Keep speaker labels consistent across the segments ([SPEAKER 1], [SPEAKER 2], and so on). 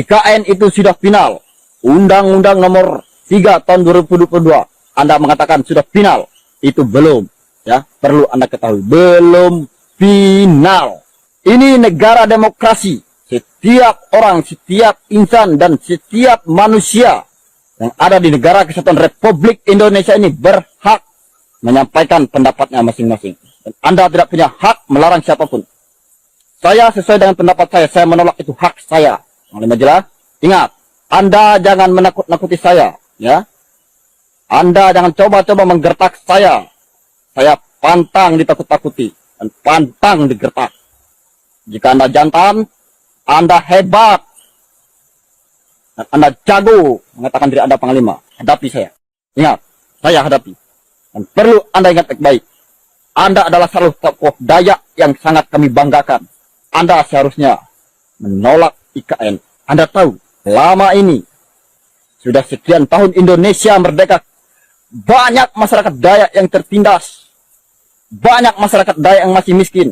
[SPEAKER 1] IKN itu sudah final. Undang-Undang nomor 3 tahun 2022. Anda mengatakan sudah final. Itu belum. Ya, perlu Anda ketahui. Belum final. Ini negara demokrasi. Setiap orang, setiap insan, dan setiap manusia yang ada di negara kesatuan Republik Indonesia ini berhak menyampaikan pendapatnya masing-masing. Dan Anda tidak punya hak melarang siapapun. Saya sesuai dengan pendapat saya menolak, itu hak saya. Panglima jelas, ingat, Anda jangan menakut-nakuti saya, ya. Anda jangan coba-coba menggertak saya. Saya pantang ditakut-takuti dan pantang digertak. Jika Anda jantan, Anda hebat, dan Anda jago mengatakan diri Anda panglima, hadapi saya. Ingat, saya hadapi. Dan perlu Anda ingat baik-baik, Anda adalah salah satu tokoh Dayak yang sangat kami banggakan. Anda seharusnya menolak IKN. Anda tahu, lama ini, sudah sekian tahun Indonesia merdeka, banyak masyarakat Dayak yang tertindas. Banyak masyarakat Dayak yang masih miskin.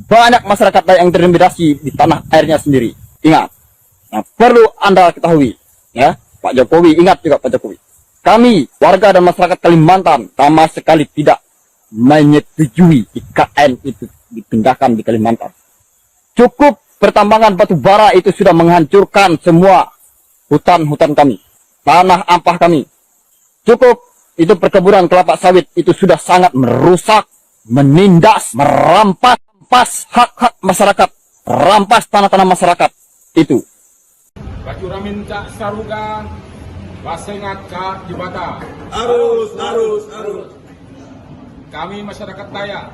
[SPEAKER 1] Banyak masyarakat Dayak yang terintimidasi di tanah airnya sendiri. Ingat, yang perlu Anda ketahui, ya, Pak Jokowi, ingat juga Pak Jokowi. Kami, warga dan masyarakat Kalimantan, sama sekali tidak menyetujui IKN itu dipindahkan di Kalimantan. Cukup pertambangan batu bara itu sudah menghancurkan semua hutan-hutan kami, tanah ampah kami. Cukup itu perkebunan kelapa sawit itu sudah sangat merusak, menindas, merampas hak-hak masyarakat, merampas tanah-tanah masyarakat. Itu.
[SPEAKER 2] Bacuramin Cak Saruga, Basengat Cak Jubata.
[SPEAKER 3] Arus.
[SPEAKER 2] Kami masyarakat Dayak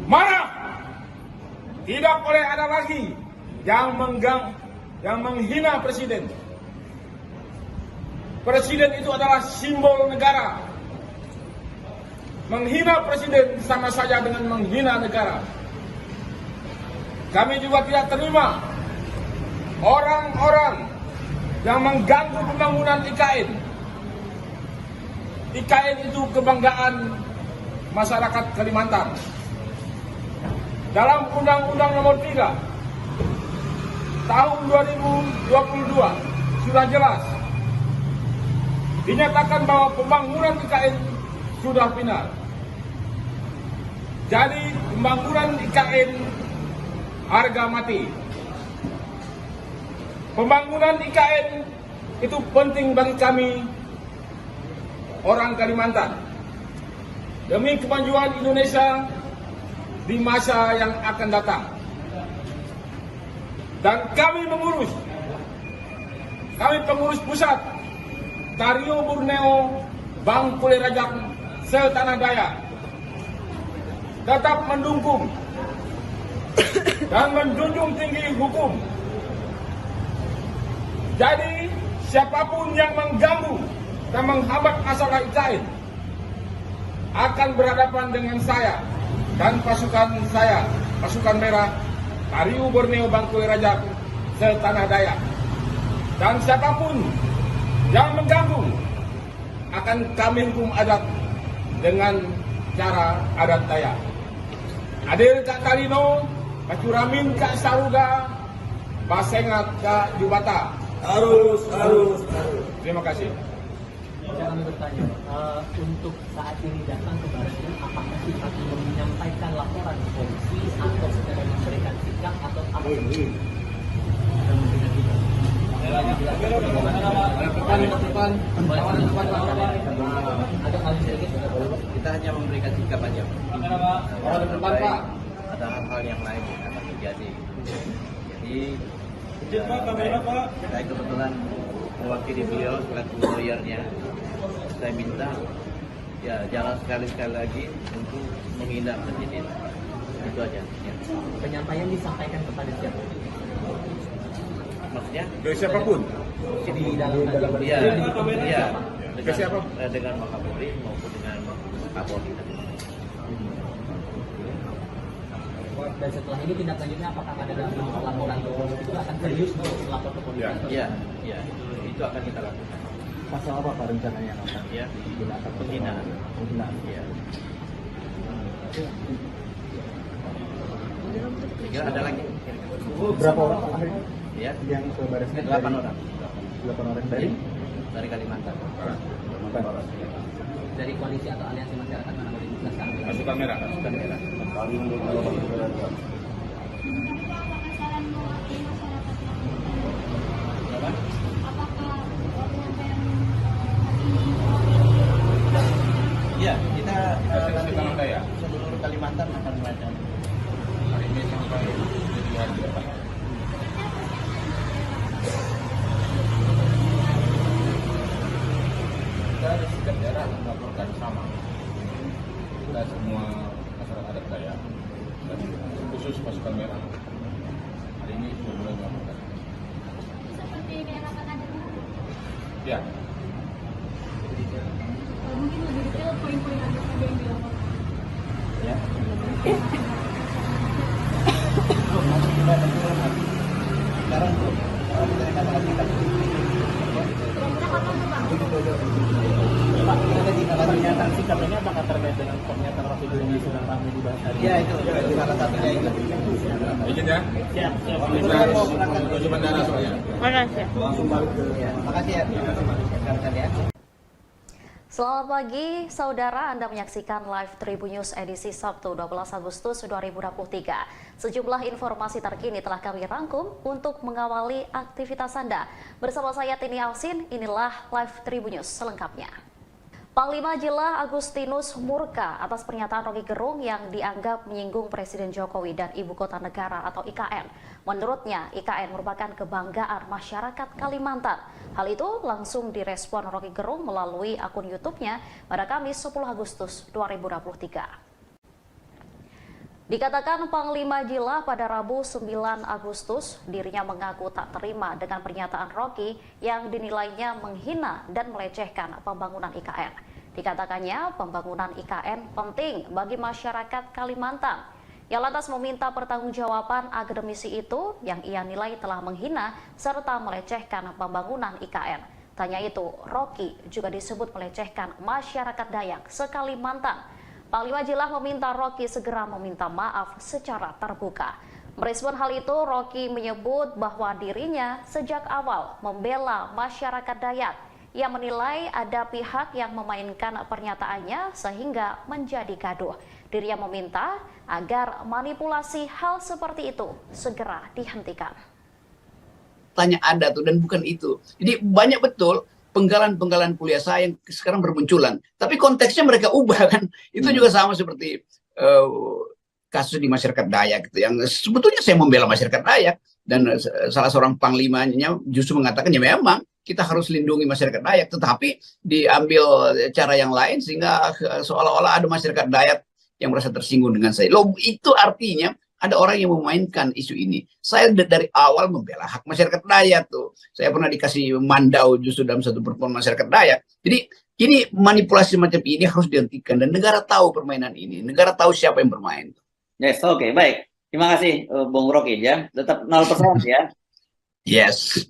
[SPEAKER 2] marah. Tidak boleh ada lagi yang menghina presiden. Presiden itu adalah simbol negara. Menghina presiden sama saja dengan menghina negara. Kami juga tidak terima orang-orang yang mengganggu pembangunan IKN. IKN itu kebanggaan masyarakat Kalimantan. Dalam Undang-Undang nomor 3 tahun 2022 sudah jelas dinyatakan bahwa pembangunan IKN sudah final. Jadi pembangunan IKN harga mati. Pembangunan IKN itu penting bagi kami orang Kalimantan. Demi kemajuan Indonesia di masa yang akan datang. Dan kami pengurus pusat Tario Borneo Bangkule Rajak setanah Dayak, tetap mendukung dan menjunjung tinggi hukum. Jadi siapapun yang mengganggu dan menghambat masalah IKN akan berhadapan dengan saya dan pasukan saya, pasukan merah, Tario Borneo Bangkule Rajak setanah Dayak. Dan siapapun yang mengganggu akan kami hukum adat dengan cara adat Dayak. Adil Kak Talino, Bacuramin Kak Saruga, Basengat Kak Jubata.
[SPEAKER 3] Harus.
[SPEAKER 2] Terima kasih.
[SPEAKER 4] Kami bertanya, untuk saat ini datang ke Baratnya, apakah kita menyampaikan laporan ke polisi atau secara memberikan sikap atau apa?
[SPEAKER 5] Kita hanya memberikan sikap aja. Ada hal-hal yang lain yang akan terjadi. Jadi saya kebetulan mewakili beliau selaku lawyernya. Saya minta ya jangan sekali-sekali lagi untuk menghina presiden. Itu aja. Ya.
[SPEAKER 4] Penyampaian disampaikan kepada siapa?
[SPEAKER 5] Maksudnya?
[SPEAKER 2] Dari siapapun.
[SPEAKER 4] Di dalam
[SPEAKER 5] Iya.
[SPEAKER 2] Ke siapa?
[SPEAKER 5] Dengan Wakapolri maupun dengan Kapolri.
[SPEAKER 4] Dan setelah ini tindak lanjutnya apakah ada dalam laporan ke polisi itu akan serius untuk melapor ke polisi?
[SPEAKER 5] Iya. Itu akan kita lakukan.
[SPEAKER 3] Pasal apa Pak rencananya yang akan
[SPEAKER 5] Ya,
[SPEAKER 3] digunakan?
[SPEAKER 5] penghinaan.
[SPEAKER 3] Ya.
[SPEAKER 5] Kira ada lagi?
[SPEAKER 3] Berapa orang Pak?
[SPEAKER 5] ya.
[SPEAKER 3] Yang ke baris
[SPEAKER 5] 8 orang.
[SPEAKER 3] 8 orang
[SPEAKER 5] Dari Kalimantan.
[SPEAKER 4] Dari koalisi atau aliansi masyarakat mana boleh dijelaskan?
[SPEAKER 2] Pasukan merah.
[SPEAKER 5] Pasukan merah. Iya, kita
[SPEAKER 2] Kita tangan daya.
[SPEAKER 5] seluruh Kalimantan akan melakukan.
[SPEAKER 2] Hari ini sampai jadi hari depan. Kita di setiap daerah akan melaporkan sama. Kita semua masyarakat adat Dayak dan khusus pasukan merah. Hari ini sudah mulai melaporkan.
[SPEAKER 6] Seperti daerah Kanada.
[SPEAKER 2] Ya,
[SPEAKER 6] Mungkin lebih detail poin-poin apa saja yang dilaporkan.
[SPEAKER 5] Ya. Sekarang tuh kita katakan kita
[SPEAKER 6] Kira-kira kapan tuh Bang?
[SPEAKER 4] Pak, pernyataan sikap ini apakah terkait dengan pernyataan Rocky Gerung di Sunan Ramli dibahas hari ini?
[SPEAKER 5] ya itu salah satunya itu.
[SPEAKER 2] izin ya.
[SPEAKER 4] Siap, siap.
[SPEAKER 2] Kita menuju bandara soalnya.
[SPEAKER 5] Langsung balik ke. Ya, makasih ya. Rekan-rekan ya.
[SPEAKER 7] Selamat pagi, saudara. Anda menyaksikan live Tribun News edisi Sabtu 12 Agustus 2023. Sejumlah informasi terkini telah kami rangkum untuk mengawali aktivitas Anda. Bersama saya Tini Ausin, inilah live Tribun News selengkapnya. Panglima Jila Agustinus murka atas pernyataan Rocky Gerung yang dianggap menyinggung Presiden Jokowi dan Ibu Kota Negara atau IKN. Menurutnya, IKN merupakan kebanggaan masyarakat Kalimantan. Hal itu langsung direspon Rocky Gerung melalui akun YouTube-nya pada Kamis 10 Agustus 2023. Dikatakan Panglima Jila pada Rabu 9 Agustus, dirinya mengaku tak terima dengan pernyataan Rocky yang dinilainya menghina dan melecehkan pembangunan IKN. Dikatakannya pembangunan IKN penting bagi masyarakat Kalimantan. Yang lantas meminta pertanggungjawaban akademisi itu yang ia nilai telah menghina serta melecehkan pembangunan IKN. Tanya itu, Rocky juga disebut melecehkan masyarakat Dayak se-Kalimantan. Panglima Jila meminta Rocky segera meminta maaf secara terbuka. Merespon hal itu, Rocky menyebut bahwa dirinya sejak awal membela masyarakat Dayak. Ia menilai ada pihak yang memainkan pernyataannya sehingga menjadi gaduh. Dirinya meminta agar manipulasi hal seperti itu segera dihentikan.
[SPEAKER 8] Tanya ada tuh dan bukan itu. Jadi banyak betul penggalan-penggalan kuliah saya yang sekarang bermunculan. Tapi konteksnya mereka ubah kan. Itu juga sama seperti kasus di masyarakat Dayak gitu. Yang sebetulnya saya membela masyarakat Dayak. Dan salah seorang panglimanya justru mengatakan ya memang kita harus lindungi masyarakat Dayak. Tetapi diambil cara yang lain sehingga seolah-olah ada masyarakat Dayak yang merasa tersinggung dengan saya. Loh, itu artinya ada orang yang memainkan isu ini. Saya dari awal membela hak masyarakat Dayak tuh. Saya pernah dikasih mandau justru dalam satu pertemuan masyarakat Dayak. Jadi ini manipulasi macam ini harus dihentikan dan negara tahu permainan ini. Negara tahu siapa yang bermain.
[SPEAKER 5] Yes, oke, baik. Terima kasih Bung Rocky ya. Tetap 0% ya.
[SPEAKER 8] Yes.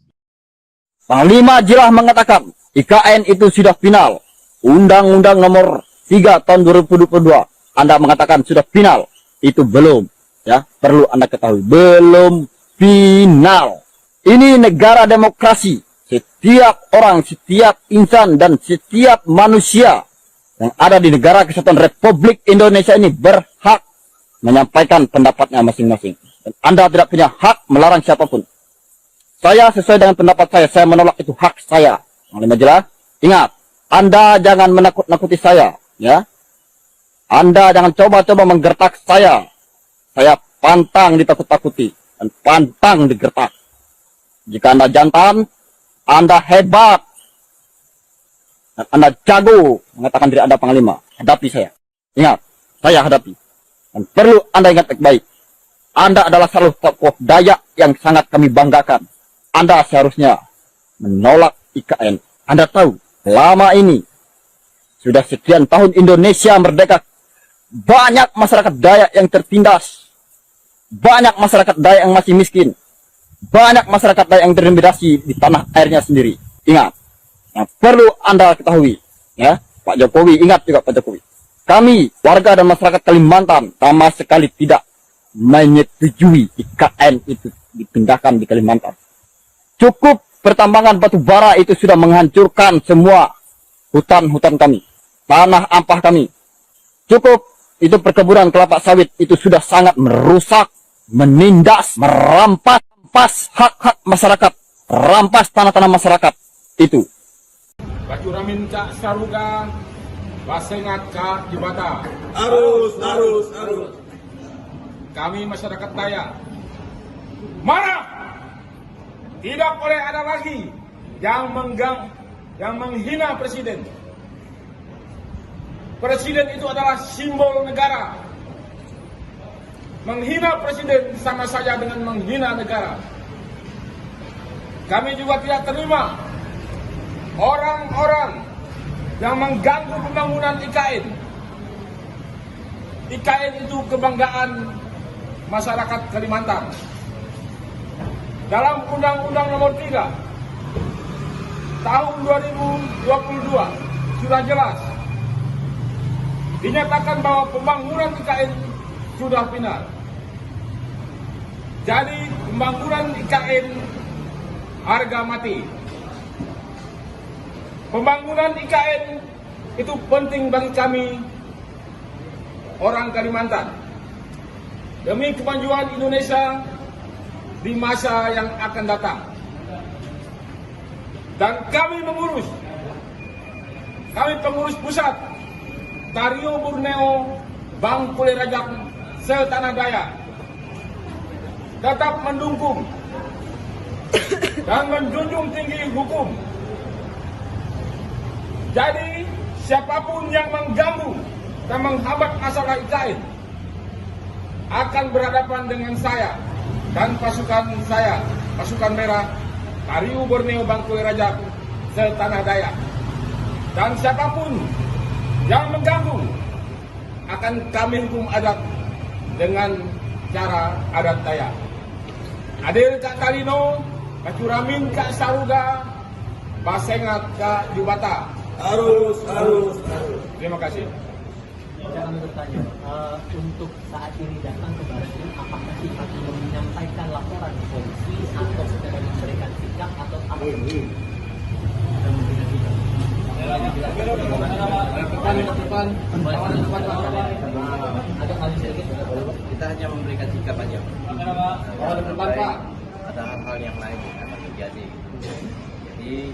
[SPEAKER 1] Panglima Jila mengatakan IKN itu sudah final. Undang-Undang nomor 3 tahun 2022. Anda mengatakan sudah final. Itu belum. Ya, perlu Anda ketahui, belum final. Ini negara demokrasi. Setiap orang, setiap insan, dan setiap manusia yang ada di negara kesatuan Republik Indonesia ini berhak menyampaikan pendapatnya masing-masing. Dan Anda tidak punya hak melarang siapapun. Saya sesuai dengan pendapat saya menolak, itu hak saya. Panglima Jila, ingat, Anda jangan menakut-nakuti saya, ya. Anda jangan coba-coba menggertak saya. Saya pantang ditakut-takuti dan pantang digertak. Jika Anda jantan, Anda hebat, dan Anda jago mengatakan diri Anda panglima. Hadapi saya. Ingat, saya hadapi. Dan perlu Anda ingat baik-baik. Anda adalah salah satu tokoh Dayak yang sangat kami banggakan. Anda seharusnya menolak IKN. Anda tahu, lama ini sudah sekian tahun Indonesia merdeka. Banyak masyarakat Dayak yang tertindas. Banyak masyarakat Dayak yang masih miskin. Banyak masyarakat Dayak yang terintimidasi di tanah airnya sendiri. Ingat, yang perlu Anda ketahui, ya, Pak Jokowi, ingat juga Pak Jokowi. Kami, warga dan masyarakat Kalimantan, sama sekali tidak menyetujui IKN itu dipindahkan di Kalimantan. Cukup pertambangan batu bara itu sudah menghancurkan semua hutan-hutan kami, tanah ampah kami. Cukup itu perkebunan kelapa sawit itu sudah sangat merusak, menindas, merampas hak-hak masyarakat, rampas tanah-tanah masyarakat itu.
[SPEAKER 2] Bacuramin Kak Saruga, Basengat Kak Jibata.
[SPEAKER 3] Arus.
[SPEAKER 2] Kami masyarakat Dayak marah. Tidak boleh ada lagi yang menghina presiden. Presiden itu adalah simbol negara. Menghina presiden sama saja dengan menghina negara. Kami juga tidak terima orang-orang yang mengganggu pembangunan IKN. IKN itu kebanggaan masyarakat Kalimantan. Dalam Undang-Undang Nomor 3 Tahun 2022 sudah jelas dinyatakan bahwa pembangunan IKN sudah final. Jadi pembangunan IKN harga mati. Pembangunan IKN itu penting bagi kami orang Kalimantan demi kemajuan Indonesia di masa yang akan datang. Dan kami pengurus pusat Tario Borneo Bangkule Rajak Setanah Dayak tetap mendukung dan menjunjung tinggi hukum. Jadi siapapun yang mengganggu dan menghambat masalah IKN akan berhadapan dengan saya dan pasukan saya, pasukan merah Tario Borneo Bangkule Rajak Setanah Dayak. Dan siapapun yang mengganggu akan kami hukum adat dengan cara adat Dayak. Adil Kak Talino, Bacuramin Kak Saruga, Basengat Kak Jibata.
[SPEAKER 3] Arus.
[SPEAKER 2] Terima kasih.
[SPEAKER 4] Kami bertanya, untuk saat ini datang ke Baratnya, apakah kita menyampaikan laporan ke polisi atau sekedar memberikan sikap atau apa? Agak kali sedikit.
[SPEAKER 5] Kita hanya memberikan sikap aja. Ada hal-hal yang lain yang akan terjadi. Jadi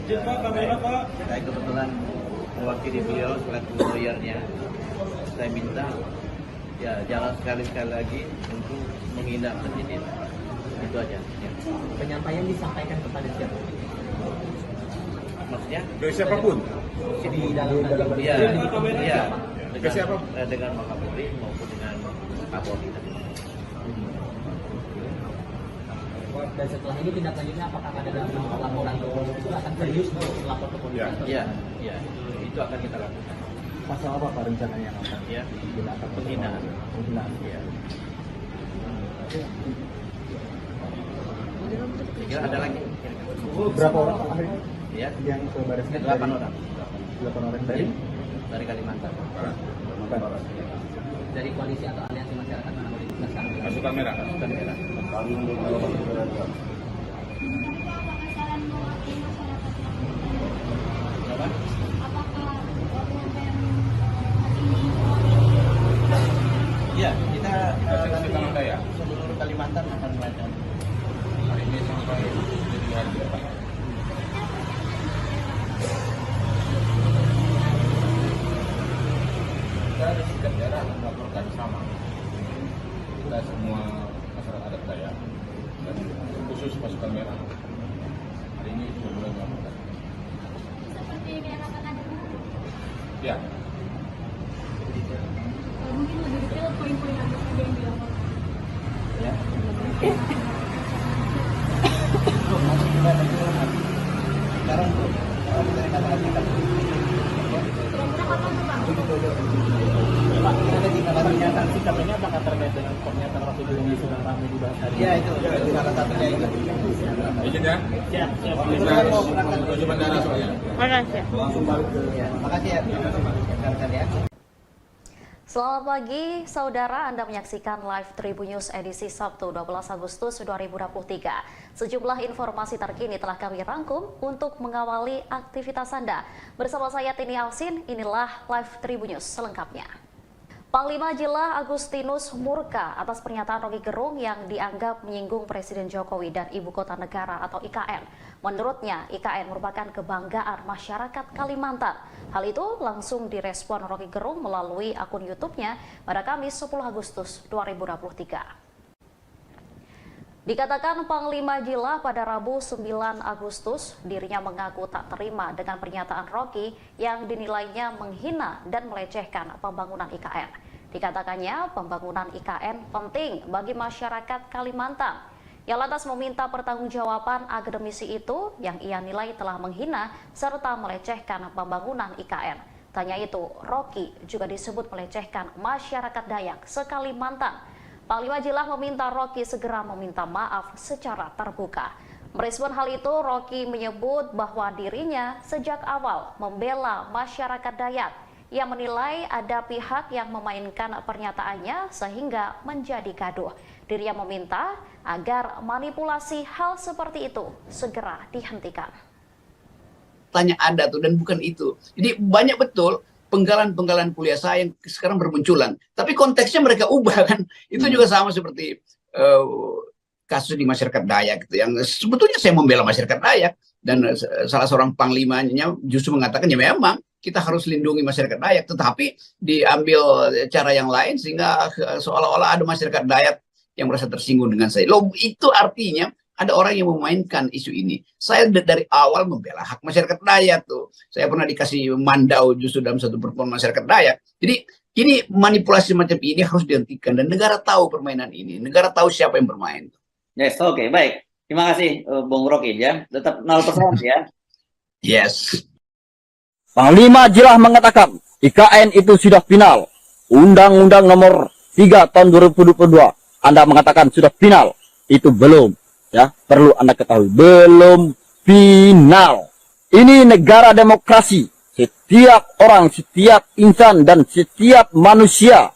[SPEAKER 5] saya kebetulan mewakili beliau selaku lawyernya. Saya minta ya jangan sekali-sekali lagi untuk menghina presiden. Itu aja. Ya.
[SPEAKER 4] Penyampaian disampaikan kepada siapa?
[SPEAKER 5] Maksudnya?
[SPEAKER 2] Dari siapapun.
[SPEAKER 4] Di dalam
[SPEAKER 5] Iya.
[SPEAKER 2] Ke siapa?
[SPEAKER 5] Dengan Wakapolri maupun dengan Kapolri.
[SPEAKER 4] Dan setelah ini tindak lanjutnya apakah ada dalam laporan ke polisi itu akan serius untuk melapor ke polisi?
[SPEAKER 2] Ya.
[SPEAKER 5] Iya. Itu akan kita lakukan.
[SPEAKER 3] Pasal apa Pak rencananya yang akan
[SPEAKER 5] Ya.
[SPEAKER 3] digunakan?
[SPEAKER 5] Penghinaan.
[SPEAKER 3] Iya.
[SPEAKER 5] Saya kira ada lagi.
[SPEAKER 3] Berapa orang Pak hari ini
[SPEAKER 5] Ya.
[SPEAKER 3] yang ke baris?
[SPEAKER 5] 8 orang.
[SPEAKER 3] 8 orang
[SPEAKER 5] Dari Kalimantan.
[SPEAKER 4] Dari koalisi atau aliansi masyarakat mana boleh dijelaskan?
[SPEAKER 2] Pasukan merah.
[SPEAKER 5] Pasukan merah. Apa? Iya, kita
[SPEAKER 2] Provinsi Tanah Dayak.
[SPEAKER 5] seluruh Kalimantan akan melakukan.
[SPEAKER 2] Hari ini sampai jadi hari depan. Kita di setiap daerah akan melaporkan sama. Kita semua masyarakat adat Dayak dan khusus pasukan merah hari ini sudah mulai melaporkan.
[SPEAKER 6] Seperti kayak akan ada
[SPEAKER 2] Ya,
[SPEAKER 6] mungkin lebih detail poin-poin apa saja yang dilaporkan.
[SPEAKER 5] Ya. Sekarang kita katakan kita.
[SPEAKER 6] Kira-kira kapan tuh Bang?
[SPEAKER 4] Pak, ada pernyataan sikap ini apakah terkait dengan pernyataan waktu dulu yang sudah ramai dibahas tadi?
[SPEAKER 5] Ya itu salah satunya itu.
[SPEAKER 2] izin ya.
[SPEAKER 4] Siap.
[SPEAKER 2] Kita harus menuju bandara soalnya.
[SPEAKER 5] Ya, makasih ya. Rekan-rekan ya.
[SPEAKER 7] Selamat pagi, saudara. Anda menyaksikan Live Tribun News edisi Sabtu 12 Agustus 2023. Sejumlah informasi terkini telah kami rangkum untuk mengawali aktivitas Anda. Bersama saya Tini Alsin, inilah Live Tribun News selengkapnya. Panglima Jila Agustinus murka atas pernyataan Roky Gerung yang dianggap menyinggung Presiden Jokowi dan Ibu Kota Negara atau IKN. Menurutnya, IKN merupakan kebanggaan masyarakat Kalimantan. Hal itu langsung direspon Roky Gerung melalui akun YouTube-nya pada Kamis 10 Agustus 2023. Dikatakan Panglima Jila pada Rabu 9 Agustus, dirinya mengaku tak terima dengan pernyataan Roky yang dinilainya menghina dan melecehkan pembangunan IKN. Dikatakannya pembangunan IKN penting bagi masyarakat Kalimantan. Ia lantas meminta pertanggungjawaban akademisi itu yang ia nilai telah menghina serta melecehkan pembangunan IKN. Tanya itu, Roky juga disebut melecehkan masyarakat Dayak se-Kalimantan. Panglima Jila meminta Roky segera meminta maaf secara terbuka. Merespon hal itu, Roky menyebut bahwa dirinya sejak awal membela masyarakat Dayak. Ia menilai ada pihak yang memainkan pernyataannya sehingga menjadi gaduh. Dirinya meminta agar manipulasi hal seperti itu segera dihentikan.
[SPEAKER 8] Tanya ada tuh dan bukan itu. Jadi banyak betul penggalan-penggalan kuliah saya yang sekarang bermunculan. Tapi konteksnya mereka ubah kan. Itu juga sama seperti kasus di masyarakat Dayak gitu. Yang sebetulnya saya membela masyarakat Dayak. Dan salah seorang panglimanya justru mengatakan ya memang kita harus lindungi masyarakat Dayak. Tetapi diambil cara yang lain sehingga seolah-olah ada masyarakat Dayak yang merasa tersinggung dengan saya. Loh, itu artinya ada orang yang memainkan isu ini. Saya dari awal membela hak masyarakat Dayak tuh. Saya pernah dikasih mandau justru dalam satu pertemuan masyarakat Dayak. Jadi ini manipulasi macam ini harus dihentikan. Dan negara tahu permainan ini. Negara tahu siapa yang bermain.
[SPEAKER 9] Yes, oke, baik. Terima kasih, Bung Roky ya. Tetap 0% ya.
[SPEAKER 8] Yes.
[SPEAKER 1] Panglima Jila mengatakan IKN itu sudah final. Undang-Undang nomor 3 tahun 2022. Anda mengatakan sudah final. Itu belum. Ya, perlu Anda ketahui, belum final. Ini negara demokrasi. Setiap orang, setiap insan, dan setiap manusia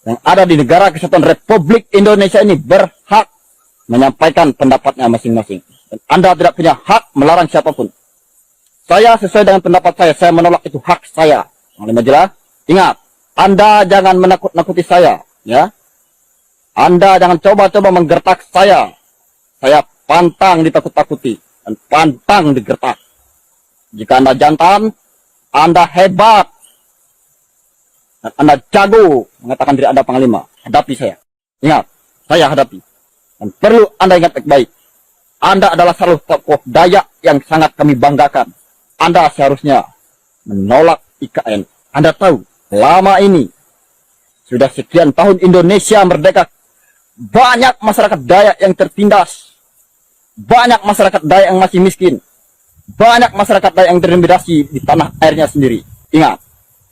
[SPEAKER 1] yang ada di negara kesatuan Republik Indonesia ini berhak menyampaikan pendapatnya masing-masing. Dan Anda tidak punya hak melarang siapapun. Saya sesuai dengan pendapat saya menolak, itu hak saya. Panglima Jila, ingat, Anda jangan menakut-nakuti saya, ya. Anda jangan coba-coba menggertak saya. Saya pantang ditakut-takuti dan pantang digertak. Jika Anda jantan, Anda hebat, dan Anda jago mengatakan diri Anda panglima, hadapi saya. Ingat, saya hadapi. Dan perlu Anda ingat baik-baik, Anda adalah salah satu tokoh Dayak yang sangat kami banggakan. Anda seharusnya menolak IKN. Anda tahu, lama ini sudah sekian tahun Indonesia merdeka, banyak masyarakat Dayak yang tertindas. Banyak masyarakat Dayak yang masih miskin. Banyak masyarakat Dayak yang terintimidasi di tanah airnya sendiri. Ingat,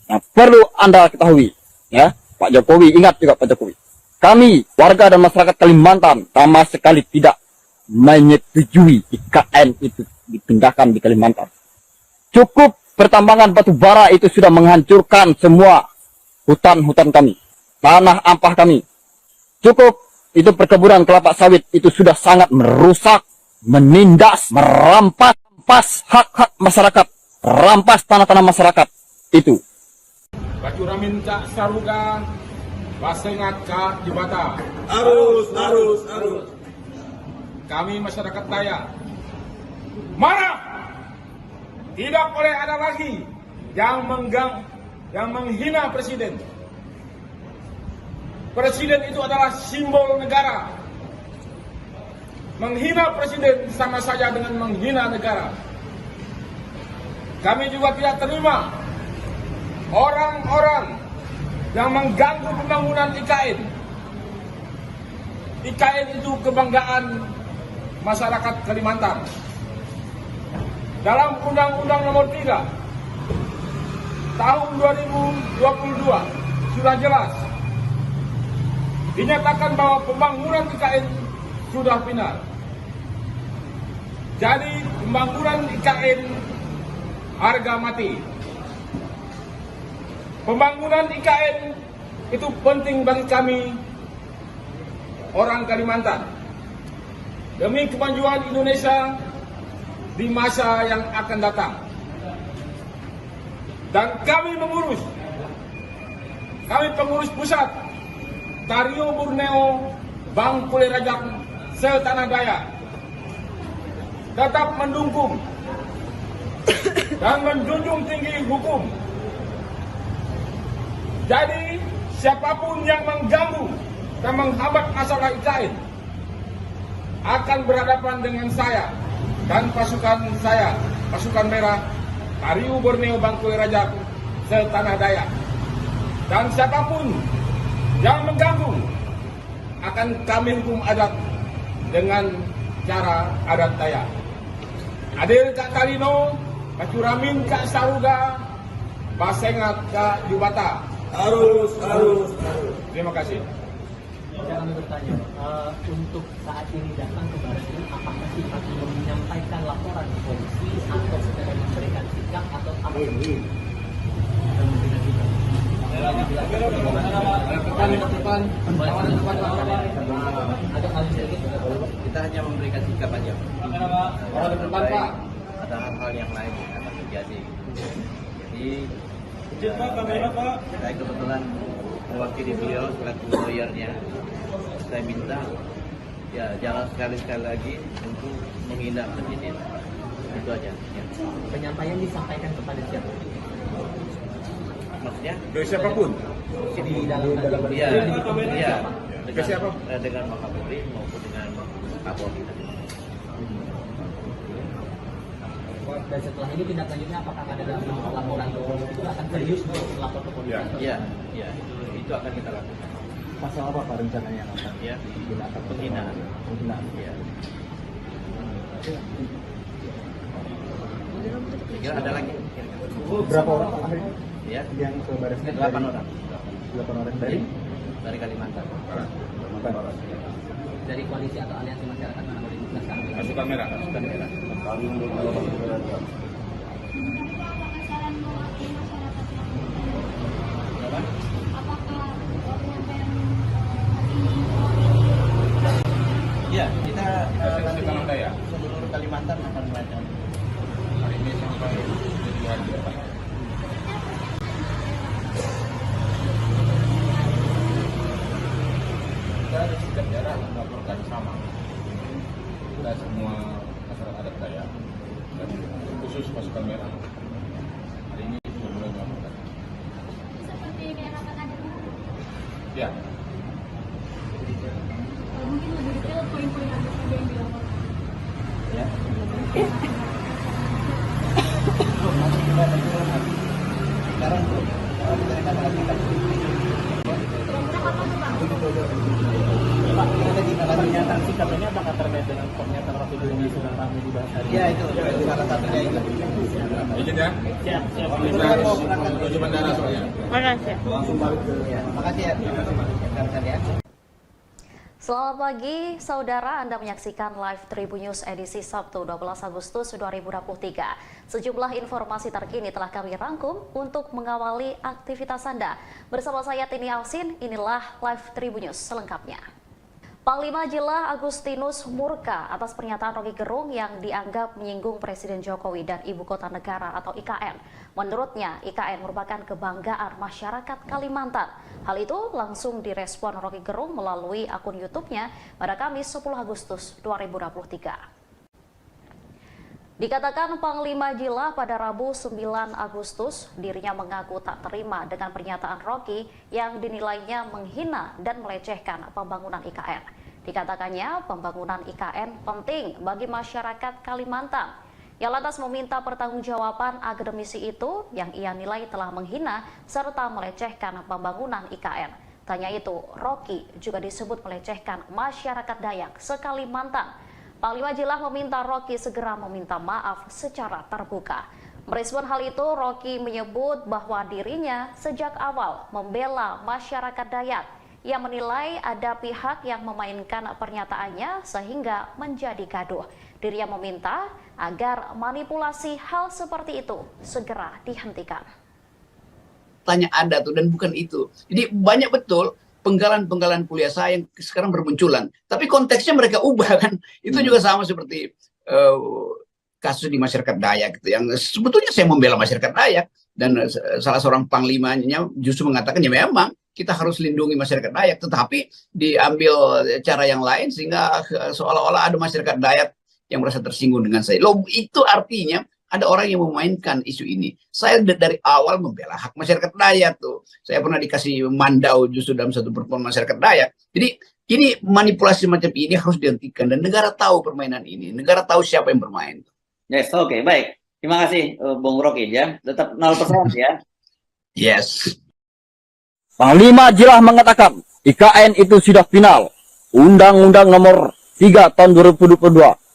[SPEAKER 1] yang perlu Anda ketahui, ya, Pak Jokowi, ingat juga Pak Jokowi. Kami, warga dan masyarakat Kalimantan, sama sekali tidak menyetujui IKN itu dipindahkan di Kalimantan. Cukup pertambangan batu bara itu sudah menghancurkan semua hutan-hutan kami, tanah ampah kami. Cukup itu perkebunan kelapa sawit itu sudah sangat merusak, menindas, merampas hak-hak masyarakat, rampas tanah-tanah masyarakat itu.
[SPEAKER 2] Bacuramin cak saruga, basengat cak jebata.
[SPEAKER 10] Arus.
[SPEAKER 2] Kami masyarakat Dayak marah. Tidak boleh ada lagi yang menghina presiden. Presiden itu adalah simbol negara. Menghina presiden sama saja dengan menghina negara. Kami juga tidak terima orang-orang yang mengganggu pembangunan IKN. IKN itu kebanggaan masyarakat Kalimantan. Dalam Undang-Undang nomor 3 tahun 2022 sudah jelas dinyatakan bahwa pembangunan IKN sudah final. Jadi pembangunan IKN harga mati. Pembangunan IKN Itu penting bagi kami orang Kalimantan demi kemajuan Indonesia di masa yang akan datang. Dan kami pengurus pusat Tario Borneo Bangkule Rajak Setanah Dayak tetap mendukung dan menjunjung tinggi hukum. Jadi siapapun yang mengganggu dan menghambat masalah IKN akan berhadapan dengan saya dan pasukan saya, pasukan merah Tario Borneo Bangkule Rajak Setanah Dayak. Dan siapapun yang mengganggu akan kami hukum adat dengan cara adat Dayak. Adil Kak Talino, Kacuramin Kak Saruga, Basengat Kak Jubata. Harus. Terima kasih.
[SPEAKER 4] Kami bertanya, untuk saat ini datang ke Barat ini, apakah sifat menyampaikan laporan polisi atau sekedar memberikan sikap atau apa?
[SPEAKER 5] Kita hanya memberikan sikap aja. Ada hal-hal yang lain yang akan terjadi. Jadi saya kebetulan mewakili beliau selaku lawyernya. Saya minta ya jangan sekali-sekali lagi untuk menghina penyidik. Itu aja. Ya.
[SPEAKER 4] Penyampaian disampaikan kepada siapa?
[SPEAKER 5] Maksudnya?
[SPEAKER 2] Dari siapapun.
[SPEAKER 4] Di dalam
[SPEAKER 5] Iya.
[SPEAKER 2] Ke siapa?
[SPEAKER 5] Dengan Wakapolri maupun dengan Kapolri.
[SPEAKER 4] Dan setelah ini tindak lanjutnya apakah ada dalam laporan ke polisi itu akan serius untuk lapor ke polisi?
[SPEAKER 5] Iya, itu akan kita lakukan.
[SPEAKER 3] Pasal apa Pak rencananya yang akan
[SPEAKER 5] Ya,
[SPEAKER 3] digunakan?
[SPEAKER 5] penghinaan.
[SPEAKER 3] Ya.
[SPEAKER 5] Kira ada lagi?
[SPEAKER 3] Berapa orang Pak hari ini
[SPEAKER 5] Ya,
[SPEAKER 3] yang ke Baris Krim?
[SPEAKER 5] 8 orang
[SPEAKER 3] 8 orang
[SPEAKER 5] dari Kalimantan.
[SPEAKER 4] Dari koalisi atau aliansi masyarakat mana boleh dijelaskan?
[SPEAKER 2] Pasukan merah.
[SPEAKER 5] Pasukan merah. Ya, kita nanti
[SPEAKER 2] Setanah Dayak.
[SPEAKER 5] seluruh Kalimantan akan melakukan.
[SPEAKER 2] Hari ini sampai 7 hari ke depan. Kita di setiap daerah melaporkan sama. Kita semua masyarakat adat Dayak dan khusus pasukan merah. Hari ini sudah mulai melaporkan.
[SPEAKER 6] Seperti menyerahkan ada
[SPEAKER 2] Ya,
[SPEAKER 6] mungkin lebih detail poin-poin apa saja yang dilaporkan.
[SPEAKER 5] Ya. Sekarang belum. Kalau kita kata-kata
[SPEAKER 6] Kira-kira kapan tuh Bang?
[SPEAKER 4] Pak, kita tindak lanjutnya sanksi katanya apakah terkait dengan pernyataan Rocky Gerung di sedang ramai dibahas hari ini?
[SPEAKER 5] Ya itu salah satunya itu.
[SPEAKER 2] izin ya.
[SPEAKER 4] Siap.
[SPEAKER 2] Kita harus menuju bandara soalnya.
[SPEAKER 5] Langsung balik ke. Ya, makasih ya. Rekan-rekan ya.
[SPEAKER 7] Selamat pagi, saudara. Anda menyaksikan Live Tribun News edisi Sabtu 12 Agustus 2023. Sejumlah informasi terkini telah kami rangkum untuk mengawali aktivitas Anda. Bersama saya Tini Ausin, inilah Live Tribun News selengkapnya. Panglima Jila Agustinus murka atas pernyataan Rocky Gerung yang dianggap menyinggung Presiden Jokowi dan Ibu Kota Negara atau IKN. Menurutnya, IKN merupakan kebanggaan masyarakat Kalimantan. Hal itu langsung direspon Rocky Gerung melalui akun YouTube-nya pada Kamis 10 Agustus 2023. Dikatakan Panglima Jila pada Rabu 9 Agustus, dirinya mengaku tak terima dengan pernyataan Rocky yang dinilainya menghina dan melecehkan pembangunan IKN. Dikatakannya pembangunan IKN penting bagi masyarakat Kalimantan. Ia lantas meminta pertanggungjawaban akademisi itu yang ia nilai telah menghina serta melecehkan pembangunan IKN. Tanya itu, Rocky juga disebut melecehkan masyarakat Dayak se-Kalimantan. Panglima Jila meminta Rocky segera meminta maaf secara terbuka. Merespon hal itu, Rocky menyebut bahwa dirinya sejak awal membela masyarakat Dayak. Ia menilai ada pihak yang memainkan pernyataannya sehingga menjadi gaduh. Dirinya meminta agar manipulasi hal seperti itu segera dihentikan.
[SPEAKER 8] faktanya ada tuh dan bukan itu. Jadi banyak betul penggalan-penggalan kuliah saya yang sekarang bermunculan. Tapi konteksnya mereka ubah kan. Itu juga sama seperti kasus di masyarakat Dayak gitu. Yang sebetulnya saya membela masyarakat Dayak dan salah seorang panglimanya justru mengatakan ya memang kita harus lindungi masyarakat Dayak, tetapi diambil cara yang lain sehingga seolah-olah ada masyarakat Dayak yang merasa tersinggung dengan saya. Loh, itu artinya ada orang yang memainkan isu ini. Saya dari awal membela hak masyarakat Dayak tuh. Saya pernah dikasih mandau justru dalam satu pertemuan masyarakat Dayak. Jadi ini manipulasi macam ini harus dihentikan dan negara tahu permainan ini. Negara tahu siapa yang bermain.
[SPEAKER 9] Yes, oke, baik. Terima kasih, Bung Rocky ya. Tetap 0% ya.
[SPEAKER 8] Yes.
[SPEAKER 1] Panglima jelas mengatakan IKN itu sudah final. Undang-Undang nomor 3 tahun 2022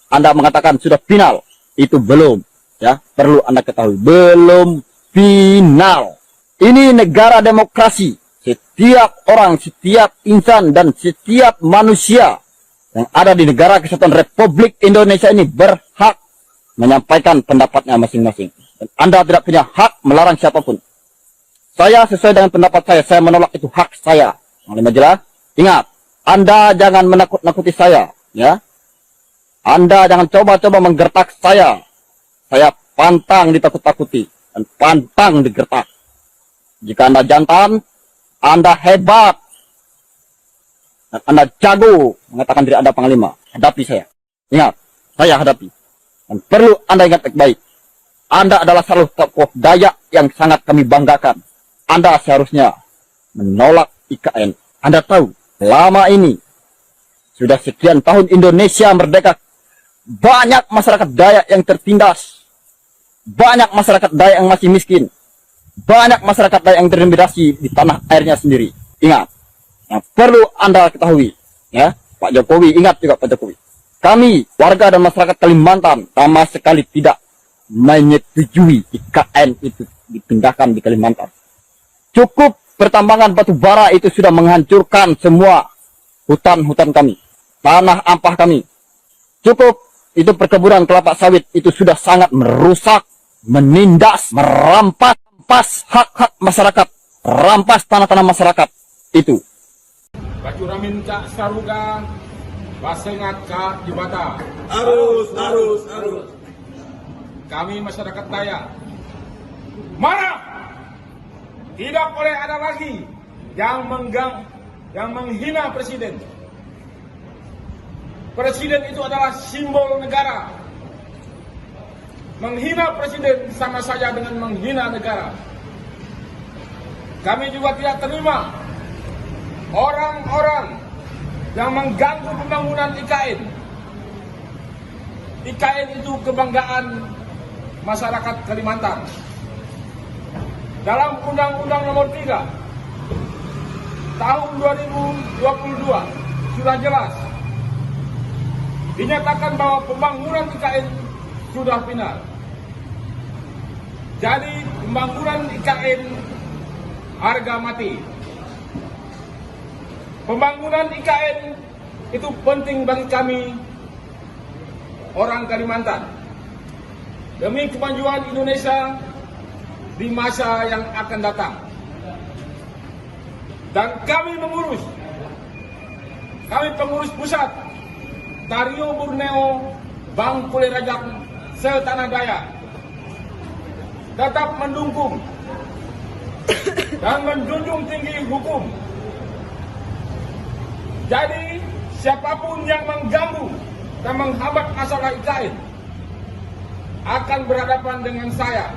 [SPEAKER 1] Anda mengatakan sudah final. Itu belum, ya, perlu Anda ketahui, belum final. Ini negara demokrasi. Setiap orang, setiap insan dan setiap manusia yang ada di negara kesatuan Republik Indonesia ini berhak menyampaikan pendapatnya masing-masing. Dan Anda tidak punya hak melarang siapapun. Saya sesuai dengan pendapat saya menolak, itu hak saya. Panglima jelas, ingat, Anda jangan menakut-nakuti saya, ya. Anda jangan coba-coba menggertak saya. Saya pantang ditakut-takuti dan pantang digertak. Jika Anda jantan, Anda hebat, dan Anda jago mengatakan diri Anda panglima, hadapi saya. Ingat, saya hadapi. Dan perlu Anda ingat baik-baik, Anda adalah salah satu tokoh Dayak yang sangat kami banggakan. Anda seharusnya menolak IKN. Anda tahu, lama ini, sudah sekian tahun Indonesia merdeka, banyak masyarakat Dayak yang tertindas. Banyak masyarakat Dayak yang masih miskin. Banyak masyarakat Dayak yang terintimidasi di tanah airnya sendiri. Ingat, yang perlu Anda ketahui, ya, Pak Jokowi, ingat juga Pak Jokowi. Kami, warga dan masyarakat Kalimantan, sama sekali tidak menyetujui IKN itu dipindahkan di Kalimantan. Cukup pertambangan batu bara itu sudah menghancurkan semua hutan-hutan kami, tanah ampah kami. Cukup itu perkebunan kelapa sawit itu sudah sangat merusak, menindas, merampas hak-hak masyarakat, rampas tanah-tanah masyarakat itu.
[SPEAKER 2] Bacuramin Cak Saruga, Basengat Cak Jibata.
[SPEAKER 3] Arus.
[SPEAKER 2] Kami masyarakat Dayak marah. Tidak boleh ada lagi yang menghina presiden. Presiden itu adalah simbol negara. Menghina presiden sama saja dengan menghina negara. Kami juga tidak terima orang-orang yang mengganggu pembangunan IKN. IKN itu kebanggaan masyarakat Kalimantan. Dalam Undang-Undang nomor 3 tahun 2022 sudah jelas dinyatakan bahwa pembangunan IKN sudah final. Jadi pembangunan IKN harga mati. Pembangunan IKN itu penting bagi kami orang Kalimantan. Demi kemajuan Indonesia di masa yang akan datang. Dan kami pengurus pusat Tario Borneo Bangkule Rajak setanah Dayak tetap mendukung dan menjunjung tinggi hukum. Jadi siapapun yang mengganggu dan menghambat masalah IKN akan berhadapan dengan saya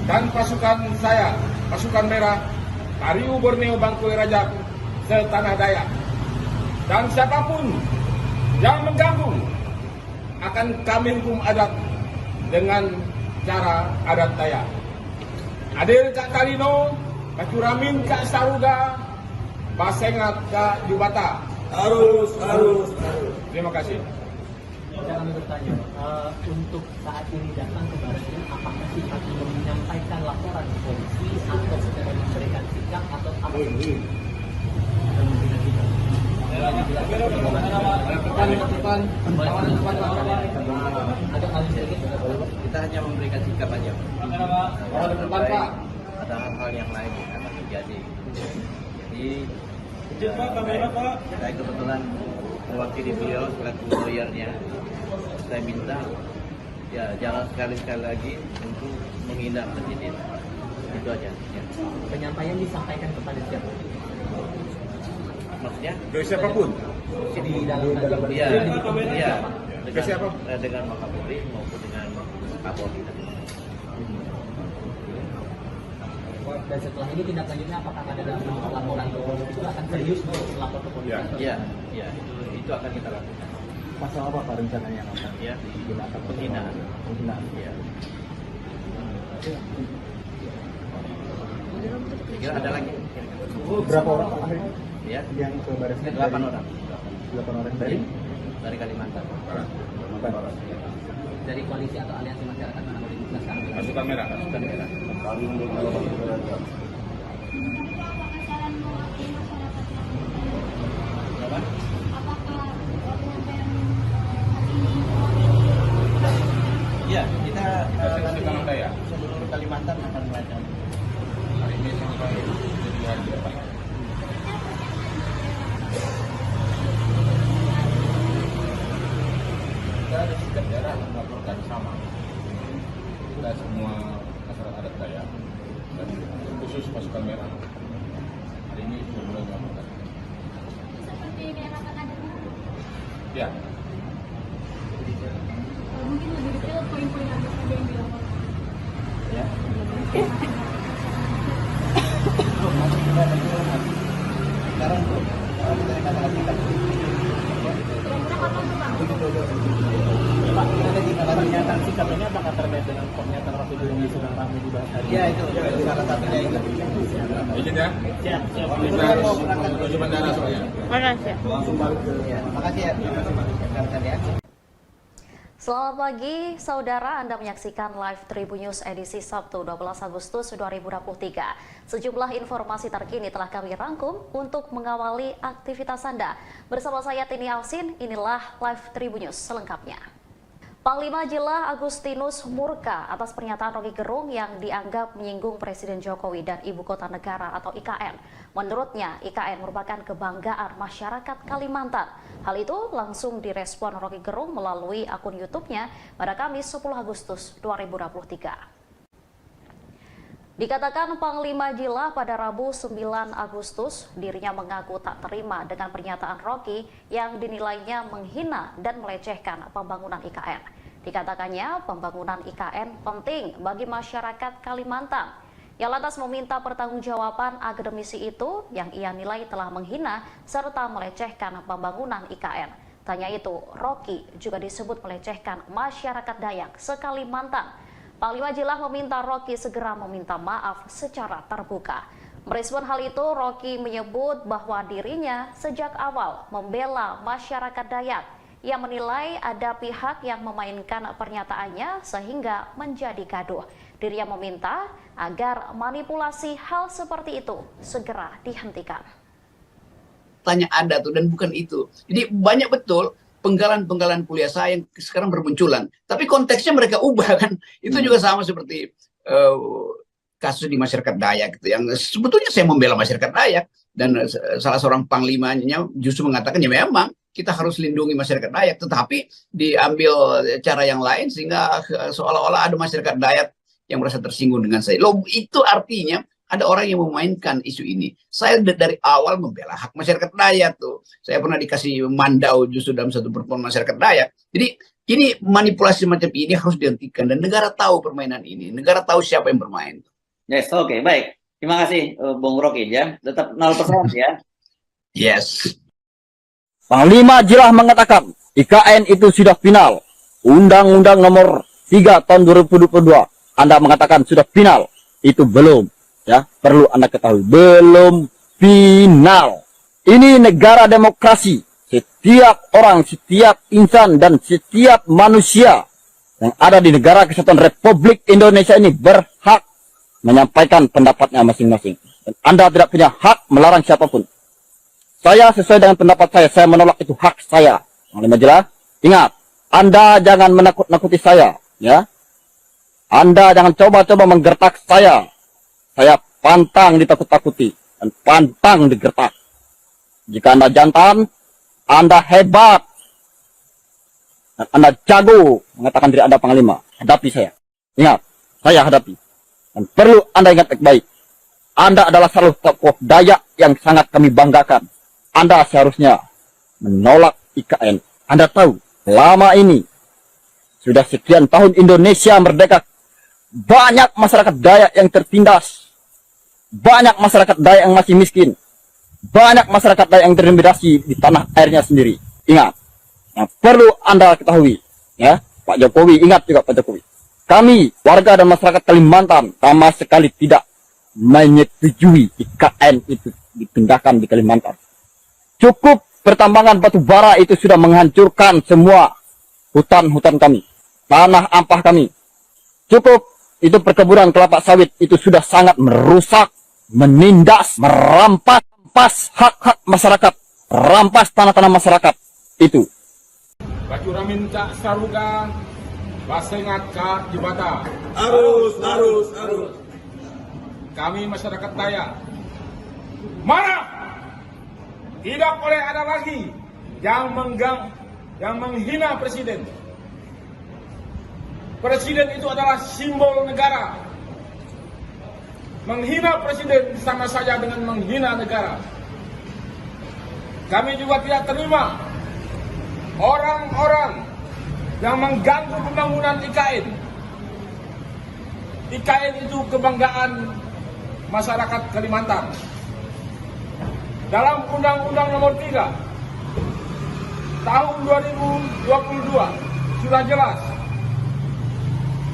[SPEAKER 2] dan pasukan saya, pasukan merah, Tario Borneo Bangkule Rajak setanah Dayak. Dan siapapun yang mengganggu akan kami hukum adat dengan cara adat Dayak. Adil Kak Talino, Bacuramin Kak Saruga, Basengat Kak Jubata.
[SPEAKER 3] Arus.
[SPEAKER 2] Terima kasih.
[SPEAKER 4] Kami bertanya, untuk saat ini datang ke Barat, apakah Pak menyampaikan laporan ke polisi atau secara memberikan sikap atau apa?
[SPEAKER 5] Kita hanya memberikan sikap aja.
[SPEAKER 2] Depan, Pak.
[SPEAKER 5] Ada hal-hal yang lain. terjadi. Jadi saya kebetulan mewakili beliau selaku lawyernya. Saya minta ya jangan sekali-sekali lagi untuk menghina presiden. Itu aja. Ya.
[SPEAKER 4] Penyampaian disampaikan kepada siapa?
[SPEAKER 5] Maksudnya?
[SPEAKER 2] Ke siapapun.
[SPEAKER 4] Di dalam
[SPEAKER 5] Iya, iya.
[SPEAKER 2] Ke siapa?
[SPEAKER 5] Dengan Wakapolri maupun dengan Kapolri.
[SPEAKER 4] Dan setelah ini tindak lanjutnya apakah ada dalam laporan ke polisi itu akan serius untuk melapor ke polisi?
[SPEAKER 5] Iya, iya. Itu akan kita lakukan.
[SPEAKER 3] Pasal apa Pak rencananya yang akan
[SPEAKER 5] Ya,
[SPEAKER 3] digunakan?
[SPEAKER 5] penghinaan.
[SPEAKER 3] Penghinaan.
[SPEAKER 5] Iya. Kira ada lagi?
[SPEAKER 3] Berapa orang Pak akhirnya
[SPEAKER 5] Ya,
[SPEAKER 3] yang ke baris krim?
[SPEAKER 5] 8 orang
[SPEAKER 3] 8 orang
[SPEAKER 5] dari Kalimantan.
[SPEAKER 4] Dari koalisi atau aliansi masyarakat mana mau dijelaskan?
[SPEAKER 2] Pasukan merah.
[SPEAKER 5] Pasukan merah. Berapa? Iya, kita
[SPEAKER 2] Kita tangan daya.
[SPEAKER 5] seluruh Kalimantan akan melakukan.
[SPEAKER 2] Hari ini sampai jadi hari depan. Kita ada 3 daerah yang melaporkan sama. Kita semua masyarakat adat Dayak dan khusus pasukan merah. Hari ini sudah mulai melaporkan.
[SPEAKER 6] Seperti masyarakat adat.
[SPEAKER 2] Ya,
[SPEAKER 6] Mungkin lebih detail poin-poin apa saja yang dilaporkan.
[SPEAKER 5] Ya. Sekarang kita katakan
[SPEAKER 6] Kira-kira kapan tuh Bang?
[SPEAKER 4] Pak, ada di dalam pernyataan sikap ini apakah terkait dengan pernyataan Rocky Gerung yang sedang ramai dibahas hari ini?
[SPEAKER 5] ya itu salah satunya itu.
[SPEAKER 2] izin ya.
[SPEAKER 4] Siap, siap.
[SPEAKER 2] Kita menuju bandara soalnya.
[SPEAKER 5] Ya, makasih ya. Rekan-rekan ya.
[SPEAKER 7] Selamat pagi, saudara. Anda menyaksikan live Tribun News edisi Sabtu 12 Agustus 2023. Sejumlah informasi terkini telah kami rangkum untuk mengawali aktivitas Anda. Bersama saya Tini Alsin, inilah live Tribun News selengkapnya. Panglima Jila Agustinus murka atas pernyataan Rocky Gerung yang dianggap menyinggung Presiden Jokowi dan Ibu Kota Negara atau IKN. Menurutnya, IKN merupakan kebanggaan masyarakat Kalimantan. Hal itu langsung direspon Rocky Gerung melalui akun YouTube-nya pada Kamis 10 Agustus 2023. Dikatakan Panglima Jila pada Rabu 9 Agustus, dirinya mengaku tak terima dengan pernyataan Rocky yang dinilainya menghina dan melecehkan pembangunan IKN. Dikatakannya pembangunan IKN penting bagi masyarakat Kalimantan. Ia lantas meminta pertanggungjawaban akademisi itu yang ia nilai telah menghina serta melecehkan pembangunan IKN. Tanya itu, Rocky juga disebut melecehkan masyarakat Dayak se-Kalimantan. Panglima Jila meminta Rocky segera meminta maaf secara terbuka. Merespon hal itu, Rocky menyebut bahwa dirinya sejak awal membela masyarakat Dayak. Ia menilai ada pihak yang memainkan pernyataannya sehingga menjadi gaduh. Dirinya meminta agar manipulasi hal seperti itu segera dihentikan.
[SPEAKER 8] Tanya ada tuh dan bukan itu. Jadi banyak betul penggalan-penggalan kuliah saya yang sekarang bermunculan. Tapi konteksnya mereka ubah kan. Itu juga sama seperti kasus di masyarakat Dayak gitu. Yang sebetulnya saya membela masyarakat Dayak. Dan salah seorang panglimanya justru mengatakan ya memang kita harus lindungi masyarakat Dayak. Tetapi diambil cara yang lain sehingga seolah-olah ada masyarakat Dayak yang merasa tersinggung dengan saya. Loh, itu artinya ada orang yang memainkan isu ini. Saya dari awal membela hak masyarakat Dayak tuh. Saya pernah dikasih mandau justru dalam satu pertemuan masyarakat Dayak. Jadi ini manipulasi macam ini harus dihentikan dan negara tahu permainan ini. Negara tahu siapa yang bermain.
[SPEAKER 9] Yes, oke, baik. Terima kasih, Bung Rocky ya. Tetap 0% ya.
[SPEAKER 8] Yes.
[SPEAKER 1] Panglima Jilah mengatakan IKN itu sudah final. Undang-Undang nomor 3 tahun 2022. Anda mengatakan sudah final. Itu belum. Ya, perlu Anda ketahui, belum final. Ini negara demokrasi. Setiap orang, setiap insan, dan setiap manusia yang ada di negara kesatuan Republik Indonesia ini berhak menyampaikan pendapatnya masing-masing. Dan Anda tidak punya hak melarang siapapun. Saya sesuai dengan pendapat saya menolak, itu hak saya. Panglima Jila, ingat, Anda jangan menakut-nakuti saya. Ya, Anda jangan coba-coba menggertak saya. Saya pantang ditakut-takuti dan pantang digertak. Jika Anda jantan, Anda hebat, dan Anda jago mengatakan diri Anda panglima, hadapi saya. Ingat, saya hadapi. Dan perlu Anda ingat baik-baik, Anda adalah salah satu tokoh Dayak yang sangat kami banggakan. Anda seharusnya menolak IKN. Anda tahu, lama ini, sudah sekian tahun Indonesia merdeka, banyak masyarakat Dayak yang tertindas, banyak masyarakat Dayak yang masih miskin, banyak masyarakat Dayak yang terintimidasi di tanah airnya sendiri. Ingat, yang perlu Anda ketahui, ya, Pak Jokowi, ingat juga Pak Jokowi. Kami, warga dan masyarakat Kalimantan, sama sekali tidak menyetujui IKN itu dipindahkan di Kalimantan. Cukup pertambangan batu bara itu sudah menghancurkan semua hutan-hutan kami, tanah ampah kami. Cukup itu perkebunan kelapa sawit itu sudah sangat merusak, menindas, merampas hak-hak masyarakat, rampas tanah-tanah masyarakat itu.
[SPEAKER 2] Bacuramin Cak Saruga, Basengat Cak Jibata.
[SPEAKER 10] Arus.
[SPEAKER 2] Kami masyarakat Dayak marah. Tidak boleh ada lagi yang menghina presiden. Presiden itu adalah simbol negara. Menghina presiden sama saja dengan menghina negara. Kami juga tidak terima orang-orang yang mengganggu pembangunan IKN. IKN itu kebanggaan masyarakat Kalimantan. Dalam Undang-Undang Nomor 3 Tahun 2022 sudah jelas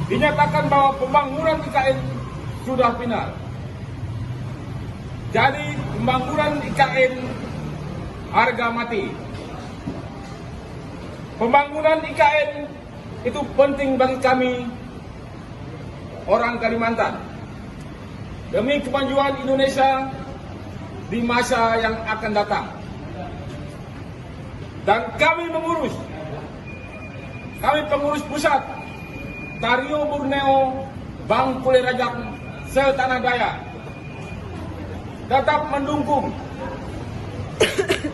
[SPEAKER 2] dinyatakan bahwa pembangunan IKN sudah final. Jadi pembangunan IKN harga mati. Pembangunan IKN itu penting bagi kami orang Kalimantan. Demi kemajuan Indonesia di masa yang akan datang. Dan kami pengurus pusat Tario Borneo Bangkule Rajak Setanah Dayak tetap mendukung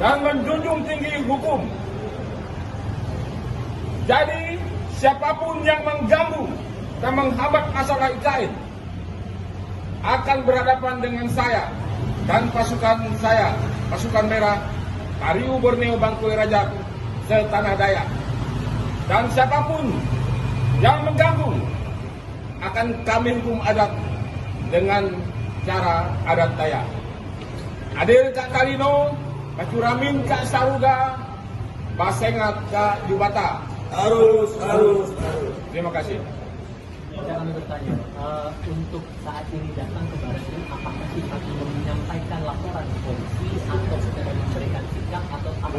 [SPEAKER 2] dan menjunjung tinggi hukum. Jadi siapapun yang mengganggu dan menghambat masalah IKN akan berhadapan dengan saya dan pasukan saya, pasukan merah, Tario Borneo Bangkule Rajak Setanah Dayak. Dan siapapun yang mengganggu akan kami hukum adat dengan cara adat Dayak. Adil Kak Kalino, Bacuramin Kak Saruga, Basengat Kak Jubata.
[SPEAKER 10] Arus.
[SPEAKER 2] Terima kasih.
[SPEAKER 4] Kami bertanya, untuk saat ini datang ke Baris apakah kita menyampaikan laporan ke polisi atau sekedar memberikan sikap atau apa?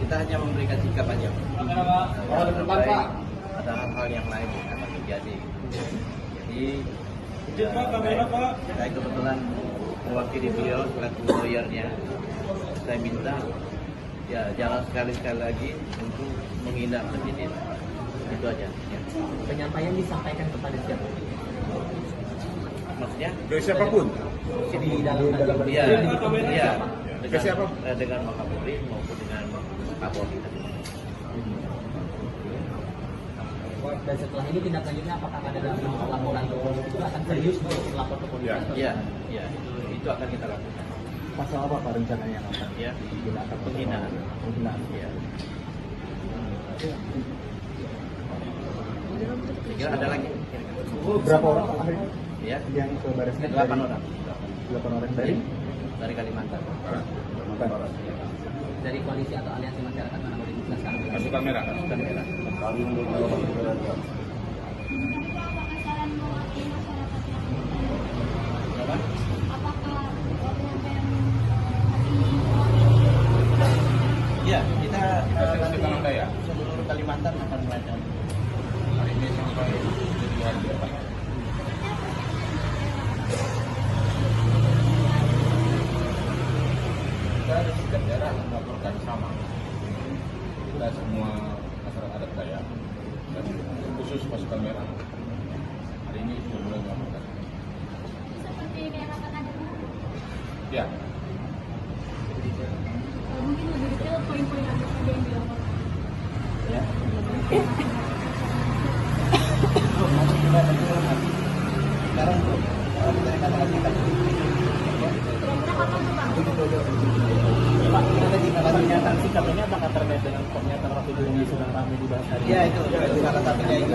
[SPEAKER 5] Kita hanya memberikan sikap aja. Ada hal-hal yang lain yang akan terjadi. Jadi saya kebetulan mewakili beliau selaku lawyernya. Saya minta ya jangan sekali-sekali lagi untuk menghina presiden. Itu aja. Ya.
[SPEAKER 4] Penyampaian disampaikan kepada siapa?
[SPEAKER 5] Maksudnya?
[SPEAKER 2] Ke siapapun.
[SPEAKER 4] Di dalam
[SPEAKER 5] Iya.
[SPEAKER 2] Ke siapa?
[SPEAKER 5] Dengan Wakapolri maupun dengan Kapolri.
[SPEAKER 4] Dan setelah ini tindak lanjutnya apakah ada dalam laporan ke polisi itu akan serius untuk lapor ke polisi?
[SPEAKER 5] Iya. Itu akan kita lakukan.
[SPEAKER 3] Pasal apa Pak rencananya yang akan
[SPEAKER 5] Ya,
[SPEAKER 3] digunakan?
[SPEAKER 5] penghinaan.
[SPEAKER 3] Iya.
[SPEAKER 5] Saya kira ada lagi.
[SPEAKER 3] Berapa orang Pak akhirnya
[SPEAKER 5] Ya,
[SPEAKER 3] yang ke Baris?
[SPEAKER 5] 8 orang
[SPEAKER 3] 8 orang dari
[SPEAKER 5] Kalimantan.
[SPEAKER 3] Kalimantan.
[SPEAKER 4] Dari koalisi atau aliansi masyarakat mana boleh dijelaskan?
[SPEAKER 2] Pasukan merah.
[SPEAKER 5] Pasukan merah. Ya, kita
[SPEAKER 2] Ke Tanah Dayak.
[SPEAKER 5] seluruh Kalimantan akan melakukan.
[SPEAKER 2] Hari ini sampai jadi hari depan. Kita dari setiap daerah melaporkan sama. kita semua masyarakat adat Dayak dan khusus pasukan merah hari ini sudah mulai melakukan.
[SPEAKER 6] Seperti daerah adat.
[SPEAKER 2] Ya,
[SPEAKER 6] Mungkin lebih detail poin-poin apa saja yang dilakukan.
[SPEAKER 3] Sekarang kita katakan kita.
[SPEAKER 6] Kira-kira kapan tuh Bang?
[SPEAKER 4] Pak, kita di pernyataan sikap ini apakah terkait dengan pernyataan Rocky Gerung yang sedang ramai dibahas hari ini?
[SPEAKER 5] Ya itu salah satunya itu.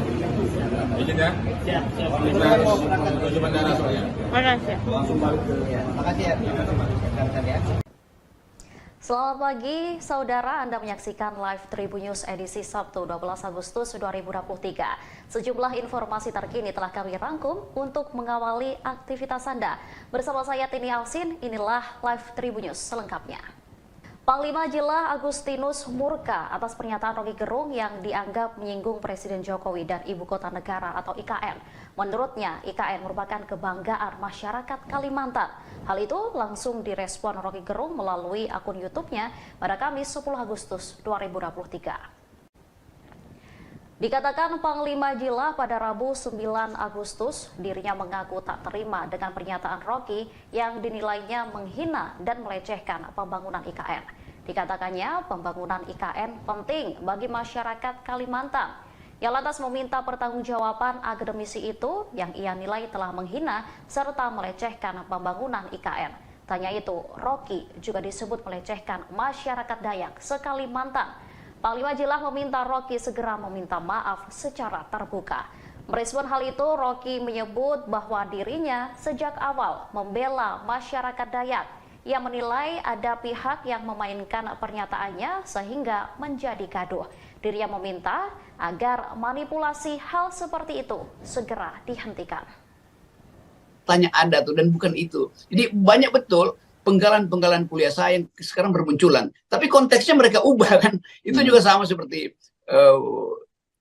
[SPEAKER 2] izin ya.
[SPEAKER 4] Siap, siap.
[SPEAKER 2] Kita harus menuju bandara soalnya.
[SPEAKER 3] Langsung balik ke
[SPEAKER 5] Ya, makasih ya. Rekan-rekan ya.
[SPEAKER 7] Selamat pagi, saudara. Anda menyaksikan Live Tribun News edisi Sabtu 12 Agustus 2023. Sejumlah informasi terkini telah kami rangkum untuk mengawali aktivitas Anda. Bersama saya Tini Alsin, inilah Live Tribun News selengkapnya. Panglima Jila Agustinus murka atas pernyataan Rocky Gerung yang dianggap menyinggung Presiden Jokowi dan Ibu Kota Negara atau IKN. Menurutnya, IKN merupakan kebanggaan masyarakat Kalimantan. Hal itu langsung direspon Rocky Gerung melalui akun YouTube-nya pada Kamis 10 Agustus 2023. Dikatakan Panglima Jila pada Rabu 9 Agustus, dirinya mengaku tak terima dengan pernyataan Rocky yang dinilainya menghina dan melecehkan pembangunan IKN. Dikatakannya pembangunan IKN penting bagi masyarakat Kalimantan. Ia lantas meminta pertanggungjawaban akademisi itu yang ia nilai telah menghina serta melecehkan pembangunan IKN. Tanya itu, Rocky juga disebut melecehkan masyarakat Dayak se-Kalimantan. Panglima Jila meminta Rocky segera meminta maaf secara terbuka. Merespon hal itu, Rocky menyebut bahwa dirinya sejak awal membela masyarakat Dayak. Ia menilai ada pihak yang memainkan pernyataannya sehingga menjadi gaduh. Dirinya meminta agar manipulasi hal seperti itu segera dihentikan.
[SPEAKER 8] Tanya ada tuh dan bukan itu. Jadi banyak betul penggalan-penggalan kuliah saya yang sekarang bermunculan. Tapi konteksnya mereka ubah kan. Itu juga sama seperti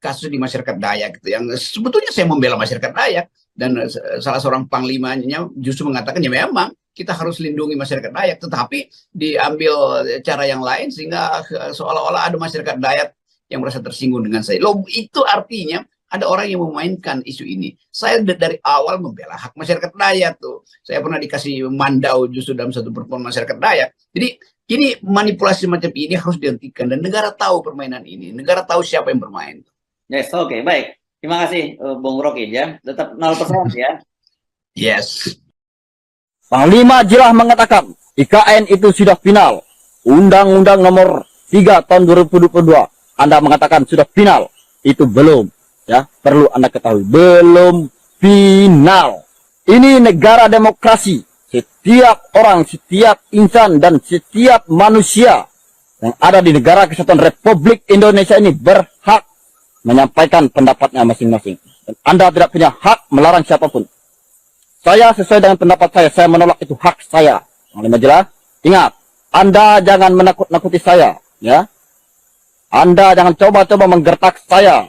[SPEAKER 8] kasus di masyarakat Dayak gitu. Yang sebetulnya saya membela masyarakat Dayak. Dan salah seorang panglimanya justru mengatakan ya memang kita harus lindungi masyarakat Dayak. Tetapi diambil cara yang lain sehingga seolah-olah ada masyarakat Dayak yang merasa tersinggung dengan saya. Loh, itu artinya ada orang yang memainkan isu ini. Saya dari awal membela hak masyarakat Dayak tuh. Saya pernah dikasih mandau justru dalam satu pertemuan masyarakat Dayak. Jadi ini manipulasi macam ini harus dihentikan. Dan negara tahu permainan ini. Negara tahu siapa yang bermain.
[SPEAKER 9] Yes, oke, baik. Terima kasih, Bung Rocky ya. Tetap 0% ya.
[SPEAKER 8] Yes.
[SPEAKER 1] Panglima Jila mengatakan IKN itu sudah final. Undang-Undang nomor 3 tahun 2022. Anda mengatakan sudah final. Itu belum. Ya, perlu Anda ketahui, belum final. Ini negara demokrasi. Setiap orang, setiap insan, dan setiap manusia yang ada di negara kesatuan Republik Indonesia ini berhak menyampaikan pendapatnya masing-masing. Dan Anda tidak punya hak melarang siapapun. Saya sesuai dengan pendapat saya menolak, itu hak saya. Panglima Jila, ingat, Anda jangan menakut-nakuti saya, ya. Anda jangan coba-coba menggertak saya.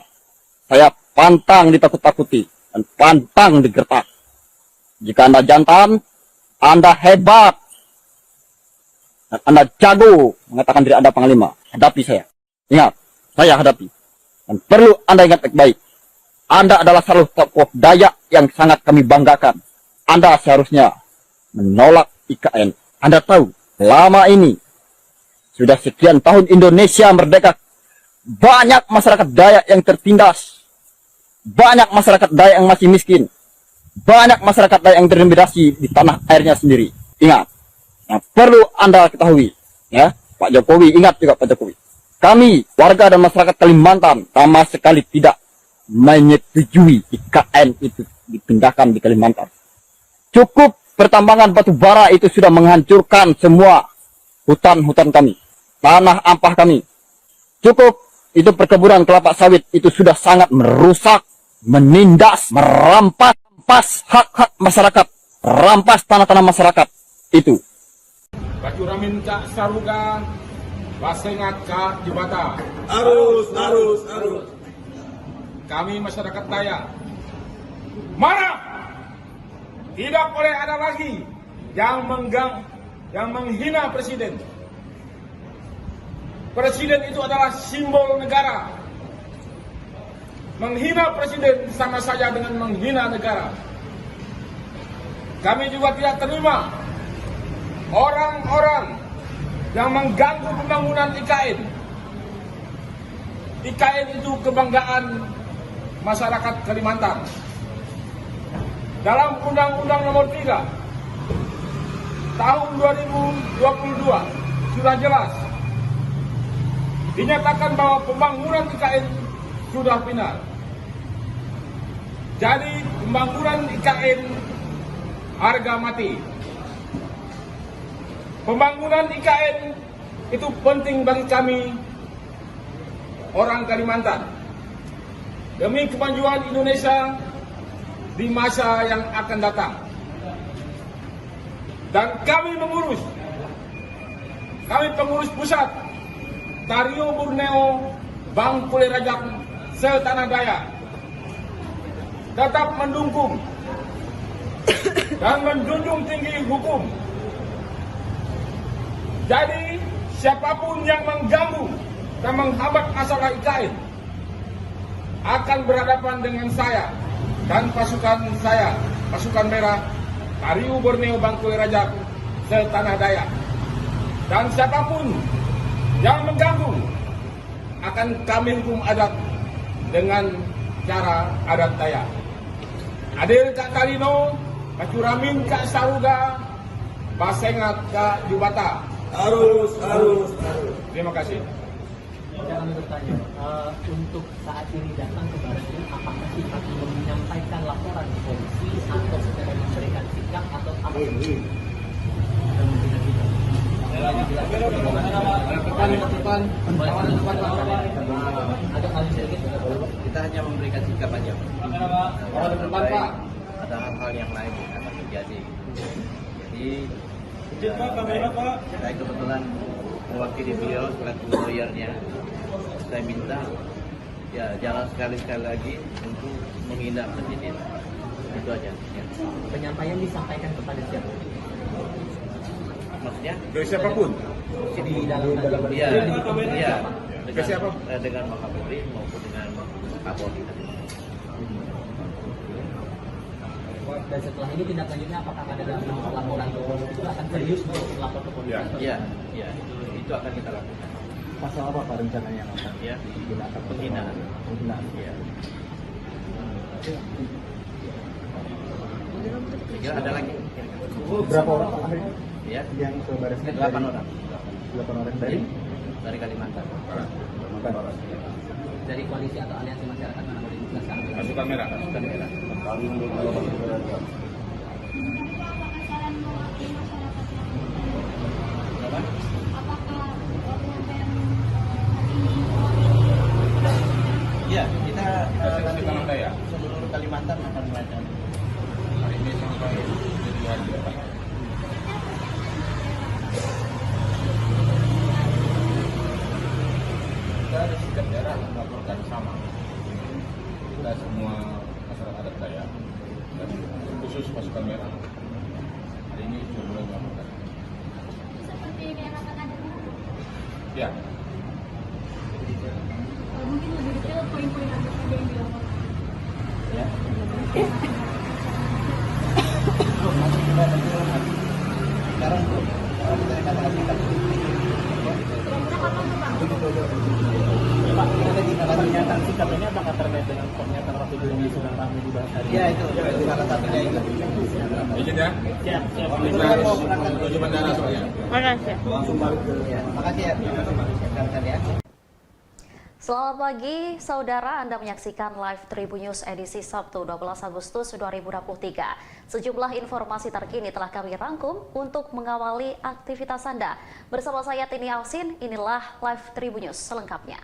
[SPEAKER 1] Saya pantang ditakut-takuti dan pantang digertak. Jika Anda jantan, Anda hebat, dan Anda jago mengatakan diri Anda panglima. Hadapi saya. Ingat, saya hadapi. Dan perlu Anda ingat baik-baik. Anda adalah salah satu tokoh Dayak yang sangat kami banggakan. Anda seharusnya menolak IKN. Anda tahu, selama ini sudah sekian tahun Indonesia merdeka. Banyak masyarakat Dayak yang tertindas. Banyak masyarakat Dayak yang masih miskin. Banyak masyarakat Dayak yang terintimidasi di tanah airnya sendiri. Ingat, yang perlu Anda ketahui, ya, Pak Jokowi, ingat juga Pak Jokowi. Kami, warga dan masyarakat Kalimantan, sama sekali tidak menyetujui IKN itu dipindahkan di Kalimantan. Cukup pertambangan batu bara itu sudah menghancurkan semua hutan-hutan kami, tanah ampah kami. Cukup itu perkebunan kelapa sawit itu sudah sangat merusak, menindas, merampas hak-hak masyarakat, rampas tanah-tanah masyarakat itu.
[SPEAKER 2] Bacuramin Cak Saruga, Basengat Cak Jibata.
[SPEAKER 3] Arus.
[SPEAKER 2] Kami masyarakat Dayak marah. Tidak boleh ada lagi yang menghina presiden. Presiden itu adalah simbol negara. Menghina presiden sama saja dengan menghina negara. Kami juga tidak terima orang-orang yang mengganggu pembangunan IKN. IKN itu kebanggaan masyarakat Kalimantan. Dalam Undang-Undang Nomor 3 Tahun 2022 sudah jelas dinyatakan bahwa pembangunan IKN sudah final. Jadi pembangunan IKN harga mati. Pembangunan IKN itu penting bagi kami orang Kalimantan demi kemajuan Indonesia di masa yang akan datang. Dan kami pengurus pusat Tario Borneo Bangkule Rajak Setanah Daya tetap mendukung dan menjunjung tinggi hukum. Jadi siapapun yang mengganggu dan menghambat masalah IKN akan berhadapan dengan saya dan pasukan saya, pasukan merah Tario Borneo Bangkule Rajak Setanah Daya. Dan siapapun yang mengganggu akan kami hukum adat dengan cara adat Daya. Adil Kak Talino, Kacuramin Kak Saruga, Basengat Kak Jubata.
[SPEAKER 3] Harus.
[SPEAKER 2] Terima kasih.
[SPEAKER 4] Kami bertanya, untuk saat ini datang ke Baratnya, apakah sifat menyampaikan laporan ke polisi atau secara memberikan sikap atau apa?
[SPEAKER 5] Kita hanya memberikan sikap aja. Ada hal-hal yang lain yang akan terjadi. Jadi saya kebetulan mewakili beliau selaku lawyernya. Saya minta ya jangan sekali-sekali lagi untuk menghina presiden. Itu aja. Ya.
[SPEAKER 4] Penyampaian disampaikan kepada siapa?
[SPEAKER 5] Maksudnya?
[SPEAKER 2] Dari siapapun.
[SPEAKER 4] Di dalam
[SPEAKER 5] Iya.
[SPEAKER 2] Ke siapa?
[SPEAKER 5] Dengan Wakapolri maupun dengan Kapolri.
[SPEAKER 4] Dan setelah ini tindak lanjutnya apakah ada dalam laporan ke polisi itu akan serius untuk lapor ke polisi?
[SPEAKER 2] Ya.
[SPEAKER 5] Iya. Itu akan kita lakukan.
[SPEAKER 3] Pasal apa Pak rencananya yang akan
[SPEAKER 5] Ya.
[SPEAKER 3] digunakan?
[SPEAKER 5] Penghinaan.
[SPEAKER 3] Iya.
[SPEAKER 5] Ya, ada lagi.
[SPEAKER 3] Berapa orang Pak hari
[SPEAKER 5] Ya.
[SPEAKER 3] yang ke baris?
[SPEAKER 5] 8 orang.
[SPEAKER 3] 8 orang dari
[SPEAKER 5] Kalimantan.
[SPEAKER 3] Kalimantan.
[SPEAKER 4] Dari koalisi atau aliansi masyarakat mana boleh dijelaskan?
[SPEAKER 2] Pasukan merah.
[SPEAKER 5] Pasukan merah. Ya, kita nanti
[SPEAKER 2] Setanah Daya.
[SPEAKER 5] seluruh Kalimantan akan melakukan.
[SPEAKER 2] Hari ini sampai 7 hari ke depan. Kita di setiap daerah melaporkan sama. Kita semua masyarakat adat Daya dan khusus pasukan merah hari ini sudah mulai melaporkan.
[SPEAKER 6] Seperti daerah Tengah.
[SPEAKER 2] Ya,
[SPEAKER 6] Mungkin lebih detail poin-poin apa saja yang dilaporkan.
[SPEAKER 5] Ya. Sekarang kita katakan kita.
[SPEAKER 6] Kira-kira kapan tuh Bang?
[SPEAKER 4] Pak, ada di dalam pernyataan sikap ini apakah terkait dengan pernyataan waktu dulu yang sedang ramai dibahas hari ini?
[SPEAKER 5] Ya itu salah satunya itu.
[SPEAKER 2] izin ya.
[SPEAKER 4] Siap.
[SPEAKER 2] Kita harus menuju bandara soalnya.
[SPEAKER 3] Langsung balik ke
[SPEAKER 5] Ya, makasih ya. Siapkan ya.
[SPEAKER 7] Selamat pagi, saudara. Anda menyaksikan Live Tribun News edisi Sabtu 12 Agustus 2023. Sejumlah informasi terkini telah kami rangkum untuk mengawali aktivitas Anda. Bersama saya Tini Ausin, inilah Live Tribun News selengkapnya.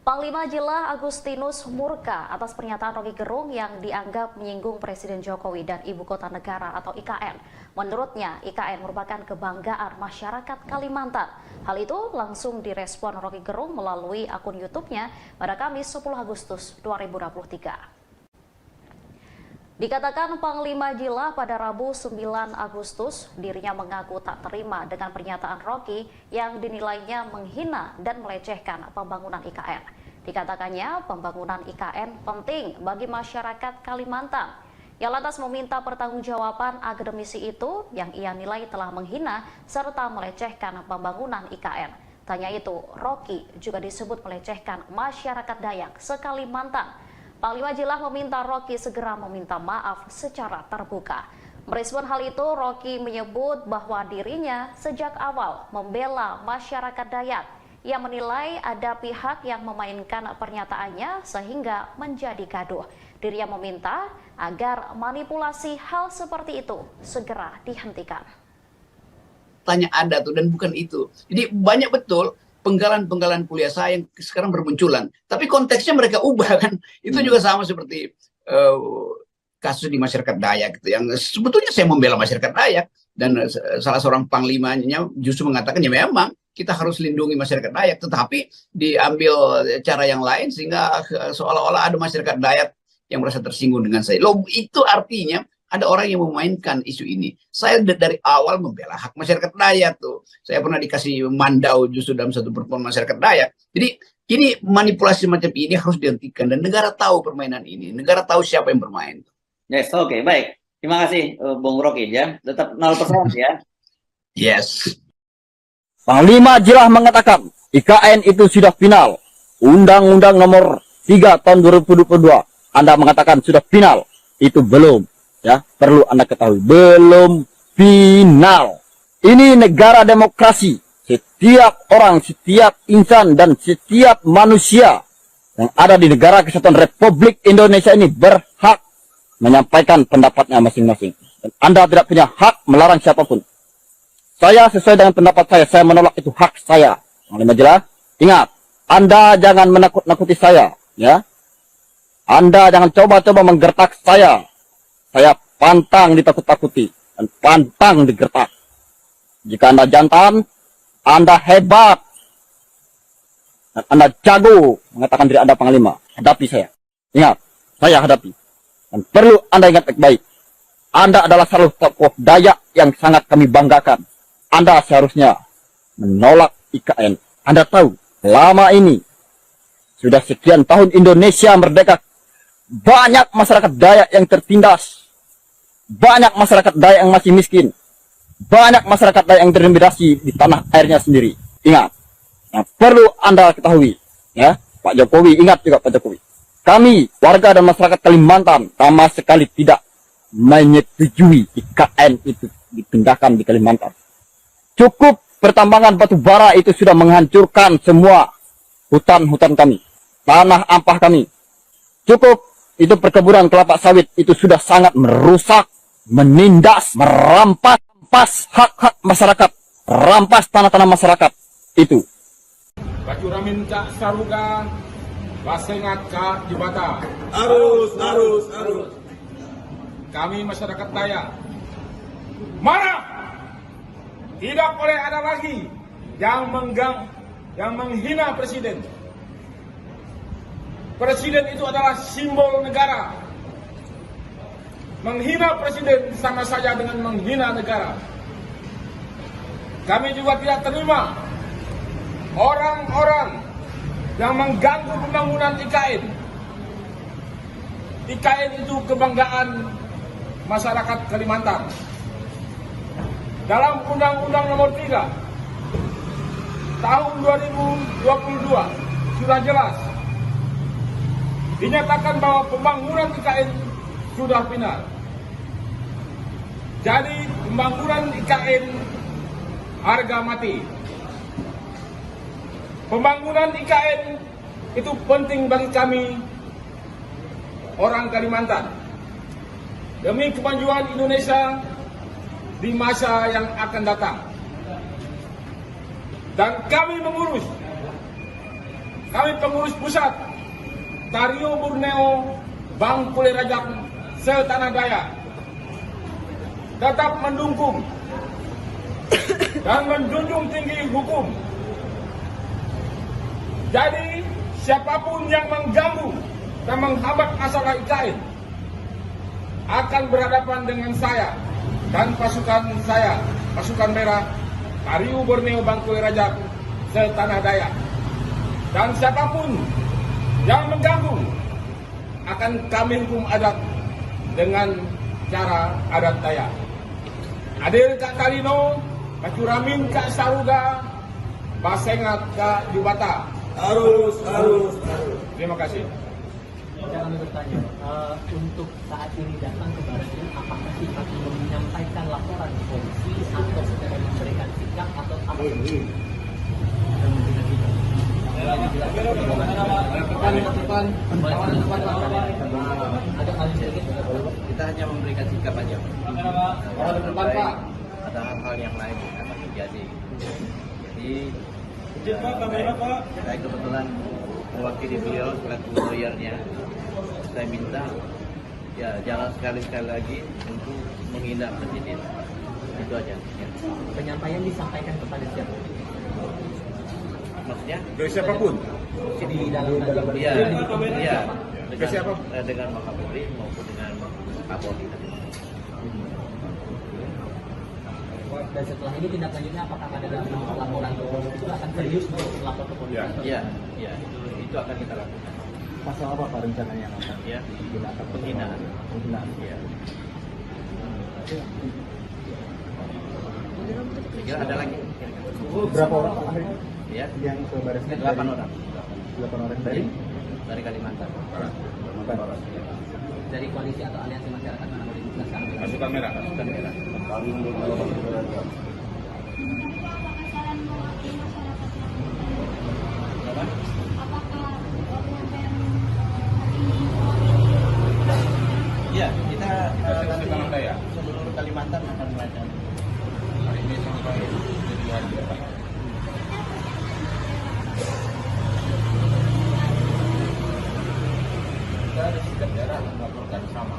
[SPEAKER 7] Panglima Jila Agustinus murka atas pernyataan Roky Gerung yang dianggap menyinggung Presiden Jokowi dan Ibu Kota Negara atau IKN. Menurutnya, IKN merupakan kebanggaan masyarakat Kalimantan. Hal itu langsung direspon Roky Gerung melalui akun YouTube-nya pada Kamis 10 Agustus 2023. Dikatakan Panglima Jila pada Rabu 9 Agustus, dirinya mengaku tak terima dengan pernyataan Rocky yang dinilainya menghina dan melecehkan pembangunan IKN. Dikatakannya pembangunan IKN penting bagi masyarakat Kalimantan. Ia lantas meminta pertanggungjawaban akademisi itu yang ia nilai telah menghina serta melecehkan pembangunan IKN. Tanya itu, Rocky juga disebut melecehkan masyarakat Dayak se-Kalimantan. Panglima Jila meminta Rocky segera meminta maaf secara terbuka. Merespon hal itu, Rocky menyebut bahwa dirinya sejak awal membela masyarakat Dayak. Ia menilai ada pihak yang memainkan pernyataannya sehingga menjadi gaduh. Dirinya meminta agar manipulasi hal seperti itu segera dihentikan.
[SPEAKER 8] Tanya ada tuh dan bukan itu. Jadi banyak betul penggalan-penggalan kuliah saya yang sekarang bermunculan. Tapi konteksnya mereka ubah kan. Itu juga sama seperti kasus di masyarakat Dayak gitu. Yang sebetulnya saya membela masyarakat Dayak. Dan salah seorang panglimanya justru mengatakan ya memang kita harus lindungi masyarakat Dayak. Tetapi diambil cara yang lain sehingga seolah-olah ada masyarakat Dayak yang merasa tersinggung dengan saya. Loh, itu artinya ada orang yang memainkan isu ini. Saya dari awal membela hak masyarakat Dayak tuh. Saya pernah dikasih mandau justru dalam satu pertemuan masyarakat Dayak. Jadi ini manipulasi macam ini harus dihentikan dan negara tahu permainan ini. Negara tahu siapa yang bermain.
[SPEAKER 9] Yes, oke, baik. Terima kasih, Bung Rocky ya. Tetap 0% ya.
[SPEAKER 8] Yes.
[SPEAKER 1] Panglima Jila mengatakan IKN itu sudah final. Undang-Undang nomor 3 tahun 2022. Anda mengatakan sudah final. Itu belum. Ya, perlu Anda ketahui, belum final. Ini negara demokrasi. Setiap orang, setiap insan, dan setiap manusia yang ada di negara kesatuan Republik Indonesia ini berhak menyampaikan pendapatnya masing-masing. Dan Anda tidak punya hak melarang siapapun. Saya sesuai dengan pendapat saya menolak itu hak saya. Panglima Jila, ingat, Anda jangan menakut-nakuti saya, ya. Anda jangan coba-coba menggertak saya. Saya pantang ditakut-takuti dan pantang digertak. Jika Anda jantan, Anda hebat, dan Anda jago mengatakan diri Anda panglima, hadapi saya. Ingat, saya hadapi. Dan perlu Anda ingat baik-baik, Anda adalah salah satu tokoh Dayak yang sangat kami banggakan. Anda seharusnya menolak IKN. Anda tahu, lama ini, sudah sekian tahun Indonesia merdeka, banyak masyarakat Dayak yang tertindas. Banyak masyarakat Dayak yang masih miskin. Banyak masyarakat Dayak yang terintimidasi di tanah airnya sendiri. Ingat, yang perlu Anda ketahui, ya, Pak Jokowi, ingat juga Pak Jokowi. Kami, warga dan masyarakat Kalimantan, sama sekali tidak menyetujui IKN itu dipindahkan di Kalimantan. Cukup pertambangan batu bara itu sudah menghancurkan semua hutan-hutan kami, tanah ampah kami. Cukup itu perkebunan kelapa sawit itu sudah sangat merusak, menindas, merampas hak-hak masyarakat, rampas tanah-tanah masyarakat itu.
[SPEAKER 2] Bacuramin cak saruga, basengat cak jibata.
[SPEAKER 3] Arus.
[SPEAKER 2] Kami masyarakat Dayak marah. Tidak boleh ada lagi yang menghina presiden. Presiden itu adalah simbol negara. Menghina presiden sama saja dengan menghina negara. Kami juga tidak terima orang-orang yang mengganggu pembangunan IKN. IKN itu kebanggaan masyarakat Kalimantan. Dalam Undang-Undang nomor 3 tahun 2022 sudah jelas dinyatakan bahwa pembangunan IKN sudah final. Jadi pembangunan IKN harga mati. Pembangunan IKN itu penting bagi kami orang Kalimantan. Demi kemajuan Indonesia di masa yang akan datang. Dan kami pengurus pusat Tario Borneo Bang Pule Rajak setanah Dayak tetap mendukung dan menjunjung tinggi hukum. Jadi siapapun yang mengganggu dan menghambat masalah IKN akan berhadapan dengan saya dan pasukan saya, pasukan merah, Kariu Borneo Bangkoi Rajak, setanah Dayak. Dan siapapun yang mengganggu akan kami hukum adat dengan cara adat Dayak. Adil Kak Kalino, Kacuramin Kak Saruga, Basengat Kak Jubata. Harus. Terima kasih.
[SPEAKER 4] Kami bertanya, untuk saat ini datang ke Baratnya, apakah kita menyampaikan laporan ke polisi atau secara memberikan sikap atau apa?
[SPEAKER 5] Kita hanya memberikan sikap aja. Ada hal-hal yang lain yang akan terjadi. Jadi saya kebetulan mewakili beliau selaku lawyernya. Saya minta ya jangan sekali-sekali lagi untuk menghina presiden. Itu aja. Ya.
[SPEAKER 4] Penyampaian disampaikan kepada siapa?
[SPEAKER 5] Maksudnya?
[SPEAKER 2] Dari siapapun.
[SPEAKER 4] Di dalam
[SPEAKER 5] Iya.
[SPEAKER 2] Ke siapa?
[SPEAKER 5] Dengan Wakapolri maupun dengan Kapolri.
[SPEAKER 4] Dan setelah ini tindak lanjutnya apakah ada dalam laporan ke polisi itu akan serius untuk lapor ke polisi?
[SPEAKER 5] Iya, itu akan kita lakukan.
[SPEAKER 3] Pasal apa Pak rencananya yang akan
[SPEAKER 5] Ya,
[SPEAKER 3] digunakan?
[SPEAKER 5] penghinaan.
[SPEAKER 3] Ya.
[SPEAKER 5] Saya kira ada lagi.
[SPEAKER 3] Berapa orang Pak akhirnya
[SPEAKER 5] Ya,
[SPEAKER 3] yang ke Barisnya?
[SPEAKER 5] 8 orang
[SPEAKER 3] 8 orang
[SPEAKER 5] dari Kalimantan.
[SPEAKER 4] Dari koalisi atau aliansi masyarakat mana boleh dijelaskan?
[SPEAKER 2] Pasukan merah.
[SPEAKER 5] Pasukan merah. Ya, kita nanti seluruh Kalimantan akan melakukan.
[SPEAKER 2] Hari ini sampai 7 hari depan. Kita di setiap daerah akan melaporkan sama.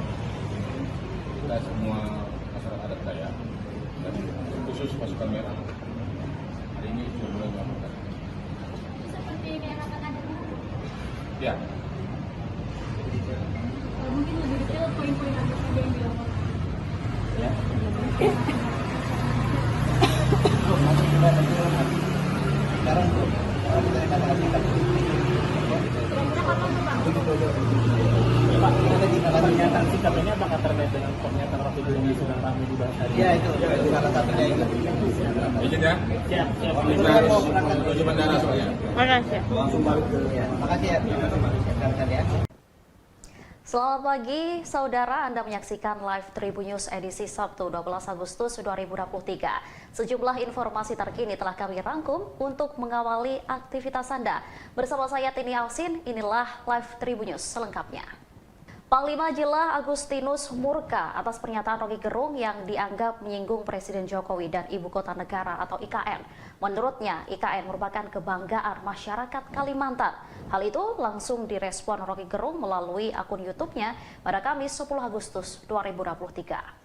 [SPEAKER 2] Kita semua masyarakat adat Dayak dan khusus pasukan merah. Hari ini sudah mulai melaporkan.
[SPEAKER 6] Seperti daerah Tengah.
[SPEAKER 2] Ya,
[SPEAKER 6] Mungkin lebih detail poin-poin apa saja yang dilaporkan.
[SPEAKER 5] Sekarang kita katakan
[SPEAKER 6] Kira-kira kapan tuh Bang?
[SPEAKER 4] Pak, ada pernyataan sikap ini apakah terkait dengan pernyataan Rocky Gerung yang sudah ramai dibahas hari ini?
[SPEAKER 5] ya itu salah satunya itu.
[SPEAKER 2] izin ya.
[SPEAKER 4] Siap.
[SPEAKER 2] Kita harus menuju bandara soalnya.
[SPEAKER 3] Langsung balik ke
[SPEAKER 5] Ya, makasih ya. Siapkan ya.
[SPEAKER 7] Selamat pagi, saudara. Anda menyaksikan live Tribun News edisi Sabtu 12 Agustus 2023. Sejumlah informasi terkini telah kami rangkum untuk mengawali aktivitas Anda. Bersama saya Tini Alsin, inilah live Tribun News selengkapnya. Panglima Jila Agustinus murka atas pernyataan Rocky Gerung yang dianggap menyinggung Presiden Jokowi dan Ibu Kota Negara atau IKN. Menurutnya, IKN merupakan kebanggaan masyarakat Kalimantan. Hal itu langsung direspon Rocky Gerung melalui akun YouTube-nya pada Kamis 10 Agustus 2023.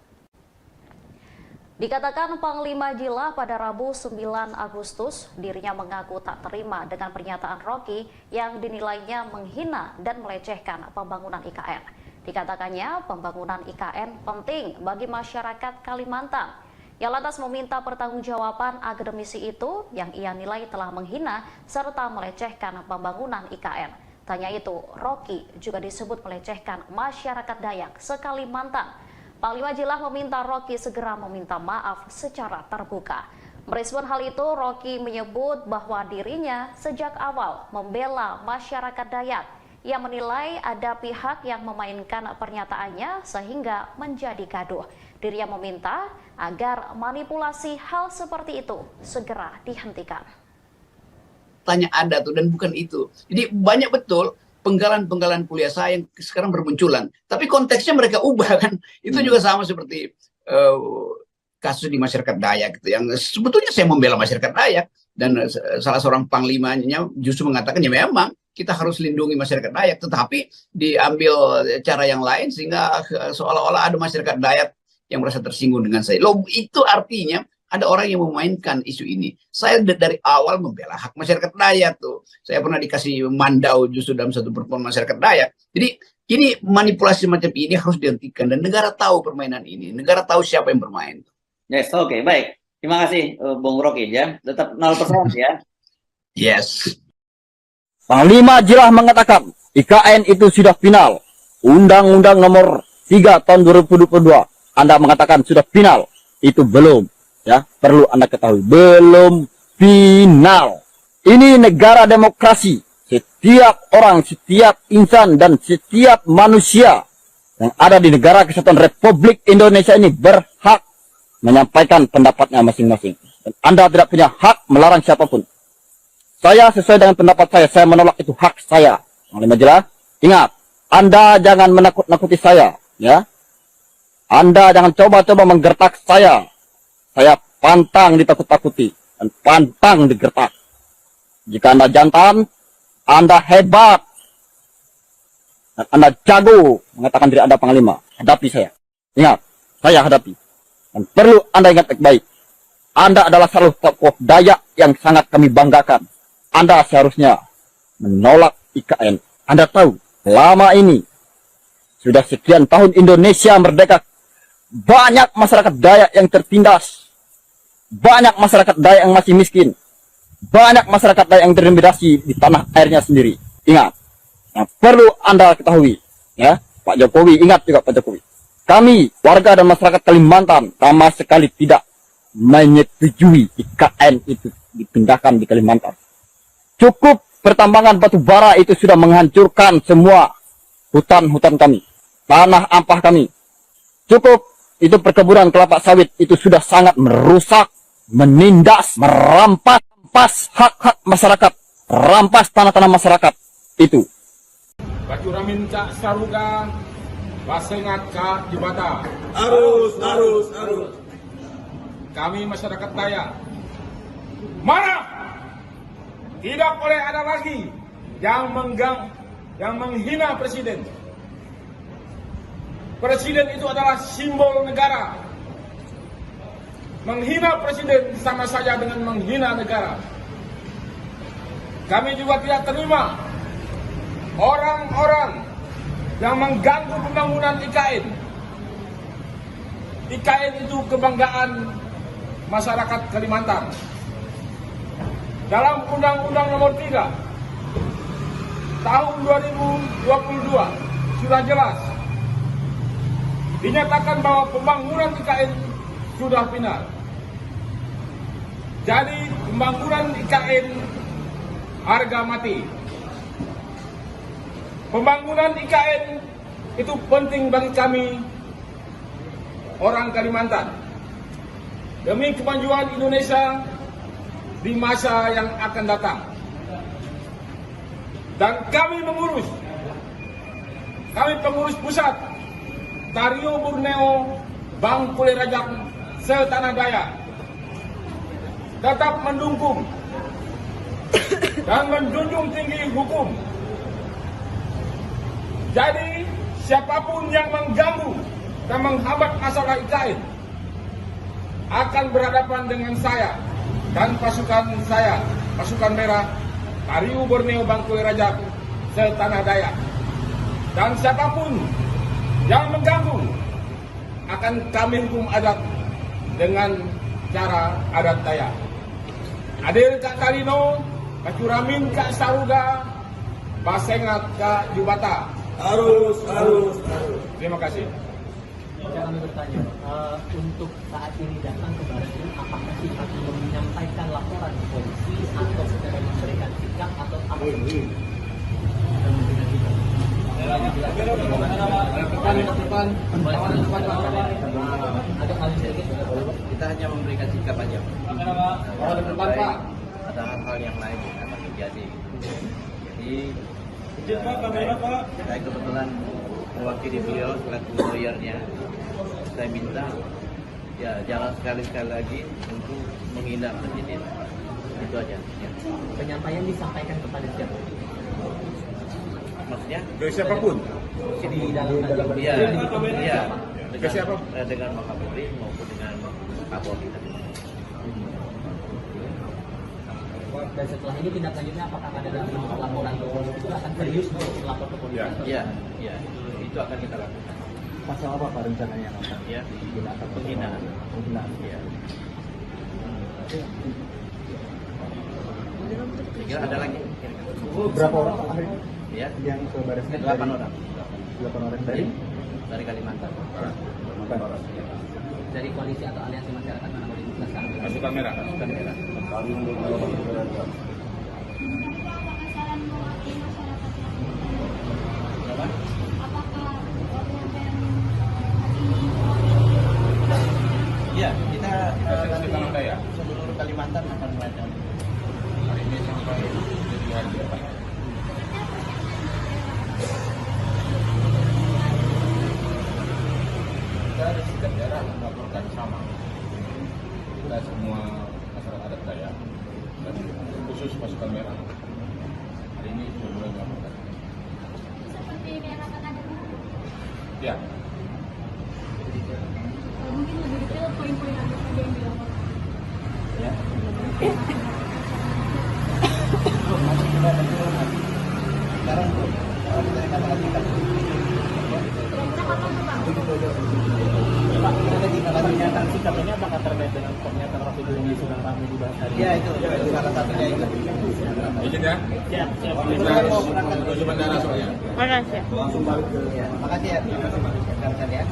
[SPEAKER 7] Dikatakan Panglima Jila pada Rabu 9 Agustus, dirinya mengaku tak terima dengan pernyataan Rocky yang dinilainya menghina dan melecehkan pembangunan IKN. Dikatakannya pembangunan IKN penting bagi masyarakat Kalimantan. Ia lantas meminta pertanggungjawaban akademisi itu yang ia nilai telah menghina serta melecehkan pembangunan IKN. Tanya itu, Rocky juga disebut melecehkan masyarakat Dayak se-Kalimantan. Panglima Jila meminta Rocky segera meminta maaf secara terbuka. Merespon hal itu, Rocky menyebut bahwa dirinya sejak awal membela masyarakat Dayak. Ia menilai ada pihak yang memainkan pernyataannya sehingga menjadi gaduh. Dirinya meminta agar manipulasi hal seperti itu segera dihentikan.
[SPEAKER 8] Tanya ada tuh dan bukan itu. Jadi banyak betul penggalan-penggalan kuliah saya yang sekarang bermunculan. Tapi konteksnya mereka ubah kan. Itu juga sama seperti kasus di masyarakat Dayak gitu. Yang sebetulnya saya membela masyarakat Dayak. Dan salah seorang panglimanya justru mengatakan ya memang kita harus lindungi masyarakat Dayak. Tetapi diambil cara yang lain sehingga seolah-olah ada masyarakat Dayak yang merasa tersinggung dengan saya. Loh, itu artinya ada orang yang memainkan isu ini. Saya dari awal membela hak masyarakat Dayak tuh. Saya pernah dikasih mandau justru dalam satu pertemuan masyarakat Dayak. Jadi Ini manipulasi macam ini harus dihentikan dan negara tahu permainan ini. Negara tahu siapa yang bermain.
[SPEAKER 9] Yes, oke, baik. Terima kasih, Bung Rocky ya. Tetap 0% ya.
[SPEAKER 8] Yes.
[SPEAKER 1] Panglima jelas mengatakan IKN itu sudah final. Undang-Undang Nomor 3 tahun 2022. Anda mengatakan sudah final. Itu belum, ya. Perlu Anda ketahui, belum final. Ini negara demokrasi. Setiap orang, setiap insan, dan setiap manusia yang ada di negara kesatuan Republik Indonesia ini berhak menyampaikan pendapatnya masing-masing. Dan Anda tidak punya hak melarang siapapun. Saya sesuai dengan pendapat saya menolak, itu hak saya. Panglima jelas, ingat, Anda jangan menakut-nakuti saya, ya. Anda jangan coba-coba menggertak saya. Saya pantang ditakut-takuti dan pantang digertak. Jika Anda jantan, Anda hebat, dan Anda jago mengatakan diri Anda panglima, hadapi saya. Ingat, saya hadapi. Dan perlu Anda ingat baik-baik, Anda adalah salah satu tokoh Dayak yang sangat kami banggakan. Anda seharusnya menolak IKN. Anda tahu, selama ini, sudah sekian tahun Indonesia merdeka, banyak masyarakat Dayak yang tertindas. Banyak masyarakat Dayak yang masih miskin. Banyak masyarakat Dayak yang terintimidasi di tanah airnya sendiri. Ingat, yang perlu Anda ketahui, ya, Pak Jokowi, ingat juga Pak Jokowi. Kami, warga dan masyarakat Kalimantan, sama sekali tidak menyetujui IKN itu dipindahkan di Kalimantan. Cukup pertambangan batu bara itu sudah menghancurkan semua hutan-hutan kami, tanah ampah kami. Cukup itu perkebunan kelapa sawit itu sudah sangat merusak, menindas, merampas hak-hak masyarakat, rampas tanah-tanah masyarakat itu.
[SPEAKER 2] Batu Ramin Cak Saruga, Basengat Cak Jubata.
[SPEAKER 3] Arus.
[SPEAKER 2] Kami masyarakat Dayak marah. Tidak boleh ada lagi yang menghina presiden. Presiden itu adalah simbol negara. Menghina presiden sama saja dengan menghina negara. Kami juga tidak terima orang-orang yang mengganggu pembangunan IKN. IKN itu kebanggaan masyarakat Kalimantan. Dalam Undang-Undang Nomor 3 tahun 2022 sudah jelas dinyatakan bahwa pembangunan IKN sudah final. Jadi pembangunan IKN harga mati. Pembangunan IKN itu penting bagi kami orang Kalimantan demi kemajuan Indonesia di masa yang akan datang. Dan kami pengurus pusat Tario Borneo Bangkule Rajak Setanah Dayak tetap mendukung dan menjunjung tinggi hukum. Jadi siapapun yang mengganggu dan menghambat masalah IKN akan berhadapan dengan saya dan pasukan saya, pasukan merah Tario Borneo Bangkule Rajak Setanah Dayak. Dan siapapun yang mengganggu akan kami hukum adat dengan cara adat Dayak. Adil Kak Kalino, Kacuramin Kak Saruga, Basengat Kak Jubata.
[SPEAKER 3] Arus.
[SPEAKER 2] Terima kasih.
[SPEAKER 4] Kami bertanya, untuk saat ini datang ke Baris, apakah Pak menyampaikan laporan ke polisi atau secara memberikan sikap atau apa?
[SPEAKER 5] Kita hanya memberikan sikap aja. Ada hal-hal yang lain yang akan terjadi. Jadi saya kebetulan mewakili beliau selaku lawyernya. Saya minta ya jangan sekali-sekali lagi untuk menghina presiden. Itu aja. Ya.
[SPEAKER 4] Penyampaian disampaikan kepada siapa?
[SPEAKER 5] Maksudnya?
[SPEAKER 2] Ke siapapun.
[SPEAKER 4] Di dalam
[SPEAKER 5] Iya.
[SPEAKER 2] Ke siapa?
[SPEAKER 5] Dengan Wakapolri maupun dengan Kapolri tadi.
[SPEAKER 4] Dan setelah ini tindak lanjutnya apakah ada dalam bentuk laporan ke polisi itu akan serius untuk lapor ke polisi?
[SPEAKER 5] Ya, ya, itu akan kita lakukan.
[SPEAKER 3] Pasal apa Pak rencananya?
[SPEAKER 5] Ya,
[SPEAKER 3] Digunakan
[SPEAKER 5] penghinaan.
[SPEAKER 3] penghinaan.
[SPEAKER 5] Ya. Kira ada lagi?
[SPEAKER 3] Berapa orang Pak hari
[SPEAKER 5] Ya,
[SPEAKER 3] yang ke baris krim?
[SPEAKER 5] 8 orang
[SPEAKER 3] 8 orang
[SPEAKER 5] dari Kalimantan.
[SPEAKER 3] Kalimantan.
[SPEAKER 4] Dari koalisi atau aliansi masyarakat mana boleh dijelaskan?
[SPEAKER 2] Pasukan merah.
[SPEAKER 5] Pasukan merah.
[SPEAKER 6] Apakah
[SPEAKER 5] Ya, kita
[SPEAKER 2] Asosiasi Tanah Daya.
[SPEAKER 5] seluruh Kalimantan akan melakukan.
[SPEAKER 2] Hari ini sampai jadi hari depan. Kita di setiap daerah melaporkan sama. Kita semua masyarakat adat Dayak dan khusus pasukan merah. Hari ini sudah mulai melaporkan.
[SPEAKER 6] seperti daerah ada
[SPEAKER 2] Ya,
[SPEAKER 6] mungkin lebih detail poin-poin apa saja yang dilaporkan?
[SPEAKER 5] Ya. Sekarang kita lakukan.
[SPEAKER 6] Kira-kira kapan tuh Pak?
[SPEAKER 4] Pak, ada tindak lanjutnya sikap ini apakah terkait dengan pernyataan Rocky Gerung di Sunan Kami dibahas hari ini?
[SPEAKER 5] Ya, itu salah satunya itu.
[SPEAKER 2] izin ya.
[SPEAKER 4] Siap, siap.
[SPEAKER 2] Kita menuju bandara soalnya.
[SPEAKER 3] Langsung balik ke
[SPEAKER 5] Ya, makasih ya. Rekan-rekan ya.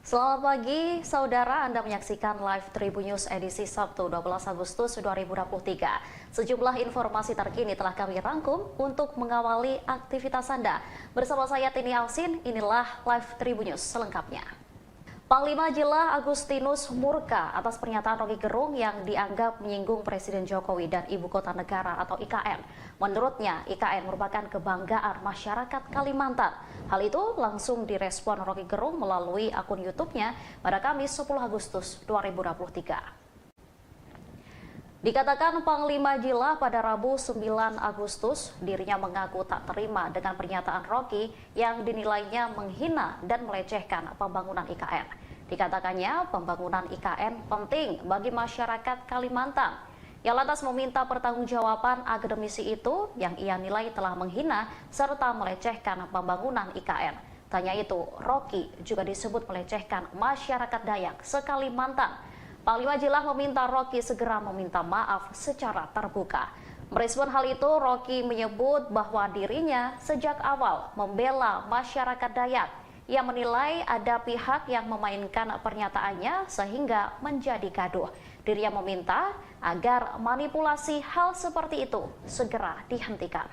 [SPEAKER 7] Selamat pagi, saudara. Anda menyaksikan live Tribun News edisi Sabtu 12 Agustus 2023. Sejumlah informasi terkini telah kami rangkum untuk mengawali aktivitas Anda. Bersama saya Tini Alsin, inilah live Tribun News selengkapnya. Panglima Jila Agustinus murka atas pernyataan Rocky Gerung yang dianggap menyinggung Presiden Jokowi dan Ibu Kota Negara atau IKN. Menurutnya, IKN merupakan kebanggaan masyarakat Kalimantan. Hal itu langsung direspon Rocky Gerung melalui akun YouTube-nya pada Kamis 10 Agustus 2023. Dikatakan Panglima Jila pada Rabu 9 Agustus, dirinya mengaku tak terima dengan pernyataan Rocky yang dinilainya menghina dan melecehkan pembangunan IKN. Dikatakannya pembangunan IKN penting bagi masyarakat Kalimantan. Ia lantas meminta pertanggungjawaban akademisi itu yang ia nilai telah menghina serta melecehkan pembangunan IKN. Tanya itu, Rocky juga disebut melecehkan masyarakat Dayak se-Kalimantan. Panglima Jila meminta Rocky segera meminta maaf secara terbuka. Merespon hal itu, Rocky menyebut bahwa dirinya sejak awal membela masyarakat Dayak. Ia menilai ada pihak yang memainkan pernyataannya sehingga menjadi gaduh. Dirinya meminta agar manipulasi hal seperti itu segera dihentikan.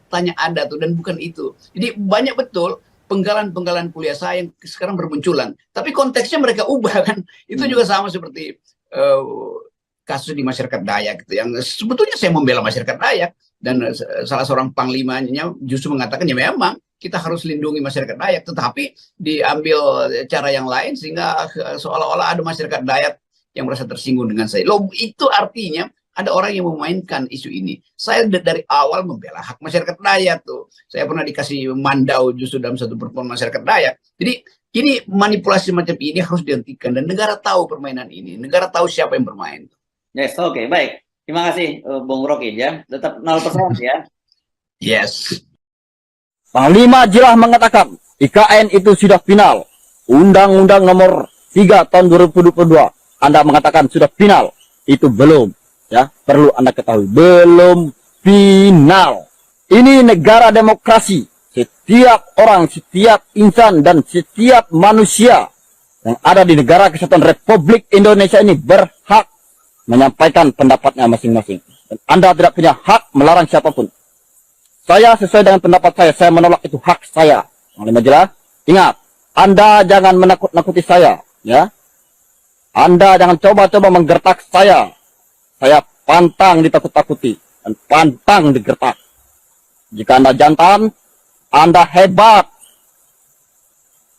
[SPEAKER 8] Tanya ada tuh dan bukan itu. Jadi banyak betul penggalan-penggalan kuliah saya yang sekarang bermunculan. Tapi konteksnya mereka ubah kan. Itu juga sama seperti kasus di masyarakat Dayak gitu. Yang sebetulnya saya membela masyarakat Dayak. Dan salah seorang panglimanya justru mengatakan ya memang kita harus lindungi masyarakat Dayak. Tetapi diambil cara yang lain sehingga seolah-olah ada masyarakat Dayak yang merasa tersinggung dengan saya. Loh, itu artinya ada orang yang memainkan isu ini. Saya dari awal membela hak masyarakat Dayak tuh. Saya pernah dikasih mandau justru dalam satu pertemuan masyarakat Dayak. Jadi ini manipulasi macam ini harus dihentikan dan negara tahu permainan ini. Negara tahu siapa yang bermain.
[SPEAKER 9] Yes, oke, baik. Terima kasih, Bung Rocky ya. Tetap 0% ya.
[SPEAKER 8] Yes.
[SPEAKER 1] Panglima Jila mengatakan IKN itu sudah final. Undang-Undang nomor 3 tahun 2022. Anda mengatakan sudah final. Itu belum. Ya, perlu Anda ketahui, belum final. Ini negara demokrasi. Setiap orang, setiap insan dan setiap manusia yang ada di negara kesatuan Republik Indonesia ini berhak menyampaikan pendapatnya masing-masing. Dan Anda tidak punya hak melarang siapapun. Saya sesuai dengan pendapat saya menolak, itu hak saya. Panglima Jila, ingat, Anda jangan menakut-nakuti saya, ya. Anda jangan coba-coba menggertak saya. Saya pantang ditakut-takuti dan pantang digertak. Jika Anda jantan, Anda hebat,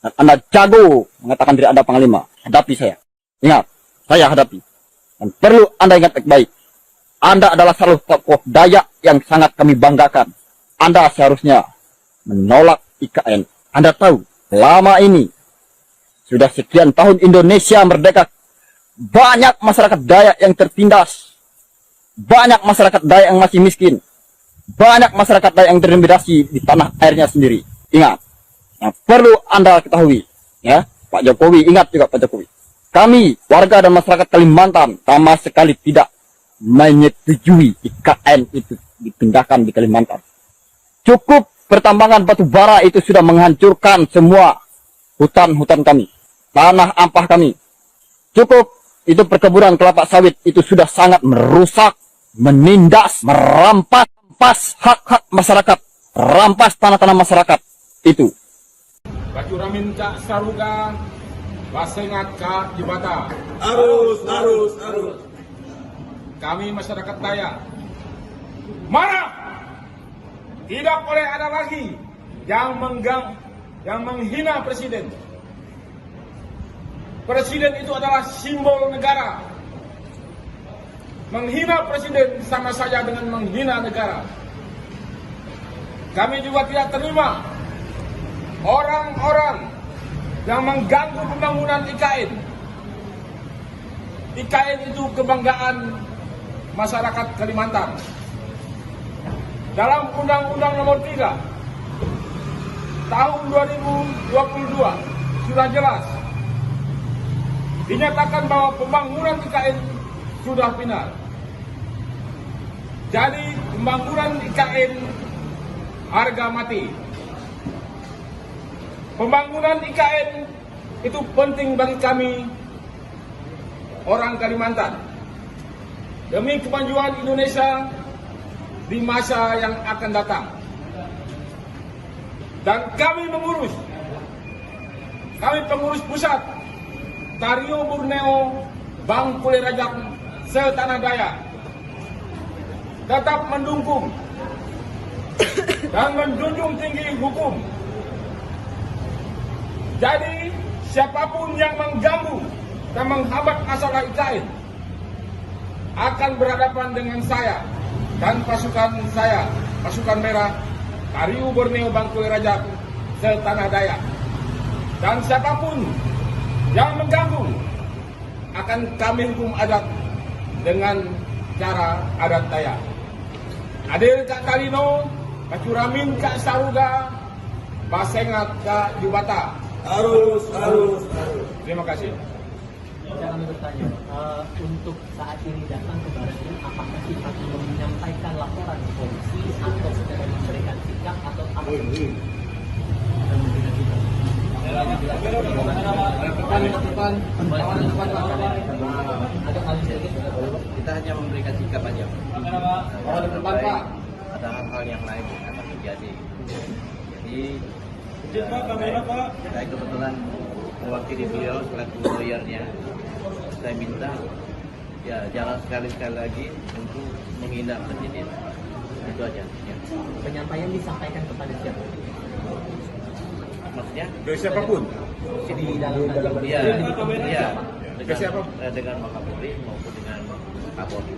[SPEAKER 1] dan Anda jago mengatakan diri Anda panglima, hadapi saya. Ingat, saya hadapi. Dan perlu Anda ingat baik-baik, Anda adalah salah tokoh Dayak yang sangat kami banggakan. Anda seharusnya menolak IKN. Anda tahu, lama ini, sudah sekian tahun Indonesia merdeka, banyak masyarakat Dayak yang tertindas. banyak masyarakat Dayak yang masih miskin, banyak masyarakat Dayak yang terintimidasi di tanah airnya sendiri. Ingat, yang perlu Anda ketahui, ya, Pak Jokowi, ingat juga Pak Jokowi. Kami, warga dan masyarakat Kalimantan, sama sekali tidak menyetujui IKN itu dipindahkan di Kalimantan. Cukup pertambangan batu bara itu sudah menghancurkan semua hutan-hutan kami, tanah ampah kami. Cukup itu perkebunan kelapa sawit itu sudah sangat merusak, menindas, merampas hak-hak masyarakat, rampas tanah-tanah masyarakat itu.
[SPEAKER 2] Bacuramin Cak Saruga, Basengat Cak Jibata.
[SPEAKER 3] Arus.
[SPEAKER 2] Kami masyarakat Dayak marah. Tidak boleh ada lagi yang menghina presiden. Presiden itu adalah simbol negara. Menghina presiden sama saja dengan menghina negara. Kami juga tidak terima orang-orang yang mengganggu pembangunan IKN. IKN itu kebanggaan masyarakat Kalimantan. Dalam Undang-Undang Nomor 3 Tahun 2022 sudah jelas dinyatakan bahwa pembangunan IKN sudah final. Jadi pembangunan IKN harga mati. Pembangunan IKN itu penting bagi kami orang Kalimantan demi kemajuan Indonesia di masa yang akan datang. Dan kami pengurus pusat Tario Borneo Bangkule Rajak setanah Dayak tetap mendukung dan menjunjung tinggi hukum. Jadi siapapun yang mengganggu dan menghambat masalah IKN akan berhadapan dengan saya dan pasukan saya, pasukan merah, Tario Borneo Bangkule Rajak setanah Dayak. Dan siapapun yang mengganggu akan kami hukum adat dengan cara adat Dayak. Adil Kak Talino, Bacuramin Kak Saruga, Basengat Kak Jibata.
[SPEAKER 3] Arus.
[SPEAKER 2] Terima kasih.
[SPEAKER 4] Bisa kami bertanya, untuk saat ini datang ke Baratnya, apakah sifatnya menyampaikan laporan ke polisi atau secara memberikan sikap atau apa?
[SPEAKER 5] Kita hanya memberikan sikap aja. Ada hal-hal yang lain yang akan terjadi. Jadi saya kebetulan mewakili beliau selaku lawyernya. Saya minta ya jangan sekali-sekali lagi untuk menghina presiden. Itu aja. Ya.
[SPEAKER 4] Penyampaian disampaikan kepada siapa?
[SPEAKER 5] Maksudnya?
[SPEAKER 2] Dari siapapun.
[SPEAKER 4] Di dalam
[SPEAKER 5] Iya.
[SPEAKER 2] Ke siapa?
[SPEAKER 5] Dengan Wakapolri maupun dengan Kapolri.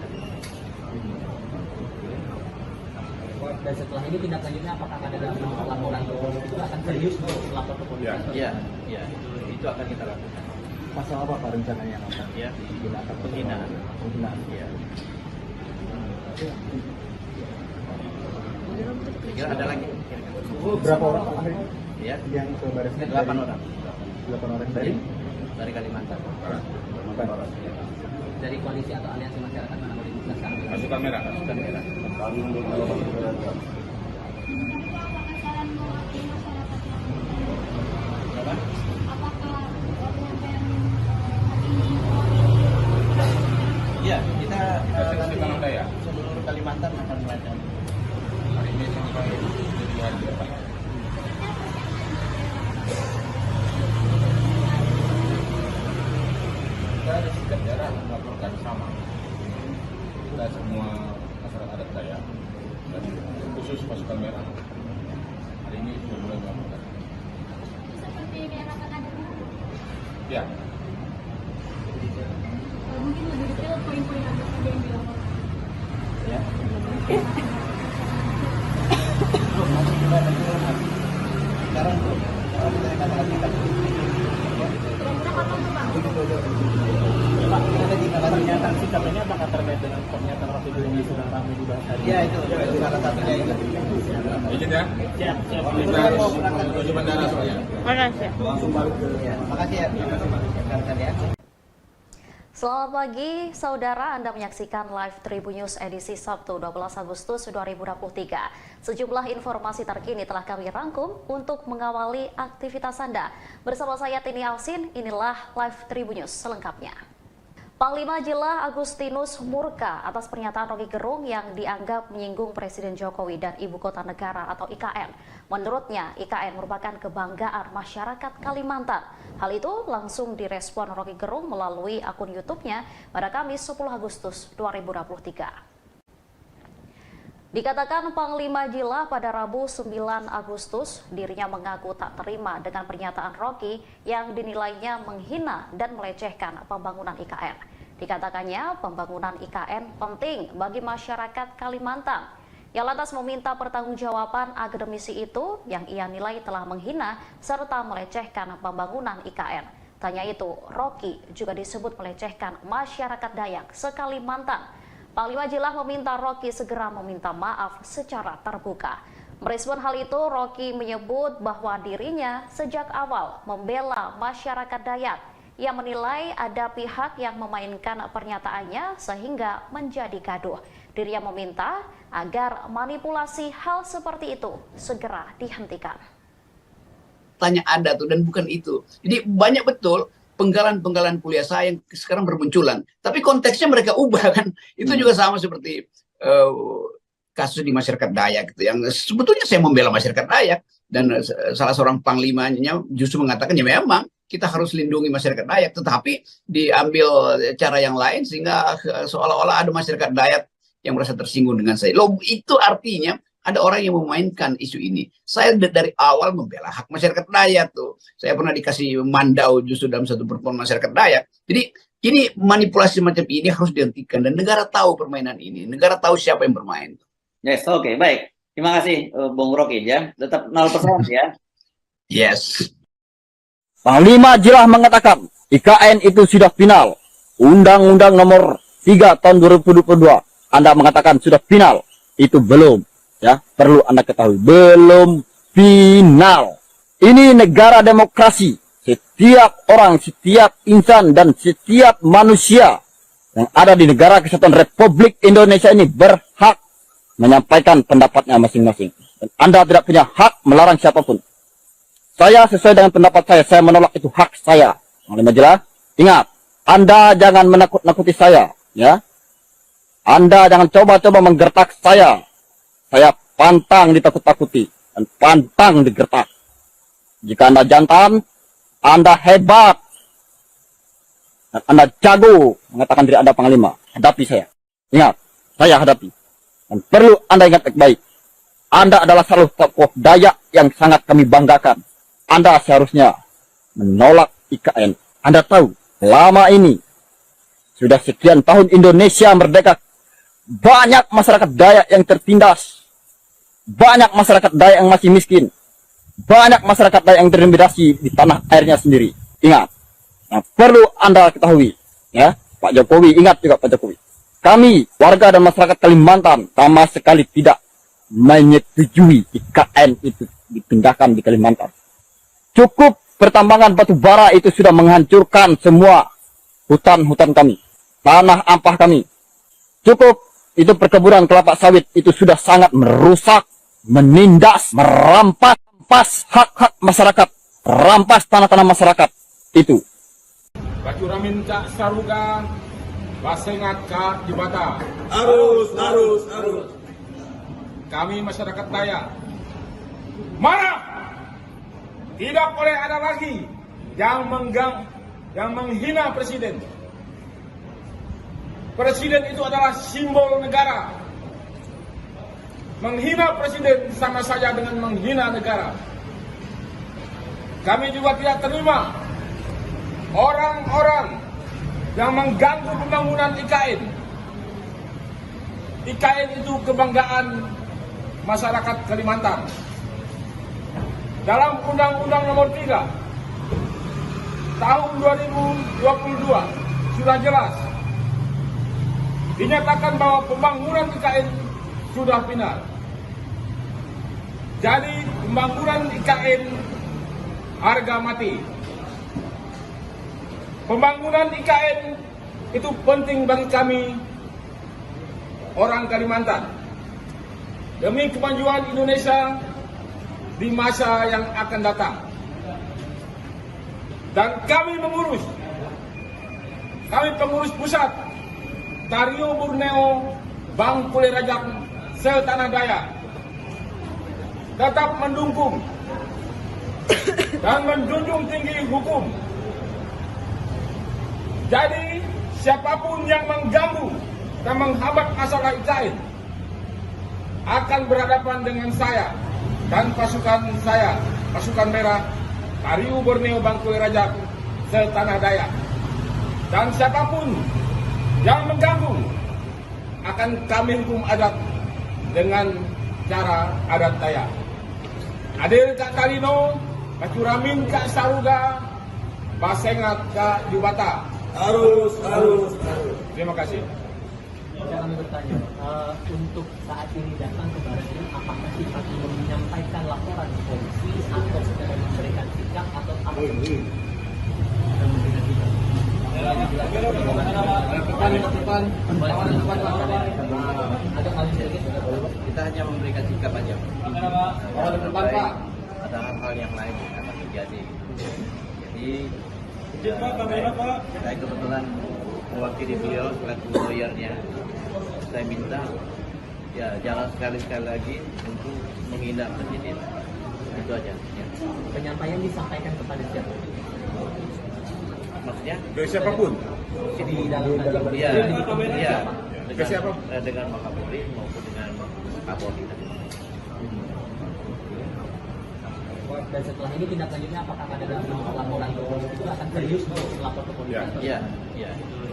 [SPEAKER 4] Dan setelah ini tindak lanjutnya apakah ada dalam laporan ke polisi itu akan serius untuk melapor ke polisi?
[SPEAKER 5] Iya, itu akan kita lakukan.
[SPEAKER 3] Pasal apa Pak rencananya yang akan
[SPEAKER 5] Ya,
[SPEAKER 3] digunakan?
[SPEAKER 5] penghinaan.
[SPEAKER 3] Ya.
[SPEAKER 5] Kira ada lagi?
[SPEAKER 3] Berapa orang Pak akhirnya
[SPEAKER 5] Ya,
[SPEAKER 3] yang ke barisnya?
[SPEAKER 5] 8 orang.
[SPEAKER 3] 8 orang
[SPEAKER 5] Dari Kalimantan.
[SPEAKER 4] Dari koalisi atau aliansi masyarakat mana boleh dijelaskan?
[SPEAKER 2] Pasukan merah.
[SPEAKER 5] Pasukan merah. Iya, kita
[SPEAKER 2] Di tanah Dayak.
[SPEAKER 5] seluruh Kalimantan akan melakukan.
[SPEAKER 2] Hari ini sampai jadi hari depan. Kita ada sikap daerah melaporkan sama. Kita semua masyarakat adat Dayak dan khusus pasukan merah hari ini sudah mulai melaporkan.
[SPEAKER 6] Seperti diarahkan ada
[SPEAKER 2] Ya,
[SPEAKER 6] mungkin lebih detail poin-poin apa saja yang dilaporkan.
[SPEAKER 5] Ya. Sekarang tuh, kalau kita katakan kita
[SPEAKER 6] Kira-kira kapan tuh Bang?
[SPEAKER 4] Pak, ada tindakan pernyataan sikap ini apakah terkait dengan pernyataan Rocky Gerung sudah ramai dibahas hari
[SPEAKER 5] Ya itu salah satunya itu.
[SPEAKER 2] Izin ya.
[SPEAKER 4] Siap, siap.
[SPEAKER 2] Kita harus menuju bandara soalnya.
[SPEAKER 5] Langsung balik ke. Ya, makasih ya. Jakarta ya.
[SPEAKER 7] Selamat pagi, saudara. Anda menyaksikan live Tribun News edisi Sabtu 12 Agustus 2023. Sejumlah informasi terkini telah kami rangkum untuk mengawali aktivitas Anda. Bersama saya Tini Alsin, inilah live Tribun News selengkapnya. Panglima Jila Agustinus murka atas pernyataan Roky Gerung yang dianggap menyinggung Presiden Jokowi dan Ibu Kota Negara atau IKN. Menurutnya, IKN merupakan kebanggaan masyarakat Kalimantan. Hal itu langsung direspon Roky Gerung melalui akun YouTube-nya pada Kamis 10 Agustus 2023. Dikatakan Panglima Jila pada Rabu 9 Agustus, dirinya mengaku tak terima dengan pernyataan Roky yang dinilainya menghina dan melecehkan pembangunan IKN. Dikatakannya pembangunan IKN penting bagi masyarakat Kalimantan. Ia lantas meminta pertanggungjawaban akademisi itu yang ia nilai telah menghina serta melecehkan pembangunan IKN. Tanya itu, Roky juga disebut melecehkan masyarakat Dayak se-Kalimantan. Panglima Jila meminta Roky segera meminta maaf secara terbuka. Merespon hal itu, Roky menyebut bahwa dirinya sejak awal membela masyarakat Dayak. Ia menilai ada pihak yang memainkan pernyataannya sehingga menjadi gaduh. Dirinya meminta agar manipulasi hal seperti itu segera dihentikan.
[SPEAKER 8] Tanya ada tuh dan bukan itu. Jadi banyak betul penggalan-penggalan kuliah saya yang sekarang bermunculan. Tapi konteksnya mereka ubah kan. Itu juga sama seperti kasus di masyarakat Dayak gitu. Yang sebetulnya saya membela masyarakat Dayak. Dan salah seorang panglimanya justru mengatakan ya memang kita harus lindungi masyarakat Dayak. Tetapi diambil cara yang lain sehingga seolah-olah ada masyarakat Dayak yang merasa tersinggung dengan saya. Loh, itu artinya ada orang yang memainkan isu ini. Saya dari awal membela hak masyarakat Dayak tuh. Saya pernah dikasih mandau justru dalam satu pertemuan masyarakat Dayak. Jadi ini manipulasi macam ini harus dihentikan dan negara tahu permainan ini. Negara tahu siapa yang bermain.
[SPEAKER 9] Yes, oke, baik. Terima kasih, Bung Roky ya. Tetap 0% ya.
[SPEAKER 8] Yes.
[SPEAKER 1] Panglima Jila mengatakan IKN itu sudah final. Undang-Undang nomor 3 tahun 2022. Anda mengatakan sudah final. Itu belum. Ya, perlu Anda ketahui, belum final. Ini negara demokrasi. Setiap orang, setiap insan, dan setiap manusia yang ada di negara kesatuan Republik Indonesia ini berhak menyampaikan pendapatnya masing-masing. Dan Anda tidak punya hak melarang siapapun. Saya sesuai dengan pendapat saya menolak itu hak saya. Panglima Jila, ingat, Anda jangan menakut-nakuti saya, ya. Anda jangan coba-coba menggertak saya. Saya pantang ditakut-takuti dan pantang digertak. Jika Anda jantan, Anda hebat, dan Anda jago mengatakan diri Anda panglima, hadapi saya. Ingat, saya hadapi. Dan perlu Anda ingat baik-baik, Anda adalah salah tokoh Dayak yang sangat kami banggakan. Anda seharusnya menolak IKN. Anda tahu, lama ini, sudah sekian tahun Indonesia merdeka, banyak masyarakat Dayak yang tertindas. Banyak masyarakat Dayak yang masih miskin. Banyak masyarakat Dayak yang terintimidasi di tanah airnya sendiri. Ingat, yang perlu Anda ketahui, ya, Pak Jokowi, ingat juga Pak Jokowi. Kami, warga dan masyarakat Kalimantan, sama sekali tidak menyetujui IKN itu dipindahkan di Kalimantan. Cukup pertambangan batu bara itu sudah menghancurkan semua hutan-hutan kami, tanah ampah kami. Cukup itu perkebunan kelapa sawit itu sudah sangat merusak, menindas, merampas hak-hak masyarakat, rampas tanah-tanah masyarakat itu.
[SPEAKER 2] Bacuramin cak saruga, basengat cak jibata.
[SPEAKER 10] Arus.
[SPEAKER 2] Kami masyarakat Dayak marah. Tidak boleh ada lagi yang menghina presiden. Presiden itu adalah simbol negara. Menghina presiden sama saja dengan menghina negara. Kami juga tidak terima orang-orang yang mengganggu pembangunan IKN. IKN itu kebanggaan masyarakat Kalimantan. Dalam Undang-Undang nomor 3 tahun 2022 sudah jelas dinyatakan bahwa pembangunan IKN sudah final. Jadi pembangunan IKN harga mati. Pembangunan IKN itu penting bagi kami orang Kalimantan demi kemajuan Indonesia di masa yang akan datang. Dan kami pengurus pusat Tario Borneo Bangkule Rajak Setanah Dayak tetap mendukung dan menjunjung tinggi hukum. Jadi siapapun yang mengganggu dan menghambat masalah IKN akan berhadapan dengan saya dan pasukan saya, pasukan merah Tario Borneo Bangkule Rajak Setanah Dayak. Dan siapapun yang mengganggu akan kami hukum adat dengan cara adat Dayak. Adil Kak Kalino, Kacuramin Kak Saruga, Basengat Kak Jubata. Harus. Terima kasih.
[SPEAKER 4] Kami bertanya, untuk saat ini datang ke Baratnya, apakah Pak menyampaikan laporan ke polisi atau secara memberikan sikap atau apa?
[SPEAKER 5] Kita hanya memberikan sikap aja. Ada hal-hal yang lain yang akan terjadi. Jadi saya kebetulan mewakili beliau selaku lawyernya. Saya minta ya jangan sekali-sekali lagi untuk menghina presiden. Itu aja. Ya.
[SPEAKER 4] Penyampaian disampaikan kepada siapa?
[SPEAKER 5] Maksudnya?
[SPEAKER 2] Ke siapapun?
[SPEAKER 4] Di dalam
[SPEAKER 5] Iya.
[SPEAKER 2] Ke siapa?
[SPEAKER 5] Dengan Wakapolri maupun dengan Kapolri.
[SPEAKER 4] Dan setelah ini tindak lanjutnya apakah ada dalam laporan ke polisi itu akan serius untuk melapor ke polisi?
[SPEAKER 5] Iya.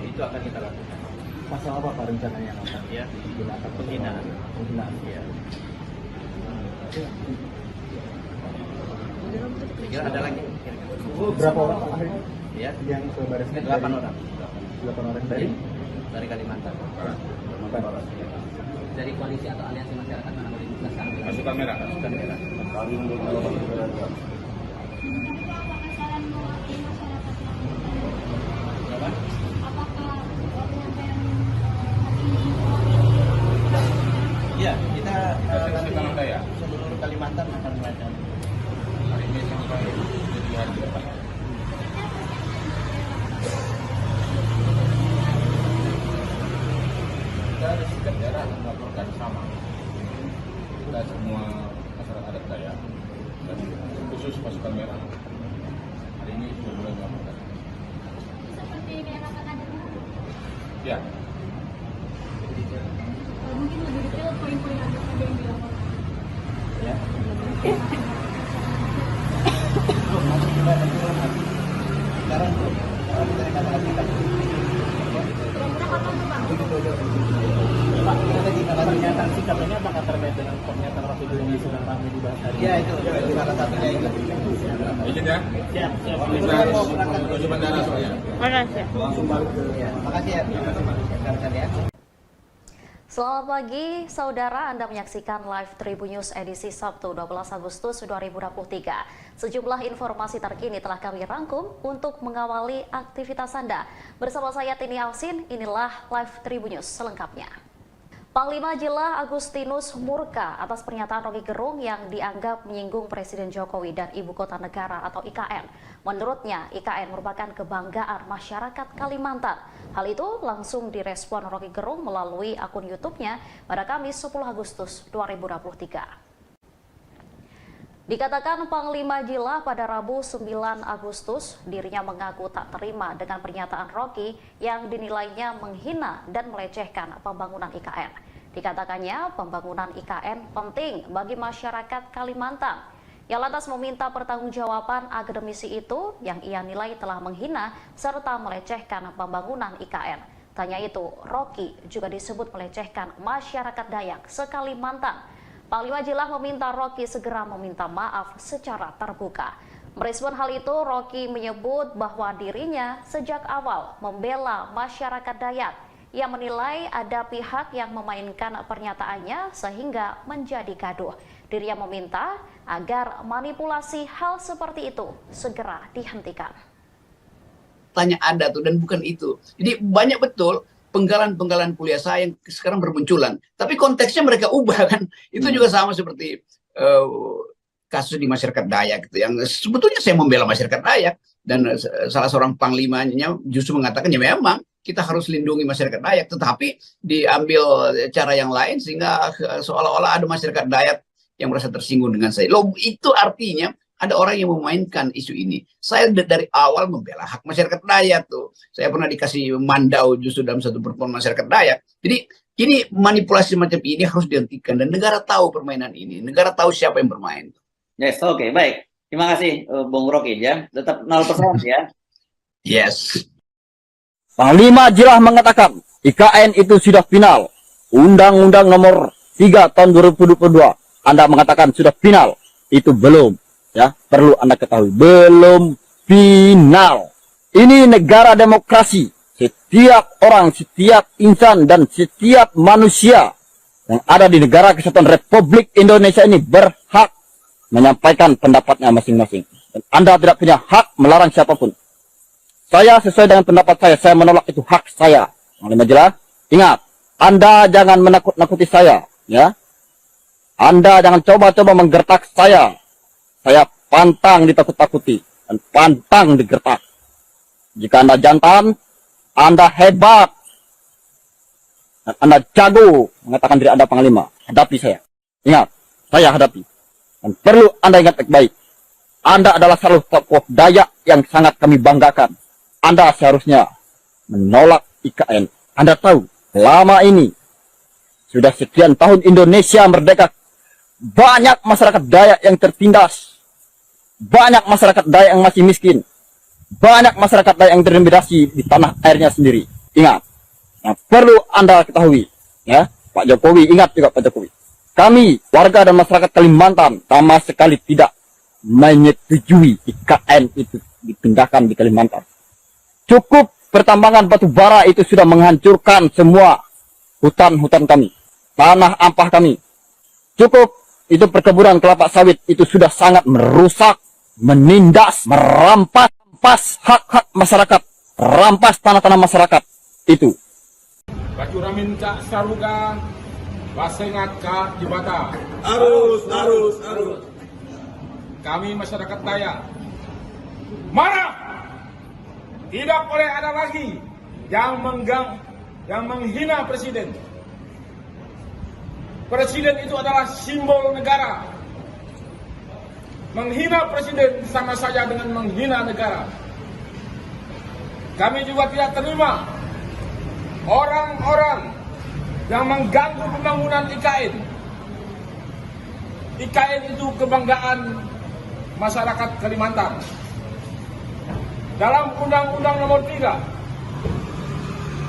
[SPEAKER 5] Itu akan kita lakukan.
[SPEAKER 3] Pasal apa Pak rencananya yang akan
[SPEAKER 5] Ya,
[SPEAKER 3] digunakan?
[SPEAKER 5] penghinaan.
[SPEAKER 3] Ya.
[SPEAKER 5] Kira ada lagi?
[SPEAKER 3] Berapa orang Pak akhirnya
[SPEAKER 5] Ya,
[SPEAKER 3] yang ke barisnya?
[SPEAKER 5] 8 orang
[SPEAKER 3] 8 orang dari
[SPEAKER 5] dari Kalimantan.
[SPEAKER 4] Dari koalisi atau aliansi masyarakat mana boleh dijelaskan?
[SPEAKER 2] Pasukan merah.
[SPEAKER 5] Pasukan merah. Iya, kita
[SPEAKER 2] Seksi Tanah Dayak.
[SPEAKER 5] seluruh Kalimantan akan melakukan.
[SPEAKER 2] Hari ini sampai jadi hari depan. Kita ada sikap daerah yang melaporkan sama. Kita semua masyarakat adat Dayak dan khusus pasukan merah hari ini sudah mulai melaporkan.
[SPEAKER 6] Seperti daerah adat.
[SPEAKER 2] Ya,
[SPEAKER 6] Mungkin lebih detail poin-poin apa saja yang dilaporkan.
[SPEAKER 5] Ya. Sekarang kita akan melakukan.
[SPEAKER 6] Kira-kira kapan tuh Bang?
[SPEAKER 4] Pak, kalau pernyataan sikap ini apakah terkait dengan pernyataan waktu itu yang sudah kami dibahas tadi?
[SPEAKER 5] Ya itu salah satunya itu.
[SPEAKER 2] izin ya.
[SPEAKER 4] Siap.
[SPEAKER 2] Kita harus menuju bandara soalnya.
[SPEAKER 5] Ya, makasih ya. Rekan-rekan ya.
[SPEAKER 7] Selamat pagi, saudara. Anda menyaksikan live Tribun News edisi Sabtu 12 Agustus 2023. Sejumlah informasi terkini telah kami rangkum untuk mengawali aktivitas Anda. Bersama saya Tini Alsin, inilah live Tribun News selengkapnya. Panglima Jila Agustinus murka atas pernyataan Roky Gerung yang dianggap menyinggung Presiden Jokowi dan Ibu Kota Negara atau IKN. Menurutnya, IKN merupakan kebanggaan masyarakat Kalimantan. Hal itu langsung direspon Roky Gerung melalui akun YouTube-nya pada Kamis 10 Agustus 2023. Dikatakan Panglima Jila pada Rabu 9 Agustus, dirinya mengaku tak terima dengan pernyataan Roky yang dinilainya menghina dan melecehkan pembangunan IKN. Dikatakannya pembangunan IKN penting bagi masyarakat Kalimantan. Ia lantas meminta pertanggungjawaban akademisi itu yang ia nilai telah menghina serta melecehkan pembangunan IKN. Tanya itu, Roky juga disebut melecehkan masyarakat Dayak se-Kalimantan. Panglima Jila meminta Roky segera meminta maaf secara terbuka. Merespon hal itu, Roky menyebut bahwa dirinya sejak awal membela masyarakat Dayak. Ia menilai ada pihak yang memainkan pernyataannya sehingga menjadi gaduh. Dirinya meminta agar manipulasi hal seperti itu segera dihentikan.
[SPEAKER 8] Tanya ada tuh dan bukan itu. Jadi banyak betul penggalan-penggalan kuliah saya yang sekarang bermunculan. Tapi konteksnya mereka ubah kan. Itu juga sama seperti kasus di masyarakat Dayak gitu. Yang sebetulnya saya membela masyarakat Dayak. Dan salah seorang panglimanya justru mengatakan ya memang kita harus lindungi masyarakat Dayak. Tetapi diambil cara yang lain sehingga seolah-olah ada masyarakat Dayak yang merasa tersinggung dengan saya. Loh, itu artinya ada orang yang memainkan isu ini. Saya dari awal membela hak masyarakat Dayak tuh. Saya pernah dikasih mandau justru dalam satu pertemuan masyarakat Dayak. Jadi ini manipulasi macam ini harus dihentikan dan negara tahu permainan ini. Negara tahu siapa yang bermain.
[SPEAKER 9] Yes, oke, baik. Terima kasih, Bung Rocky ya. Tetap 0% ya.
[SPEAKER 8] Yes.
[SPEAKER 1] Panglima jelas mengatakan IKN itu sudah final. Undang-Undang Nomor 3 Tahun 2022. Anda mengatakan sudah final. Itu belum. Ya, perlu Anda ketahui, belum final. Ini negara demokrasi. Setiap orang, setiap insan, dan setiap manusia yang ada di negara kesatuan Republik Indonesia ini berhak menyampaikan pendapatnya masing-masing. Dan Anda tidak punya hak melarang siapapun. Saya sesuai dengan pendapat saya menolak, itu hak saya. Panglima jelas, ingat, Anda jangan menakut-nakuti saya. Ya, Anda jangan coba-coba menggertak saya. Saya pantang ditakut-takuti dan pantang digertak. Jika Anda jantan, Anda hebat, dan Anda jago mengatakan diri Anda panglima, hadapi saya. Ingat, saya hadapi. Dan perlu Anda ingat baik-baik, Anda adalah salah satu tokoh Dayak yang sangat kami banggakan. Anda seharusnya menolak IKN. Anda tahu, selama ini sudah sekian tahun Indonesia merdeka, banyak masyarakat Dayak yang tertindas. Banyak masyarakat Dayak yang masih miskin. Banyak masyarakat Dayak yang terintimidasi di tanah airnya sendiri. Ingat, yang perlu Anda ketahui, ya, Pak Jokowi, ingat juga Pak Jokowi. Kami, warga dan masyarakat Kalimantan, sama sekali tidak menyetujui IKN itu dipindahkan di Kalimantan. Cukup pertambangan batu bara itu sudah menghancurkan semua hutan-hutan kami, tanah ampah kami. Cukup itu perkebunan kelapa sawit itu sudah sangat merusak, menindas, merampas hak-hak masyarakat, rampas tanah-tanah masyarakat itu.
[SPEAKER 2] Bacuramin Cak Saruga, Basengat Kak Jibata.
[SPEAKER 10] Arus.
[SPEAKER 2] Kami masyarakat Dayak marah. Tidak boleh ada lagi yang menghina presiden. Presiden itu adalah simbol negara. Menghina presiden sama saja dengan menghina negara. Kami juga tidak terima orang-orang yang mengganggu pembangunan IKN. IKN itu kebanggaan masyarakat Kalimantan. Dalam Undang-Undang Nomor 3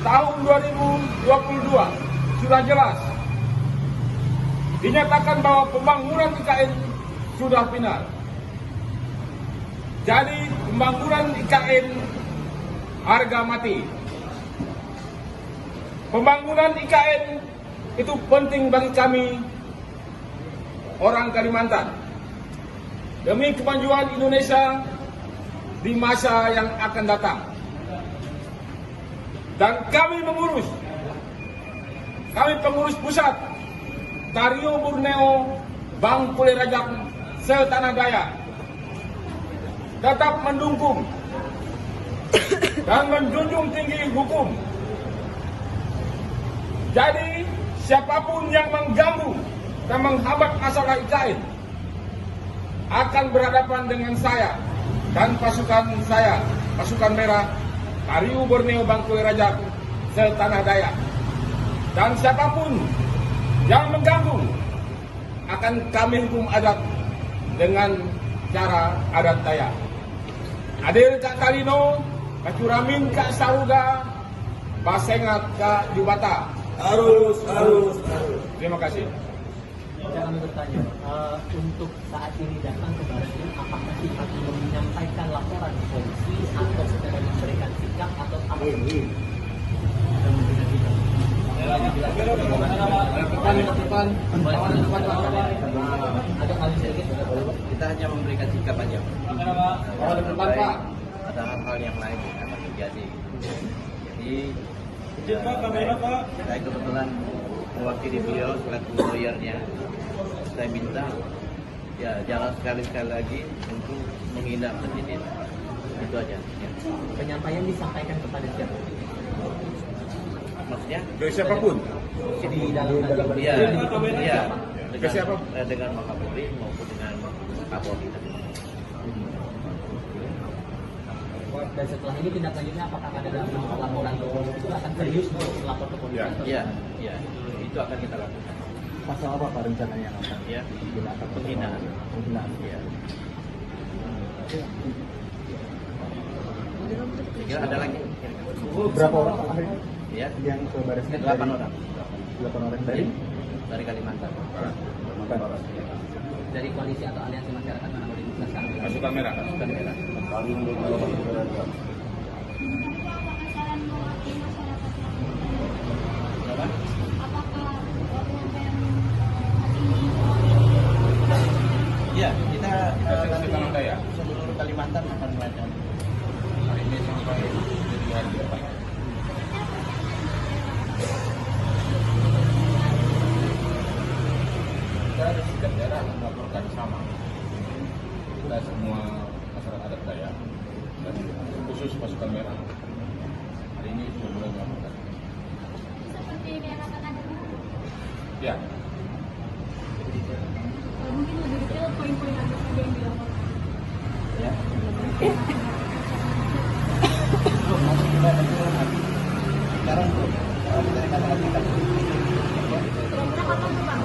[SPEAKER 2] Tahun 2022 sudah jelas dinyatakan bahwa pembangunan IKN sudah final. Jadi pembangunan IKN harga mati. Pembangunan IKN itu penting bagi kami orang Kalimantan demi kemajuan Indonesia di masa yang akan datang. Dan kami pengurus pusat Tario Borneo Bangkule Rajak Setanah Dayak tetap mendukung dan menjunjung tinggi hukum. Jadi siapapun yang mengganggu dan menghambat masalah IKN akan berhadapan dengan saya dan pasukan saya, pasukan merah, Tario Borneo Bangkule Rajak Setanah Dayak. Dan siapapun yang mengganggu akan kami hukum adat dengan cara adat Dayak. Adil Kak Talino, Bacuramin Kak Saruga, Basengat Kak Jibata.
[SPEAKER 10] Arus.
[SPEAKER 2] Terima kasih.
[SPEAKER 4] Kami bertanya, untuk saat ini datang ke Baratnya, apakah pihak belum menyampaikan laporan polisi atau sedang memberikan sikap atau apa?
[SPEAKER 5] Kita hanya memberikan sikap aja. Ada hal-hal yang lain yang akan terjadi. Jadi saya kebetulan mewakili beliau selaku lawyernya. Saya minta ya jangan sekali-sekali lagi untuk menghina presiden. Itu aja. Ya.
[SPEAKER 4] Penyampaian disampaikan kepada siapa?
[SPEAKER 5] Maksudnya?
[SPEAKER 2] Ke siapapun.
[SPEAKER 4] Di dalam
[SPEAKER 5] Iya, iya.
[SPEAKER 2] Ke siapa?
[SPEAKER 5] Dengan Wakapolri maupun dengan Kapolri.
[SPEAKER 4] Dan setelah ini tindak lanjutnya apakah ada dalam laporan itu akan serius untuk lapor ke polisi?
[SPEAKER 5] Iya, iya. Itu akan kita lakukan.
[SPEAKER 3] Pasal apa Pak rencananya yang akan
[SPEAKER 5] Ya,
[SPEAKER 3] digunakan?
[SPEAKER 5] penghinaan.
[SPEAKER 3] Penghinaan.
[SPEAKER 5] Iya. Kira ada lagi?
[SPEAKER 3] Berapa orang Pak hari ini
[SPEAKER 5] Ya,
[SPEAKER 3] yang ke baris krim?
[SPEAKER 5] 8 orang
[SPEAKER 3] 8 orang
[SPEAKER 5] dari Kalimantan.
[SPEAKER 4] Dari koalisi atau aliansi masyarakat mana boleh dijelaskan?
[SPEAKER 2] Pasukan merah.
[SPEAKER 5] Pasukan merah. Berapa? Iya, kita nanti seluruh Kalimantan akan melakukan.
[SPEAKER 2] Hari ini sampai jadi hari depan. Kita di setiap daerah melaporkan sama. Kita semua masyarakat adat Dayak dan khusus pasukan merah. Hari ini sudah mulai melaporkan.
[SPEAKER 6] Seperti diarahkan ada
[SPEAKER 2] Ya,
[SPEAKER 6] mungkin lebih detail poin-poin apa saja yang dilaporkan.
[SPEAKER 5] Ya. Sekarang kita lakukan.
[SPEAKER 6] Kira-kira kapan tuh Bang?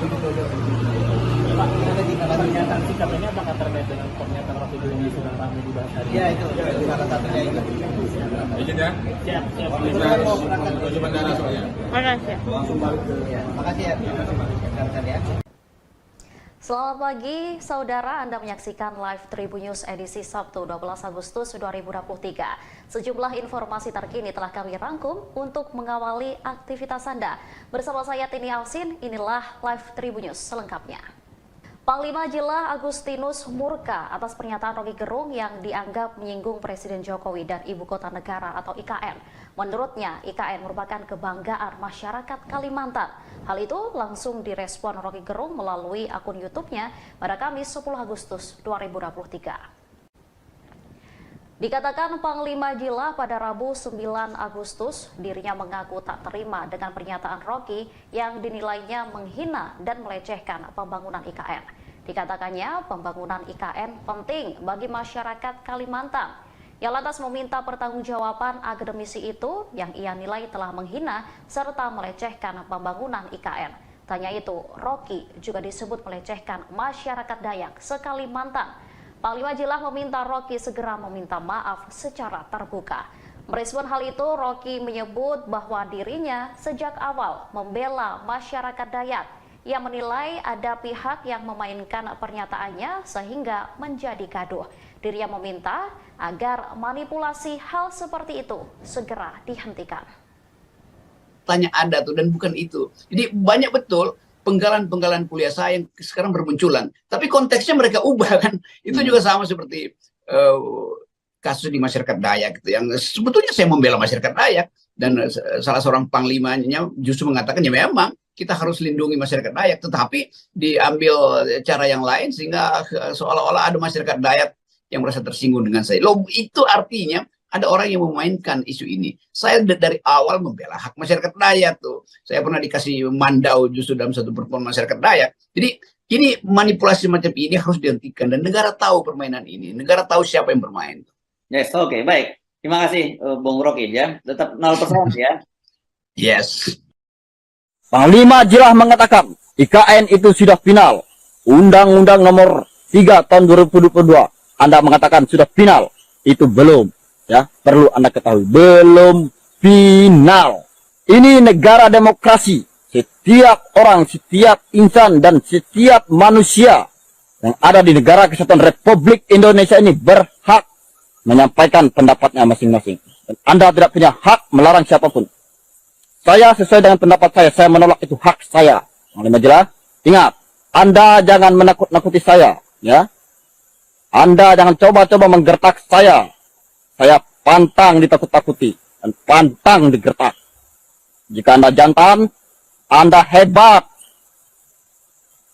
[SPEAKER 4] Pak, ada di pernyataan sikap ini apakah terkait dengan pernyataan waktu dulu yang sudah ramai dibahas hari ini?
[SPEAKER 5] Ya itu salah satunya itu.
[SPEAKER 2] izin ya.
[SPEAKER 4] Siap, siap.
[SPEAKER 2] Kita mau menuju bandara soalnya.
[SPEAKER 5] Langsung balik ke. Ya, makasih ya. Rekan-rekan ya.
[SPEAKER 7] Selamat pagi, saudara. Anda menyaksikan live Tribun News edisi Sabtu 12 Agustus 2023. Sejumlah informasi terkini telah kami rangkum untuk mengawali aktivitas Anda. Bersama saya Tini Alsin, inilah live Tribun News selengkapnya. Panglima Jila Agustinus murka atas pernyataan Roky Gerung yang dianggap menyinggung Presiden Jokowi dan Ibu Kota Negara atau IKN. Menurutnya, IKN merupakan kebanggaan masyarakat Kalimantan. Hal itu langsung direspon Roky Gerung melalui akun YouTube-nya pada Kamis 10 Agustus 2023. Dikatakan Panglima Jila pada Rabu 9 Agustus, dirinya mengaku tak terima dengan pernyataan Roky yang dinilainya menghina dan melecehkan pembangunan IKN. Dikatakannya pembangunan IKN penting bagi masyarakat Kalimantan. Ia lantas meminta pertanggungjawaban akademisi itu yang ia nilai telah menghina serta melecehkan pembangunan IKN. Tanya itu, Roky juga disebut melecehkan masyarakat Dayak se-Kalimantan. Panglima Jila meminta Roky segera meminta maaf secara terbuka. Merespon hal itu, Roky menyebut bahwa dirinya sejak awal membela masyarakat Dayak. Ia menilai ada pihak yang memainkan pernyataannya sehingga menjadi gaduh. Dirinya meminta agar manipulasi hal seperti itu segera dihentikan.
[SPEAKER 8] Tanya ada tuh dan bukan itu. Jadi banyak betul penggalan-penggalan kuliah saya yang sekarang bermunculan. Tapi konteksnya mereka ubah kan. Itu juga sama seperti kasus di masyarakat Dayak gitu. Yang sebetulnya saya membela masyarakat Dayak. Dan salah seorang panglimanya justru mengatakan ya memang kita harus lindungi masyarakat Dayak. Tetapi diambil cara yang lain sehingga seolah-olah ada masyarakat Dayak yang merasa tersinggung dengan saya. Loh, itu artinya ada orang yang memainkan isu ini. Saya dari awal membela hak masyarakat Dayak tuh. Saya pernah dikasih mandau justru dalam satu pertemuan masyarakat Dayak. Jadi ini manipulasi macam ini harus dihentikan dan negara tahu permainan ini. Negara tahu siapa yang bermain.
[SPEAKER 9] Yes, oke, baik. Terima kasih, Bung Roky ya. Tetap 0% ya.
[SPEAKER 8] Yes.
[SPEAKER 1] Panglima Jila mengatakan IKN itu sudah final. Undang-Undang Nomor 3 Tahun 2022. Anda mengatakan sudah final. Itu belum. Ya, perlu Anda ketahui, belum final. Ini negara demokrasi. Setiap orang, setiap insan, dan setiap manusia yang ada di negara kesatuan Republik Indonesia ini berhak menyampaikan pendapatnya masing-masing. Dan Anda tidak punya hak melarang siapapun. Saya sesuai dengan pendapat saya menolak, itu hak saya. Panglima jelas, ingat, Anda jangan menakut-nakuti saya, ya. Anda jangan coba-coba menggertak saya. Saya pantang ditakut-takuti dan pantang digertak. Jika Anda jantan, Anda hebat,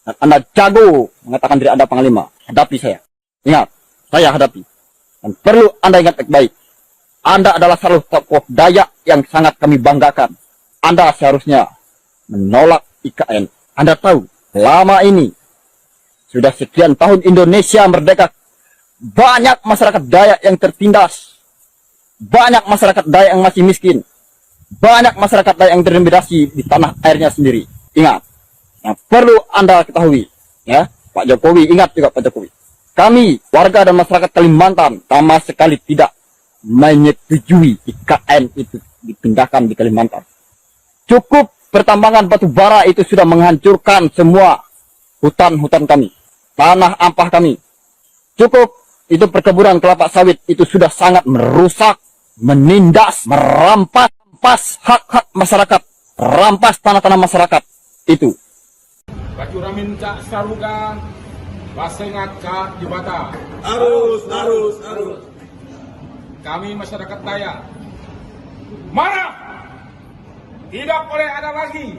[SPEAKER 1] dan Anda jago mengatakan diri Anda Panglima, hadapi saya. Ingat, saya hadapi. Dan perlu Anda ingat baik-baik, Anda adalah salah satu tokoh Dayak yang sangat kami banggakan. Anda seharusnya menolak IKN. Anda tahu, lama ini, sudah sekian tahun Indonesia merdeka, banyak masyarakat Dayak yang tertindas. Banyak masyarakat Dayak yang masih miskin. Banyak masyarakat Dayak yang terintimidasi di tanah airnya sendiri. Ingat, yang perlu Anda ketahui, ya, Pak Jokowi, ingat juga Pak Jokowi. Kami, warga dan masyarakat Kalimantan, sama sekali tidak menyetujui IKN itu dipindahkan di Kalimantan. Cukup pertambangan batu bara itu sudah menghancurkan semua hutan-hutan kami, tanah ampah kami. Cukup itu perkebunan kelapa sawit itu sudah sangat merusak, menindas, merampas hak-hak masyarakat, rampas tanah-tanah masyarakat itu.
[SPEAKER 2] Bacuramin Cak Saruga, Basengat Cak Jubata.
[SPEAKER 10] Arus.
[SPEAKER 2] Kami masyarakat Dayak marah. Tidak boleh ada lagi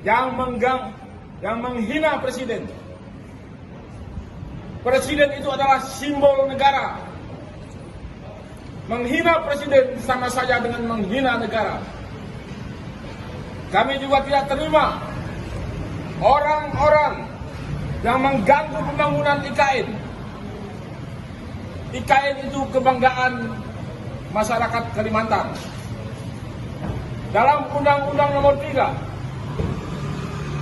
[SPEAKER 2] yang menghina presiden. Presiden itu adalah simbol negara. Menghina presiden sama saja dengan menghina negara. Kami juga tidak terima orang-orang yang mengganggu pembangunan IKN. IKN itu kebanggaan masyarakat Kalimantan. Dalam Undang-Undang Nomor 3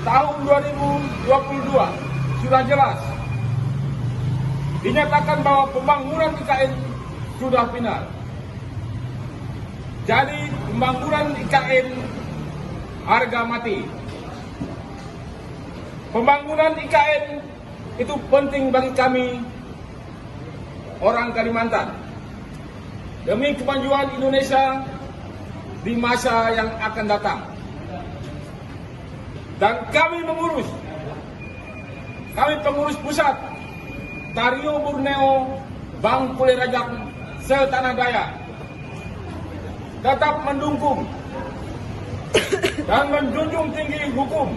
[SPEAKER 2] Tahun 2022 sudah jelas dinyatakan bahwa pembangunan IKN sudah final. Jadi pembangunan IKN harga mati. Pembangunan IKN itu penting bagi kami orang Kalimantan demi kemajuan Indonesia di masa yang akan datang. Dan kami pengurus pusat Tario Borneo Bangpule Rajak Setanah Dayak tetap mendukung dan menjunjung tinggi hukum.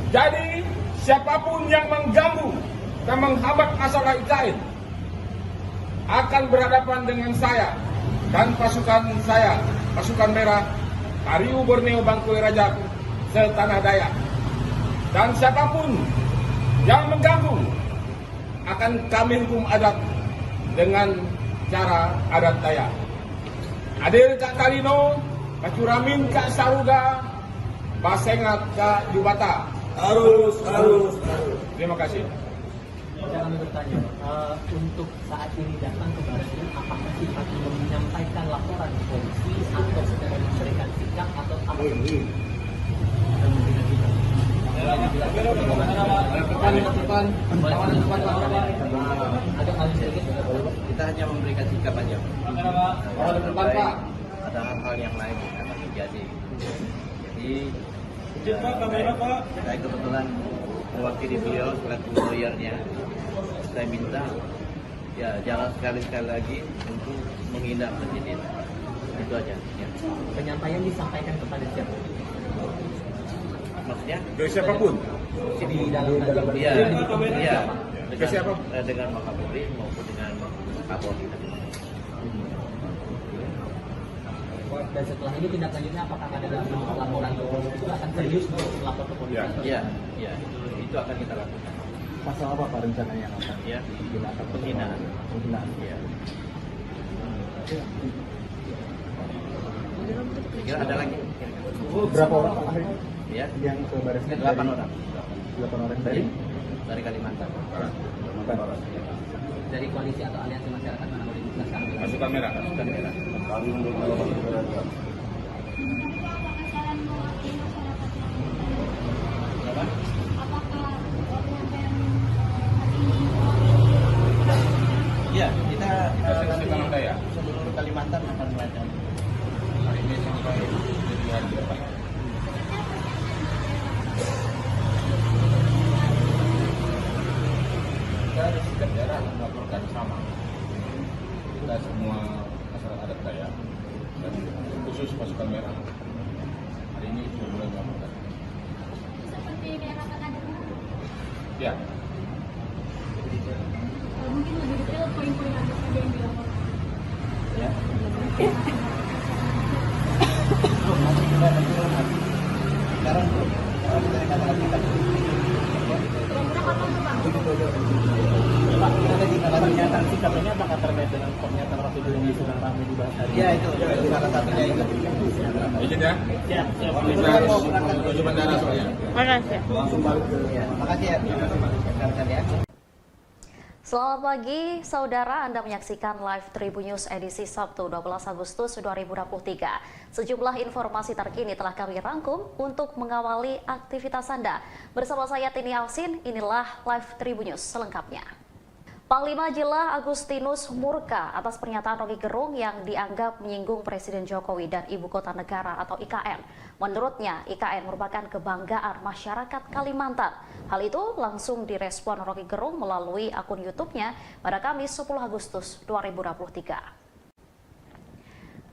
[SPEAKER 2] Jadi siapapun yang mengganggu dan menghambat masalah IKN akan berhadapan dengan saya dan pasukan saya, pasukan merah, Tario Borneo Bangpule Rajak Setanah Dayak. Dan siapapun yang mengganggu akan kami hukum adat dengan cara adat Dayak. Adil Kak Talino, Bacuramin Kak Saruga, Basengat Kak Jubata.
[SPEAKER 10] Arus.
[SPEAKER 2] Terima kasih.
[SPEAKER 4] Kami bertanya, untuk saat ini datang ke Barat, apakah Pak Tino menyampaikan laporan polisi atau secara memberikan sikap atau apa?
[SPEAKER 5] Kita hanya memberikan sikap aja. Ada hal-hal yang lain yang akan terjadi. Jadi saya kebetulan mewakili beliau selaku lawyernya. Saya minta ya jangan sekali-sekali lagi untuk menghina presiden. Itu aja. Ya.
[SPEAKER 4] Penyampaian disampaikan kepada siapa?
[SPEAKER 5] Maksudnya?
[SPEAKER 2] Ke siapapun.
[SPEAKER 4] Di dalam
[SPEAKER 5] Iya.
[SPEAKER 2] Ke siapa?
[SPEAKER 5] Dengan Wakapolri maupun dengan Kapolri.
[SPEAKER 4] Dan setelah ini tindak lanjutnya apakah ada dalam laporan ke polisi itu akan serius untuk melapor ke polisi?
[SPEAKER 5] Iya. Itu akan kita lakukan.
[SPEAKER 3] Pasal apa Pak rencananya yang akan
[SPEAKER 5] Ya,
[SPEAKER 3] digunakan?
[SPEAKER 5] penghinaan. Iya. Kira ada lagi?
[SPEAKER 3] Berapa orang Pak hari ini
[SPEAKER 5] Ya,
[SPEAKER 3] yang ke Baris Krim?
[SPEAKER 5] 8 orang.
[SPEAKER 3] 8 orang
[SPEAKER 5] Dari Kalimantan.
[SPEAKER 4] Dari koalisi atau aliansi masyarakat mana boleh dijelaskan?
[SPEAKER 2] Pasukan merah.
[SPEAKER 5] Pasukan merah. Iya, kita
[SPEAKER 2] Setanah Dayak.
[SPEAKER 5] seluruh Kalimantan akan melakukan.
[SPEAKER 2] Hari ini sampai Ya.
[SPEAKER 6] Mungkin lebih detail poin-poin apa saja yang dilaporkan.
[SPEAKER 5] Ya. Sekarang belum. Kalau kita katakan kita
[SPEAKER 6] Kira-kira kapan tuh Bang?
[SPEAKER 4] Pak, ada di pernyataan sikap ini apakah terkait dengan pernyataan Rocky Gerung di Sunan Ramai dibahas hari ini?
[SPEAKER 5] ya itu salah satunya itu.
[SPEAKER 2] Izin ya.
[SPEAKER 4] Siap, siap.
[SPEAKER 2] Kita harus menuju bandara soalnya.
[SPEAKER 5] Langsung balik ke ya. Makasih ya. Rekan-rekan ya.
[SPEAKER 7] Selamat pagi, saudara. Anda menyaksikan Live Tribun News edisi Sabtu 12 Agustus 2023. Sejumlah informasi terkini telah kami rangkum untuk mengawali aktivitas Anda. Bersama saya Tini Ausin, inilah Live Tribun News selengkapnya. Panglima Jila Agustinus murka atas pernyataan Rocky Gerung yang dianggap menyinggung Presiden Jokowi dan Ibu Kota Negara atau IKN. Menurutnya, IKN merupakan kebanggaan masyarakat Kalimantan. Hal itu langsung direspon Rocky Gerung melalui akun YouTube-nya pada Kamis 10 Agustus 2023.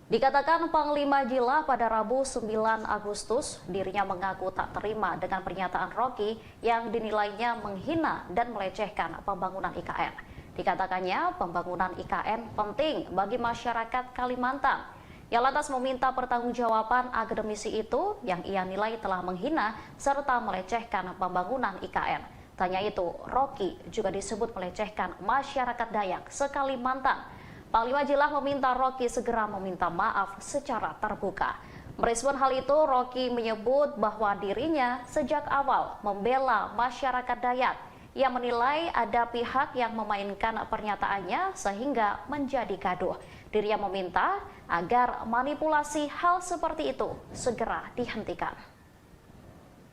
[SPEAKER 7] Dikatakan Panglima Jila pada Rabu 9 Agustus, dirinya mengaku tak terima dengan pernyataan Rocky yang dinilainya menghina dan melecehkan pembangunan IKN. Dikatakannya pembangunan IKN penting bagi masyarakat Kalimantan. Ia lantas meminta pertanggungjawaban akademisi itu yang ia nilai telah menghina serta melecehkan pembangunan IKN. Tanya itu, Rocky juga disebut melecehkan masyarakat Dayak se-Kalimantan. Panglima Jila meminta Rocky segera meminta maaf secara terbuka. Merespon hal itu, Rocky menyebut bahwa dirinya sejak awal membela masyarakat Dayak. Ia menilai ada pihak yang memainkan pernyataannya sehingga menjadi gaduh. Dirinya meminta agar manipulasi hal seperti itu segera dihentikan.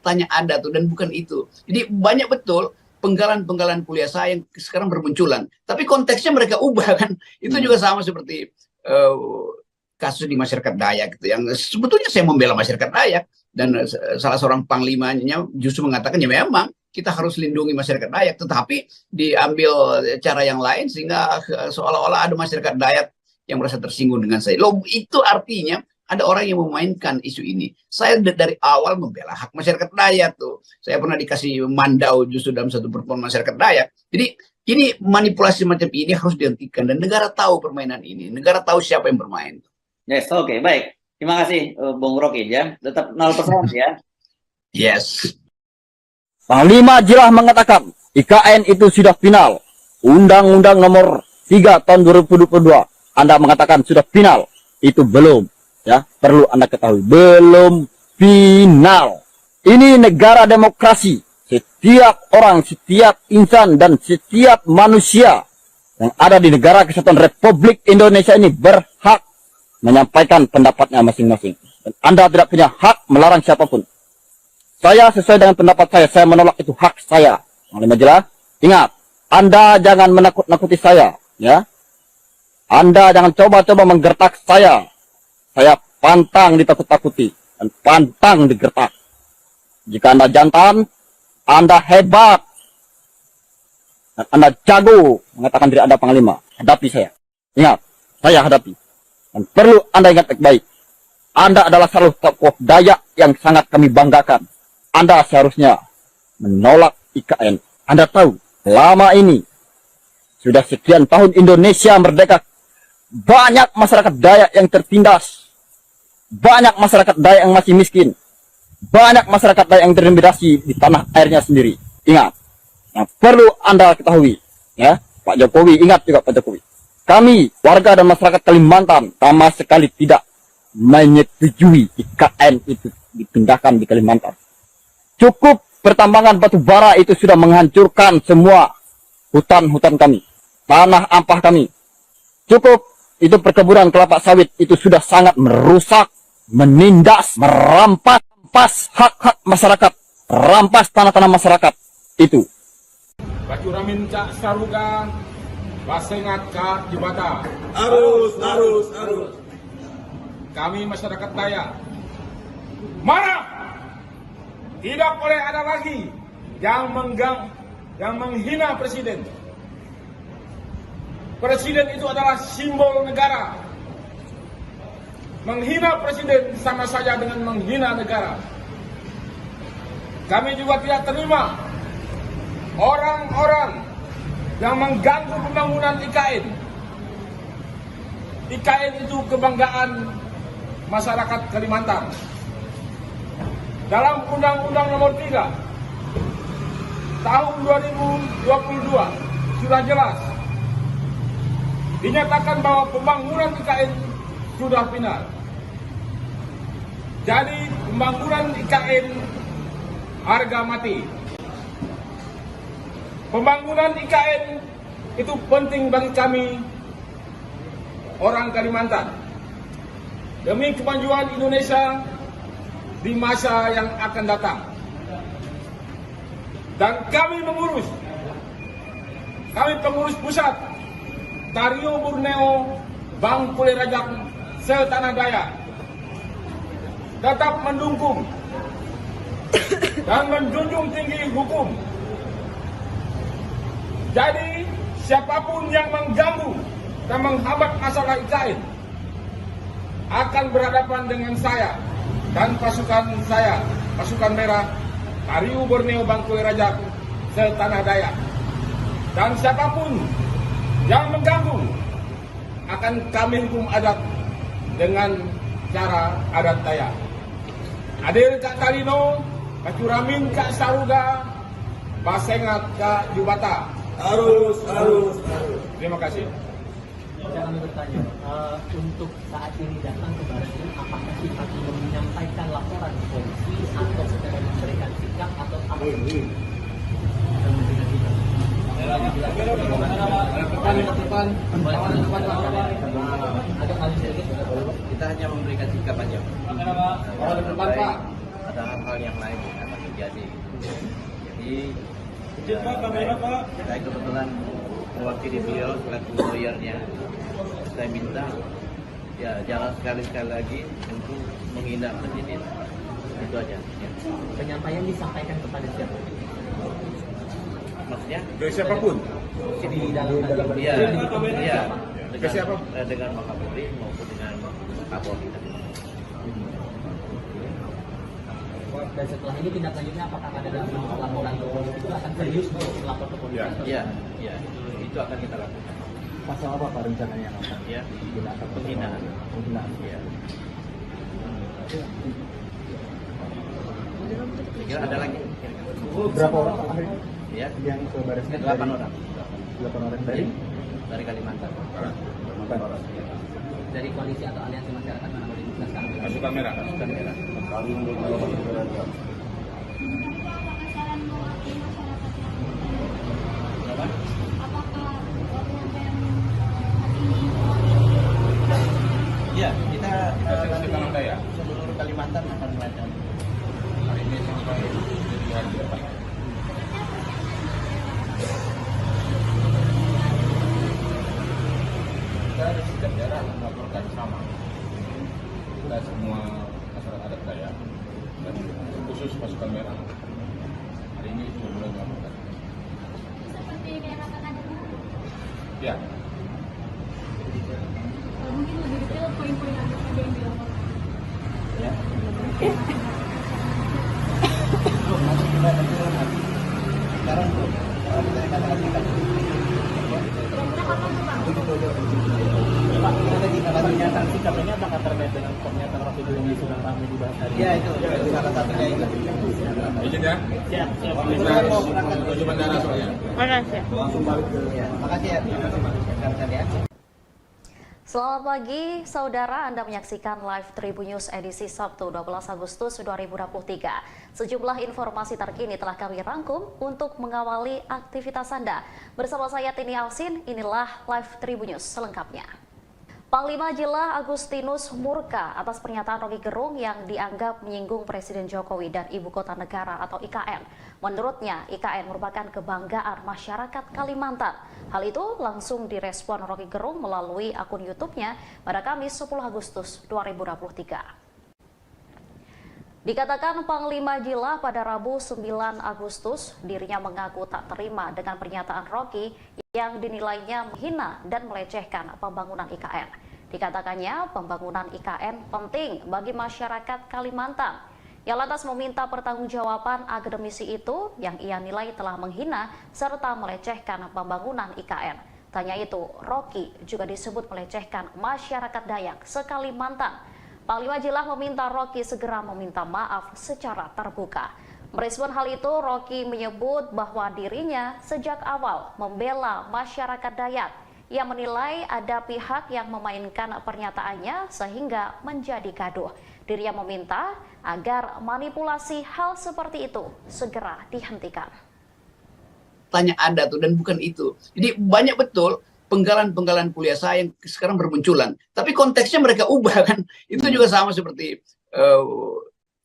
[SPEAKER 8] Tanya ada tuh dan bukan itu. Jadi banyak betul penggalan-penggalan kuliah saya yang sekarang bermunculan. Tapi konteksnya mereka ubah kan. Itu juga sama seperti kasus di masyarakat Dayak gitu. Yang sebetulnya saya membela masyarakat Dayak. Dan salah seorang panglimanya justru mengatakan ya memang kita harus lindungi masyarakat Dayak. Tetapi diambil cara yang lain sehingga seolah-olah ada masyarakat Dayak yang merasa tersinggung dengan saya. Loh, itu artinya ada orang yang memainkan isu ini. Saya dari awal membela hak masyarakat Dayak tuh. Saya pernah dikasih mandau justru dalam satu pertemuan masyarakat Dayak. Jadi ini manipulasi macam ini harus dihentikan dan negara tahu permainan ini. Negara tahu siapa yang bermain.
[SPEAKER 9] Yes, oke, baik. Terima kasih, Bung Rocky ya. Tetap 0% ya.
[SPEAKER 8] Yes.
[SPEAKER 1] Panglima Jila mengatakan IKN itu sudah final. Undang-Undang nomor 3 tahun 2022. Anda mengatakan sudah final. Itu belum. Ya, perlu Anda ketahui, belum final. Ini negara demokrasi. Setiap orang, setiap insan dan setiap manusia yang ada di negara kesatuan Republik Indonesia ini berhak menyampaikan pendapatnya masing-masing. Dan Anda tidak punya hak melarang siapapun. Saya sesuai dengan pendapat saya menolak, itu hak saya. Panglima Jila, ingat, Anda jangan menakut-nakuti saya, ya. Anda jangan coba-coba menggertak saya. Saya pantang ditakut-takuti dan pantang digertak. Jika Anda jantan, Anda hebat, dan Anda jago mengatakan diri Anda panglima, hadapi saya. Ingat, saya hadapi. Dan perlu Anda ingat baik-baik, Anda adalah salah tokoh Dayak yang sangat kami banggakan. Anda seharusnya menolak IKN. Anda tahu, lama ini, sudah sekian tahun Indonesia merdeka, banyak masyarakat Dayak yang tertindas. Banyak masyarakat Dayak yang masih miskin. Banyak masyarakat Dayak yang terintimidasi di tanah airnya sendiri. Ingat, yang perlu Anda ketahui, ya, Pak Jokowi, ingat juga Pak Jokowi. Kami, warga dan masyarakat Kalimantan, sama sekali tidak menyetujui IKN itu dipindahkan di Kalimantan. Cukup pertambangan batu bara itu sudah menghancurkan semua hutan-hutan kami, tanah ampah kami. Cukup itu perkebunan kelapa sawit itu sudah sangat merusak, menindas, merampas hak-hak masyarakat, rampas tanah-tanah masyarakat itu.
[SPEAKER 2] Bacuramin cak saruga, basengat ka jebata.
[SPEAKER 10] Arus.
[SPEAKER 2] Kami masyarakat Dayak marah. Tidak boleh ada lagi yang menghina presiden. Presiden itu adalah simbol negara. Menghina presiden sama saja dengan menghina negara. Kami juga tidak terima orang-orang yang mengganggu pembangunan IKN. IKN itu kebanggaan masyarakat Kalimantan. Dalam Undang-Undang Nomor 3 Tahun 2022 sudah jelas dinyatakan bahwa pembangunan IKN sudah final. Jadi pembangunan IKN harga mati. Pembangunan IKN itu penting bagi kami orang Kalimantan demi kemajuan Indonesia di masa yang akan datang. Dan kami pengurus pusat Tario Borneo Bangkule Rajak Setanah Dayak tetap mendukung dan menjunjung tinggi hukum. Jadi siapapun yang mengganggu dan menghambat masalah IKN akan berhadapan dengan saya dan pasukan saya, pasukan merah Tario Borneo Bangkule Rajak Setanah Dayak. Dan siapapun yang mengganggu akan kami hukum adat dengan cara adat Dayak. Hadir Kak Talino, Kak Curamin, Kak Saruga, Basengat, Kak Jubata. Harus. Terima kasih.
[SPEAKER 4] Bisa kami bertanya, untuk saat ini datang ke Baratnya, apakah sifatnya menyampaikan laporan polisi atau secara memberikan sikap atau apa?
[SPEAKER 5] Kita hanya memberikan sikap aja. Ada hal-hal yang lain yang akan terjadi. Jadi saya kebetulan mewakili beliau selaku lawyernya. Saya minta ya jangan sekali-sekali lagi untuk menghina presiden. Itu aja. Ya.
[SPEAKER 4] Penyampaian disampaikan kepada siapa?
[SPEAKER 5] Maksudnya?
[SPEAKER 2] Dari siapapun.
[SPEAKER 4] Di dalam
[SPEAKER 5] Iya.
[SPEAKER 2] Ke siapa?
[SPEAKER 5] Dengan Wakapolri maupun dengan Kapolri.
[SPEAKER 4] Dan setelah ini tindak lanjutnya apakah ada dalam laporan ke polisi itu akan serius untuk melapor ke polisi?
[SPEAKER 5] Iya. Itu akan kita lakukan.
[SPEAKER 3] Pasal apa Pak rencananya yang akan
[SPEAKER 5] Ya,
[SPEAKER 3] digunakan?
[SPEAKER 5] penghinaan.
[SPEAKER 3] Penghinaan.
[SPEAKER 5] Iya. Kira ada lagi?
[SPEAKER 3] Berapa orang Pak akhirnya
[SPEAKER 5] Ya,
[SPEAKER 3] yang ke baris krim?
[SPEAKER 5] 8 orang.
[SPEAKER 3] 8 orang dari
[SPEAKER 5] Dari Kalimantan.
[SPEAKER 4] Dari koalisi atau aliansi masyarakat mana boleh dijelaskan?
[SPEAKER 2] Pasukan merah.
[SPEAKER 5] Pasukan merah. Iya, kita
[SPEAKER 2] Setanah Dayak.
[SPEAKER 5] seluruh Kalimantan akan melakukan.
[SPEAKER 2] Hari ini sampai jadi hari depan. Kita ada setiap daerah melaporkan sama. Kita semua masyarakat adat Dayak dan khusus pasukan merah. Hari ini sudah mulai melaporkan.
[SPEAKER 6] Seperti daerah Kakak.
[SPEAKER 2] Ya,
[SPEAKER 6] Mungkin lebih detail poin-poin apa saja yang dilaporkan.
[SPEAKER 5] Ya. Sekarang belum. Kalau kita katakan sikap.
[SPEAKER 6] Kira-kira kapan tuh Bang?
[SPEAKER 4] Pak, ada pernyataan sikap ini apakah terkait dengan pernyataan waktu itu yang disuruh kami dibahas tadi?
[SPEAKER 5] Ya itu salah satunya itu.
[SPEAKER 2] izin ya.
[SPEAKER 4] Ya,
[SPEAKER 2] Kita harus menuju bandara soalnya.
[SPEAKER 5] Langsung balik ke. Ya, makasih ya. Rekan-rekan ya.
[SPEAKER 7] Selamat pagi, saudara. Anda menyaksikan live Tribun News edisi Sabtu 12 Agustus 2023. Sejumlah informasi terkini telah kami rangkum untuk mengawali aktivitas Anda. Bersama saya Tini Alsin, inilah live Tribun News selengkapnya. Panglima Jila Agustinus murka atas pernyataan Roky Gerung yang dianggap menyinggung Presiden Jokowi dan Ibu Kota Negara atau IKN. Menurutnya, IKN merupakan kebanggaan masyarakat Kalimantan. Hal itu langsung direspon Roky Gerung melalui akun YouTube-nya pada Kamis 10 Agustus 2023. Dikatakan Panglima Jila pada Rabu 9 Agustus, dirinya mengaku tak terima dengan pernyataan Roky yang dinilainya menghina dan melecehkan pembangunan IKN. Dikatakannya pembangunan IKN penting bagi masyarakat Kalimantan. Ia lantas meminta pertanggungjawaban akademisi itu yang ia nilai telah menghina serta melecehkan pembangunan IKN. Tanya itu, Rocky juga disebut melecehkan masyarakat Dayak se-Kalimantan. Panglima Jilah meminta Rocky segera meminta maaf secara terbuka. Merespon hal itu, Rocky menyebut bahwa dirinya sejak awal membela masyarakat Dayak. Ia menilai ada pihak yang memainkan pernyataannya sehingga menjadi gaduh. Dirinya meminta agar manipulasi hal seperti itu segera dihentikan.
[SPEAKER 8] Tanya ada tuh dan bukan itu. Jadi banyak betul penggalan-penggalan kuliah saya yang sekarang bermunculan. Tapi konteksnya mereka ubah kan. Itu juga sama seperti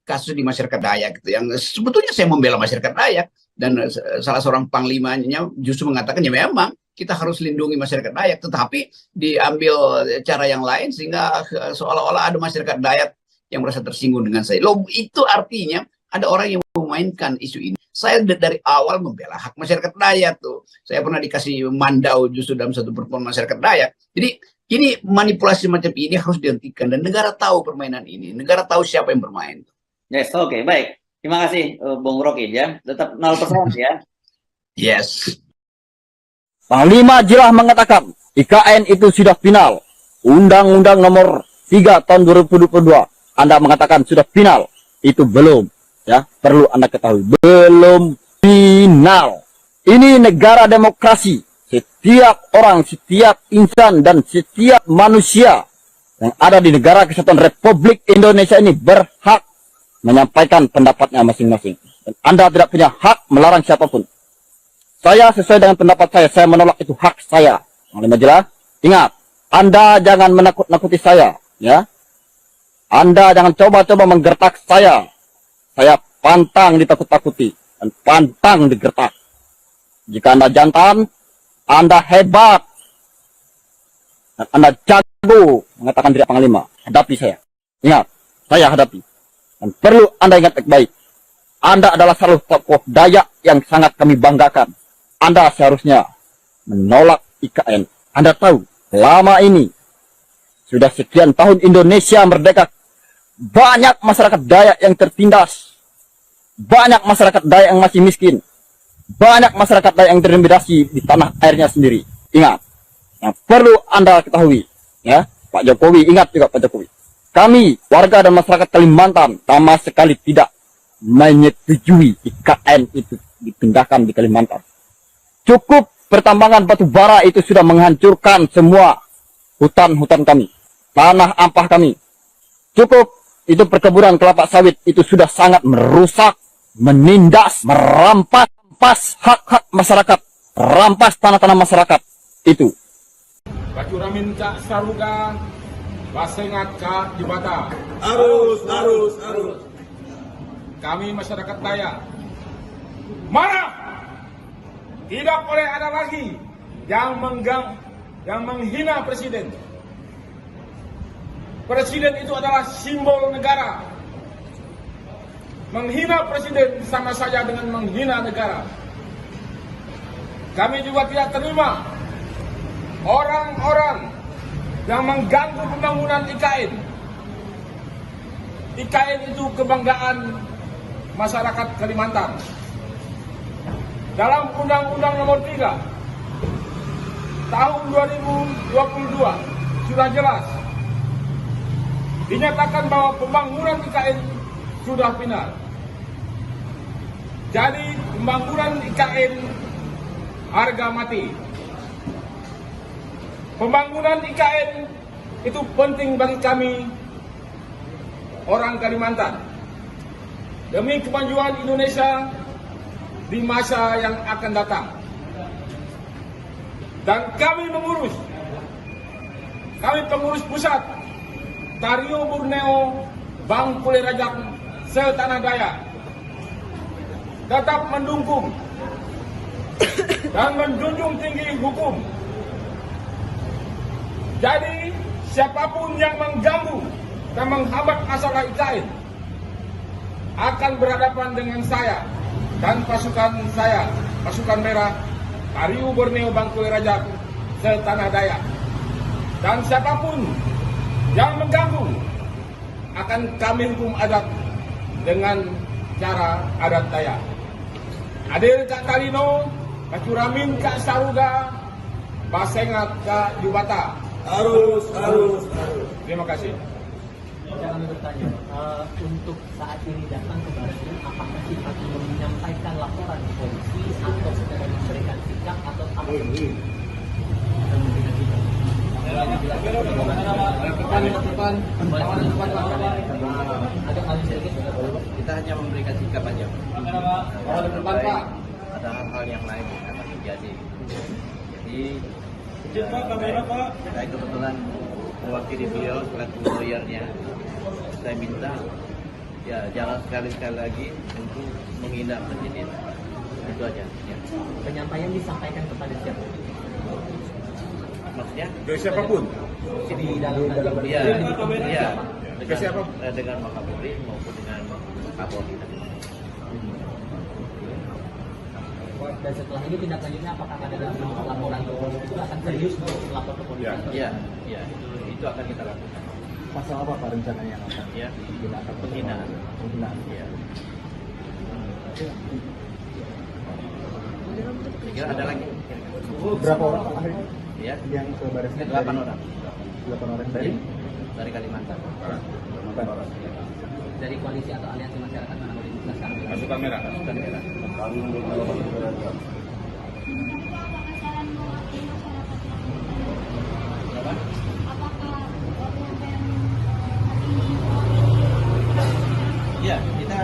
[SPEAKER 8] kasus di masyarakat Dayak gitu. Yang sebetulnya saya membela masyarakat Dayak dan salah seorang panglimanya justru mengatakan ya memang kita harus lindungi masyarakat Dayak, tetapi diambil cara yang lain sehingga seolah-olah ada masyarakat Dayak yang merasa tersinggung dengan saya. Loh, itu artinya ada orang yang memainkan isu ini. Saya dari awal membela hak masyarakat Dayak tuh. Saya pernah dikasih mandau justru dalam satu pertemuan masyarakat Dayak. Jadi ini manipulasi macam ini harus dihentikan dan negara tahu permainan ini. Negara tahu siapa yang bermain.
[SPEAKER 9] Yes, oke, baik. Terima kasih, Bung Rocky ya. Tetap 0% ya.
[SPEAKER 8] Yes.
[SPEAKER 1] Panglima Jilah mengatakan IKN itu sudah final. Undang-Undang nomor 3 tahun 2022. Anda mengatakan sudah final. Itu belum. Ya, perlu Anda ketahui. Belum final. Ini negara demokrasi. Setiap orang, setiap insan, dan setiap manusia yang ada di negara kesatuan Republik Indonesia ini berhak menyampaikan pendapatnya masing-masing. Dan Anda tidak punya hak melarang siapapun. Saya sesuai dengan pendapat saya menolak, itu hak saya. Panglima Jilah, ingat, Anda jangan menakut-nakuti saya, ya. Anda jangan coba-coba menggertak saya. Saya pantang ditakut-takuti dan pantang digertak. Jika Anda jantan, Anda hebat, dan Anda jago mengatakan diri Panglima, hadapi saya. Ingat, saya hadapi. Dan perlu Anda ingat baik-baik, Anda adalah salah satu tokoh Dayak yang sangat kami banggakan. Anda seharusnya menolak IKN. Anda tahu, lama ini, sudah sekian tahun Indonesia merdeka, banyak masyarakat Dayak yang tertindas. Banyak masyarakat Dayak yang masih miskin. Banyak masyarakat Dayak yang terintimidasi di tanah airnya sendiri. Ingat, yang perlu Anda ketahui, ya, Pak Jokowi, ingat juga Pak Jokowi. Kami, warga dan masyarakat Kalimantan, sama sekali tidak menyetujui IKN itu dipindahkan di Kalimantan. Cukup pertambangan batu bara itu sudah menghancurkan semua hutan-hutan kami, tanah ampah kami. Cukup itu perkebunan kelapa sawit itu sudah sangat merusak, menindas, merampas hak-hak masyarakat, rampas tanah-tanah masyarakat itu.
[SPEAKER 2] Bacuramin Cak Saruga, Basengat Cak Jebata.
[SPEAKER 10] Arus.
[SPEAKER 2] Kami masyarakat Dayak marah. Tidak boleh ada lagi yang menghina presiden. Presiden itu adalah simbol negara. Menghina presiden sama saja dengan menghina negara. Kami juga tidak terima orang-orang yang mengganggu pembangunan IKN. IKN itu kebanggaan masyarakat Kalimantan. Dalam Undang-Undang nomor 3 tahun 2022 sudah jelas dinyatakan bahwa pembangunan IKN sudah final. Jadi pembangunan IKN harga mati. Pembangunan IKN itu penting bagi kami orang Kalimantan demi kemajuan Indonesia di masa yang akan datang. Dan kami pengurus pusat Tario Borneo Bangkule Rajak Setanah Dayak tetap mendukung dan menjunjung tinggi hukum. Jadi siapapun yang mengganggu dan menghambat masalah IKN akan berhadapan dengan saya dan pasukan saya, pasukan merah Tario Borneo Bangkule Rajak Setanah Dayak. Dan siapapun yang mengganggu akan kami hukum adat dengan cara adat Dayak. Adil Kak Talino, Kacuramin Kak Saruga, Basengat Kak Jubata. Harus. Terima kasih.
[SPEAKER 4] Kami bertanya, untuk saat ini datang ke Baris, apakah sifat menyampaikan laporan ke polisi atau sekedar memberikan sikap atau apa?
[SPEAKER 5] Kita hanya memberikan sikap aja. Ada hal-hal yang lain yang akan terjadi. Jadi saya kebetulan mewakili beliau selaku lawyernya. Saya minta ya jangan sekali-sekali lagi untuk menghina presiden. Itu aja. Ya.
[SPEAKER 4] Penyampaian disampaikan kepada siapa?
[SPEAKER 5] Maksudnya?
[SPEAKER 2] Ke siapapun.
[SPEAKER 4] Di dalam
[SPEAKER 5] Iya.
[SPEAKER 2] Ke siapa?
[SPEAKER 5] Dengan Wakapolri maupun dengan Kapolri.
[SPEAKER 4] Dan setelah ini tindak lanjutnya apakah ada dalam laporan ke polisi itu akan serius untuk melapor ke polisi?
[SPEAKER 2] Ya.
[SPEAKER 5] Iya, itu akan kita lakukan.
[SPEAKER 3] Pasal apa Pak rencananya yang akan
[SPEAKER 5] Ya,
[SPEAKER 3] digunakan?
[SPEAKER 5] penghinaan.
[SPEAKER 3] Penghinaan.
[SPEAKER 5] Iya. Kira ada lagi?
[SPEAKER 3] Berapa orang Pak hari ini
[SPEAKER 5] Ya,
[SPEAKER 3] yang ke Baris Krim?
[SPEAKER 5] 8 orang.
[SPEAKER 3] 8 orang dari
[SPEAKER 5] Dari Kalimantan.
[SPEAKER 4] Dari koalisi atau aliansi masyarakat mana boleh dijelaskan?
[SPEAKER 2] Pasukan merah.
[SPEAKER 5] Pasukan merah. Iya, kita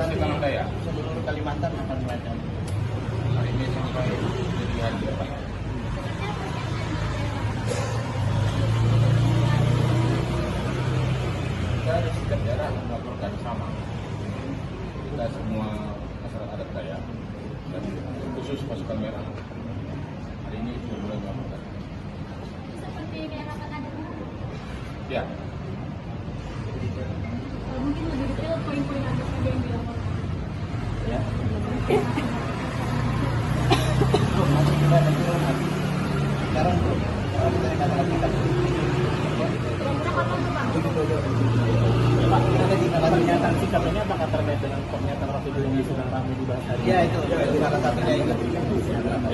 [SPEAKER 2] Di Tanah Dayak.
[SPEAKER 5] seluruh Kalimantan akan melakukan.
[SPEAKER 2] Hari ini sampai di hari depan. Kita di setiap daerah melaporkan sama. Kita semua masyarakat adat Dayak dan khusus pasukan merah. Hari ini sudah mulai melaporkan.
[SPEAKER 6] Seperti daerah Pekanbaru.
[SPEAKER 2] Ya,
[SPEAKER 6] Mungkin lebih detail poin-poin apa saja yang dilaporkan.
[SPEAKER 5] Ya. Sekarang belum. Kita akan lakukan.
[SPEAKER 6] Kira-kira kapan tuh Pak?
[SPEAKER 4] Pak, ada tindak pernyataan sikap ini apakah terkait dengan pernyataan Rocky Gerung yang sedang ramai dibahas hari ini?
[SPEAKER 5] Ya, itu salah satunya itu.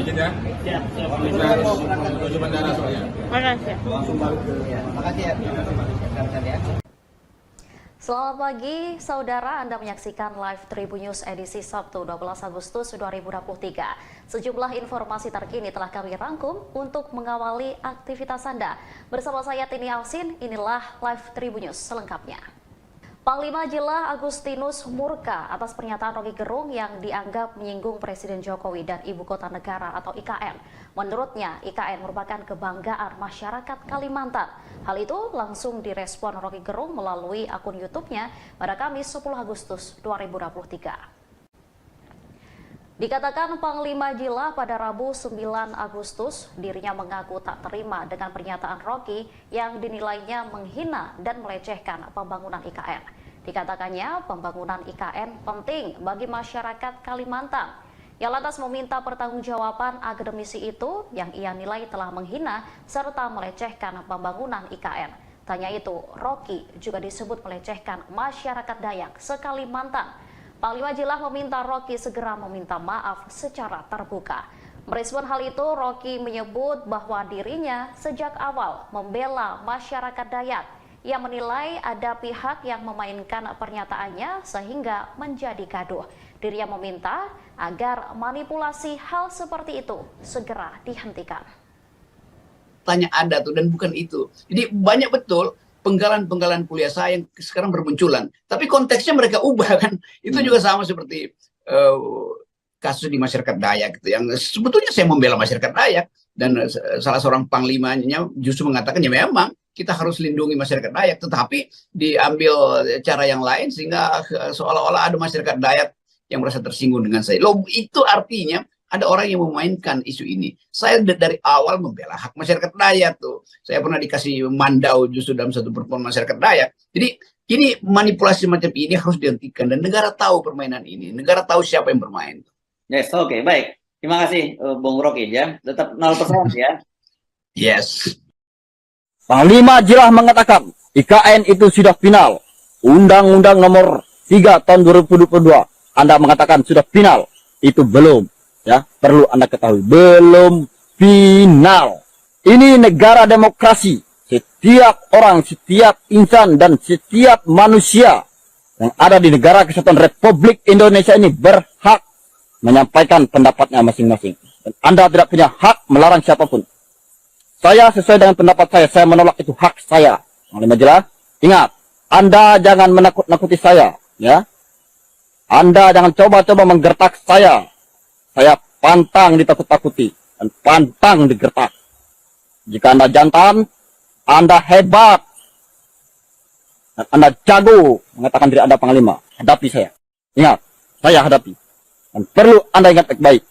[SPEAKER 2] izin ya.
[SPEAKER 4] Siap.
[SPEAKER 2] Kita harus menuju bandara soalnya.
[SPEAKER 5] Langsung balik ke. Ya, makasih ya. Rekan-rekan ya.
[SPEAKER 7] Selamat pagi, saudara. Anda menyaksikan live Tribun News edisi Sabtu 12 Agustus 2023. Sejumlah informasi terkini telah kami rangkum untuk mengawali aktivitas Anda. Bersama saya Tini Alsin, inilah live Tribun News selengkapnya. Panglima Jila Agustinus murka atas pernyataan Rocky Gerung yang dianggap menyinggung Presiden Jokowi dan Ibu Kota Negara atau IKN. Menurutnya, IKN merupakan kebanggaan masyarakat Kalimantan. Hal itu langsung direspon Rocky Gerung melalui akun YouTube-nya pada Kamis 10 Agustus 2023. Dikatakan Panglima Jila pada Rabu 9 Agustus, dirinya mengaku tak terima dengan pernyataan Rocky yang dinilainya menghina dan melecehkan pembangunan IKN. Dikatakannya pembangunan IKN penting bagi masyarakat Kalimantan. Ia lantas meminta pertanggungjawaban akademisi itu yang ia nilai telah menghina serta melecehkan pembangunan IKN. Tanya itu, Rocky juga disebut melecehkan masyarakat Dayak se-Kalimantan. Panglima Jila meminta Rocky segera meminta maaf secara terbuka. Merespon hal itu, Rocky menyebut bahwa dirinya sejak awal membela masyarakat Dayak. Ia menilai ada pihak yang memainkan pernyataannya sehingga menjadi gaduh. Dirinya meminta agar manipulasi hal seperti itu segera dihentikan.
[SPEAKER 8] Tanya ada tuh dan bukan itu. Jadi banyak betul penggalan-penggalan kuliah saya yang sekarang bermunculan. Tapi konteksnya mereka ubah kan. Itu juga sama seperti kasus di masyarakat Dayak gitu. Yang sebetulnya saya membela masyarakat Dayak. Dan salah seorang panglimanya justru mengatakan ya memang kita harus lindungi masyarakat Dayak. Tetapi diambil cara yang lain sehingga seolah-olah ada masyarakat Dayak yang merasa tersinggung dengan saya. Loh, itu artinya ada orang yang memainkan isu ini. Saya dari awal membela hak masyarakat Dayak tuh. Saya pernah dikasih mandau justru dalam satu pertemuan masyarakat Dayak. Jadi ini manipulasi macam ini harus dihentikan dan negara tahu permainan ini. Negara tahu siapa yang bermain.
[SPEAKER 9] Yes, oke, baik. Terima kasih, Bung Rocky ya. Tetap 0% ya.
[SPEAKER 8] Yes.
[SPEAKER 1] Panglima Jila mengatakan IKN itu sudah final. Undang-Undang Nomor 3 tahun 2022 Anda mengatakan sudah final. Itu belum, ya, perlu Anda ketahui, belum final. Ini negara demokrasi. Setiap orang, setiap insan dan setiap manusia yang ada di negara kesatuan Republik Indonesia ini berhak menyampaikan pendapatnya masing-masing. Dan Anda tidak punya hak melarang siapapun. Saya sesuai dengan pendapat saya menolak, itu hak saya. Yang jelas, ingat, Anda jangan menakut-nakuti saya, ya. Anda jangan coba-coba menggertak saya. Saya pantang ditakut-takuti dan pantang digertak. Jika Anda jantan, Anda hebat, dan Anda jago mengatakan diri Anda panglima, hadapi saya. Ingat, saya hadapi. Dan perlu Anda ingat baik-baik,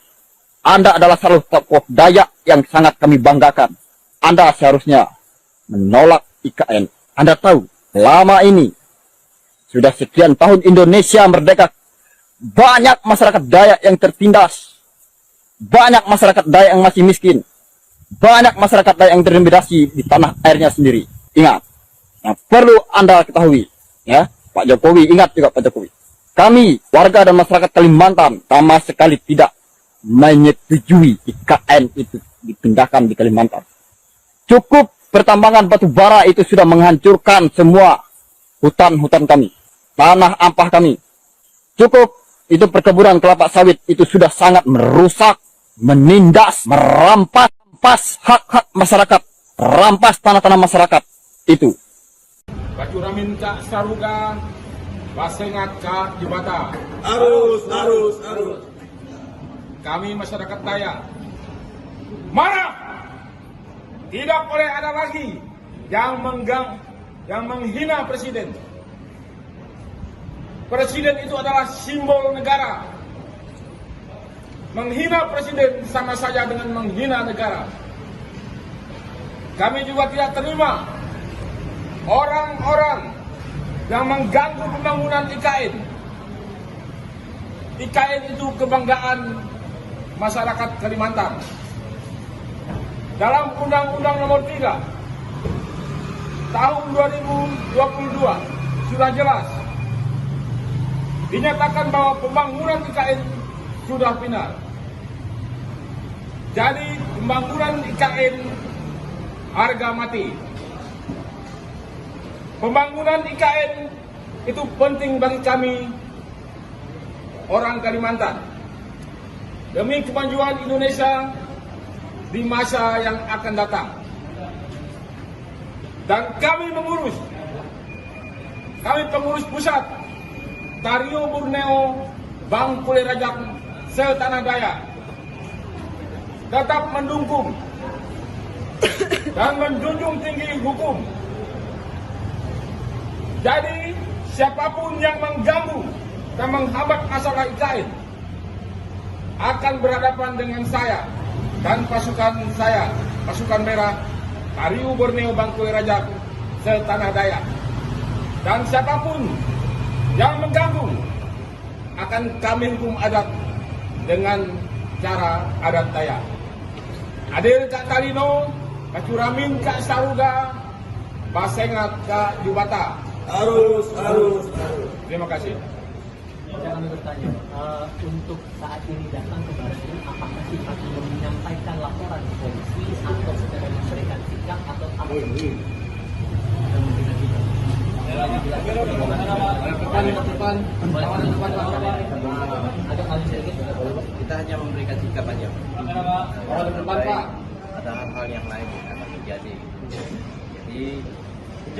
[SPEAKER 1] Anda adalah salah satu tokoh Dayak yang sangat kami banggakan. Anda seharusnya menolak IKN. Anda tahu, lama ini, sudah sekian tahun Indonesia merdeka, banyak masyarakat Dayak yang tertindas. Banyak masyarakat Dayak yang masih miskin. Banyak masyarakat Dayak yang terintimidasi di tanah airnya sendiri. Ingat, yang perlu Anda ketahui, ya, Pak Jokowi, ingat juga Pak Jokowi. Kami, warga dan masyarakat Kalimantan, sama sekali tidak menyetujui IKN itu dipindahkan di Kalimantan. Cukup pertambangan batu bara itu sudah menghancurkan semua hutan-hutan kami, tanah ampah kami. Cukup itu perkebunan kelapa sawit itu sudah sangat merusak, menindas, merampas hak-hak masyarakat, rampas tanah-tanah masyarakat itu.
[SPEAKER 2] Bacuramin Cak Saruga, Basengat Cak Jibata.
[SPEAKER 10] Arus.
[SPEAKER 2] Kami masyarakat Dayak marah. Tidak boleh ada lagi yang menghina presiden. Presiden itu adalah simbol negara. Menghina presiden sama saja dengan menghina negara. Kami juga tidak terima orang-orang yang mengganggu pembangunan IKN. IKN itu kebanggaan masyarakat Kalimantan. Dalam Undang-Undang Nomor 3 Tahun 2022 sudah jelas dinyatakan bahwa pembangunan IKN sudah final. Jadi pembangunan IKN harga mati. Pembangunan IKN itu penting bagi kami orang Kalimantan. Demi kemajuan Indonesia di masa yang akan datang. Dan kami pengurus pusat Tario Borneo Bangkule Rajak setanah Dayak tetap mendukung dan menjunjung tinggi hukum. Jadi siapapun yang mengganggu dan menghambat masalah IKN akan berhadapan dengan saya dan pasukan saya, pasukan merah, Tario Borneo Bangkule Rajak setanah Dayak. Dan siapapun yang mengganggu akan kami hukum adat dengan cara adat Dayak. Adil Kak Talino, Bacuramin Kak Saruga, Basengat Kak Jubata.
[SPEAKER 10] Arus.
[SPEAKER 2] Terima kasih.
[SPEAKER 4] Saya kami bertanya, untuk saat ini datang ke Barat Krim, apakah sifatnya menyampaikan laporan ke polisi atau secara memberikan sikap atau apa?
[SPEAKER 5] Kita hanya memberikan sikap aja. Ada hal-hal yang lain yang akan terjadi. Jadi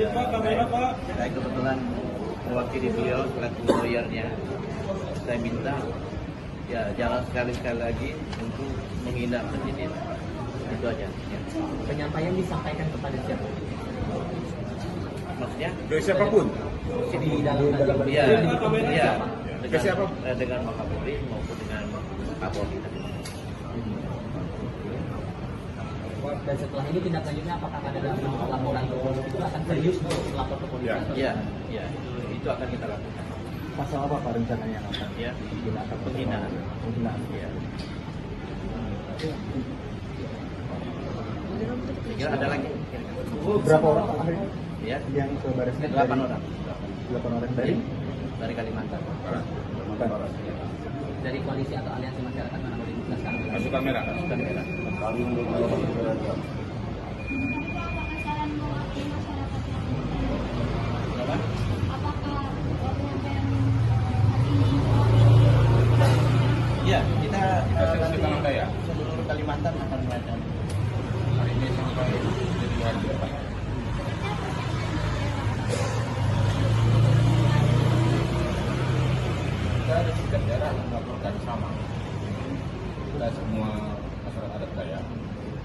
[SPEAKER 5] saya kebetulan mewakili beliau selaku lawyernya. Saya minta ya jangan sekali-sekali lagi untuk menghina presiden. Itu aja. Ya.
[SPEAKER 4] Penyampaian disampaikan kepada siapa?
[SPEAKER 5] Maksudnya?
[SPEAKER 2] Dari siapapun.
[SPEAKER 4] Di dalam
[SPEAKER 5] Iya.
[SPEAKER 2] Ke siapa?
[SPEAKER 5] Dengan Wakapolri maupun dengan Kapolri.
[SPEAKER 4] Dan setelah ini tindak lanjutnya apakah ada laporan ke polisi itu akan serius untuk lapor ke polisi?
[SPEAKER 5] Iya. Itu akan kita lakukan.
[SPEAKER 3] Pasal apa Pak rencananya yang akan
[SPEAKER 5] Ya,
[SPEAKER 3] digunakan?
[SPEAKER 5] penghinaan. Ya. Kira ada lagi?
[SPEAKER 3] Berapa orang Pak akhirnya
[SPEAKER 5] Ya,
[SPEAKER 3] yang ke baris krim?
[SPEAKER 5] 8 orang.
[SPEAKER 3] 8 orang dari
[SPEAKER 5] dari Kalimantan.
[SPEAKER 2] Barat.
[SPEAKER 4] Dari koalisi atau aliansi masyarakat mana boleh dijelaskan?
[SPEAKER 2] Pasukan merah.
[SPEAKER 5] Pasukan merah. Apa? Iya, kita
[SPEAKER 2] Kita
[SPEAKER 5] nanti
[SPEAKER 2] Daya.
[SPEAKER 5] seluruh Kalimantan akan melakukan.
[SPEAKER 2] Hari ini sampai jadi hari depan. Kita di setiap daerah melaporkan sama. Kita semua masyarakat adat Daya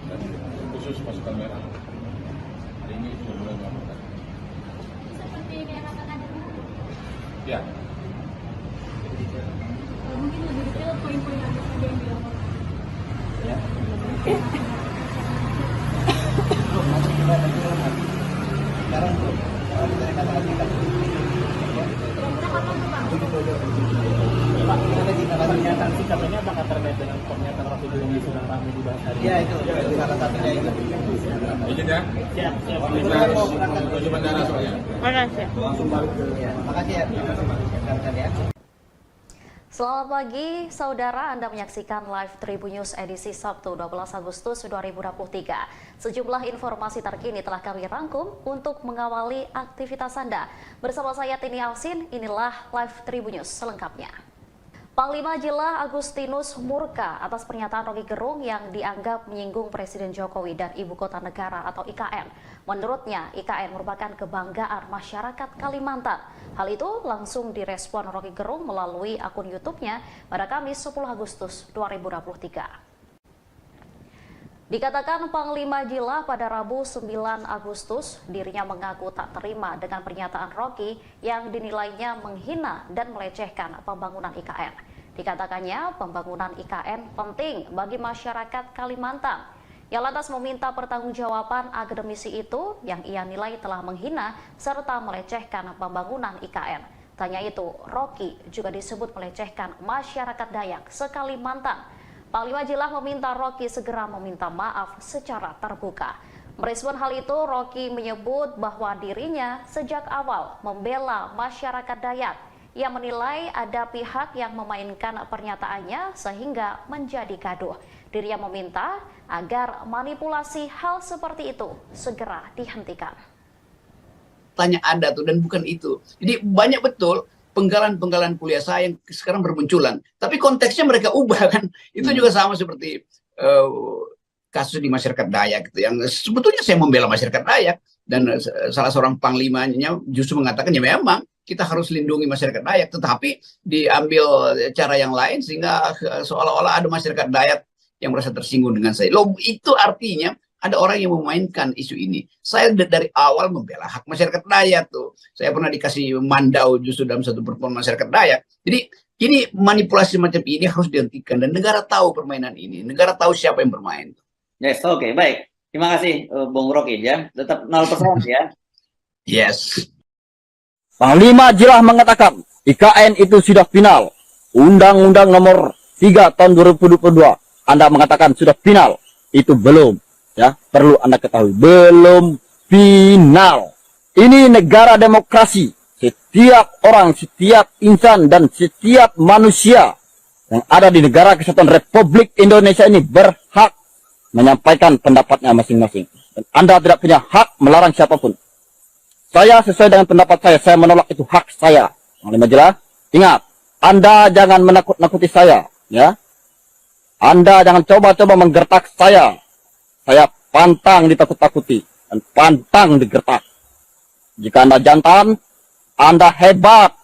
[SPEAKER 2] dan khusus pasukan merah. Hari ini sudah mulai melaporkan.
[SPEAKER 6] Seperti daerah adat.
[SPEAKER 2] Ya,
[SPEAKER 6] Mungkin lebih detail poin-poin apa saja yang dilaporkan.
[SPEAKER 5] Ya. Nanti kita nanti. Sekarang belum. Sekarang kita akan lanjutkan.
[SPEAKER 6] Kira-kira kapan tuh Bang?
[SPEAKER 4] Pak, kita lagi pernyataan sikapnya apakah terkait dengan pernyataan Rocky Gerung yang sedang ramai dibahas hari ini?
[SPEAKER 5] Ya itu salah satunya itu.
[SPEAKER 2] izin ya.
[SPEAKER 4] Siap.
[SPEAKER 2] Kita harus menuju bandara soalnya.
[SPEAKER 5] Ya, makasih ya. Rekan-rekan ya.
[SPEAKER 7] Selamat pagi, saudara. Anda menyaksikan live Tribun News edisi Sabtu 12 Agustus 2023. Sejumlah informasi terkini telah kami rangkum untuk mengawali aktivitas Anda. Bersama saya Tini Alsin, inilah live Tribun News selengkapnya. Panglima Jila Agustinus murka atas pernyataan Rocky Gerung yang dianggap menyinggung Presiden Jokowi dan Ibu Kota Negara atau IKN. Menurutnya, IKN merupakan kebanggaan masyarakat Kalimantan. Hal itu langsung direspon Rocky Gerung melalui akun YouTube-nya pada Kamis 10 Agustus 2023. Dikatakan Panglima Jila pada Rabu 9 Agustus, dirinya mengaku tak terima dengan pernyataan Rocky yang dinilainya menghina dan melecehkan pembangunan IKN. Dikatakannya pembangunan IKN penting bagi masyarakat Kalimantan. Ia lantas meminta pertanggungjawaban akademisi itu yang ia nilai telah menghina serta melecehkan pembangunan IKN. Tanya itu, Rocky juga disebut melecehkan masyarakat Dayak se-Kalimantan. Panglima Jila meminta Rocky segera meminta maaf secara terbuka. Merespon hal itu, Rocky menyebut bahwa dirinya sejak awal membela masyarakat Dayak. Ia menilai ada pihak yang memainkan pernyataannya sehingga menjadi gaduh. Dirinya meminta agar manipulasi hal seperti itu segera dihentikan.
[SPEAKER 8] Tanya ada tuh dan bukan itu. Jadi banyak betul penggalan-penggalan kuliah saya yang sekarang bermunculan. Tapi konteksnya mereka ubah kan. Itu juga sama seperti kasus di masyarakat Dayak gitu. Yang sebetulnya saya membela masyarakat Dayak. Dan salah seorang panglimanya justru mengatakan ya memang kita harus lindungi masyarakat Dayak. Tetapi diambil cara yang lain sehingga seolah-olah ada masyarakat Dayak yang merasa tersinggung dengan saya. Loh, itu artinya ada orang yang memainkan isu ini. Saya dari awal membela hak masyarakat Dayak tuh. Saya pernah dikasih mandau justru dalam satu pertemuan masyarakat Dayak. Jadi ini manipulasi macam ini harus dihentikan dan negara tahu permainan ini. Negara tahu siapa yang bermain.
[SPEAKER 9] Yes, oke, baik. Terima kasih, Bung Rocky ya. Tetap 0% ya.
[SPEAKER 8] Yes.
[SPEAKER 1] Panglima Jila mengatakan IKN itu sudah final. Undang-Undang nomor 3 tahun 2022. Anda mengatakan sudah final. Itu belum. Ya, perlu Anda ketahui, belum final. Ini negara demokrasi. Setiap orang, setiap insan, dan setiap manusia yang ada di negara kesatuan Republik Indonesia ini berhak menyampaikan pendapatnya masing-masing. Dan Anda tidak punya hak melarang siapapun. Saya sesuai dengan pendapat saya menolak, itu hak saya. Panglima Jila, ingat, Anda jangan menakut-nakuti saya. Ya, Anda jangan coba-coba menggertak saya. Saya pantang ditakut-takuti dan pantang digertak. Jika Anda jantan, Anda hebat,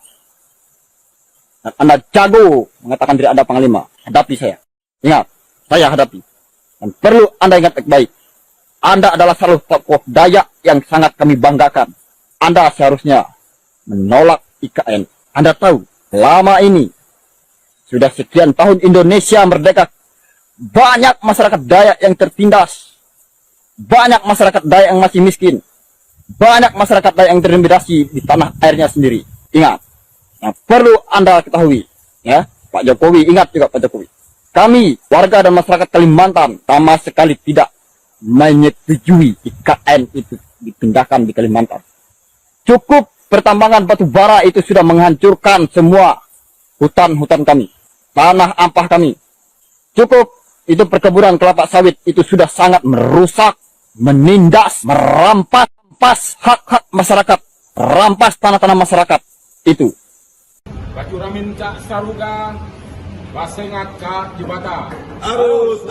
[SPEAKER 1] dan Anda jago mengatakan diri Anda panglima. Hadapi saya. Ingat, saya hadapi. Dan perlu Anda ingat baik-baik. Anda adalah salah satu tokoh Dayak yang sangat kami banggakan. Anda seharusnya menolak IKN. Anda tahu, selama ini sudah sekian tahun Indonesia merdeka, banyak masyarakat Dayak yang tertindas. Banyak masyarakat Dayak yang masih miskin. Banyak masyarakat Dayak yang terintimidasi di tanah airnya sendiri. Ingat, yang perlu Anda ketahui, ya, Pak Jokowi, ingat juga Pak Jokowi. Kami, warga dan masyarakat Kalimantan, sama sekali tidak menyetujui IKN itu dipindahkan di Kalimantan. Cukup pertambangan batu bara itu sudah menghancurkan semua hutan-hutan kami, tanah ampah kami. Cukup itu perkebunan kelapa sawit itu sudah sangat merusak, menindas, merampas hak-hak masyarakat, rampas tanah-tanah masyarakat itu.
[SPEAKER 2] Bacuramin Cak Saruga, Basengat Kak Jubata.
[SPEAKER 10] Arus.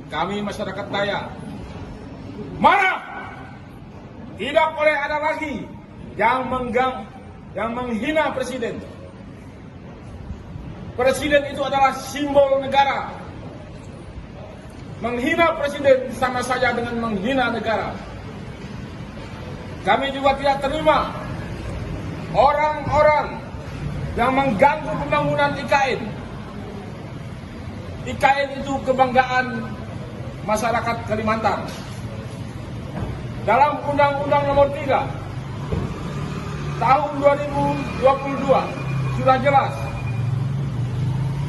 [SPEAKER 2] Kami masyarakat Dayak marah. Tidak boleh ada lagi yang menghina presiden. Presiden itu adalah simbol negara. Menghina presiden sama saja dengan menghina negara. Kami juga tidak terima orang-orang yang mengganggu pembangunan IKN. IKN itu kebanggaan masyarakat Kalimantan. Dalam Undang-Undang Nomor 3 Tahun 2022 sudah jelas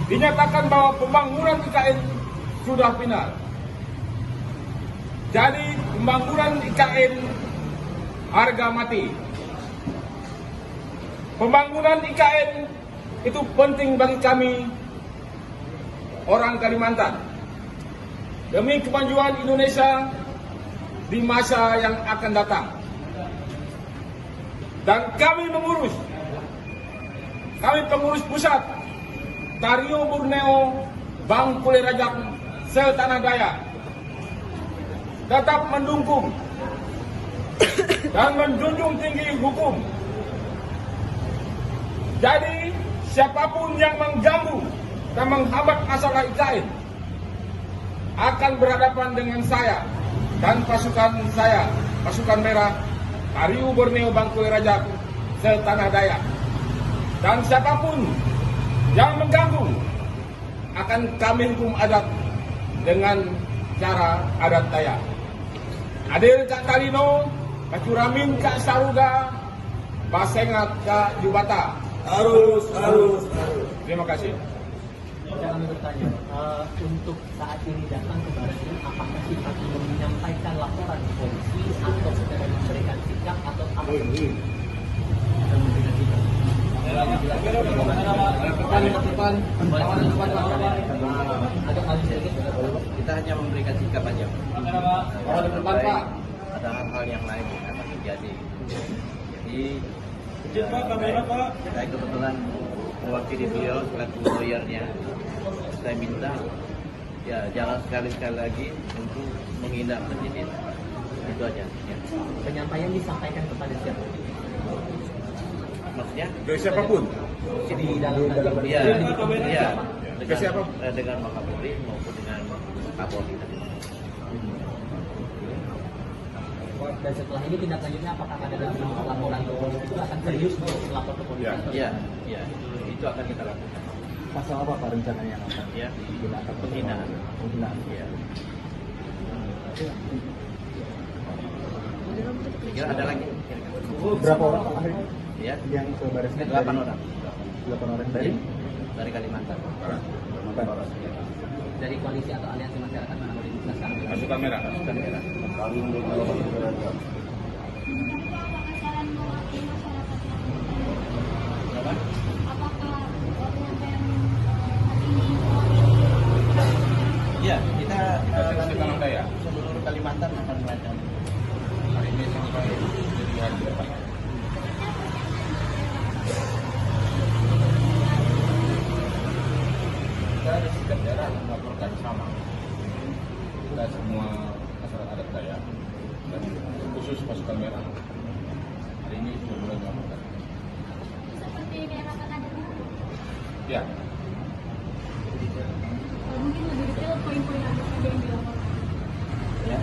[SPEAKER 2] dinyatakan bahwa pembangunan IKN sudah final. Jadi pembangunan IKN harga mati. Pembangunan IKN itu penting bagi kami orang Kalimantan demi kemajuan Indonesia di masa yang akan datang. Dan kami pengurus pusat Tario Borneo Bangkule Rajak Setanah Dayak tetap mendukung dan menjunjung tinggi hukum. Jadi siapapun yang mengganggu dan menghambat masalah IKN akan berhadapan dengan saya dan pasukan saya, pasukan merah Tario Borneo Bangkule Rajak Setanah Dayak. Dan siapapun yang mengganggu akan kami hukum adat dengan cara adat Dayak. Adil Kak Talino, Bacuramin Kak Saruga, Basengat Kak Jubata.
[SPEAKER 10] Arus.
[SPEAKER 2] Terima kasih.
[SPEAKER 4] Kami bertanya, untuk saat ini datang ke Baratnya, apakah sifat menyampaikan laporan ke polisi atau sekedar memberikan sikap atau apa?
[SPEAKER 5] Kita hanya memberikan sikap aja. Ada hal-hal yang lain yang akan terjadi. Jadi saya kebetulan mewakili beliau selaku lawyernya. Saya minta ya jangan sekali-sekali lagi untuk menghina presiden. Itu aja. Ya.
[SPEAKER 4] Penyampaian disampaikan kepada siapa?
[SPEAKER 5] Maksudnya?
[SPEAKER 2] Dari siapapun.
[SPEAKER 4] Di dalam
[SPEAKER 5] Iya.
[SPEAKER 2] Ke siapa?
[SPEAKER 5] Dengan Wakapolri maupun dengan Kapolri tadi.
[SPEAKER 4] Dan setelah ini tindak lanjutnya apakah ada dalam bentuk laporan ke polisi itu akan serius untuk lapor ke polisi?
[SPEAKER 5] Iya. Itu akan kita lakukan.
[SPEAKER 3] Pasal apa Pak rencananya yang akan
[SPEAKER 5] Ya,
[SPEAKER 3] digunakan?
[SPEAKER 5] penghinaan.
[SPEAKER 3] Iya.
[SPEAKER 5] Kira ada lagi?
[SPEAKER 3] Berapa orang Pak hari
[SPEAKER 5] Ya,
[SPEAKER 3] yang ke barisnya?
[SPEAKER 5] 8 orang
[SPEAKER 3] 8 orang
[SPEAKER 5] dari Kalimantan.
[SPEAKER 4] Dari koalisi atau aliansi masyarakat mana boleh dijelaskan?
[SPEAKER 2] Pasukan merah.
[SPEAKER 5] Pasukan merah. Ya, kita
[SPEAKER 2] Setanah Dayak.
[SPEAKER 5] seluruh Kalimantan akan melakukan.
[SPEAKER 2] Hari ini sampai jadi hari depan. Kita di setiap daerah melaporkan sama. Kita semua masyarakat adat Dayak dan khusus pasukan merah. Hari ini sudah mulai melaporkan.
[SPEAKER 6] Seperti daerah Pekanbaru.
[SPEAKER 2] Ya,
[SPEAKER 6] Mungkin lebih detail poin-poin apa saja yang dilaporkan.
[SPEAKER 5] Ya.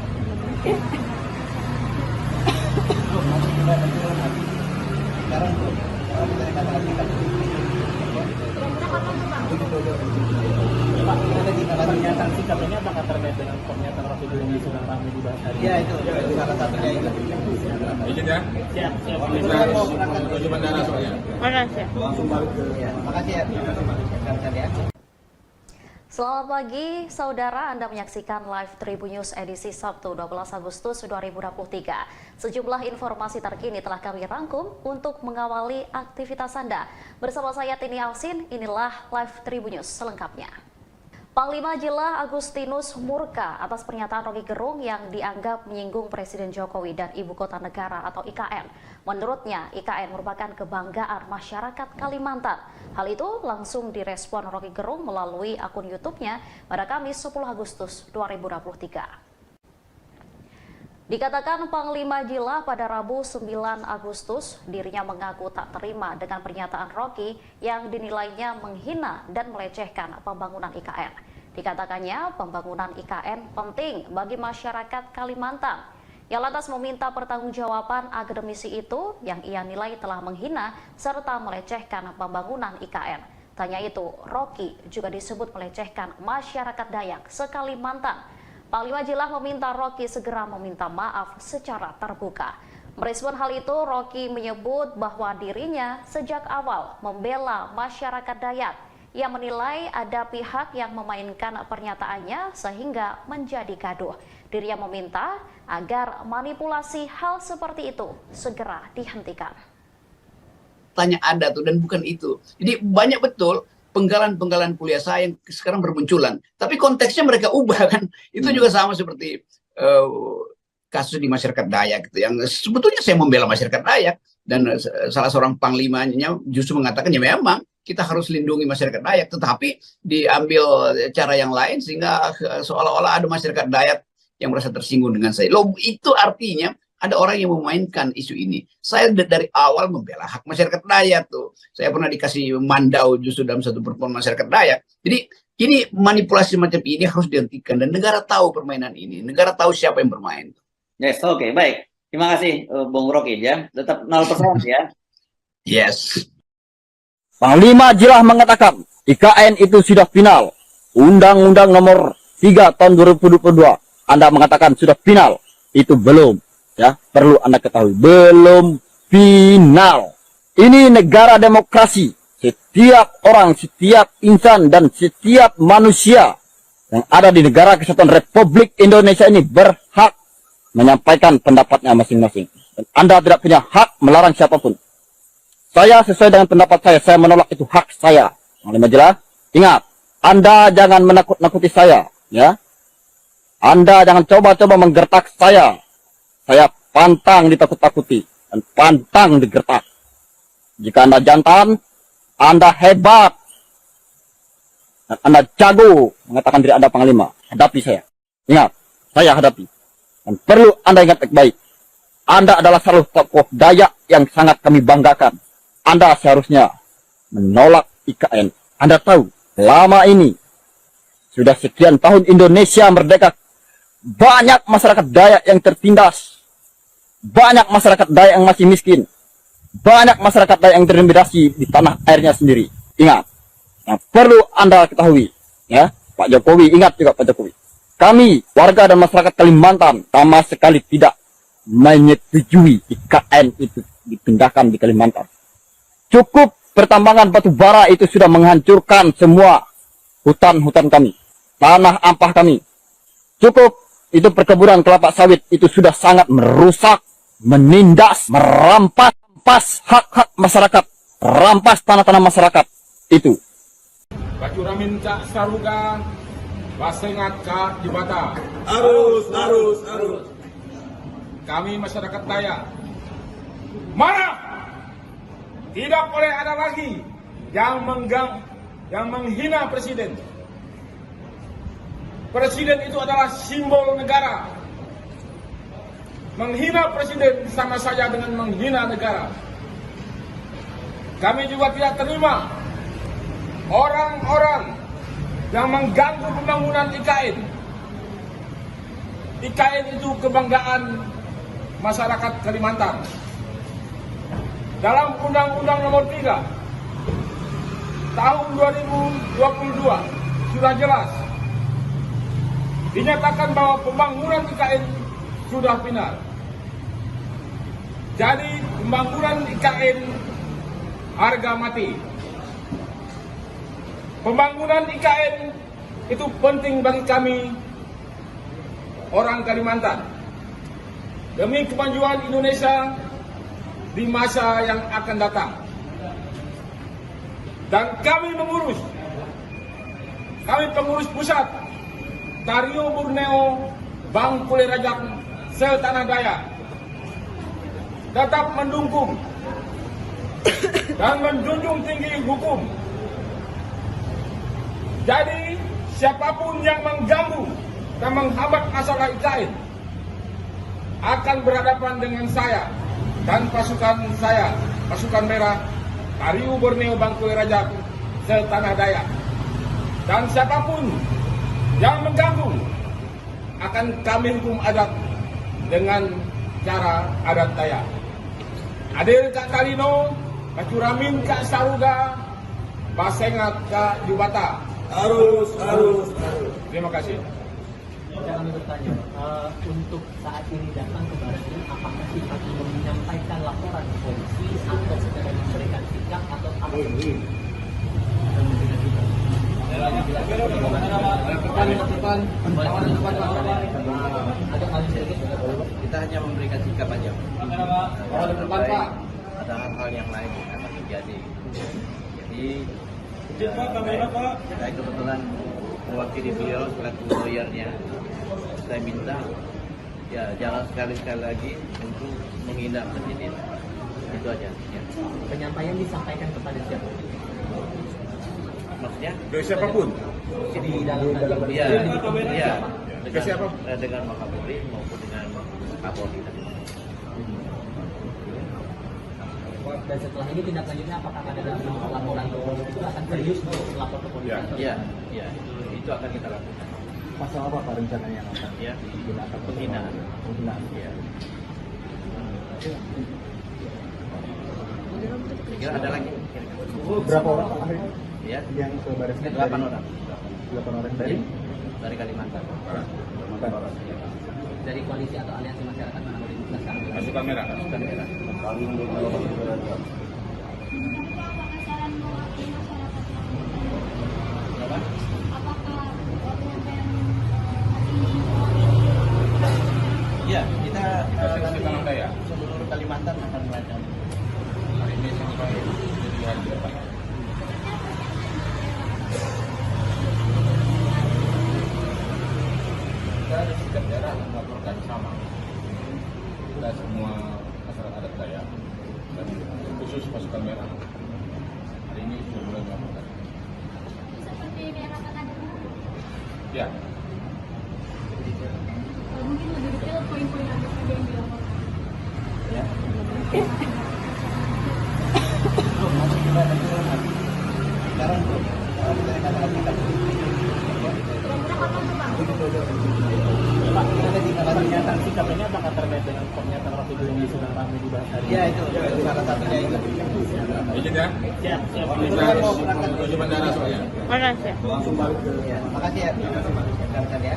[SPEAKER 5] Sekarang belum. Sekarang kita akan lakukan.
[SPEAKER 6] Kira-kira kapan tuh Bang?
[SPEAKER 4] Pak, ada di pernyataan sikap ini apakah terkait dengan pernyataan Rocky yang sudah ramai dibahas hari ini?
[SPEAKER 5] Ya, itu salah satunya itu.
[SPEAKER 2] izin ya.
[SPEAKER 4] Siap.
[SPEAKER 2] Kita menuju bandara soalnya.
[SPEAKER 5] Ya, makasih ya. Rekan-rekan ya.
[SPEAKER 7] Selamat pagi, saudara. Anda menyaksikan Live Tribun News edisi Sabtu 12 Agustus 2023. Sejumlah informasi terkini telah kami rangkum untuk mengawali aktivitas Anda. Bersama saya Tini Alsin, inilah Live Tribun News selengkapnya. Panglima Jila Agustinus murka atas pernyataan Roky Gerung yang dianggap menyinggung Presiden Jokowi dan Ibu Kota Negara atau IKN. Menurutnya, IKN merupakan kebanggaan masyarakat Kalimantan. Hal itu langsung direspon Roky Gerung melalui akun YouTube-nya pada Kamis 10 Agustus 2023. Dikatakan Panglima Jila pada Rabu 9 Agustus, dirinya mengaku tak terima dengan pernyataan Roky yang dinilainya menghina dan melecehkan pembangunan IKN. Dikatakannya pembangunan IKN penting bagi masyarakat Kalimantan. Ia lantas meminta pertanggungjawaban akademisi itu yang ia nilai telah menghina serta melecehkan pembangunan IKN. Tanya itu, Roky juga disebut melecehkan masyarakat Dayak se-Kalimantan. Panglima Jila meminta Roky segera meminta maaf secara terbuka. Merespon hal itu, Roky menyebut bahwa dirinya sejak awal membela masyarakat Dayak. Ia menilai ada pihak yang memainkan pernyataannya sehingga menjadi gaduh. Dirinya meminta agar manipulasi hal seperti itu segera dihentikan.
[SPEAKER 8] Tanya ada tuh dan bukan itu. Jadi banyak betul penggalan-penggalan kuliah saya yang sekarang bermunculan. Tapi konteksnya mereka ubah kan. Itu juga sama seperti kasus di masyarakat Dayak gitu. Yang sebetulnya saya membela masyarakat Dayak. Dan salah seorang panglimanya justru mengatakan ya memang kita harus lindungi masyarakat Dayak. Tetapi diambil cara yang lain sehingga seolah-olah ada masyarakat Dayak yang merasa tersinggung dengan saya. Loh, itu artinya ada orang yang memainkan isu ini. Saya dari awal membela hak masyarakat Dayak tuh. Saya pernah dikasih mandau justru dalam satu pertemuan masyarakat Dayak. Jadi ini manipulasi macam ini harus dihentikan dan negara tahu permainan ini. Negara tahu siapa yang bermain.
[SPEAKER 9] Yes, oke, baik. Terima kasih, Bung Roky ya. Tetap 0% ya.
[SPEAKER 8] Yes.
[SPEAKER 1] Panglima Jila mengatakan IKN itu sudah final. Undang-Undang Nomor 3 Tahun 2022. Anda mengatakan sudah final. Itu belum. Ya, perlu Anda ketahui, belum final. Ini negara demokrasi. Setiap orang, setiap insan, dan setiap manusia yang ada di negara kesatuan Republik Indonesia ini berhak menyampaikan pendapatnya masing-masing. Dan Anda tidak punya hak melarang siapapun. Saya sesuai dengan pendapat saya menolak, itu hak saya. Panglima Jila, ingat, Anda jangan menakut-nakuti saya. Ya, Anda jangan coba-coba menggertak saya. Saya pantang ditakut-takuti dan pantang digertak. Jika Anda jantan, Anda hebat, dan Anda jago mengatakan diri Anda panglima, hadapi saya. Ingat, saya hadapi. Dan perlu Anda ingat baik-baik, Anda adalah salah tokoh Dayak yang sangat kami banggakan. Anda seharusnya menolak IKN. Anda tahu, lama ini, sudah sekian tahun Indonesia merdeka, banyak masyarakat Dayak yang tertindas. Banyak masyarakat Dayak yang masih miskin. Banyak masyarakat Dayak yang terintimidasi di tanah airnya sendiri. Ingat, yang perlu Anda ketahui, ya, Pak Jokowi, ingat juga Pak Jokowi. Kami, warga dan masyarakat Kalimantan, sama sekali tidak menyetujui IKN itu dipindahkan di Kalimantan. Cukup pertambangan batu bara itu sudah menghancurkan semua hutan-hutan kami, tanah ampah kami. Cukup itu perkebunan kelapa sawit itu sudah sangat merusak, menindas, merampas hak-hak masyarakat, rampas tanah-tanah masyarakat itu.
[SPEAKER 2] Bacuramin cak saruga, basengat ka jibata.
[SPEAKER 10] Arus.
[SPEAKER 2] Kami masyarakat Dayak marah. Tidak boleh ada lagi yang menghina presiden. Presiden itu adalah simbol negara. Menghina presiden sama saja dengan menghina negara. Kami juga tidak terima orang-orang yang mengganggu pembangunan IKN. IKN itu kebanggaan masyarakat Kalimantan. Dalam Undang-Undang Nomor 3 Tahun 2022 sudah jelas dinyatakan bahwa pembangunan IKN sudah final. Jadi pembangunan IKN harga mati. Pembangunan IKN itu penting bagi kami orang Kalimantan demi kemajuan Indonesia di masa yang akan datang. Dan kami pengurus pusat Tario Borneo Bangkule Rajak Setanah Dayak tetap mendukung dan menjunjung tinggi hukum. Jadi siapapun yang mengganggu dan menghambat masalah IKN akan berhadapan dengan saya dan pasukan saya, pasukan merah Tario Borneo Bangkule Rajak Setanah Dayak. Dan siapapun yang mengganggu akan kami hukum adat dengan cara adat Dayak. Adil Kak Kalino, Kacuramin Kak Saruga, Basengat Kak Jubata. Harus. Terima kasih.
[SPEAKER 4] Kami bertanya, untuk saat ini datang ke Barat Krim, apakah Sifat menyampaikan laporan ke polisi atau secara memberikan sikap atau apa?
[SPEAKER 5] Kita hanya memberikan sikap aja. Ada hal-hal yang lain yang akan terjadi. Jadi saya kebetulan mewakili beliau selaku lawyernya. Saya minta ya jangan sekali-sekali lagi untuk menghina presiden. Itu aja. Ya.
[SPEAKER 4] Penyampaian disampaikan kepada siapa?
[SPEAKER 5] Maksudnya?
[SPEAKER 2] Ke siapapun.
[SPEAKER 4] Di dalam
[SPEAKER 5] Iya.
[SPEAKER 2] Ke siapa?
[SPEAKER 5] Dengan Wakapolri maupun dengan Kapolri.
[SPEAKER 4] Dan setelah ini tindak lanjutnya apakah ada dalam laporan ke polisi itu akan serius untuk melapor ke polisi?
[SPEAKER 2] Ya.
[SPEAKER 5] Iya. Itu akan kita lakukan.
[SPEAKER 3] Pasal apa Pak rencananya yang akan
[SPEAKER 5] Ya.
[SPEAKER 3] digunakan?
[SPEAKER 5] Penghinaan.
[SPEAKER 3] Penghinaan.
[SPEAKER 5] Iya. Kira ada lagi?
[SPEAKER 3] Berapa orang Pak Ahri
[SPEAKER 5] Ya.
[SPEAKER 3] yang ke Baris Krim?
[SPEAKER 5] 8 orang.
[SPEAKER 3] 8 orang
[SPEAKER 5] Dari Kalimantan.
[SPEAKER 3] Kalimantan.
[SPEAKER 4] Dari koalisi atau aliansi masyarakat mana boleh dijelaskan?
[SPEAKER 2] Pasukan merah.
[SPEAKER 5] Pasukan merah.
[SPEAKER 6] Saran mewakili masyarakat
[SPEAKER 5] Berapa?
[SPEAKER 6] apakah penyampaian
[SPEAKER 5] Iya, kita
[SPEAKER 2] Seksi Tanah Dayak.
[SPEAKER 5] seluruh Kalimantan akan melakukan.
[SPEAKER 2] Hari ini sampai 7 hari ke depan. Kita di setiap daerah melaporkan sama. Kita semua masyarakat adat Dayak dan khusus pasukan merah. Hari ini sudah mulai melaporkan.
[SPEAKER 6] seperti daerah ada
[SPEAKER 2] Ya,
[SPEAKER 6] mungkin lebih detail poin-poin apa saja yang dilaporkan.
[SPEAKER 5] Ya. Sekarang belum. Kita akan lakukan.
[SPEAKER 6] Kira-kira kapan tuh Bang?
[SPEAKER 4] Pak, ada tindak pernyataan sikap ini apakah terkait dengan pernyataan Rocky Gerung di sedang ramai dibahas hari ini?
[SPEAKER 5] Ya itu salah satunya itu.
[SPEAKER 2] izin ya.
[SPEAKER 4] Siap.
[SPEAKER 2] Kita harus menuju bandara soalnya.
[SPEAKER 5] Ya, makasih ya. Rekan-rekan ya.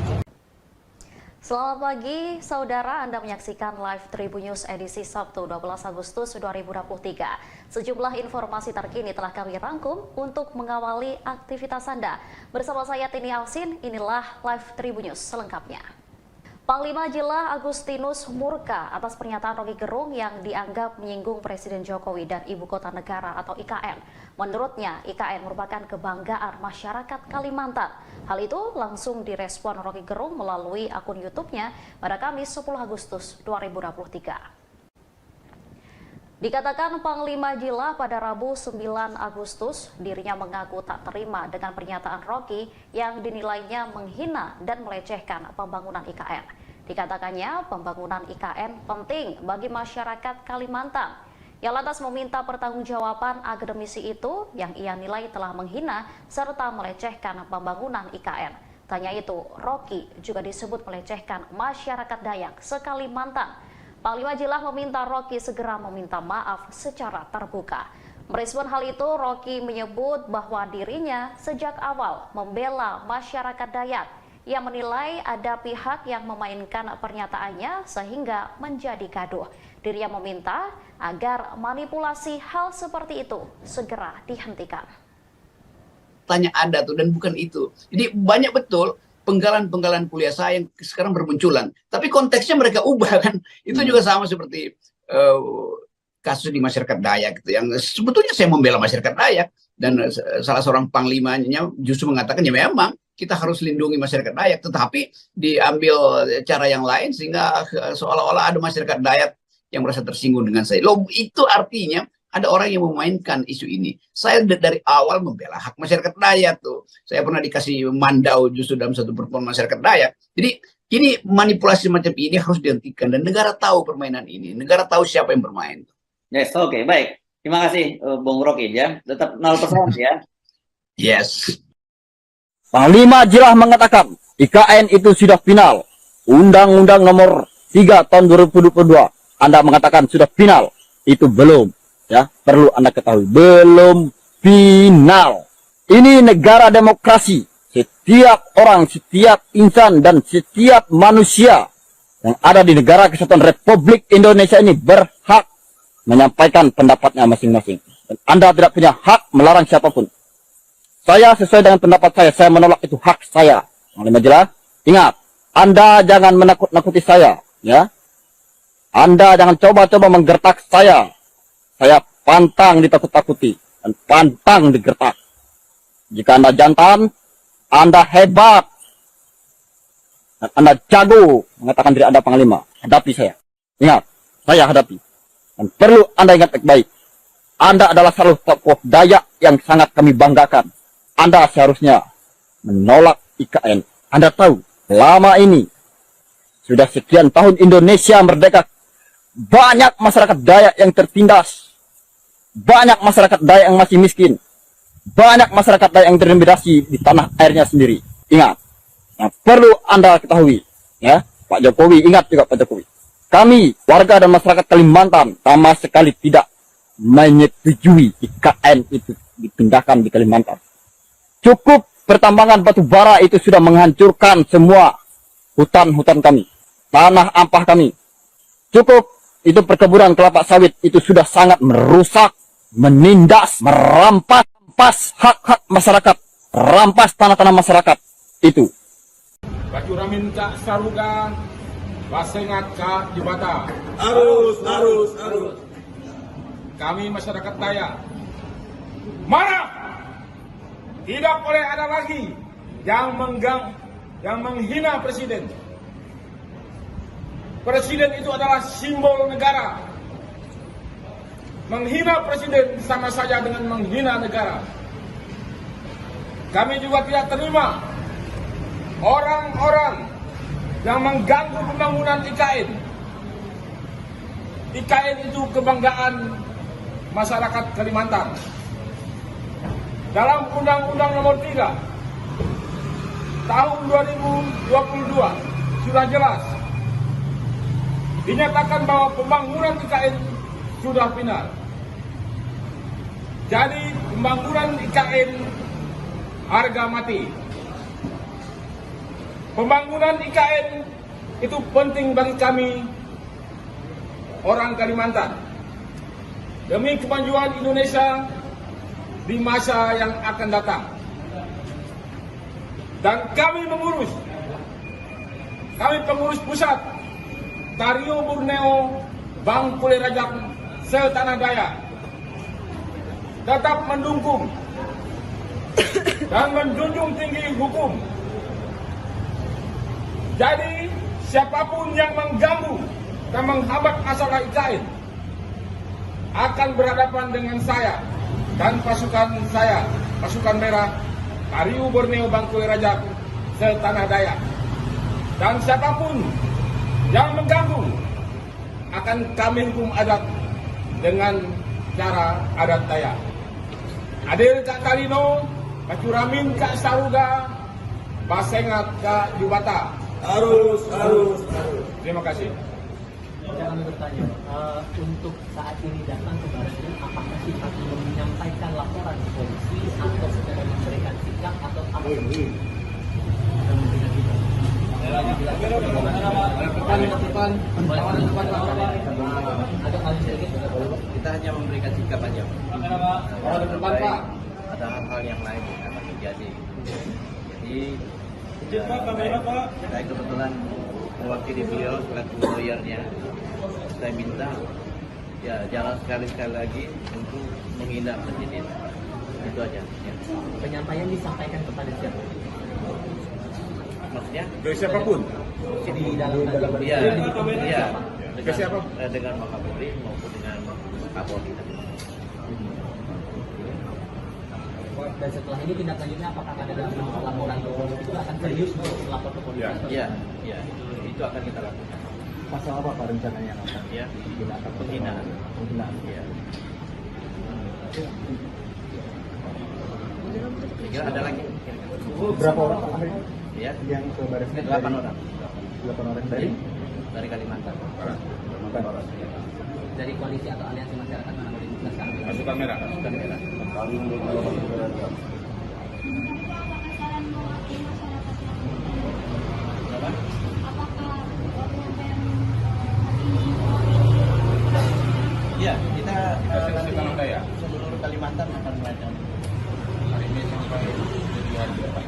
[SPEAKER 7] Selamat pagi, saudara. Anda menyaksikan live Tribun News edisi Sabtu 12 Agustus 2023. Sejumlah informasi terkini telah kami rangkum untuk mengawali aktivitas Anda. Bersama saya Tini Alsin, inilah live Tribun News selengkapnya. Panglima Jila Agustinus murka atas pernyataan Rocky Gerung yang dianggap menyinggung Presiden Jokowi dan Ibu Kota Negara atau IKN. Menurutnya, IKN merupakan kebanggaan masyarakat Kalimantan. Hal itu langsung direspon Rocky Gerung melalui akun YouTube-nya pada Kamis 10 Agustus 2023. Dikatakan Panglima Jila pada Rabu 9 Agustus, dirinya mengaku tak terima dengan pernyataan Rocky yang dinilainya menghina dan melecehkan pembangunan IKN. Dikatakannya pembangunan IKN penting bagi masyarakat Kalimantan. Ia lantas meminta pertanggungjawaban akademisi itu yang ia nilai telah menghina serta melecehkan pembangunan IKN. Tanya itu, Rocky juga disebut melecehkan masyarakat Dayak se-Kalimantan. Panglima Jila meminta Rocky segera meminta maaf secara terbuka. Merespon hal itu, Rocky menyebut bahwa dirinya sejak awal membela masyarakat Dayak. Ia menilai ada pihak yang memainkan pernyataannya sehingga menjadi gaduh. Dirinya meminta agar manipulasi hal seperti itu segera dihentikan.
[SPEAKER 8] faktanya ada tuh dan bukan itu. Jadi banyak betul penggalan-penggalan kuliah saya yang sekarang bermunculan. Tapi konteksnya mereka ubah kan. Itu juga sama seperti kasus di masyarakat Dayak gitu. Yang sebetulnya saya membela masyarakat Dayak dan salah seorang panglimanya justru mengatakan ya memang kita harus lindungi masyarakat Dayak, tetapi diambil cara yang lain sehingga seolah-olah ada masyarakat Dayak yang merasa tersinggung dengan saya. Loh, itu artinya ada orang yang memainkan isu ini. Saya dari awal membela hak masyarakat Dayak tuh. Saya pernah dikasih mandau justru dalam satu pertemuan masyarakat Dayak. Jadi ini manipulasi macam ini harus dihentikan dan negara tahu permainan ini. Negara tahu siapa yang bermain.
[SPEAKER 9] Yes, oke, baik. Terima kasih, Bung Rocky ya. Tetap 0% ya.
[SPEAKER 8] Yes.
[SPEAKER 1] Panglima jelas mengatakan IKN itu sudah final. Undang-Undang nomor 3 tahun 2022 Anda mengatakan sudah final. Itu belum, ya. Perlu Anda ketahui, belum final. Ini negara demokrasi. Setiap orang, setiap insan dan setiap manusia yang ada di negara kesatuan Republik Indonesia ini berhak menyampaikan pendapatnya masing-masing. Dan Anda tidak punya hak melarang siapapun. Saya sesuai dengan pendapat saya menolak, itu hak saya. Panglima jelas, ingat, Anda jangan menakut-nakuti saya, ya. Anda jangan coba-coba menggertak saya. Saya pantang ditakut-takuti dan pantang digertak. Jika Anda jantan, Anda hebat, dan Anda jago mengatakan diri Anda panglima, hadapi saya. Ingat, saya hadapi. Dan perlu Anda ingat baik-baik, Anda adalah salah satu tokoh Dayak yang sangat kami banggakan. Anda seharusnya menolak IKN. Anda tahu, lama ini, sudah sekian tahun Indonesia merdeka, banyak masyarakat Dayak yang tertindas. Banyak masyarakat Dayak yang masih miskin. Banyak masyarakat Dayak yang terintimidasi di tanah airnya sendiri. Ingat, yang perlu Anda ketahui, ya, Pak Jokowi, ingat juga Pak Jokowi. Kami, warga dan masyarakat Kalimantan, sama sekali tidak menyetujui IKN itu dipindahkan di Kalimantan. Cukup pertambangan batu bara itu sudah menghancurkan semua hutan-hutan kami, tanah ampah kami. Cukup itu perkebunan kelapa sawit itu sudah sangat merusak, menindas, merampas hak-hak masyarakat, merampas tanah-tanah masyarakat. Itu.
[SPEAKER 2] Bacuramin Cak Saruga, Basengat Cak Jibata.
[SPEAKER 10] Arus.
[SPEAKER 2] Kami masyarakat Dayak marah. Tidak boleh ada lagi yang menghina presiden. Presiden itu adalah simbol negara. Menghina presiden sama saja dengan menghina negara. Kami juga tidak terima orang-orang yang mengganggu pembangunan IKN. IKN itu kebanggaan masyarakat Kalimantan. Dalam Undang-Undang nomor 3 tahun 2022 sudah jelas dinyatakan bahwa pembangunan IKN sudah final. Jadi pembangunan IKN harga mati. Pembangunan IKN itu penting bagi kami orang Kalimantan. Demi kemajuan Indonesia di masa yang akan datang. Dan kami pengurus pusat Tario Borneo Bangkule Rajak setanah Dayak tetap mendukung dan menjunjung tinggi hukum. Jadi siapapun yang mengganggu dan menghambat masalah IKN akan berhadapan dengan saya dan pasukan saya, pasukan merah, Tario Borneo Bangkule Rajak setanah Dayak. Dan siapapun yang mengganggu akan kami hukum adat dengan cara adat Dayak. Adil Kak Talino, Bacuramin Kak Saruga, Basengat Kak Jubata.
[SPEAKER 10] Harus.
[SPEAKER 2] Terima kasih.
[SPEAKER 4] Jangan bertanya, untuk saat ini datang ke Baratnya, apakah sifatnya menyampaikan laporan ke polisi atau secara memberikan sikap atau apa?
[SPEAKER 5] Kita hanya memberikan sikap aja. Ada hal-hal yang lain. terjadi. Jadi saya kebetulan mewakili beliau selaku lawyernya. Saya minta ya jangan sekali-sekali lagi untuk menghina presiden. Itu aja. Ya.
[SPEAKER 4] Penyampaian disampaikan kepada siapa?
[SPEAKER 5] Maksudnya?
[SPEAKER 2] Dari siapapun.
[SPEAKER 4] Di dalam
[SPEAKER 5] Iya, iya.
[SPEAKER 2] Ke siapa?
[SPEAKER 5] Dengan Wakapolri maupun dengan Kapolri.
[SPEAKER 4] Dan setelah ini tindak lanjutnya apakah ada dalam laporan ke polisi itu akan serius untuk melapor ke polisi?
[SPEAKER 5] Iya, iya. Itu akan kita lakukan.
[SPEAKER 3] Pasal apa Pak rencananya yang akan
[SPEAKER 5] Ya,
[SPEAKER 3] digunakan?
[SPEAKER 5] penghinaan.
[SPEAKER 3] Penghinaan.
[SPEAKER 5] Iya. Kira ada lagi?
[SPEAKER 3] Berapa orang Pak hari ini
[SPEAKER 5] Ya,
[SPEAKER 3] yang ke Baris Krim?
[SPEAKER 5] 8 orang.
[SPEAKER 3] 8 orang dari
[SPEAKER 5] Dari Kalimantan.
[SPEAKER 4] Dari koalisi atau aliansi masyarakat mana boleh dijelaskan?
[SPEAKER 2] Pasukan merah.
[SPEAKER 5] Pasukan merah. Apa?
[SPEAKER 6] Apakah penyampaian
[SPEAKER 5] Iya, kita
[SPEAKER 2] Kita tanam daya.
[SPEAKER 5] seluruh Kalimantan akan melakukan.
[SPEAKER 2] Hari ini sampai jadi hari depan.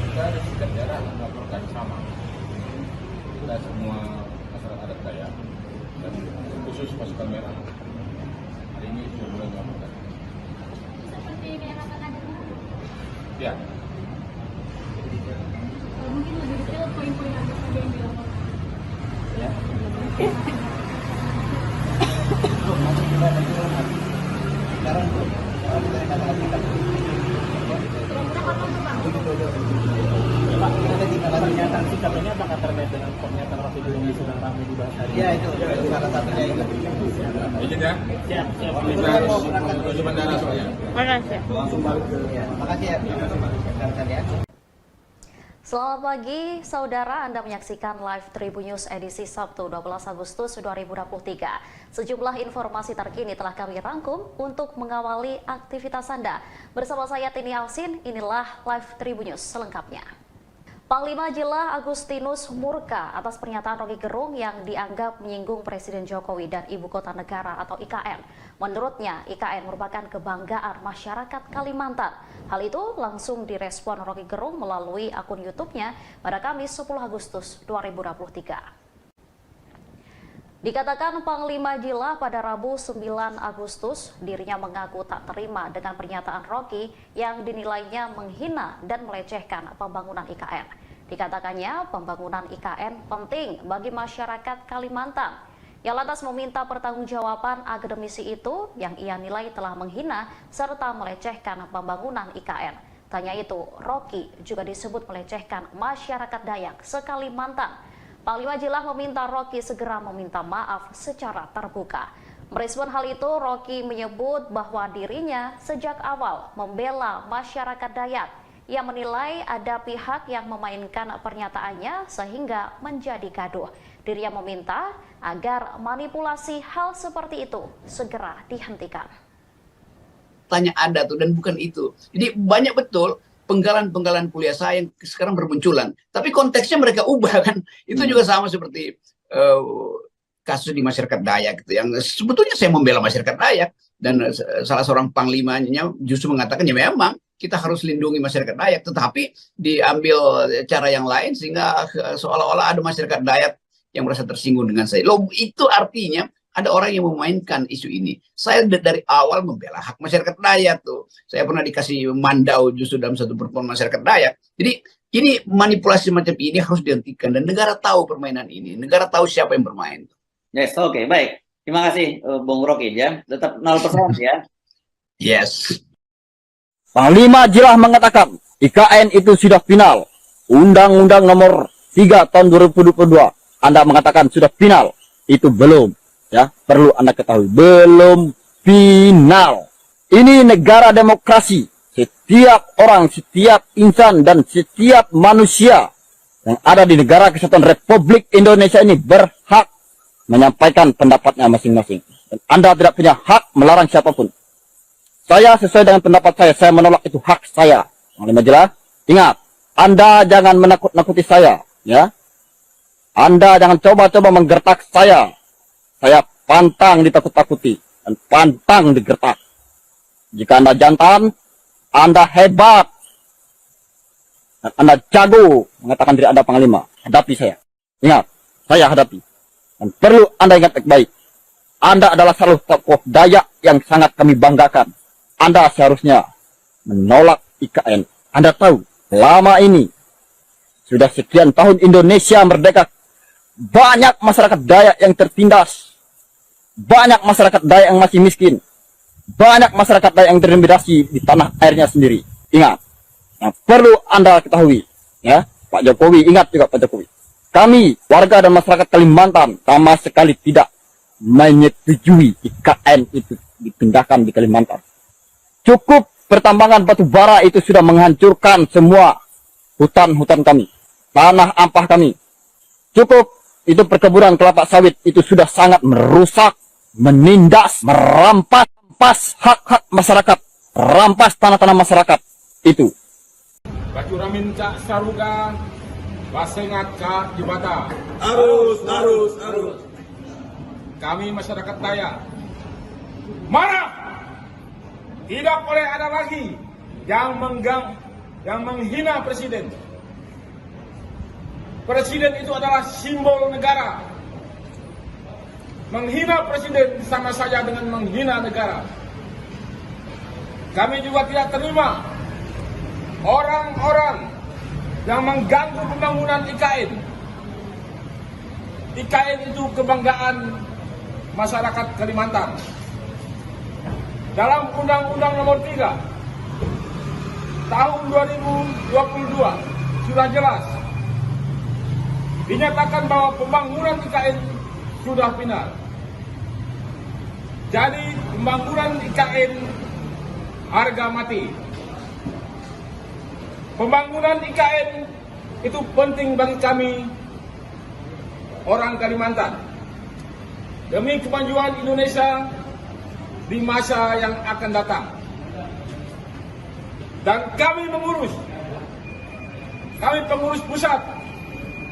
[SPEAKER 2] Kita ada sikap daerah yang melaporkan sama. Kita semua masyarakat adat Dayak dan khusus pasukan merah. Hari ini sudah mulai melaporkan.
[SPEAKER 6] seperti diarahkan ada
[SPEAKER 2] Ya,
[SPEAKER 6] mungkin lebih detail poin-poin apa saja yang dilaporkan?
[SPEAKER 5] Ya. Sekarang belum. Kita akan lakukan.
[SPEAKER 6] Kira-kira kapan tuh Bang?
[SPEAKER 4] Pak, ada tindak pernyataan sikap ini apakah terkait dengan pernyataan Rocky Gerung di sedang ramai dibahas hari ini?
[SPEAKER 5] Ya, itu salah satunya itu.
[SPEAKER 2] izin ya.
[SPEAKER 4] Siap, siap.
[SPEAKER 2] Kita harus menuju bandara soalnya.
[SPEAKER 5] Langsung balik ke. Ya, makasih ya. Rekan-rekan ya.
[SPEAKER 7] Selamat pagi, saudara. Anda menyaksikan live Tribun News edisi Sabtu 12 Agustus 2023. Sejumlah informasi terkini telah kami rangkum untuk mengawali aktivitas Anda. Bersama saya Tini Alsin, inilah live Tribun News selengkapnya. Panglima Jila Agustinus murka atas pernyataan Rocky Gerung yang dianggap menyinggung Presiden Jokowi dan Ibu Kota Negara atau IKN. Menurutnya, IKN merupakan kebanggaan masyarakat Kalimantan. Hal itu langsung direspon Rocky Gerung melalui akun YouTube-nya pada Kamis 10 Agustus 2023. Dikatakan Panglima Jila pada Rabu 9 Agustus, dirinya mengaku tak terima dengan pernyataan Rocky yang dinilainya menghina dan melecehkan pembangunan IKN. Dikatakannya pembangunan IKN penting bagi masyarakat Kalimantan. Yang lantas meminta pertanggungjawaban akademisi itu yang ia nilai telah menghina serta melecehkan pembangunan IKN. Tanya itu, Rocky juga disebut melecehkan masyarakat Dayak se-Kalimantan. Panglima Jila meminta Rocky segera meminta maaf secara terbuka. Merespon hal itu, Rocky menyebut bahwa dirinya sejak awal membela masyarakat Dayak. Ia menilai ada pihak yang memainkan pernyataannya sehingga menjadi gaduh. Dirinya meminta agar manipulasi hal seperti itu segera dihentikan.
[SPEAKER 8] Tanya ada tuh dan bukan itu. Jadi banyak betul penggalan-penggalan kuliah saya yang sekarang bermunculan. Tapi konteksnya mereka ubah kan. Itu juga sama seperti kasus di masyarakat Dayak gitu. Yang sebetulnya saya membela masyarakat Dayak. Dan salah seorang panglimanya justru mengatakan ya memang kita harus lindungi masyarakat Dayak. Tetapi diambil cara yang lain sehingga seolah-olah ada masyarakat Dayak yang merasa tersinggung dengan saya. Loh, itu artinya ada orang yang memainkan isu ini. Saya dari awal membela hak masyarakat Dayak tuh. Saya pernah dikasih mandau justru dalam satu pertemuan masyarakat Dayak. Jadi ini manipulasi macam ini harus dihentikan dan negara tahu permainan ini. Negara tahu siapa yang bermain.
[SPEAKER 9] Yes, oke, baik. Terima kasih, Bung Rocky ya. Tetap 0% ya.
[SPEAKER 8] Yes.
[SPEAKER 1] Panglima Jila mengatakan IKN itu sudah final. Undang-Undang nomor 3 tahun 2022. Anda mengatakan sudah final. Itu belum. Ya, perlu Anda ketahui, belum final. Ini negara demokrasi. Setiap orang, setiap insan, dan setiap manusia yang ada di negara kesatuan Republik Indonesia ini berhak menyampaikan pendapatnya masing-masing. Dan Anda tidak punya hak melarang siapapun. Saya sesuai dengan pendapat saya menolak, itu hak saya. Panglima Jila, ingat, Anda jangan menakut-nakuti saya, ya. Anda jangan coba-coba menggertak saya. Saya pantang ditakut-takuti dan pantang digertak. Jika Anda jantan, Anda hebat, dan Anda jago mengatakan diri Anda panglima, hadapi saya. Ingat, saya hadapi. Dan perlu Anda ingat baik-baik, Anda adalah salah tokoh Dayak yang sangat kami banggakan. Anda seharusnya menolak IKN. Anda tahu, lama ini, sudah sekian tahun Indonesia merdeka, banyak masyarakat Dayak yang tertindas, banyak masyarakat Dayak yang masih miskin, banyak masyarakat Dayak yang terintimidasi di tanah airnya sendiri. Ingat, yang perlu Anda ketahui, ya, Pak Jokowi, ingat juga Pak Jokowi. Kami, warga dan masyarakat Kalimantan, sama sekali tidak menyetujui IKN itu dipindahkan di Kalimantan. Cukup pertambangan batu bara itu sudah menghancurkan semua hutan-hutan kami, tanah ampah kami. Cukup itu perkebunan kelapa sawit itu sudah sangat merusak, menindas, merampas hak-hak masyarakat, rampas tanah-tanah masyarakat itu.
[SPEAKER 2] Bacuramin Cak Saruga, Basengat Cak Jibata.
[SPEAKER 10] Arus.
[SPEAKER 2] Kami masyarakat Dayak marah. Tidak boleh ada lagi yang menghina presiden. Presiden itu adalah simbol negara. Menghina presiden sama saja dengan menghina negara. Kami juga tidak terima orang-orang yang mengganggu pembangunan IKN. IKN itu kebanggaan masyarakat Kalimantan. Dalam Undang-Undang Nomor 3 Tahun 2022 sudah jelas dinyatakan bahwa pembangunan IKN sudah final. Jadi pembangunan IKN harga mati. Pembangunan IKN itu penting bagi kami orang Kalimantan demi kemajuan Indonesia di masa yang akan datang. Dan kami pengurus pusat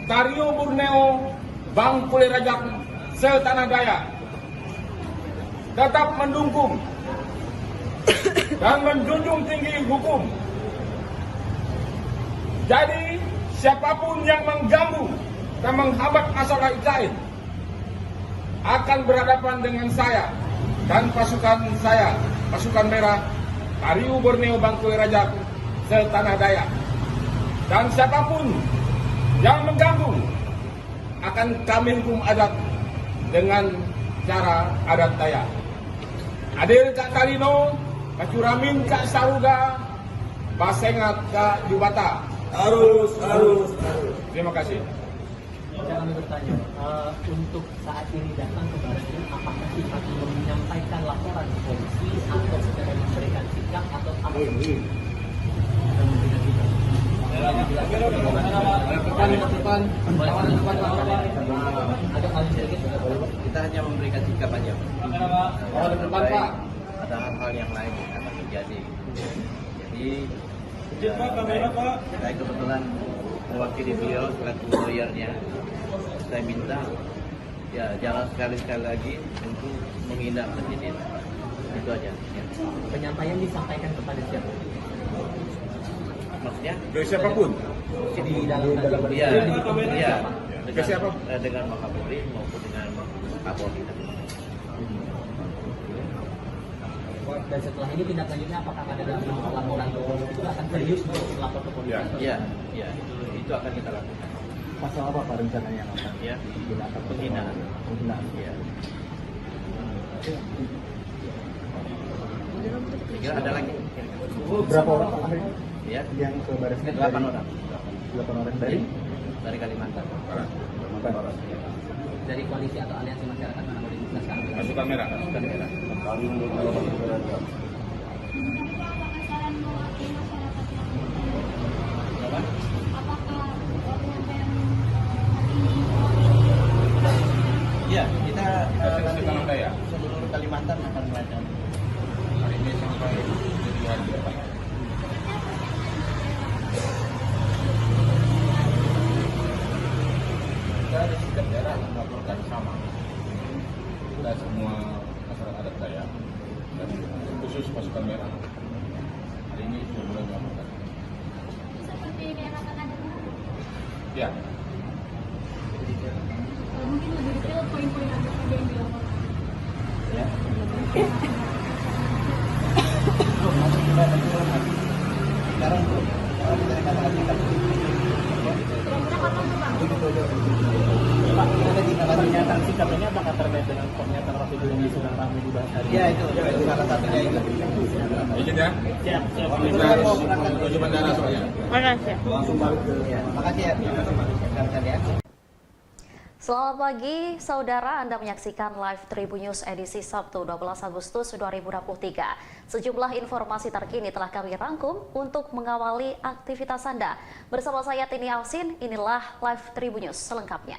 [SPEAKER 2] Tario Borneo Bangkule Rajak setanah Dayak tetap mendukung dan menjunjung tinggi hukum. Jadi siapapun yang mengganggu dan menghambat masalah IKN akan berhadapan dengan saya dan pasukan saya, pasukan merah, Tario Borneo Bangkule Rajak setanah Dayak. Dan siapapun yang mengganggu akan kami hukum adat dengan cara adat Dayak. Adil Kak Talino, Bacuramin Kak Saruga, Basengat Kak Jubata.
[SPEAKER 10] Arus.
[SPEAKER 2] Terima kasih.
[SPEAKER 4] Kami bertanya, untuk saat ini datang ke Baratnya, apakah Pak menyampaikan laporan ke polisi atau secara memberikan sikap atau apa?
[SPEAKER 5] Kita hanya memberikan sikap aja. Sampai ada hal-hal yang lain yang akan terjadi. Jadi saya kebetulan mewakili beliau selaku lawyernya. Saya minta ya jangan sekali-sekali lagi untuk menghina presiden. Itu aja. Ya.
[SPEAKER 4] Penyampaian disampaikan kepada siapa?
[SPEAKER 5] Maksudnya?
[SPEAKER 2] Ke siapapun.
[SPEAKER 4] Di dalam
[SPEAKER 5] Iya.
[SPEAKER 2] Ke siapa?
[SPEAKER 5] Dengan Wakapolri maupun dengan Kapolri.
[SPEAKER 4] Dan setelah ini tindak lanjutnya apakah ada dalam laporan ke polisi itu akan serius untuk lapor ke polisi?
[SPEAKER 5] Iya, itu akan kita lakukan.
[SPEAKER 3] Pasal apa Pak rencananya yang akan
[SPEAKER 5] Ya,
[SPEAKER 3] digunakan?
[SPEAKER 5] penghinaan.
[SPEAKER 3] Ya.
[SPEAKER 5] Kira ada lagi?
[SPEAKER 3] Berapa orang Pak akhirnya
[SPEAKER 5] Ya,
[SPEAKER 3] yang ke Baris Krim?
[SPEAKER 5] 8 orang
[SPEAKER 3] 8 orang
[SPEAKER 5] dari Kalimantan.
[SPEAKER 4] Dari koalisi atau aliansi masyarakat mana mau dijelaskan?
[SPEAKER 2] Pasukan merah.
[SPEAKER 5] Pasukan merah. Iya, kita nanti seluruh Kalimantan akan melakukan.
[SPEAKER 2] Hari ini sampai 7 hari depan. Kita di setiap daerah melaporkan sama. Kita khusus pasukan merah. Hari ini sudah mulai melakukan.
[SPEAKER 6] Seperti daerah Kanada.
[SPEAKER 2] Ya,
[SPEAKER 6] Mungkin lebih detail poin-poin apa saja yang dilakukan.
[SPEAKER 3] Sekarang kita katakan
[SPEAKER 6] Kira-kira kapan tuh Bang?
[SPEAKER 4] Pak, ada tindakan pernyataan sikap ini apakah terkait dengan pernyataan Rocky Gerung yang sedang ramai dibahas hari ini?
[SPEAKER 3] ya itu salah satunya itu.
[SPEAKER 2] izin ya.
[SPEAKER 4] Siap, siap.
[SPEAKER 2] Kita harus menuju bandara soalnya.
[SPEAKER 3] Langsung balik ke makasih ya. Rekan-rekan ya.
[SPEAKER 7] Selamat pagi, saudara. Anda menyaksikan live Tribun News edisi Sabtu 12 Agustus 2023. Sejumlah informasi terkini telah kami rangkum untuk mengawali aktivitas Anda. Bersama saya Tini Alsin, inilah live Tribun News selengkapnya.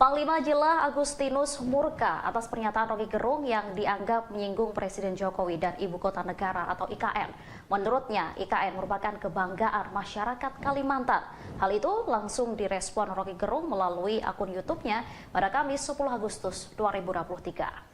[SPEAKER 7] Panglima Jila Agustinus murka atas pernyataan Rocky Gerung yang dianggap menyinggung Presiden Jokowi dan Ibu Kota Negara atau IKN. Menurutnya, IKN merupakan kebanggaan masyarakat Kalimantan. Hal itu langsung direspon Rocky Gerung melalui akun YouTube-nya pada Kamis 10 Agustus 2023.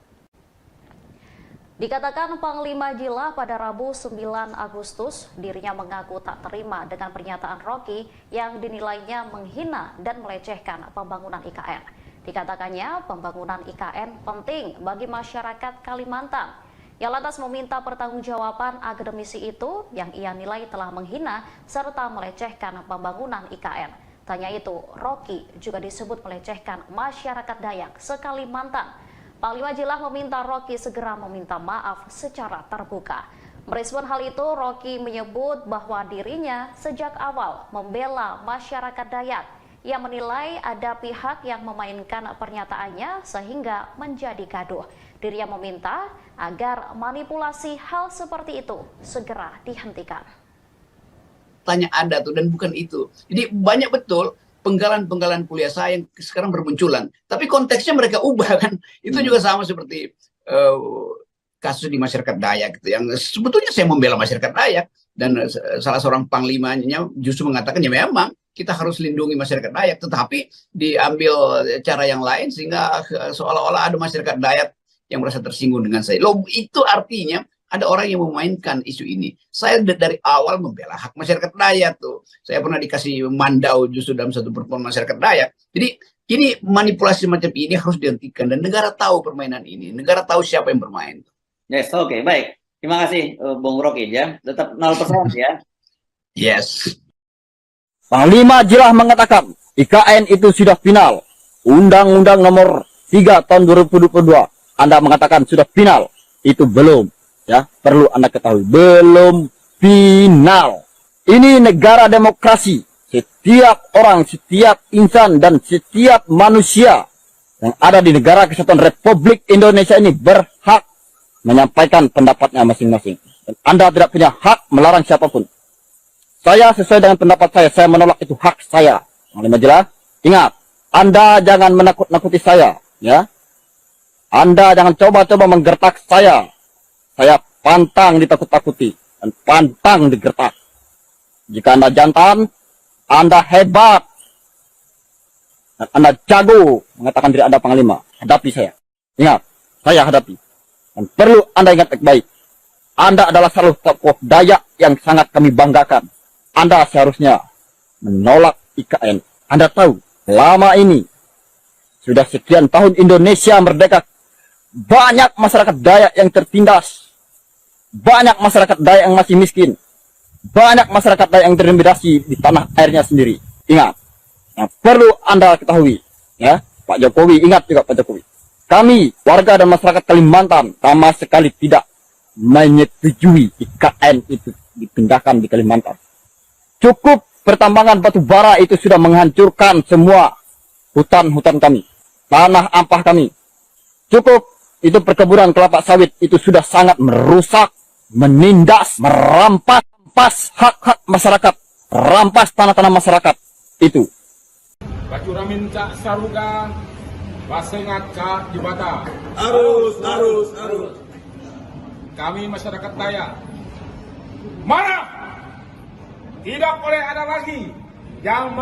[SPEAKER 7] Dikatakan Panglima Jila pada Rabu 9 Agustus, dirinya mengaku tak terima dengan pernyataan Rocky yang dinilainya menghina dan melecehkan pembangunan IKN. Dikatakannya pembangunan IKN penting bagi masyarakat Kalimantan. Ia lantas meminta pertanggungjawaban akademisi itu yang ia nilai telah menghina serta melecehkan pembangunan IKN. Tanya itu, Rocky juga disebut melecehkan masyarakat Dayak se-Kalimantan. Panglima Jila meminta Rocky segera meminta maaf secara terbuka. Merespon hal itu, Rocky menyebut bahwa dirinya sejak awal membela masyarakat Dayak. Ia menilai ada pihak yang memainkan pernyataannya sehingga menjadi gaduh. Dirinya meminta agar manipulasi hal seperti itu segera dihentikan.
[SPEAKER 8] Tanya ada tuh dan bukan itu. Jadi banyak betul penggalan-penggalan kuliah saya yang sekarang bermunculan. Tapi konteksnya mereka ubah kan. Itu juga sama seperti kasus di masyarakat Dayak gitu. Yang sebetulnya saya membela masyarakat Dayak. Dan salah seorang panglimanya justru mengatakan ya memang kita harus lindungi masyarakat Dayak. Tetapi diambil cara yang lain sehingga seolah-olah ada masyarakat Dayak yang merasa tersinggung dengan saya. Loh, itu artinya ada orang yang memainkan isu ini. Saya dari awal membela hak masyarakat Dayak tuh. Saya pernah dikasih mandau justru dalam satu pertemuan masyarakat Dayak. Jadi ini manipulasi macam ini harus dihentikan dan negara tahu permainan ini. Negara tahu siapa yang bermain.
[SPEAKER 9] Yes, oke, baik. Terima kasih, Bung Rocky ya. Tetap 0% ya.
[SPEAKER 8] Yes.
[SPEAKER 1] Panglima Jila mengatakan IKN itu sudah final. Undang-Undang nomor 3 tahun 2022. Anda mengatakan sudah final. Itu belum. Ya, perlu Anda ketahui, belum final. Ini negara demokrasi. Setiap orang, setiap insan, dan setiap manusia yang ada di negara kesatuan Republik Indonesia ini berhak menyampaikan pendapatnya masing-masing. Dan Anda tidak punya hak melarang siapapun. Saya sesuai dengan pendapat saya menolak, itu hak saya. Panglima Jila, ingat, Anda jangan menakut-nakuti saya. Ya, Anda jangan coba-coba menggertak saya. Saya pantang ditakut-takuti dan pantang digertak. Jika Anda jantan, Anda hebat, dan Anda jago mengatakan diri Anda panglima, hadapi saya. Ingat, saya hadapi. Dan perlu Anda ingat baik-baik, Anda adalah salah satu tokoh Dayak yang sangat kami banggakan. Anda seharusnya menolak IKN. Anda tahu, lama ini, sudah sekian tahun Indonesia merdeka, banyak masyarakat Dayak yang tertindas. Banyak masyarakat Dayak yang masih miskin. Banyak masyarakat Dayak yang terintimidasi di tanah airnya sendiri. Ingat, yang perlu Anda ketahui, ya, Pak Jokowi, ingat juga Pak Jokowi. Kami, warga dan masyarakat Kalimantan, sama sekali tidak menyetujui IKN itu dipindahkan di Kalimantan. Cukup pertambangan batu bara itu sudah menghancurkan semua hutan-hutan kami, tanah ampah kami. Cukup itu perkebunan kelapa sawit itu sudah sangat merusak, menindas, merampas hak-hak masyarakat, rampas tanah-tanah masyarakat itu.
[SPEAKER 2] Bacuramin cak saruga, basengat cak dibata.
[SPEAKER 10] Arus.
[SPEAKER 2] Kami masyarakat Dayak marah. Tidak boleh ada lagi yang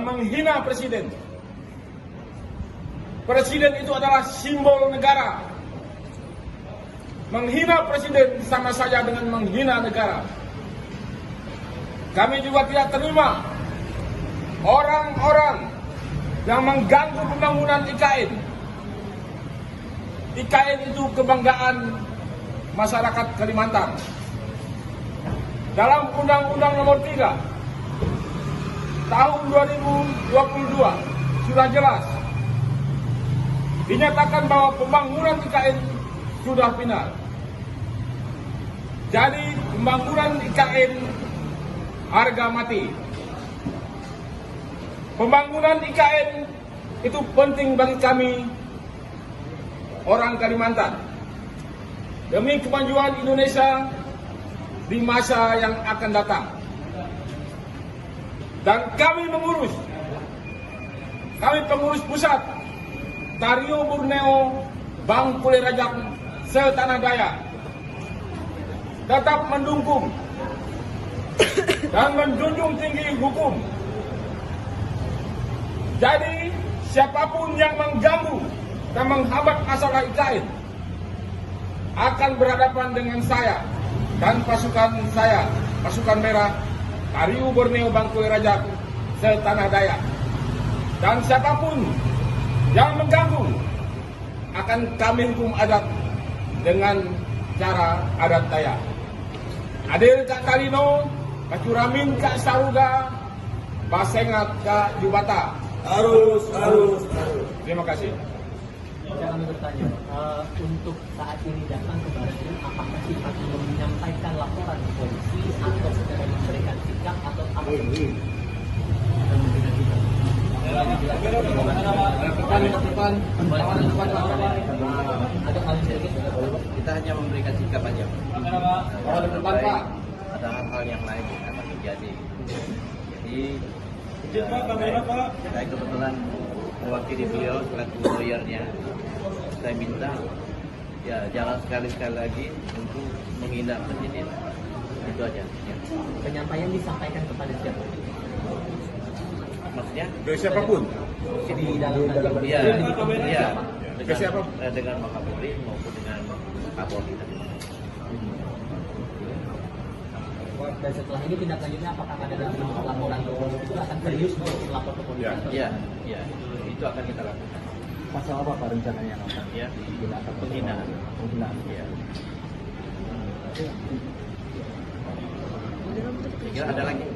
[SPEAKER 2] menghina presiden. Presiden itu adalah simbol negara. menghina presiden sama saja dengan menghina negara. Kami juga tidak terima orang-orang yang mengganggu pembangunan IKN. IKN itu kebanggaan masyarakat Kalimantan. Dalam Undang-Undang Nomor 3 Tahun 2022 sudah jelas dinyatakan bahwa pembangunan IKN sudah final. Jadi pembangunan IKN harga mati. Pembangunan IKN itu penting bagi kami orang Kalimantan demi kemajuan Indonesia di masa yang akan datang. Dan kami pengurus pusat Tario Borneo Bangkule Rajak Setanah Dayak tetap mendukung dan menjunjung tinggi hukum. Jadi siapapun yang mengganggu dan menghambat masalah IKN akan berhadapan dengan saya dan pasukan saya, pasukan merah Tario Borneo Bangkule Rajak Setanah Dayak. Dan siapapun yang mengganggu akan kami hukum adat dengan cara adat Dayak. Adil Kak Talino, Kacuramin Kak Saruga, Basengat Kak Jubata. Harus. Terima kasih.
[SPEAKER 4] Kami bertanya, untuk saat ini datang ke Baris apakah sifat menyampaikan laporan ke polisi atau sekedar memberikan sikap atau apa?
[SPEAKER 5] Kita hanya memberikan sikap aja. Ada hal-hal yang lain yang akan terjadi. Jadi saya kebetulan mewakili beliau selaku lawyernya. Saya minta ya jangan sekali-sekali lagi untuk menghina presiden. Itu aja. Ya.
[SPEAKER 4] Penyampaian disampaikan kepada siapa?
[SPEAKER 5] Maksudnya?
[SPEAKER 2] Ke siapapun.
[SPEAKER 4] Di dalam
[SPEAKER 5] Iya.
[SPEAKER 2] Ke siapa?
[SPEAKER 5] Dengan Wakapolri maupun dengan Kapolri.
[SPEAKER 4] Dan setelah ini tindak lanjutnya apakah ada dalam laporan ke polisi itu akan serius untuk melapor ke polisi?
[SPEAKER 5] Iya. Itu akan kita lakukan.
[SPEAKER 3] Pasal apa Pak rencananya?
[SPEAKER 5] Ya, penghinaan. Ya. Kira ada lagi?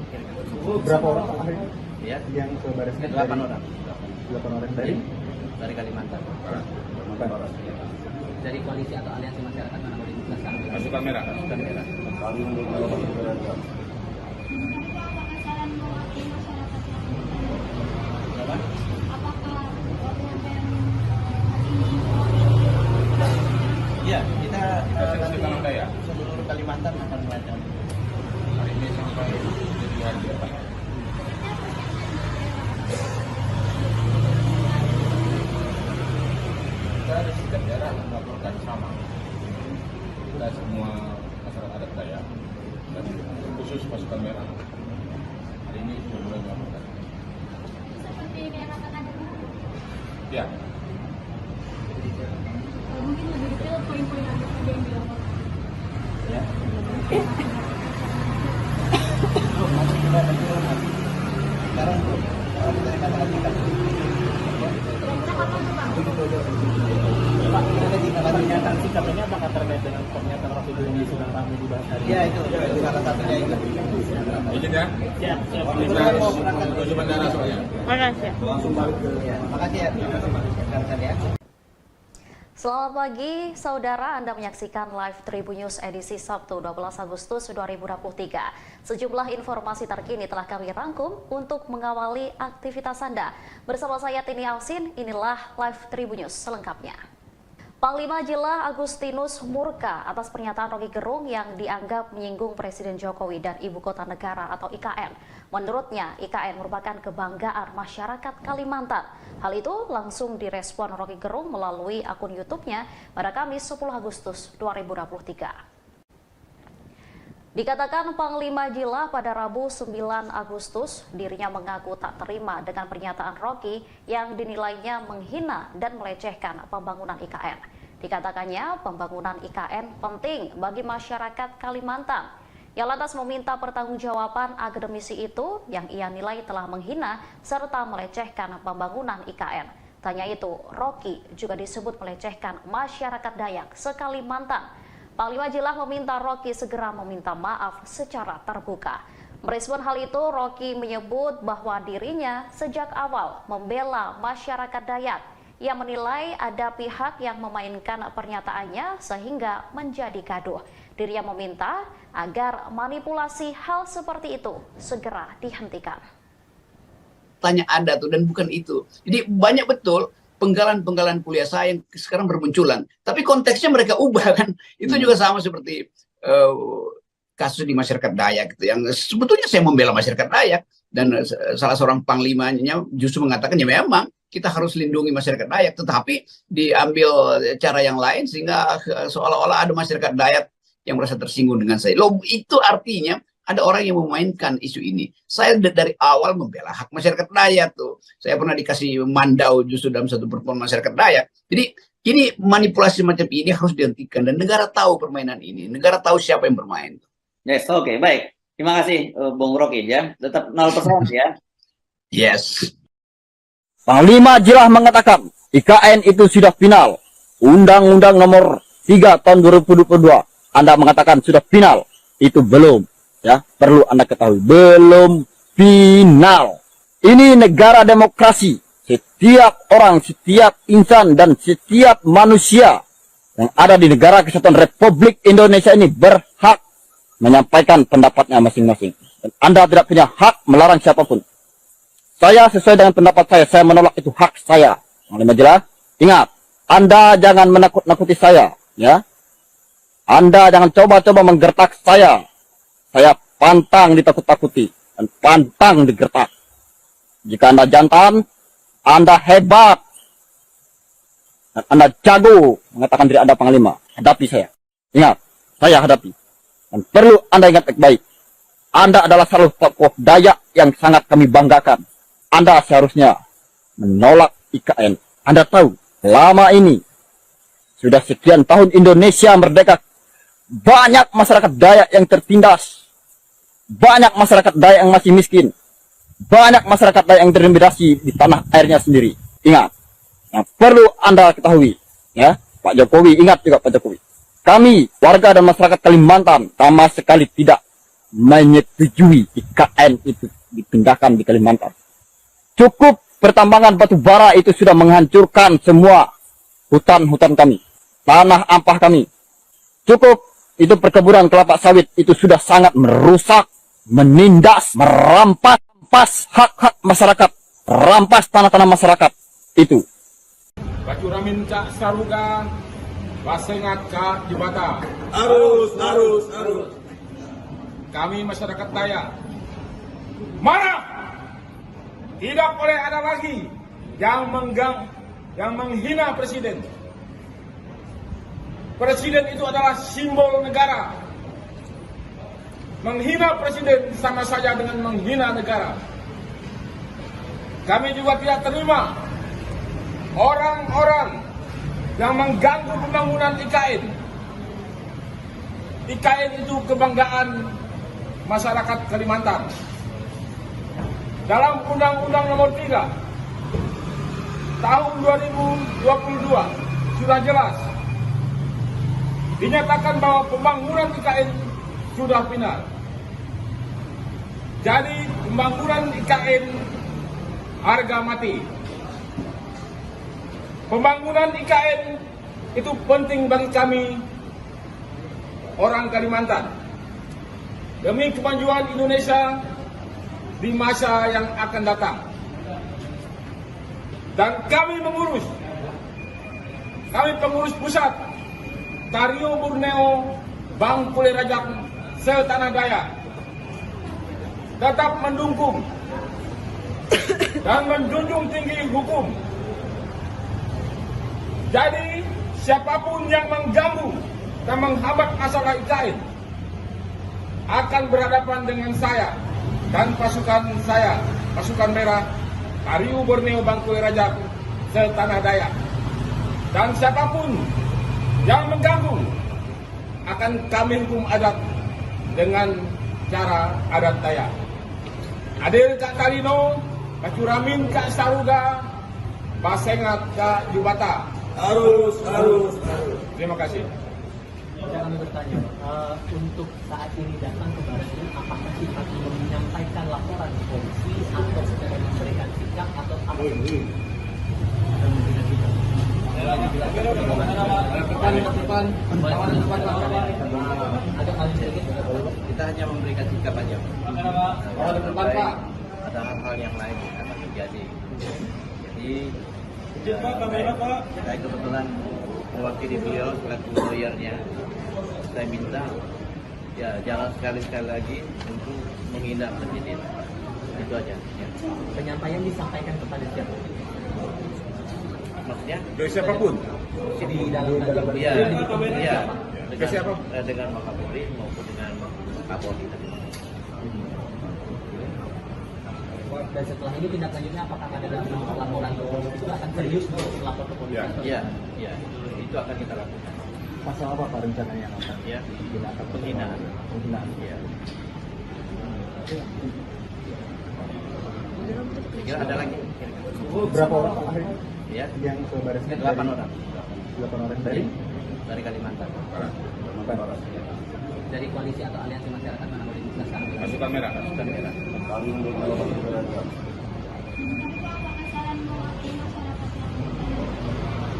[SPEAKER 3] Berapa orang Pak
[SPEAKER 5] Ya,
[SPEAKER 3] yang ke Baris?
[SPEAKER 5] 8 orang.
[SPEAKER 3] 8 orang
[SPEAKER 5] Dari Kalimantan.
[SPEAKER 4] Dari koalisi atau aliansi masyarakat mana boleh dijelaskan?
[SPEAKER 2] Pasukan merah.
[SPEAKER 5] Pasukan merah. Iya, kita nanti seluruh Kalimantan akan melakukan.
[SPEAKER 2] Hari ini sampai jadi hari depan. Kita ada sikap daerah melaporkan sama. Kita semua masyarakat adat Dayak dan khusus pasukan merah. Hari ini sudah mulai melaporkan.
[SPEAKER 6] Seperti daerah Kanada.
[SPEAKER 2] Ya,
[SPEAKER 6] Mungkin lebih detail poin-poin apa saja yang dilaporkan.
[SPEAKER 5] Ya. Sekarang kita akan melakukan.
[SPEAKER 6] Kira-kira kapan tuh Bang?
[SPEAKER 4] Pak, ada tindak lanjutnya sanksi katanya apakah terkait dengan pernyataan Rocky yang sedang ramai dibahas hari ini?
[SPEAKER 5] Ya itu salah satunya itu.
[SPEAKER 2] izin ya.
[SPEAKER 4] Siap.
[SPEAKER 5] Kita mau berangkat
[SPEAKER 2] Menuju bandara soalnya.
[SPEAKER 3] langsung balik ke
[SPEAKER 5] Ya, makasih ya. Rekan-rekan ya.
[SPEAKER 7] Selamat pagi, saudara. Anda menyaksikan live Tribun News edisi Sabtu 12 Agustus 2023. Sejumlah informasi terkini telah kami rangkum untuk mengawali aktivitas Anda. Bersama saya Tini Ausin, inilah live Tribun News selengkapnya. Panglima Jila Agustinus murka atas pernyataan Rocky Gerung yang dianggap menyinggung Presiden Jokowi dan Ibu Kota Negara atau IKN. Menurutnya, IKN merupakan kebanggaan masyarakat Kalimantan. Hal itu langsung direspon Rocky Gerung melalui akun YouTube-nya pada Kamis 10 Agustus 2023. Dikatakan Panglima Jila pada Rabu 9 Agustus, dirinya mengaku tak terima dengan pernyataan Rocky yang dinilainya menghina dan melecehkan pembangunan IKN. Dikatakannya pembangunan IKN penting bagi masyarakat Kalimantan. Ia lantas meminta pertanggungjawaban akademisi itu yang ia nilai telah menghina serta melecehkan pembangunan IKN. Tanya itu, Rocky juga disebut melecehkan masyarakat Dayak se-Kalimantan. Panglima Jilah meminta Rocky segera meminta maaf secara terbuka. Merespon hal itu, Rocky menyebut bahwa dirinya sejak awal membela masyarakat Dayak. Ia menilai ada pihak yang memainkan pernyataannya sehingga menjadi gaduh. Dirinya meminta agar manipulasi hal seperti itu segera dihentikan.
[SPEAKER 8] Tanya ada tuh dan bukan itu. Jadi banyak betul penggalan-penggalan kuliah saya yang sekarang bermunculan. Tapi konteksnya mereka ubah kan. Itu juga sama seperti kasus di masyarakat Dayak gitu. Yang sebetulnya saya membela masyarakat Dayak. Dan salah seorang panglimanya justru mengatakan ya memang kita harus lindungi masyarakat Dayak. Tetapi diambil cara yang lain sehingga seolah-olah ada masyarakat Dayak yang merasa tersinggung dengan saya. Loh, itu artinya ada orang yang memainkan isu ini. Saya dari awal membela hak masyarakat Dayak tuh. Saya pernah dikasih mandau justru dalam satu pertemuan masyarakat Dayak. Jadi ini manipulasi macam ini harus dihentikan dan negara tahu permainan ini. Negara tahu siapa yang bermain.
[SPEAKER 9] Yes, oke, baik. Terima kasih, Bung Rocky ya. Tetap 0% ya.
[SPEAKER 8] Yes.
[SPEAKER 1] Panglima Jilah mengatakan IKN itu sudah final. Undang-Undang Nomor 3 Tahun 2022. Anda mengatakan sudah final. Itu belum. Ya, perlu Anda ketahui, belum final. Ini negara demokrasi. Setiap orang, setiap insan, dan setiap manusia yang ada di negara kesatuan Republik Indonesia ini berhak menyampaikan pendapatnya masing-masing. Dan Anda tidak punya hak melarang siapapun. Saya sesuai dengan pendapat saya menolak, itu hak saya. Panglima Jilah, ingat, Anda jangan menakut-nakuti saya, ya. Anda jangan coba-coba menggertak saya. Saya pantang ditakut-takuti dan pantang digertak. Jika Anda jantan, Anda hebat, dan Anda jago mengatakan diri Anda panglima, hadapi saya. Ingat, saya hadapi. Dan perlu Anda ingat baik-baik, Anda adalah salah satu tokoh Dayak yang sangat kami banggakan. Anda seharusnya menolak IKN. Anda tahu, selama ini sudah sekian tahun Indonesia merdeka, banyak masyarakat Dayak yang tertindas. Banyak masyarakat Dayak yang masih miskin. Banyak masyarakat Dayak yang terintimidasi di tanah airnya sendiri. Ingat, yang perlu Anda ketahui, ya, Pak Jokowi, ingat juga Pak Jokowi. Kami, warga dan masyarakat Kalimantan, sama sekali tidak menyetujui IKN itu dipindahkan di Kalimantan. Cukup pertambangan batu bara itu sudah menghancurkan semua hutan-hutan kami, tanah ampah kami. Cukup itu perkebunan kelapa sawit itu sudah sangat merusak, menindas, merampas hak-hak masyarakat, rampas tanah-tanah masyarakat itu.
[SPEAKER 2] Bacuramin cak saruga, basengat ka jibata.
[SPEAKER 3] Arus.
[SPEAKER 2] Kami masyarakat Dayak marah. Tidak boleh ada lagi yang menghina presiden. Presiden itu adalah simbol negara. Menghina presiden sama saja dengan menghina negara. Kami juga tidak terima orang-orang yang mengganggu pembangunan IKN. IKN itu kebanggaan masyarakat Kalimantan. Dalam Undang-Undang Nomor 3 Tahun 2022 sudah jelas dinyatakan bahwa pembangunan IKN sudah final. Jadi pembangunan IKN harga mati. Pembangunan IKN itu penting bagi kami orang Kalimantan demi kemajuan Indonesia di masa yang akan datang. Dan kami pengurus pusat Tario Borneo Bangkule Rajak Setanah Dayak tetap mendukung dan menjunjung tinggi hukum. Jadi siapapun yang mengganggu dan menghambat masalah IKN akan berhadapan dengan saya dan pasukan saya, pasukan merah, Tario Borneo Bangkule Rajak Setanah Dayak. Dan siapapun yang mengganggu akan kami hukum adat dengan cara adat Dayak. Adil Kak Talino, Kacuramin Kak Saruga, Basengat Kak Jubata. Harus. Terima kasih.
[SPEAKER 4] Kami bertanya, untuk saat ini datang ke Baratnya, apakah sifat menyampaikan laporan ke polisi atau secara memberikan sikap atau apa?
[SPEAKER 5] Kita hanya memberikan sikap aja. Ada hal-hal yang lain yang akan terjadi. Jadi saya kebetulan mewakili beliau selaku lawyernya. Saya minta ya jangan sekali-sekali lagi untuk menghina presiden. Itu aja. Ya.
[SPEAKER 4] Penyampaian disampaikan kepada siapa?
[SPEAKER 5] Maksudnya?
[SPEAKER 2] Dari siapapun.
[SPEAKER 4] Di dalam
[SPEAKER 5] Iya.
[SPEAKER 2] Ke siapa?
[SPEAKER 5] Dengan Wakapolri maupun dengan Kapolri tadi.
[SPEAKER 4] Dan setelah ini tindak lanjutnya apakah ada dalam bentuk laporan ke polisi itu akan serius untuk lapor ke polisi?
[SPEAKER 2] Ya.
[SPEAKER 5] Iya. Itu akan kita lakukan.
[SPEAKER 3] Pasal apa Pak rencananya yang akan
[SPEAKER 5] Ya.
[SPEAKER 3] digunakan?
[SPEAKER 5] Penghinaan.
[SPEAKER 3] Penghinaan.
[SPEAKER 5] Iya. Kira ada lagi?
[SPEAKER 3] Berapa orang Pak hari ini
[SPEAKER 5] Ya.
[SPEAKER 3] yang ke baris?
[SPEAKER 5] 8 orang.
[SPEAKER 3] 8 orang
[SPEAKER 5] Dari Kalimantan.
[SPEAKER 3] 8 orang.
[SPEAKER 4] Dari koalisi atau aliansi masyarakat mana boleh dijelaskan?
[SPEAKER 2] Pasukan merah.
[SPEAKER 5] Pasukan merah.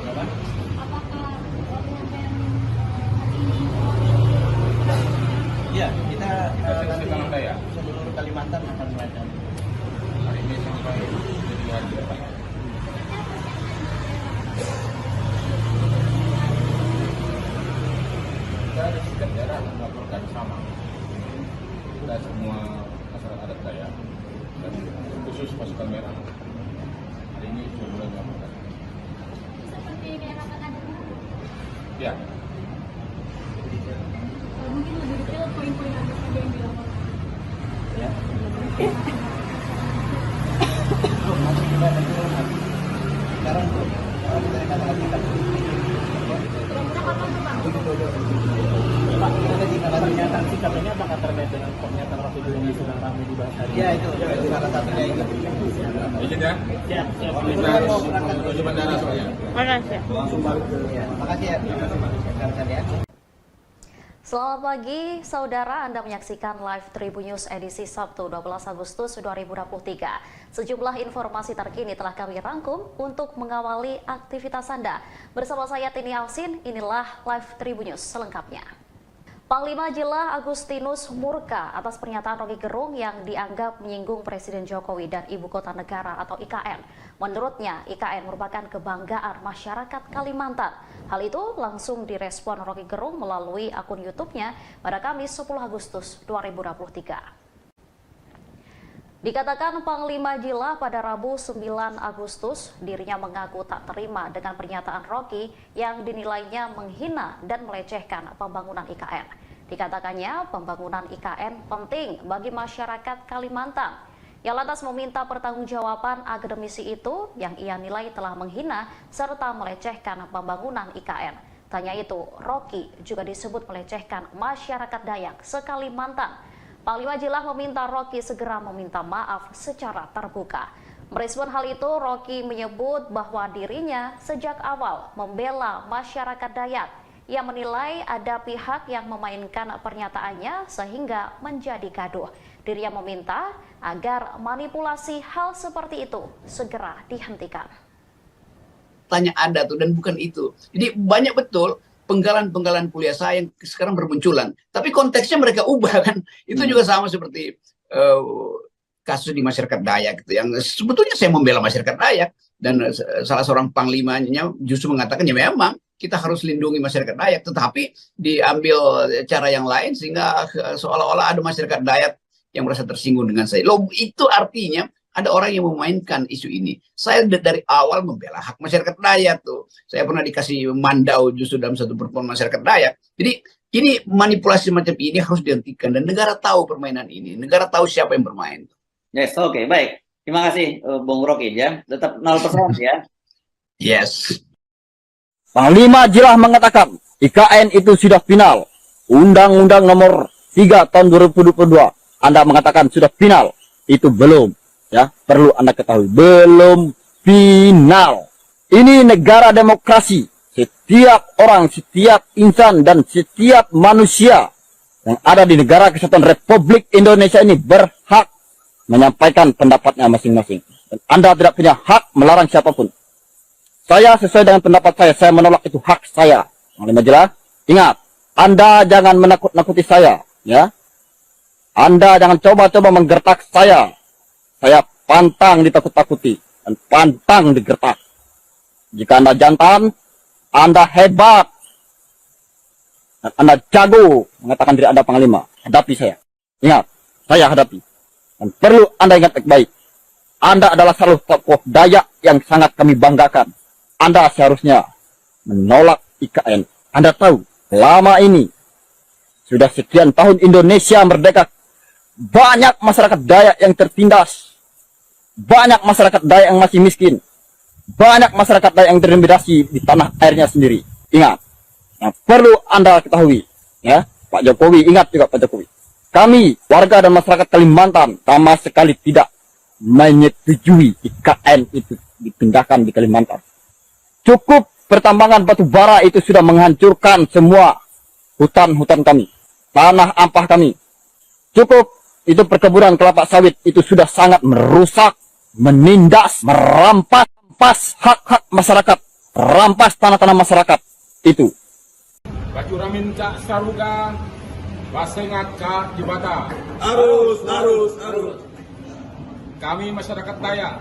[SPEAKER 5] Berapa? Iya, kita nanti seluruh Kalimantan akan melakukan.
[SPEAKER 2] Hari ini sampai 7 hari ke depan. Kita di setiap daerah melaporkan sama. Kita semua masyarakat adat Dayak dan khusus pasukan merah. Hari ini sudah mulai melaporkan.
[SPEAKER 6] Seperti daerah Tengah.
[SPEAKER 2] Ya,
[SPEAKER 6] Mungkin lebih detail poin-poin apa saja yang dilaporkan.
[SPEAKER 5] Ya. Sekarang kita katakan kita.
[SPEAKER 6] Kira-kira kapan tuh Bang?
[SPEAKER 4] Pak, tadi pernyataan sikap ini apakah terkait dengan pernyataan Rocky Gerung yang sedang ramai dibahas hari ini?
[SPEAKER 5] Ya itu salah satunya itu.
[SPEAKER 2] izin ya.
[SPEAKER 4] Siap.
[SPEAKER 2] Kita harus menuju bandara soalnya.
[SPEAKER 3] Langsung balik ke
[SPEAKER 5] Ya, makasih ya. Rekan-rekan ya.
[SPEAKER 7] Selamat pagi, saudara. Anda menyaksikan Live Tribun News edisi Sabtu 12 Agustus 2023. Sejumlah informasi terkini telah kami rangkum untuk mengawali aktivitas Anda. Bersama saya Tini Alsin, inilah Live Tribun News selengkapnya. Panglima Jila Agustinus murka atas pernyataan Rocky Gerung yang dianggap menyinggung Presiden Jokowi dan Ibu Kota Negara atau IKN. Menurutnya, IKN merupakan kebanggaan masyarakat Kalimantan. Hal itu langsung direspon Rocky Gerung melalui akun YouTube-nya pada Kamis 10 Agustus 2023. Dikatakan Panglima Jila pada Rabu 9 Agustus, dirinya mengaku tak terima dengan pernyataan Rocky yang dinilainya menghina dan melecehkan pembangunan IKN. Dikatakannya pembangunan IKN penting bagi masyarakat Kalimantan. Ia lantas meminta pertanggungjawaban akademisi itu yang ia nilai telah menghina serta melecehkan pembangunan IKN. Tanya itu, Rocky juga disebut melecehkan masyarakat Dayak se-Kalimantan. Panglima Jila meminta Rocky segera meminta maaf secara terbuka. Merespon hal itu, Rocky menyebut bahwa dirinya sejak awal membela masyarakat Dayak. Ia menilai ada pihak yang memainkan pernyataannya sehingga menjadi gaduh. Dirinya meminta agar manipulasi hal seperti itu segera dihentikan.
[SPEAKER 8] Tanya ada tuh dan bukan itu. Jadi banyak betul penggalan-penggalan kuliah saya yang sekarang bermunculan. Tapi konteksnya mereka ubah kan. Itu juga sama seperti kasus di masyarakat Dayak gitu. Yang sebetulnya saya membela masyarakat Dayak. Dan salah seorang panglimanya justru mengatakan ya memang kita harus lindungi masyarakat Dayak. Tetapi diambil cara yang lain sehingga seolah-olah ada masyarakat Dayak yang merasa tersinggung dengan saya. Loh, itu artinya ada orang yang memainkan isu ini. Saya dari awal membela hak masyarakat Dayak tuh. Saya pernah dikasih mandau justru dalam satu pertemuan masyarakat Dayak. Jadi ini manipulasi macam ini harus dihentikan dan negara tahu permainan ini. Negara tahu siapa yang bermain.
[SPEAKER 9] Yes, oke, baik. Terima kasih, Bung Rocky ya. Tetap 0% ya.
[SPEAKER 8] Yes.
[SPEAKER 1] Panglima Jila mengatakan IKN itu sudah final. Undang-Undang nomor 3 tahun 2022. Anda mengatakan sudah final. Itu belum. Ya, perlu Anda ketahui. Belum final. Ini negara demokrasi. Setiap orang, setiap insan, dan setiap manusia yang ada di negara kesatuan Republik Indonesia ini berhak menyampaikan pendapatnya masing-masing. Dan Anda tidak punya hak melarang siapapun. Saya sesuai dengan pendapat saya menolak, itu hak saya. Majelis, ingat, Anda jangan menakut-nakuti saya, ya. Anda jangan coba-coba menggertak saya. Saya pantang ditakut-takuti dan pantang digertak. Jika Anda jantan, Anda hebat, dan Anda jago mengatakan diri Anda panglima, hadapi saya. Ingat, saya hadapi. Dan perlu Anda ingat baik-baik, Anda adalah salah satu tokoh Dayak yang sangat kami banggakan. Anda seharusnya menolak IKN. Anda tahu, lama ini, sudah sekian tahun Indonesia merdeka, banyak masyarakat Dayak yang tertindas. Banyak masyarakat Dayak yang masih miskin. Banyak masyarakat Dayak yang terintimidasi di tanah airnya sendiri. Ingat, yang perlu Anda ketahui, ya, Pak Jokowi, ingat juga Pak Jokowi. Kami, warga dan masyarakat Kalimantan, sama sekali tidak menyetujui IKN itu dipindahkan di Kalimantan. Cukup pertambangan batu bara itu sudah menghancurkan semua hutan-hutan kami, tanah ampah kami. Cukup itu perkebunan kelapa sawit itu sudah sangat merusak, menindas, merampas hak-hak masyarakat, rampas tanah-tanah masyarakat itu.
[SPEAKER 2] Bacuramin Cak Saruga, Basengat Kak Jibata.
[SPEAKER 3] Arus.
[SPEAKER 2] Kami masyarakat Dayak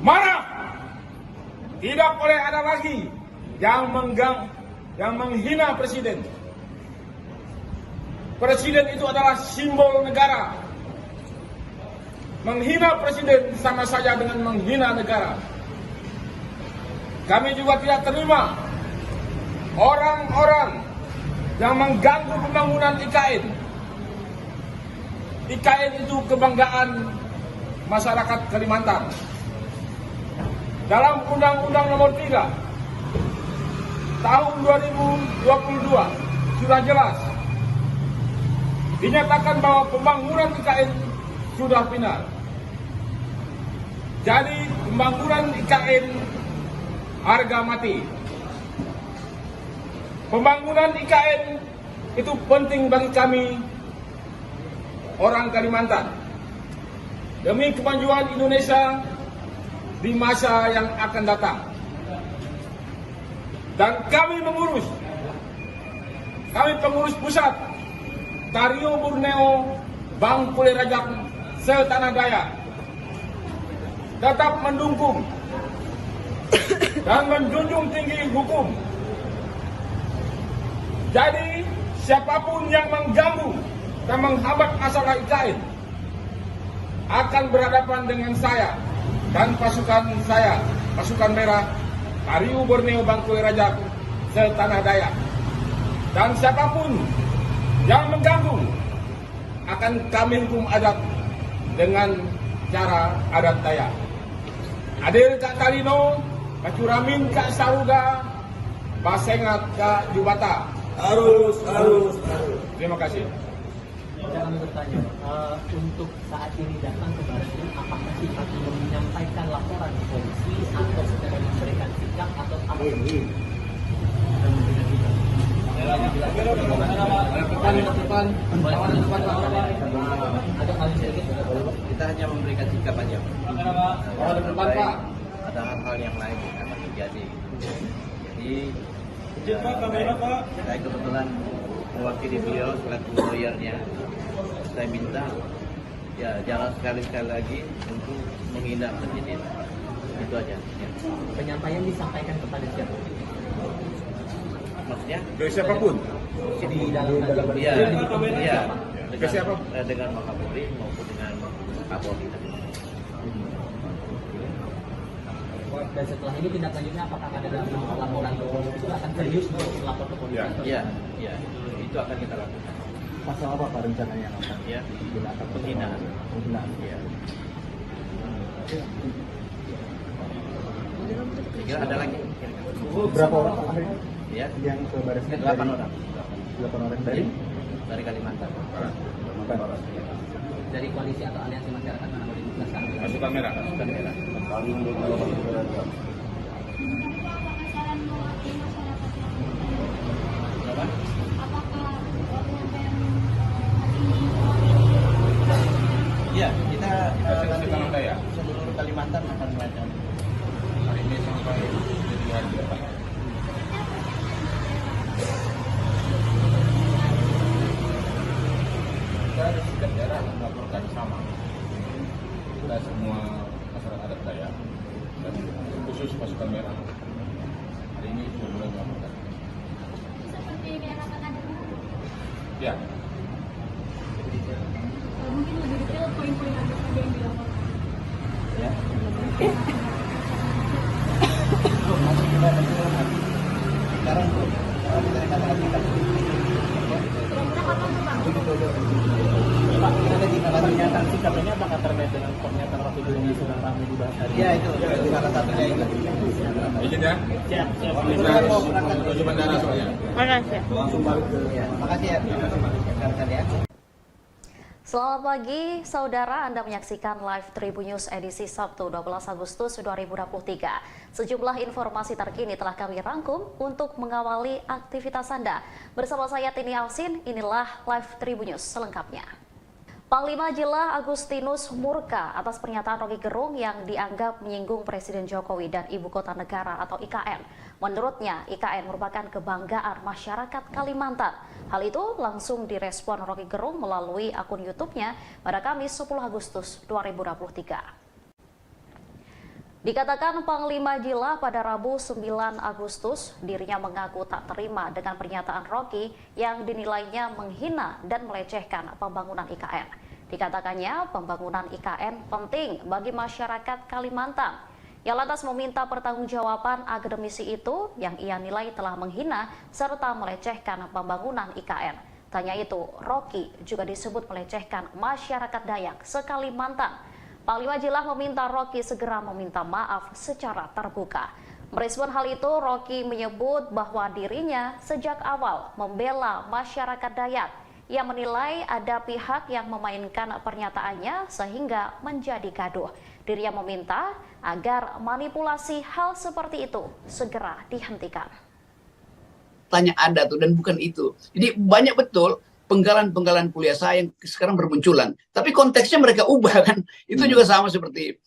[SPEAKER 2] marah. Tidak boleh ada lagi yang menghina presiden. Presiden itu adalah simbol negara. Menghina presiden sama saja dengan menghina negara. Kami juga tidak terima orang-orang yang mengganggu pembangunan IKN. IKN itu kebanggaan masyarakat Kalimantan. Dalam Undang-Undang nomor 3 tahun 2022 sudah jelas dinyatakan bahwa pembangunan IKN sudah final. Jadi pembangunan IKN harga mati. Pembangunan IKN itu penting bagi kami orang Kalimantan. Demi kemajuan Indonesia di masa yang akan datang. Dan kami pengurus pusat Tario Borneo Bangkule Rajak Setanah Dayak tetap mendukung dan menjunjung tinggi hukum. Jadi siapapun yang mengganggu dan menghambat masalah IKN akan berhadapan dengan saya dan pasukan saya, pasukan merah, Tario Borneo Bangkule Rajak Setanah Dayak. Dan siapapun yang mengganggu akan kami hukum adat dengan cara adat Dayak. Adil Kak Talino, Bacuramin Kak Saruga, Basengat Kak Jubata.
[SPEAKER 3] Arus.
[SPEAKER 2] Terima kasih.
[SPEAKER 4] Kami bertanya, untuk saat ini datang ke Barat, apakah Pak belum menyampaikan laporan ke polisi atau secara memberikan sikap atau apa?
[SPEAKER 5] Kita hanya memberikan sikap aja. Ada hal-hal yang lain yang akan terjadi. Jadi saya kebetulan mewakili beliau selaku lawyernya. Saya minta ya jangan sekali-sekali lagi untuk menghina presiden. Itu aja. Ya.
[SPEAKER 4] Penyampaian disampaikan kepada siapa?
[SPEAKER 5] Maksudnya?
[SPEAKER 2] Ke siapapun.
[SPEAKER 4] Di dalam
[SPEAKER 5] Iya.
[SPEAKER 2] Ke siapa?
[SPEAKER 5] Dengan Wakapolri maupun dengan Kapolri.
[SPEAKER 4] Dan setelah ini tindak lanjutnya apakah ada dalam laporan ke polisi itu akan serius untuk melapor ke polisi?
[SPEAKER 5] Iya. Itu akan kita lakukan.
[SPEAKER 3] Pasal apa Pak rencananya?
[SPEAKER 5] Ya, penghinaan. Ya.
[SPEAKER 3] Oh,
[SPEAKER 5] Kira ada lagi?
[SPEAKER 3] berapa orang Pak?
[SPEAKER 5] ya.
[SPEAKER 3] Yang ke baris
[SPEAKER 5] 8 orang.
[SPEAKER 3] 8 orang
[SPEAKER 5] Dari Kalimantan.
[SPEAKER 4] Dari koalisi atau aliansi masyarakat mana boleh dijelaskan?
[SPEAKER 2] Pasukan merah.
[SPEAKER 5] Pasukan merah.
[SPEAKER 6] Saran mewakili masyarakat yang
[SPEAKER 5] Berapa?
[SPEAKER 6] apakah penyampaian
[SPEAKER 5] Iya, kita
[SPEAKER 2] Masing-masing Tanah Daya.
[SPEAKER 5] seluruh Kalimantan akan melakukan.
[SPEAKER 2] Hari ini sampai 7 hari ke depan. Kita di setiap daerah melaporkan sama. Kita semua masyarakat adat Dayak dan khusus pasukan merah. Hari ini sudah mulai melaporkan.
[SPEAKER 6] seperti daerah Pekanbaru?
[SPEAKER 2] Ya,
[SPEAKER 6] Mungkin lebih detail poin-poin apa saja yang dilaporkan?
[SPEAKER 5] Ya. Masih kita berjalan. Sekarang tuh, kita kata-kata.
[SPEAKER 6] Kira-kira kapan tuh Bang?
[SPEAKER 4] Pak, kita lagi pernyataan sikap ini apakah terkait dengan pernyataan Rocky Gerung di sedang ramai dibahas hari ini?
[SPEAKER 5] Ya itu, salah satunya itu.
[SPEAKER 2] izin ya.
[SPEAKER 4] Siap, siap.
[SPEAKER 2] Kita harus menuju bandara soalnya.
[SPEAKER 3] langsung balik ke
[SPEAKER 5] Ya, makasih ya. Rekan-rekan ya.
[SPEAKER 7] Selamat pagi, saudara. Anda menyaksikan live Tribun News edisi Sabtu 12 Agustus 2023. Sejumlah informasi terkini telah kami rangkum untuk mengawali aktivitas Anda. Bersama saya Tini Alsin, inilah live Tribun News selengkapnya. Panglima Jila Agustinus murka atas pernyataan Rocky Gerung yang dianggap menyinggung Presiden Jokowi dan Ibu Kota Negara atau IKN. Menurutnya, IKN merupakan kebanggaan masyarakat Kalimantan. Hal itu langsung direspon Rocky Gerung melalui akun YouTube-nya pada Kamis 10 Agustus 2023. Dikatakan Panglima Jila pada Rabu 9 Agustus, dirinya mengaku tak terima dengan pernyataan Rocky yang dinilainya menghina dan melecehkan pembangunan IKN. Dikatakannya pembangunan IKN penting bagi masyarakat Kalimantan. Ia lantas meminta pertanggungjawaban akademisi itu yang ia nilai telah menghina serta melecehkan pembangunan IKN. Tanya itu, Rocky juga disebut melecehkan masyarakat Dayak se-Kalimantan. Panglima Jila meminta Rocky segera meminta maaf secara terbuka. Merespon hal itu, Rocky menyebut bahwa dirinya sejak awal membela masyarakat Dayak. Ia menilai ada pihak yang memainkan pernyataannya sehingga menjadi gaduh. Dirinya meminta agar manipulasi hal seperti itu segera dihentikan.
[SPEAKER 8] Tanya ada tuh dan bukan itu. Jadi banyak betul penggalan-penggalan kuliah saya yang sekarang bermunculan. Tapi konteksnya mereka ubah kan. Itu juga sama seperti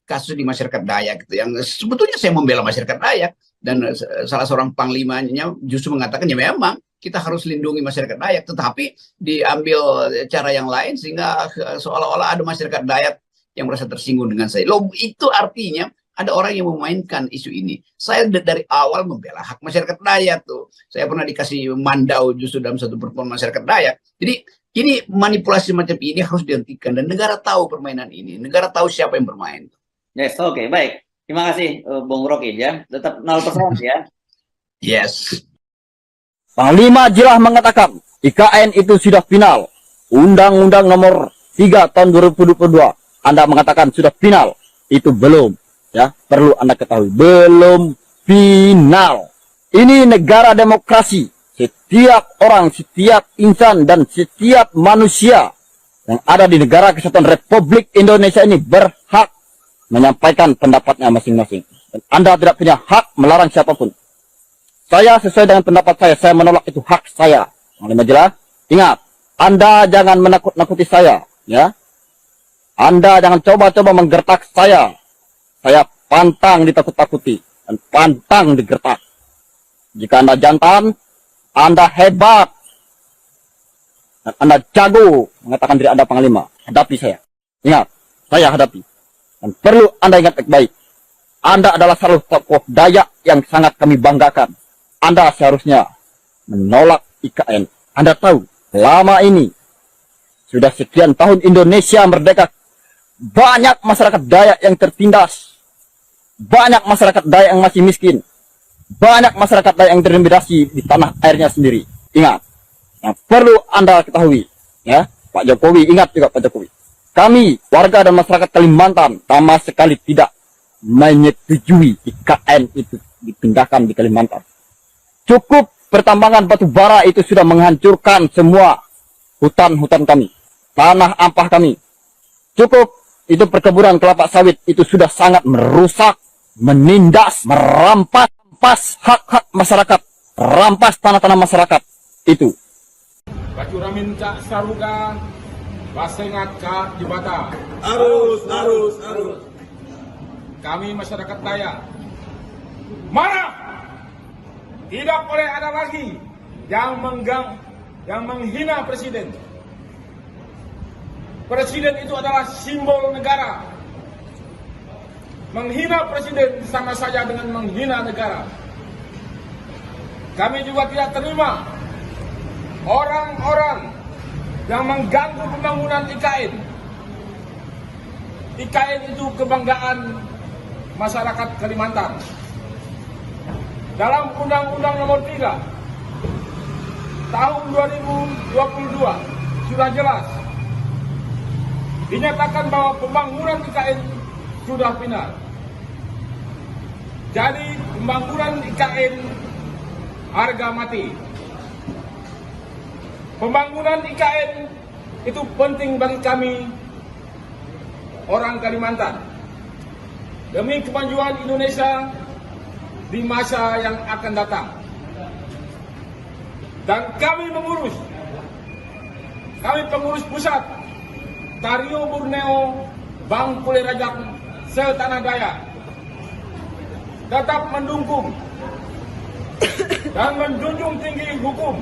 [SPEAKER 8] kasus di masyarakat Dayak gitu. Yang sebetulnya saya membela masyarakat Dayak. Dan salah seorang panglimanya justru mengatakan ya memang kita harus lindungi masyarakat Dayak. Tetapi diambil cara yang lain sehingga seolah-olah ada masyarakat Dayak yang merasa tersinggung dengan saya. Loh, itu artinya ada orang yang memainkan isu ini. Saya dari awal membela hak masyarakat Dayak tuh. Saya pernah dikasih mandau justru dalam satu pertemuan masyarakat Dayak. Jadi ini manipulasi macam ini harus dihentikan dan negara tahu permainan ini. Negara tahu siapa yang bermain.
[SPEAKER 9] Yes, oke, baik. Terima kasih, Bung Rocky ya. Tetap 0% ya.
[SPEAKER 8] Yes.
[SPEAKER 1] Panglima Jila mengatakan IKN itu sudah final. Undang-Undang nomor 3 tahun 2022. Anda mengatakan sudah final. Itu belum. Ya, perlu Anda ketahui, belum final. Ini negara demokrasi. Setiap orang, setiap insan dan setiap manusia yang ada di negara kesatuan Republik Indonesia ini berhak menyampaikan pendapatnya masing-masing. Dan Anda tidak punya hak melarang siapapun. Saya sesuai dengan pendapat saya menolak, itu hak saya. Panglima Jila, ingat, Anda jangan menakut-nakuti saya, ya. Anda jangan coba-coba menggertak saya. Saya pantang ditakut-takuti dan pantang digertak. Jika Anda jantan, Anda hebat, dan Anda jago mengatakan diri Anda panglima, hadapi saya. Ingat, saya hadapi. Dan perlu Anda ingat baik-baik, Anda adalah salah tokoh Dayak yang sangat kami banggakan. Anda seharusnya menolak IKN. Anda tahu, lama ini, sudah sekian tahun Indonesia merdeka, banyak masyarakat Dayak yang tertindas. Banyak masyarakat Dayak yang masih miskin. Banyak masyarakat Dayak yang terintimidasi di tanah airnya sendiri. Ingat, yang perlu Anda ketahui, ya, Pak Jokowi, ingat juga Pak Jokowi. Kami, warga dan masyarakat Kalimantan, sama sekali tidak menyetujui IKN itu dipindahkan di Kalimantan. Cukup pertambangan batu bara itu sudah menghancurkan semua hutan-hutan kami, tanah ampah kami. Cukup itu perkebunan kelapa sawit itu sudah sangat merusak, menindas, merampas hak-hak masyarakat, rampas tanah-tanah masyarakat itu.
[SPEAKER 2] Bacuramin Cak Saruga, Basengat Kak Jibata.
[SPEAKER 3] Arus.
[SPEAKER 2] Kami masyarakat Dayak marah. Tidak boleh ada lagi yang menghina presiden. Presiden itu adalah simbol negara. Menghina presiden sama saja dengan menghina negara. Kami juga tidak terima orang-orang yang mengganggu pembangunan IKN. IKN itu kebanggaan masyarakat Kalimantan. Dalam Undang-Undang Nomor 3 Tahun 2022 sudah jelas dinyatakan bahwa pembangunan IKN sudah final. Jadi pembangunan IKN harga mati. Pembangunan IKN itu penting bagi kami orang Kalimantan demi kemajuan Indonesia di masa yang akan datang. Dan kami pengurus pusat Tario Borneo Bangkule Rajak setanah Dayak tetap mendukung dan menjunjung tinggi hukum.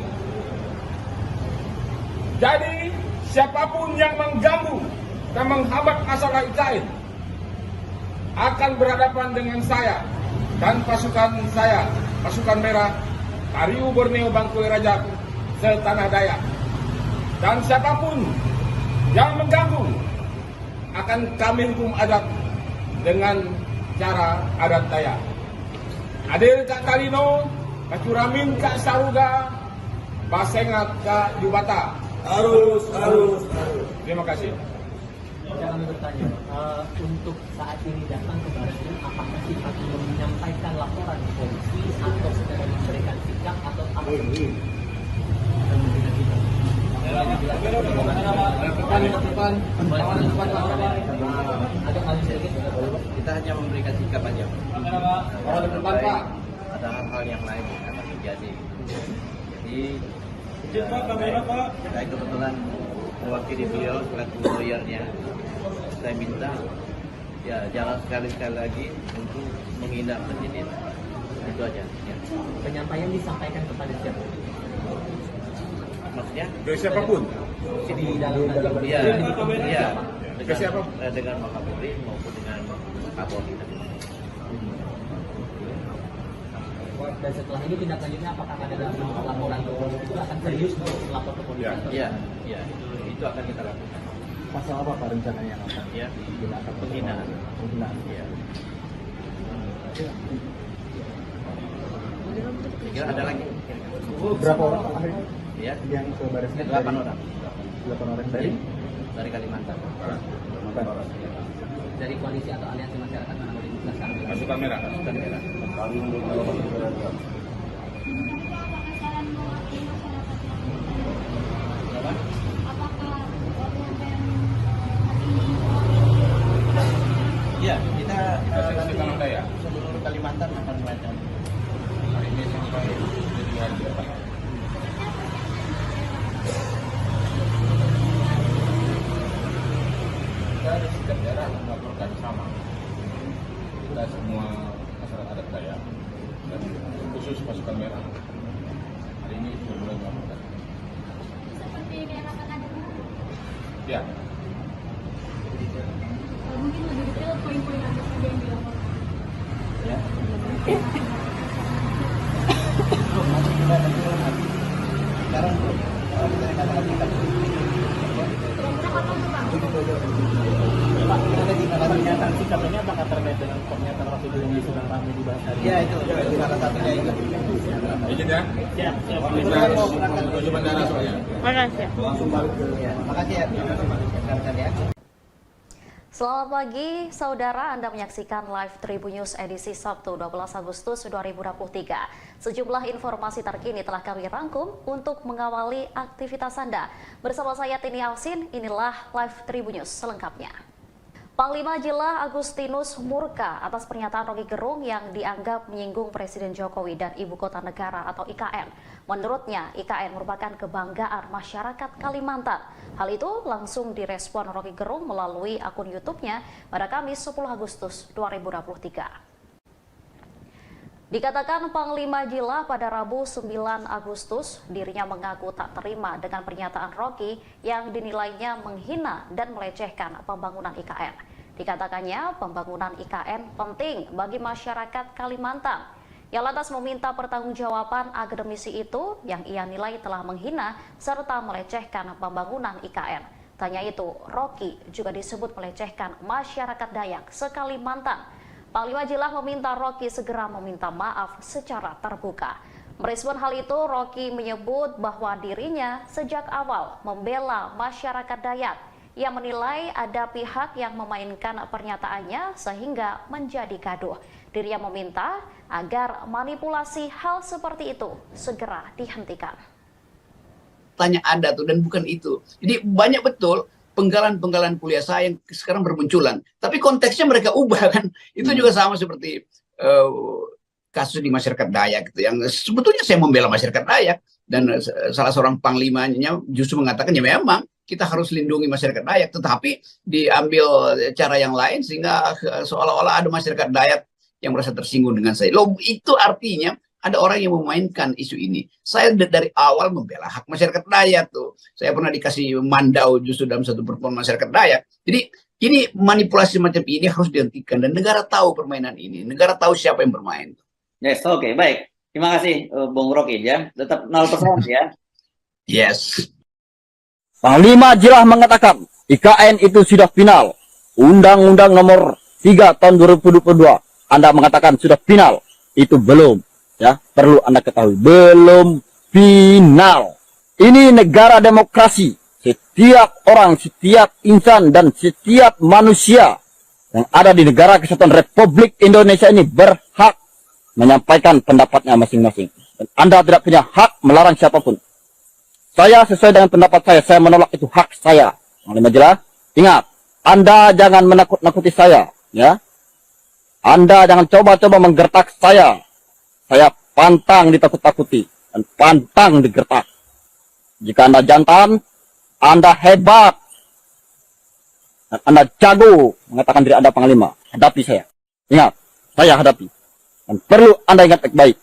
[SPEAKER 2] Jadi siapapun yang mengganggu dan menghambat masalah IKN akan berhadapan dengan saya dan pasukan saya, pasukan merah, Tario Borneo Bangkule Rajak setanah Dayak. Dan siapapun yang mengganggu akan kami hukum adat dengan cara adat Dayak. Adil Kak Talino, Bacuramin Kak Saruga, Basengat Kak Jubata.
[SPEAKER 3] Arus.
[SPEAKER 2] Terima kasih.
[SPEAKER 4] Kami bertanya, untuk saat ini datang ke Baratnya, apakah sifatnya menyampaikan laporan ke polisi atau secara memberikan sikap atau apa?
[SPEAKER 5] Kita hanya memberikan sikap aja. Ada hal-hal yang lain yang akan terjadi. Jadi saya kebetulan mewakili beliau selaku lawyernya. Saya minta ya jangan sekali-sekali lagi untuk menghina presiden. Itu aja. Ya.
[SPEAKER 4] Penyampaian disampaikan kepada siapa?
[SPEAKER 5] Maksudnya?
[SPEAKER 2] Ke siapapun.
[SPEAKER 4] Di dalam
[SPEAKER 5] Iya.
[SPEAKER 2] Ke siapa?
[SPEAKER 5] Dengan Wakapolri maupun dengan Kapolri.
[SPEAKER 4] Dan setelah ini tindak lanjutnya apakah ada dalam laporan ke polisi itu akan serius untuk melapor ke polisi?
[SPEAKER 2] Ya.
[SPEAKER 5] Iya. Itu akan kita lakukan.
[SPEAKER 3] Pasal apa Pak rencananya yang akan
[SPEAKER 5] Ya.
[SPEAKER 3] digunakan?
[SPEAKER 5] Penghinaan.
[SPEAKER 3] Iya.
[SPEAKER 5] Kira ada lagi?
[SPEAKER 3] Berapa orang Pak akhirnya
[SPEAKER 5] Ya.
[SPEAKER 3] yang ke Barisnya?
[SPEAKER 5] 8 orang.
[SPEAKER 3] 8 orang dari
[SPEAKER 5] Dari Kalimantan.
[SPEAKER 4] Dari koalisi atau aliansi masyarakat mana boleh dijelaskan?
[SPEAKER 2] Pasukan merah.
[SPEAKER 5] Pasukan merah.
[SPEAKER 6] Apakah penyampaian
[SPEAKER 5] Iya, kita
[SPEAKER 2] Seksi Tanah Dayak.
[SPEAKER 5] seluruh Kalimantan akan membaca.
[SPEAKER 2] Hari ini sampai jadi hari depan. Kita ada setiap daerah melaporkan sama. Kita semua masyarakat adat Dayak dan khusus pasukan merah. Hari ini sudah mulai melaporkan.
[SPEAKER 6] seperti diarahkan ada
[SPEAKER 2] Ya,
[SPEAKER 6] mungkin lebih detail poin-poin apa saja yang dilaporkan.
[SPEAKER 5] Ya. Sekarang belum. Kalau kita katakan kita
[SPEAKER 6] Kira-kira kapan tuh Bang?
[SPEAKER 3] Pak, ada pernyataan sikap ini apakah terkait dengan pernyataan waktu itu yang diserang kami dibahas tadi?
[SPEAKER 5] Ya itu salah satunya itu.
[SPEAKER 2] izin ya.
[SPEAKER 3] Siap.
[SPEAKER 2] Kita harus menuju bandara soalnya.
[SPEAKER 3] Langsung balik ke
[SPEAKER 5] Ya, makasih ya. Rekan-rekan ya.
[SPEAKER 7] Selamat pagi, saudara. Anda menyaksikan live Tribun News edisi Sabtu 12 Agustus 2023. Sejumlah informasi terkini telah kami rangkum untuk mengawali aktivitas Anda. Bersama saya Tini Alsin, inilah live Tribun News selengkapnya. Panglima Jila Agustinus murka atas pernyataan Roky Gerung yang dianggap menyinggung Presiden Jokowi dan Ibu Kota Negara atau IKN. Menurutnya, IKN merupakan kebanggaan masyarakat Kalimantan. Hal itu langsung direspon Roky Gerung melalui akun YouTube-nya pada Kamis 10 Agustus 2023. Dikatakan Panglima Jila pada Rabu 9 Agustus, dirinya mengaku tak terima dengan pernyataan Roky yang dinilainya menghina dan melecehkan pembangunan IKN. Dikatakannya pembangunan IKN penting bagi masyarakat Kalimantan. Ia lantas meminta pertanggungjawaban akademisi itu yang ia nilai telah menghina serta melecehkan pembangunan IKN. Tanya itu, Roky juga disebut melecehkan masyarakat Dayak se-Kalimantan. Panglima Jila meminta Roky segera meminta maaf secara terbuka. Merespon hal itu, Roky menyebut bahwa dirinya sejak awal membela masyarakat Dayak. Ia menilai ada pihak yang memainkan pernyataannya sehingga menjadi gaduh. Dirinya meminta agar manipulasi hal seperti itu segera dihentikan.
[SPEAKER 8] Tanya ada tuh dan bukan itu. Jadi banyak betul penggalan-penggalan kuliah saya yang sekarang bermunculan. Tapi konteksnya mereka ubah kan. Itu juga sama seperti kasus di masyarakat Dayak gitu. Yang sebetulnya saya membela masyarakat Dayak. Dan salah seorang panglimanya justru mengatakan ya memang kita harus lindungi masyarakat Dayak. Tetapi diambil cara yang lain sehingga seolah-olah ada masyarakat Dayak yang merasa tersinggung dengan saya. Loh, itu artinya ada orang yang memainkan isu ini. Saya dari awal membela hak masyarakat Dayak tuh. Saya pernah dikasih mandau justru dalam satu pertemuan masyarakat Dayak. Jadi ini manipulasi macam ini harus dihentikan dan negara tahu permainan ini. Negara tahu siapa yang bermain.
[SPEAKER 9] Yes, oke, baik. Terima kasih, Bung Roky ya. Tetap 0% ya.
[SPEAKER 8] Yes.
[SPEAKER 1] Panglima Jila mengatakan IKN itu sudah final. Undang-Undang nomor 3 tahun 2022. Anda mengatakan sudah final. Itu belum. Ya, perlu Anda ketahui, belum final. Ini negara demokrasi. Setiap orang, setiap insan, dan setiap manusia yang ada di negara kesatuan Republik Indonesia ini berhak menyampaikan pendapatnya masing-masing. Dan Anda tidak punya hak melarang siapapun. Saya sesuai dengan pendapat saya menolak itu hak saya. Panglima Jila, ingat, Anda jangan menakut-nakuti saya. Ya, Anda jangan coba-coba menggertak saya. Saya pantang ditakut-takuti dan pantang digertak. Jika Anda jantan, Anda hebat, dan Anda jago mengatakan diri Anda panglima, hadapi saya. Ingat, saya hadapi. Dan perlu Anda ingat baik-baik,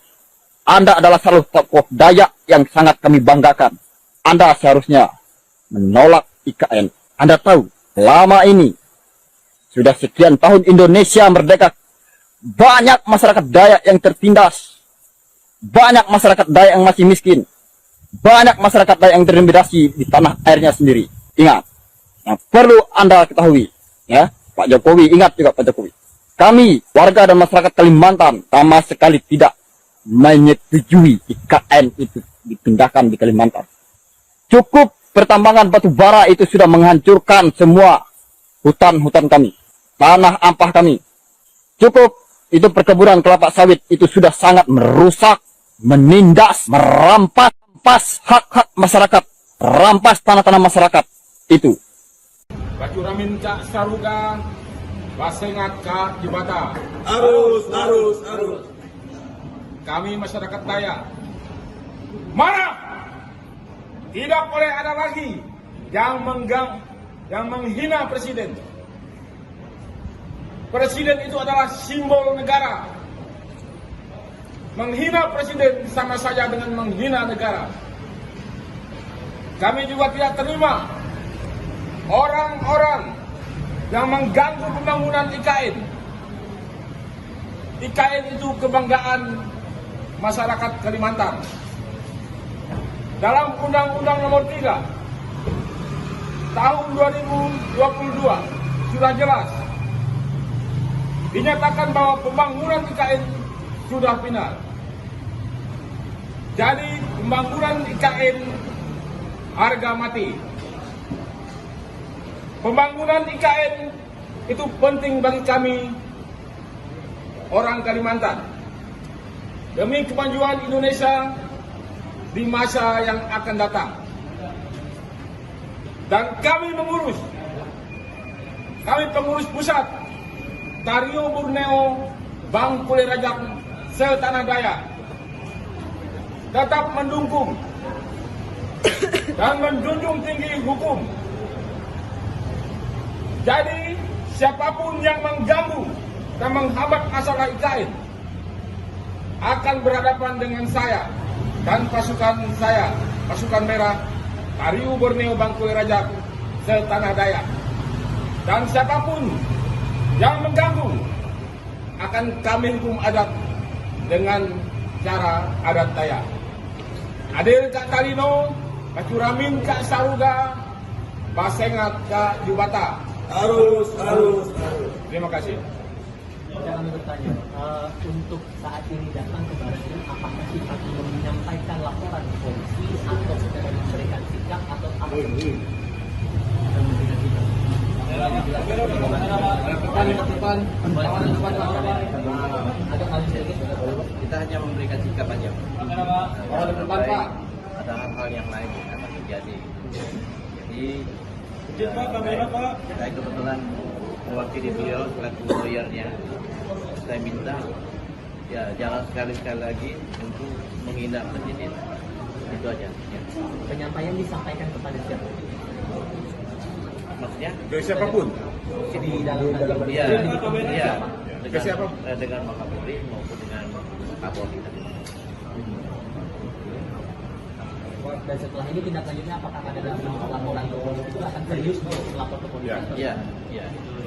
[SPEAKER 1] Anda adalah salah satu tokoh Dayak yang sangat kami banggakan. Anda seharusnya menolak IKN. Anda tahu, lama ini, sudah sekian tahun Indonesia merdeka, banyak masyarakat Dayak yang tertindas. Banyak masyarakat Dayak yang masih miskin. Banyak masyarakat Dayak yang terintimidasi di tanah airnya sendiri. Ingat, yang perlu Anda ketahui, ya, Pak Jokowi, ingat juga Pak Jokowi. Kami, warga dan masyarakat Kalimantan, sama sekali tidak menyetujui IKN itu dipindahkan di Kalimantan. Cukup pertambangan batu bara itu sudah menghancurkan semua hutan-hutan kami, tanah ampah kami. Cukup itu perkebunan kelapa sawit itu sudah sangat merusak, menindas, merampas hak-hak masyarakat, rampas tanah-tanah masyarakat itu.
[SPEAKER 2] Bacuramin cak saruga, basengat ka jibata.
[SPEAKER 10] Arus.
[SPEAKER 2] Kami masyarakat Dayak, mana tidak boleh ada lagi yang menghina presiden. Presiden itu adalah simbol negara. Menghina presiden sama saja dengan menghina negara. Kami juga tidak terima orang-orang yang mengganggu pembangunan IKN. IKN itu kebanggaan masyarakat Kalimantan. Dalam Undang-Undang nomor 3 tahun 2022 sudah jelas dinyatakan bahwa pembangunan IKN sudah final. Jadi pembangunan IKN harga mati. Pembangunan IKN itu penting bagi kami orang Kalimantan demi kemajuan Indonesia di masa yang akan datang. Dan kami pengurus pusat Tario Borneo Bangkule Rajak Setanah Dayak tetap mendukung dan menjunjung tinggi hukum. Jadi siapapun yang mengganggu dan menghambat masalah IKN akan berhadapan dengan saya dan pasukan saya, pasukan merah Tario Borneo Bangkule Rajak Setanah Dayak. Dan siapapun yang mengganggu akan kami hukum adat dengan cara adat Dayak. Adil Kak Talino, Kacuramin Kak Saruga, Basengat Kak Jubata. Harus. Terima kasih.
[SPEAKER 4] Kami bertanya, untuk saat ini datang ke Barat Krim, apakah kita menyampaikan laporan ke polisi atau secara memberikan sikap atau apa?
[SPEAKER 5] Kita hanya memberikan sikap aja. Ada hal-hal yang lain yang akan terjadi. Jadi saya kebetulan mewakili beliau selaku lawyernya. Saya minta ya jangan sekali-sekali lagi untuk menghina presiden. Itu aja. Ya.
[SPEAKER 4] Penyampaian disampaikan kepada siapa?
[SPEAKER 5] Maksudnya?
[SPEAKER 2] Ke siapapun.
[SPEAKER 4] Di dalam
[SPEAKER 5] Iya.
[SPEAKER 2] Ke siapa?
[SPEAKER 5] Dengan Wakapolri maupun dengan Kapolri.
[SPEAKER 4] Dan setelah ini tindak lanjutnya apakah ada dalam laporan ke polisi itu akan serius untuk melapor ke polisi?
[SPEAKER 5] Iya.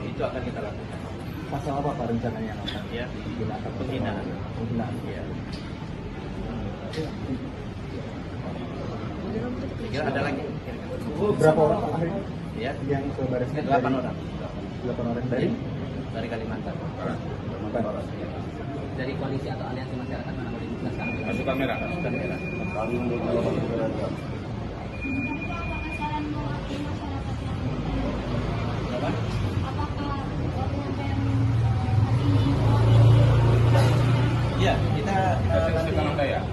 [SPEAKER 5] Itu akan kita lakukan.
[SPEAKER 3] Pasal apa Pak rencananya yang akan
[SPEAKER 5] Ya,
[SPEAKER 3] digunakan?
[SPEAKER 5] penghinaan. Iya. Kira ada lagi?
[SPEAKER 3] Berapa orang Pak akhirnya
[SPEAKER 5] Ya,
[SPEAKER 3] yang ke Baris Krim?
[SPEAKER 5] 8 orang
[SPEAKER 3] 8 orang
[SPEAKER 5] dari Kalimantan.
[SPEAKER 4] Dari koalisi atau aliansi masyarakat mana boleh dijelaskan?
[SPEAKER 2] Pasukan merah.
[SPEAKER 5] Pasukan merah. Apa? Iya, kita nanti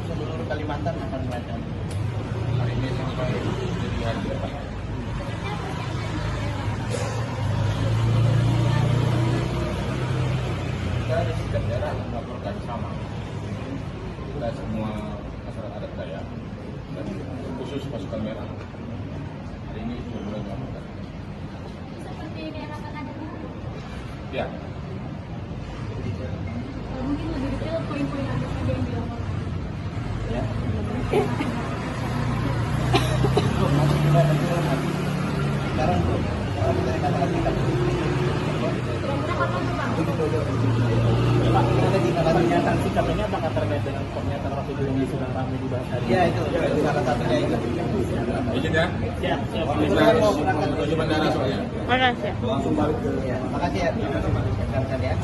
[SPEAKER 5] seluruh Kalimantan akan melakukan.
[SPEAKER 2] Hari ini sampai jadi hari depan. Kita di setiap daerah akan melaporkan sama. Kita semua masyarakat adat Dayak dan khusus pasukan merah. Hari ini sudah mulai melaporkan.
[SPEAKER 6] Seperti daerah Kanada.
[SPEAKER 2] Ya,
[SPEAKER 6] Mungkin lebih detail poin-poin apa saja yang dilaporkan.
[SPEAKER 5] Ya. Sekarang belum. Sekarang kita katakan sikap.
[SPEAKER 6] Kira-kira kapan tuh Bang?
[SPEAKER 3] Pak, ada pernyataan sikap ini apakah terkait dengan pernyataan Rocky Gerung yang sedang ramai dibahas hari ini?
[SPEAKER 5] Ya itu salah satunya itu.
[SPEAKER 2] izin ya.
[SPEAKER 3] Siap.
[SPEAKER 2] Kita harus menuju bandara soalnya.
[SPEAKER 3] Langsung balik ke
[SPEAKER 5] Ya, makasih ya. Rekan-rekan ya.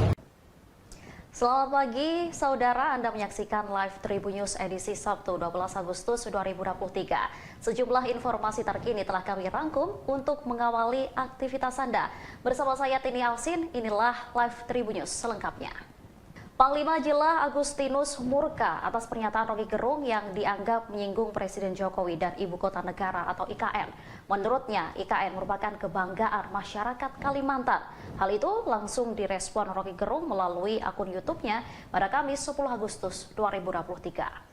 [SPEAKER 7] Selamat pagi, saudara. Anda menyaksikan live Tribun News edisi Sabtu 12 Agustus 2023. Sejumlah informasi terkini telah kami rangkum untuk mengawali aktivitas Anda. Bersama saya Tini Alsin, inilah live Tribun News selengkapnya. Panglima Jila Agustinus murka atas pernyataan Rocky Gerung yang dianggap menyinggung Presiden Jokowi dan Ibu Kota Negara atau IKN. Menurutnya, IKN merupakan kebanggaan masyarakat Kalimantan. Hal itu langsung direspon Rocky Gerung melalui akun YouTube-nya pada Kamis 10 Agustus 2023.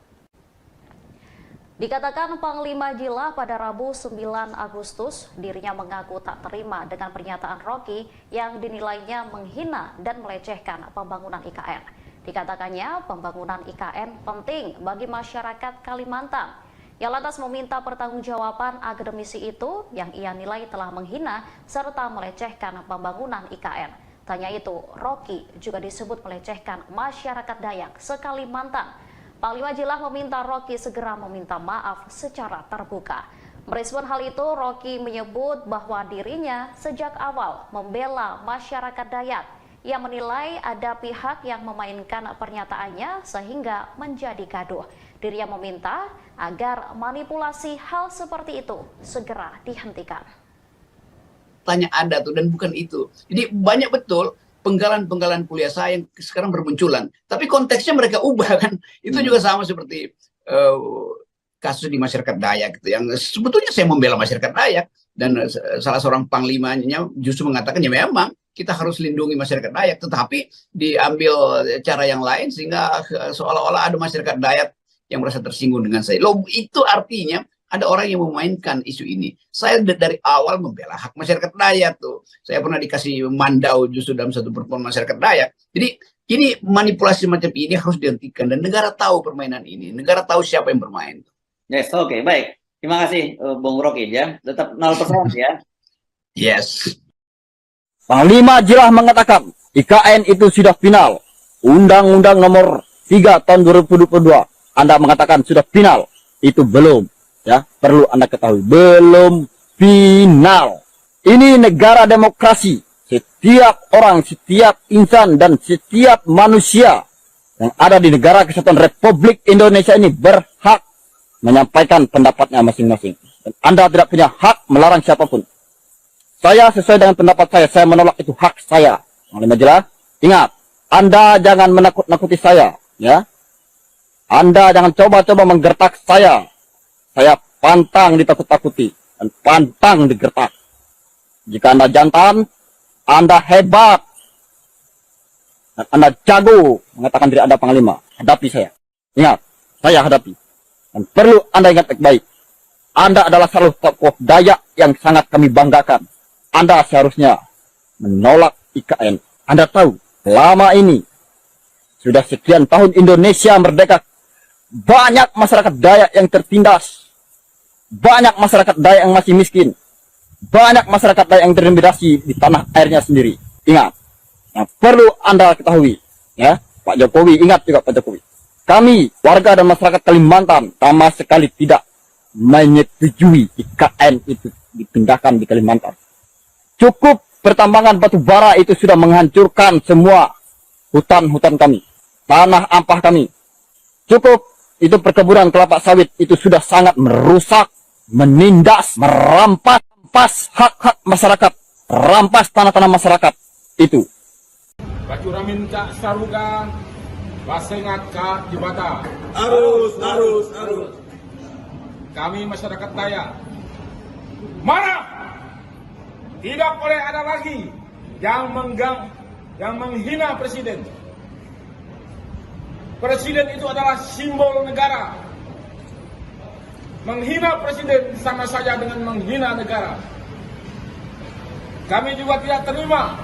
[SPEAKER 7] Dikatakan Panglima Jila pada Rabu 9 Agustus, dirinya mengaku tak terima dengan pernyataan Rocky yang dinilainya menghina dan melecehkan pembangunan IKN. Dikatakannya pembangunan IKN penting bagi masyarakat Kalimantan. Ia lantas meminta pertanggungjawaban akademisi itu yang ia nilai telah menghina serta melecehkan pembangunan IKN. Tanya itu, Rocky juga disebut melecehkan masyarakat Dayak se-Kalimantan. Panglima Jila meminta Rocky segera meminta maaf secara terbuka. Merespon hal itu, Rocky menyebut bahwa dirinya sejak awal membela masyarakat Dayak. Ia menilai ada pihak yang memainkan pernyataannya sehingga menjadi gaduh. Dirinya meminta agar manipulasi hal seperti itu segera dihentikan.
[SPEAKER 8] faktanya ada tuh dan bukan itu. Jadi banyak betul penggalan-penggalan kuliah saya yang sekarang bermunculan. Tapi konteksnya mereka ubah kan. Itu juga sama seperti kasus di masyarakat Dayak gitu. Yang sebetulnya saya membela masyarakat Dayak dan salah seorang panglimanya justru mengatakan ya memang kita harus lindungi masyarakat Dayak, tetapi diambil cara yang lain sehingga seolah-olah ada masyarakat Dayak yang merasa tersinggung dengan saya. Loh, itu artinya ada orang yang memainkan isu ini. Saya dari awal membela hak masyarakat Dayak tuh. Saya pernah dikasih mandau justru dalam satu pertemuan masyarakat Dayak. Jadi ini manipulasi macam ini harus dihentikan dan negara tahu permainan ini. Negara tahu siapa yang bermain.
[SPEAKER 9] Yes, oke, baik. Terima kasih, Bung Rocky ya. Tetap 0% ya.
[SPEAKER 8] Yes.
[SPEAKER 1] Panglima jelas mengatakan IKN itu sudah final. Undang-Undang nomor 3 tahun 2022. Anda mengatakan sudah final. Itu belum. Ya, perlu Anda ketahui. Belum final. Ini negara demokrasi. Setiap orang, setiap insan, dan setiap manusia yang ada di negara kesatuan Republik Indonesia ini berhak menyampaikan pendapatnya masing-masing. Dan Anda tidak punya hak melarang siapapun. Saya sesuai dengan pendapat saya menolak, itu hak saya. Panglima jelas, ingat, Anda jangan menakut-nakuti saya, ya. Anda jangan coba-coba menggertak saya. Saya pantang ditakut-takuti dan pantang digertak. Jika Anda jantan, Anda hebat, dan Anda jago mengatakan diri Anda panglima, hadapi saya. Ingat, saya hadapi. Dan perlu Anda ingat baik-baik, Anda adalah salah satu tokoh Dayak yang sangat kami banggakan. Anda seharusnya menolak IKN. Anda tahu, selama ini sudah sekian tahun Indonesia merdeka, banyak masyarakat Dayak yang tertindas, banyak masyarakat Dayak yang masih miskin, banyak masyarakat Dayak yang terintimidasi di tanah airnya sendiri. Ingat, yang perlu Anda ketahui, ya, Pak Jokowi, ingat juga Pak Jokowi. Kami, warga dan masyarakat Kalimantan, sama sekali tidak menyetujui IKN itu dipindahkan di Kalimantan. Cukup pertambangan batu bara itu sudah menghancurkan semua hutan-hutan kami, tanah ampah kami. Cukup itu perkebunan kelapa sawit itu sudah sangat merusak, menindas, merampas hak-hak masyarakat, rampas tanah-tanah masyarakat itu.
[SPEAKER 2] Bacuramin Kak Saruga, Basengat Kak Jibata.
[SPEAKER 10] Arus.
[SPEAKER 2] Kami masyarakat Dayak marah. Tidak boleh ada lagi yang menghina presiden. Presiden itu adalah simbol negara. Menghina presiden sama saja dengan menghina negara. Kami juga tidak terima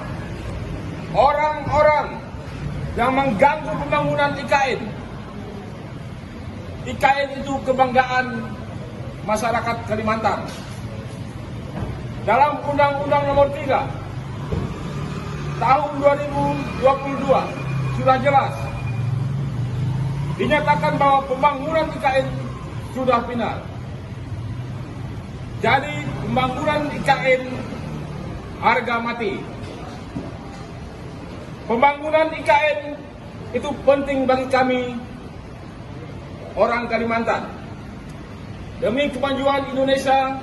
[SPEAKER 2] orang-orang yang mengganggu pembangunan IKN. IKN itu kebanggaan masyarakat Kalimantan. Dalam Undang-Undang nomor 3 tahun 2022 sudah jelas dinyatakan bahwa pembangunan IKN sudah final. Jadi pembangunan IKN harga mati. Pembangunan IKN itu penting bagi kami orang Kalimantan demi kemajuan Indonesia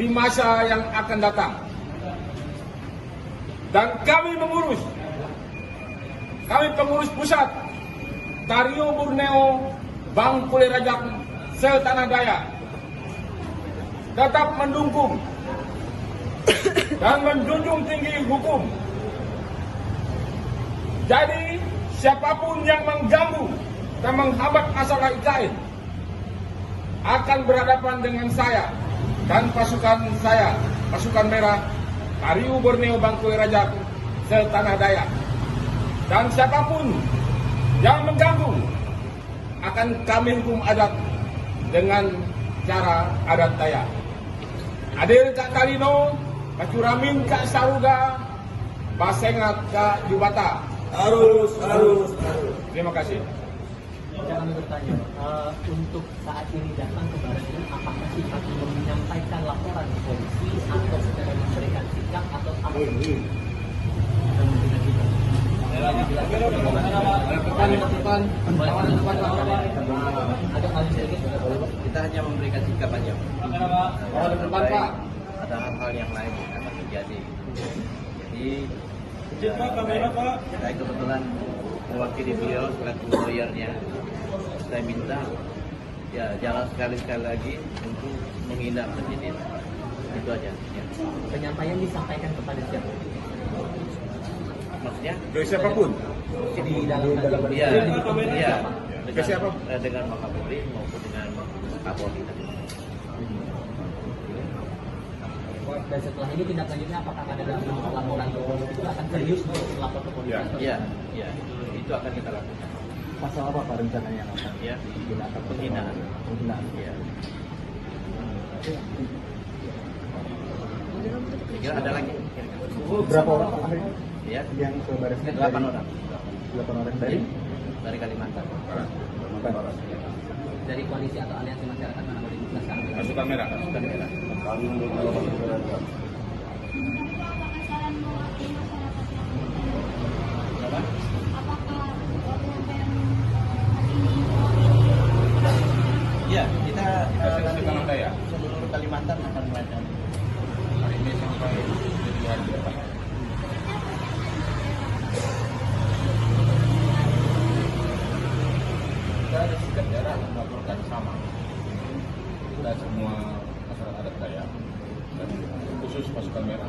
[SPEAKER 2] di masa yang akan datang. Dan kami pengurus pusat Tario Borneo Bangkule Rajak Setanah Dayak tetap mendukung dan menjunjung tinggi hukum. Jadi siapapun yang mengganggu dan menghambat masalah IKN akan berhadapan dengan saya dan pasukan saya, pasukan merah, Tario Borneo Bangkule Rajak Setanah Dayak. Dan siapapun yang mengganggu akan kami hukum adat dengan cara adat Dayak. Adil Kak Talino, Bacuramin Kak Saruga, Basengat Kak Jubata.
[SPEAKER 10] Arus.
[SPEAKER 2] Terima kasih.
[SPEAKER 4] Kami bertanya, untuk saat ini datang ke Barat ini, apakah sifat menyampaikan laporan ke polisi atau secara memberikan sikap atau apa?
[SPEAKER 5] Kita hanya memberikan sikap aja.
[SPEAKER 2] Depan Pak.
[SPEAKER 5] ada hal-hal yang lain yang akan terjadi. Jadi saya kebetulan mewakili beliau selaku lawyernya. Saya minta ya jangan sekali-sekali lagi untuk menghina presiden. Itu aja. Ya.
[SPEAKER 4] Penyampaian disampaikan kepada siapa?
[SPEAKER 5] Maksudnya?
[SPEAKER 2] Ke siapapun.
[SPEAKER 4] Di dalam
[SPEAKER 5] Iya, iya.
[SPEAKER 2] Ke siapa?
[SPEAKER 5] Dengan Wakapolri maupun dengan Kapolri.
[SPEAKER 4] Dan setelah ini tindak lanjutnya apakah ada dalam bentuk laporan ke polisi itu akan serius untuk lapor ke polisi?
[SPEAKER 5] Iya, iya. Itu akan kita lakukan.
[SPEAKER 3] Pasal apa Pak rencananya yang akan
[SPEAKER 5] Ya,
[SPEAKER 3] digunakan?
[SPEAKER 5] penghinaan.
[SPEAKER 3] Penghinaan.
[SPEAKER 5] Iya. Kira ada lagi?
[SPEAKER 3] Berapa orang Pak hari
[SPEAKER 5] Ya,
[SPEAKER 3] yang ke baris?
[SPEAKER 5] 8 orang
[SPEAKER 3] 8 orang
[SPEAKER 5] dari Kalimantan.
[SPEAKER 4] Dari koalisi atau aliansi masyarakat mana boleh dijelaskan?
[SPEAKER 2] Pasukan merah.
[SPEAKER 5] Pasukan merah. Ya, kita
[SPEAKER 2] Tanah Daya.
[SPEAKER 5] seluruh Kalimantan akan melakukan.
[SPEAKER 2] Hari ini sampai 7 hari ke depan. Kita ada sikap daerah yang melaporkan sama. Kita semua masyarakat adat Dayak dan khusus pasukan merah.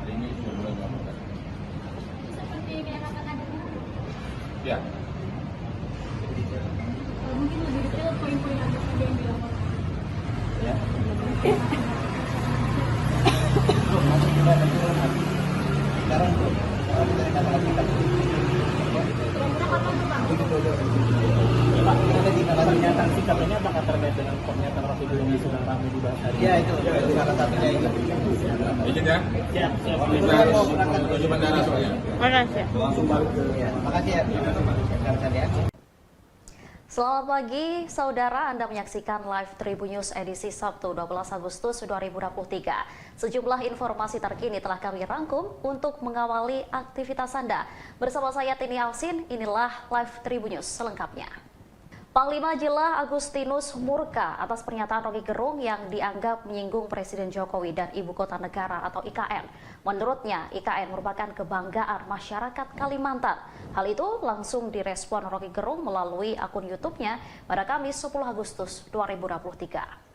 [SPEAKER 2] Hari ini sudah mulai melaporkan.
[SPEAKER 6] Seperti daerah ada
[SPEAKER 2] Ya,
[SPEAKER 6] mungkin lebih detail poin-poin apa saja yang dilaporkan.
[SPEAKER 5] Ya. Sekarang belum. Kita akan lakukan.
[SPEAKER 6] Kira-kira kapan tuh Bang?
[SPEAKER 3] Pak, ada pernyataan sikap ini apakah terkait dengan pernyataan Rocky Gerung di Sudan ramai dibahas hari ini?
[SPEAKER 5] Ya, itu salah satunya itu.
[SPEAKER 2] izin ya.
[SPEAKER 3] Siap, siap.
[SPEAKER 2] Kita harus menuju bandara soalnya.
[SPEAKER 3] Langsung balik ke
[SPEAKER 5] Ya, makasih ya. Rekan-rekan ya.
[SPEAKER 7] Selamat pagi, saudara. Anda menyaksikan live Tribun News edisi Sabtu 12 Agustus 2023. Sejumlah informasi terkini telah kami rangkum untuk mengawali aktivitas Anda. Bersama saya Tini Alsin, inilah live Tribun News selengkapnya. Panglima Jila Agustinus murka atas pernyataan Rocky Gerung yang dianggap menyinggung Presiden Jokowi dan Ibu Kota Negara atau IKN. Menurutnya, IKN merupakan kebanggaan masyarakat Kalimantan. Hal itu langsung direspon Rocky Gerung melalui akun YouTube-nya pada Kamis 10 Agustus 2023.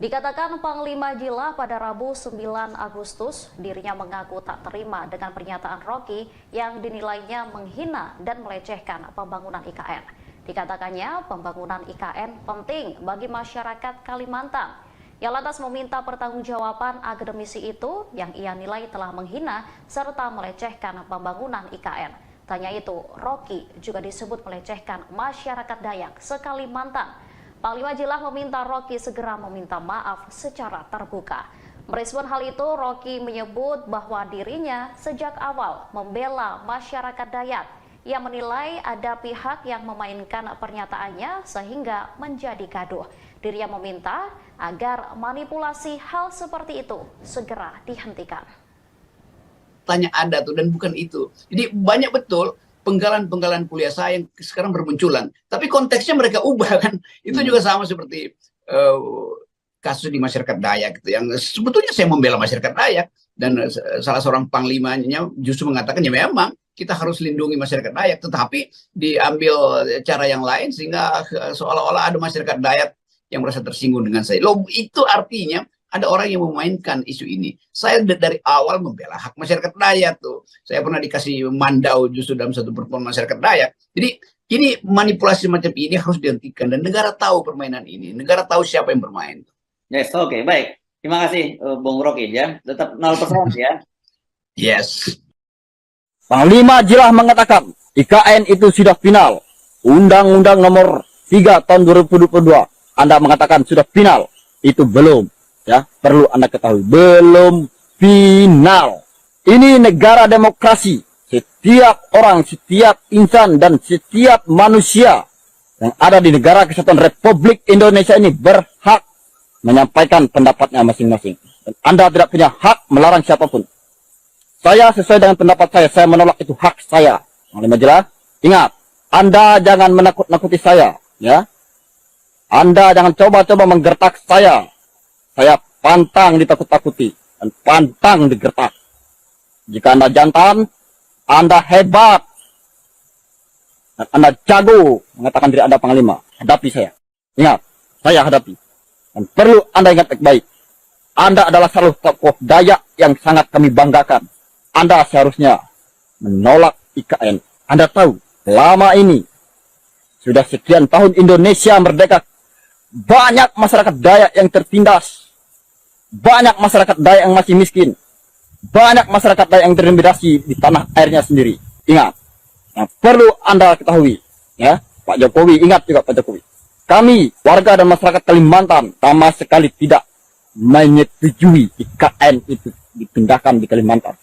[SPEAKER 7] Dikatakan Panglima Jila pada Rabu 9 Agustus, dirinya mengaku tak terima dengan pernyataan Rocky yang dinilainya menghina dan melecehkan pembangunan IKN. Dikatakannya pembangunan IKN penting bagi masyarakat Kalimantan. Ia lantas meminta pertanggungjawaban akademisi itu yang ia nilai telah menghina serta melecehkan pembangunan IKN. Tanya itu, Rocky juga disebut melecehkan masyarakat Dayak se-Kalimantan. Panglima Jila meminta Rocky segera meminta maaf secara terbuka. Merespon hal itu, Rocky menyebut bahwa dirinya sejak awal membela masyarakat Dayak. Ia menilai ada pihak yang memainkan pernyataannya sehingga menjadi gaduh. Dirinya meminta agar manipulasi hal seperti itu segera dihentikan.
[SPEAKER 8] Tanya ada tuh dan bukan itu. Jadi banyak betul penggalan-penggalan kuliah saya yang sekarang bermunculan. Tapi konteksnya mereka ubah kan. Itu juga sama seperti kasus di masyarakat Dayak gitu. Yang sebetulnya saya membela masyarakat Dayak. Dan salah seorang panglimanya justru mengatakan ya memang kita harus lindungi masyarakat Dayak. Tetapi diambil cara yang lain sehingga seolah-olah ada masyarakat Dayak yang merasa tersinggung dengan saya. Loh, itu artinya ada orang yang memainkan isu ini. Saya dari awal membela hak masyarakat Dayak tuh. Saya pernah dikasih mandau justru dalam satu pertemuan masyarakat Dayak. Jadi ini manipulasi macam ini harus dihentikan dan negara tahu permainan ini. Negara tahu siapa yang bermain.
[SPEAKER 9] Yes, oke, baik. Terima kasih, Bung Rocky ya. Tetap 0% ya.
[SPEAKER 8] Yes.
[SPEAKER 1] Panglima Jila mengatakan IKN itu sudah final. Undang-Undang nomor 3 tahun 2022. Anda mengatakan sudah final. Itu belum. Ya, perlu Anda ketahui, belum final. Ini negara demokrasi. Setiap orang, setiap insan dan setiap manusia yang ada di negara kesatuan Republik Indonesia ini berhak menyampaikan pendapatnya masing-masing. Dan Anda tidak punya hak melarang siapapun. Saya sesuai dengan pendapat saya menolak, itu hak saya. Panglima Jila, ingat, Anda jangan menakut-nakuti saya, ya. Anda jangan coba-coba menggertak saya. saya pantang ditakut-takuti dan pantang digertak. Jika Anda jantan, Anda hebat, dan Anda jago mengatakan diri Anda panglima, hadapi saya. Ingat, saya hadapi. Dan perlu Anda ingat baik-baik, Anda adalah salah tokoh Dayak yang sangat kami banggakan. Anda seharusnya menolak IKN. Anda tahu, lama ini, sudah sekian tahun Indonesia merdeka, banyak masyarakat Dayak yang tertindas. Banyak masyarakat Dayak yang masih miskin. Banyak masyarakat Dayak yang terintimidasi di tanah airnya sendiri. Ingat, yang perlu Anda ketahui, ya, Pak Jokowi, ingat juga Pak Jokowi. Kami, warga dan masyarakat Kalimantan, sama sekali tidak menyetujui IKN itu dipindahkan di Kalimantan.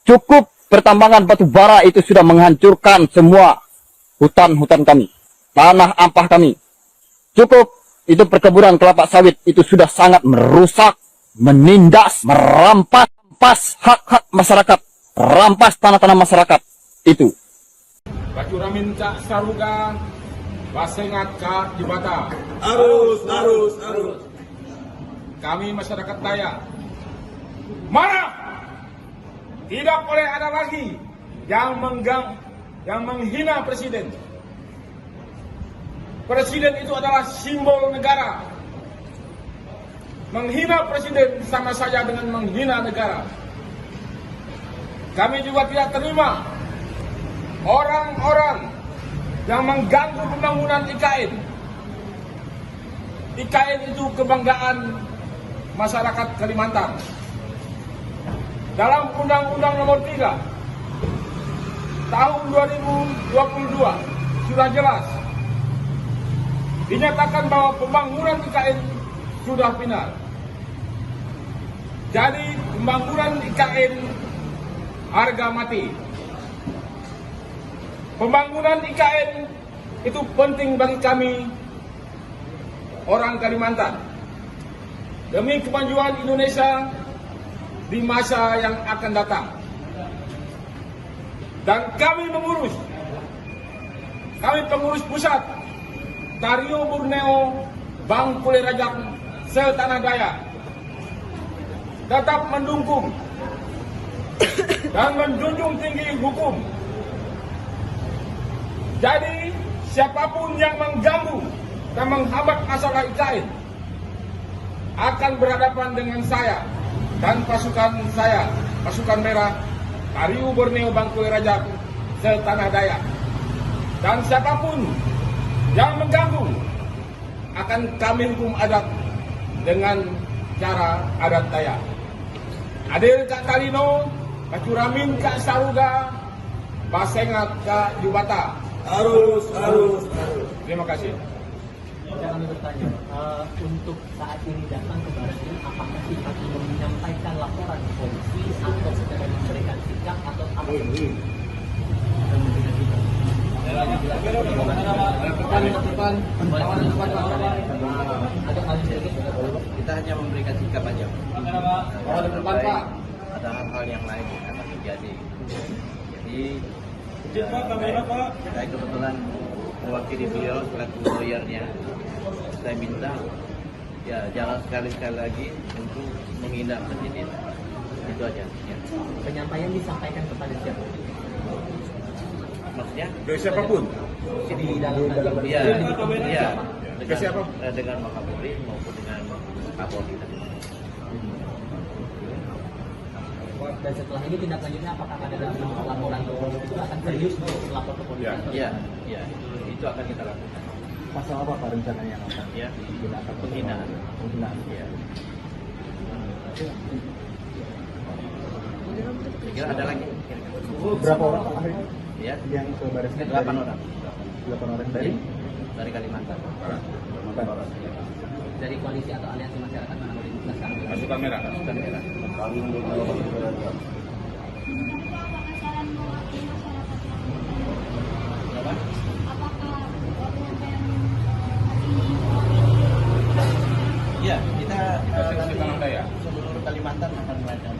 [SPEAKER 1] Cukup pertambangan batu bara itu sudah menghancurkan semua hutan-hutan kami, tanah ampah kami. Cukup itu perkebunan kelapa sawit itu sudah sangat merusak, menindas, merampas hak-hak masyarakat, merampas tanah-tanah masyarakat itu.
[SPEAKER 2] Bacuramin Cak Saruga, Basengat Cak Jibata.
[SPEAKER 10] Arus.
[SPEAKER 2] Kami masyarakat Dayak marah. Tidak boleh ada lagi yang menghina presiden. Presiden itu adalah simbol negara. Menghina presiden sama saja dengan menghina negara. Kami juga tidak terima orang-orang yang mengganggu pembangunan IKN. IKN itu kebanggaan masyarakat Kalimantan. Dalam Undang-Undang Nomor 3 Tahun 2022 sudah jelas dinyatakan bahwa pembangunan IKN sudah final. Jadi pembangunan IKN harga mati. Pembangunan IKN itu penting bagi kami orang Kalimantan demi kemajuan Indonesia di masa yang akan datang. Dan kami pengurus pusat Tario Borneo Bangkule Rajak setanah Dayak tetap mendukung dan menjunjung tinggi hukum. Jadi siapapun yang mengganggu dan menghambat masalah IKN akan berhadapan dengan saya dan pasukan saya, pasukan merah, Tario Borneo Bangkule Rajak setanah Dayak. Dan siapapun yang mengganggu akan kami hukum adat dengan cara adat Dayak. Adil Kak Talino, Bacuramin Kak Saruga, Basengat Kak Jubata.
[SPEAKER 10] Arus.
[SPEAKER 2] Terima kasih.
[SPEAKER 4] Bisa kami bertanya, untuk saat ini datang ke Barat ini, apakah kita menyampaikan laporan ke polisi atau secara memberikan sikap atau apa?
[SPEAKER 5] Kita hanya memberikan sikap aja. Ada hal-hal yang lain yang akan terjadi. Jadi saya kebetulan mewakili beliau selaku lawyernya. Saya minta ya jangan sekali-sekali lagi untuk menghina presiden. Itu aja. Ya.
[SPEAKER 4] Penyampaian disampaikan kepada siapa?
[SPEAKER 5] Maksudnya?
[SPEAKER 2] Dari siapapun.
[SPEAKER 4] Di dalam
[SPEAKER 5] Iya.
[SPEAKER 2] Ke siapa?
[SPEAKER 5] Dengan Wakapolri maupun dengan Kapolri.
[SPEAKER 4] Dan setelah ini tindak lanjutnya apakah ada dalam laporan ke polisi itu akan serius untuk melapor ke polisi?
[SPEAKER 5] Iya. Itu akan kita lakukan.
[SPEAKER 3] Pasal apa Pak rencananya yang akan
[SPEAKER 5] Ya,
[SPEAKER 3] digunakan?
[SPEAKER 5] penghinaan.
[SPEAKER 3] Ya.
[SPEAKER 5] Kira ada lagi?
[SPEAKER 3] Berapa orang Pak hari
[SPEAKER 5] Ya,
[SPEAKER 3] yang ke Baris Krim?
[SPEAKER 5] 8 orang.
[SPEAKER 3] 8 orang
[SPEAKER 5] Dari Kalimantan.
[SPEAKER 4] Dari koalisi atau aliansi masyarakat mana boleh dijelaskan?
[SPEAKER 2] Pasukan merah.
[SPEAKER 5] Pasukan merah. Iya, kita
[SPEAKER 2] Seksi tanah Dayak.
[SPEAKER 5] seluruh Kalimantan akan melakukan.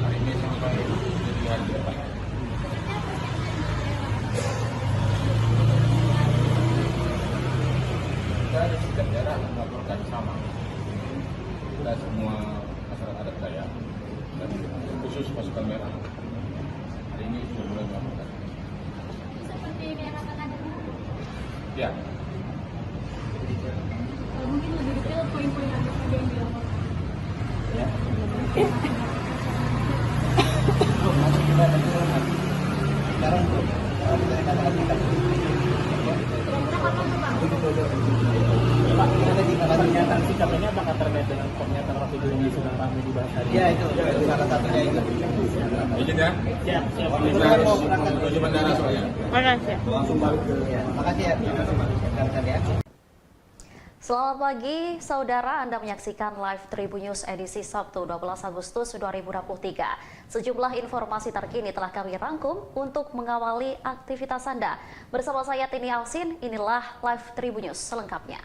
[SPEAKER 2] Hari ini sampai 7 hari ke depan. Kita ada sikap daerah melaporkan sama. kita semua masyarakat adat Dayak dan khusus pasukan merah hari ini sudah mulai melakukan.
[SPEAKER 6] Seperti diarahkan ada.
[SPEAKER 2] Ya,
[SPEAKER 6] Mungkin lebih detail poin-poin apa saja yang dilaporkan. Kira-kira kapan tuh Bang?
[SPEAKER 3] Pak, pernyataan sikap ini apakah terkait dengan pernyataan Rocky Gerung di Sunan Ramli di bahasa
[SPEAKER 5] Ya itu salah satunya itu.
[SPEAKER 2] izin ya.
[SPEAKER 3] Siap, siap.
[SPEAKER 2] Kita harus menuju bandara soalnya.
[SPEAKER 5] Langsung balik ke. Ya, makasih ya. Rekan-rekan ya.
[SPEAKER 7] Selamat pagi, saudara. Anda menyaksikan live Tribun News edisi Sabtu 12 Agustus 2023. Sejumlah informasi terkini telah kami rangkum untuk mengawali aktivitas Anda. Bersama saya Tini Alsin, inilah live Tribun News selengkapnya.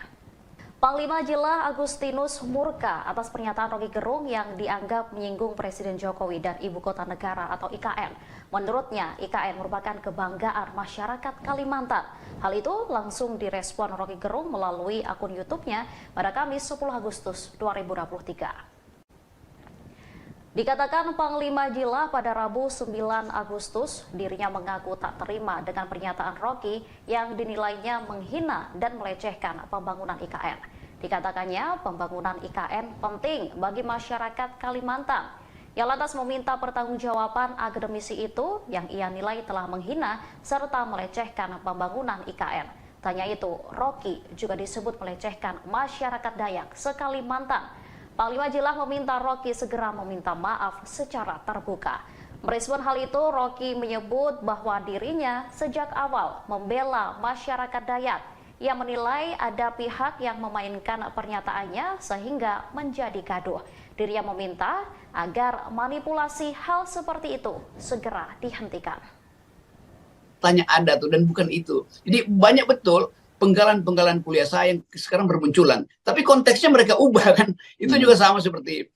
[SPEAKER 7] Panglima Jila Agustinus murka atas pernyataan Rocky Gerung yang dianggap menyinggung Presiden Jokowi dan Ibu Kota Negara atau IKN. Menurutnya, IKN merupakan kebanggaan masyarakat Kalimantan. Hal itu langsung direspon Rocky Gerung melalui akun YouTube-nya pada Kamis 10 Agustus 2023. Dikatakan Panglima Jila pada Rabu 9 Agustus, dirinya mengaku tak terima dengan pernyataan Rocky yang dinilainya menghina dan melecehkan pembangunan IKN. Dikatakannya pembangunan IKN penting bagi masyarakat Kalimantan. Yang lantas meminta pertanggungjawaban akademisi itu yang ia nilai telah menghina serta melecehkan pembangunan IKN. Tanya itu, Rocky juga disebut melecehkan masyarakat Dayak se-Kalimantan. Panglima Jila meminta Rocky segera meminta maaf secara terbuka. Merespon hal itu, Rocky menyebut bahwa dirinya sejak awal membela masyarakat Dayak. Ia menilai ada pihak yang memainkan pernyataannya sehingga menjadi gaduh. Dirinya meminta agar manipulasi hal seperti itu segera dihentikan.
[SPEAKER 8] Tanya ada tuh dan bukan itu. Jadi banyak betul penggalan-penggalan kuliah saya yang sekarang bermunculan. Tapi konteksnya mereka ubah kan. Itu juga sama seperti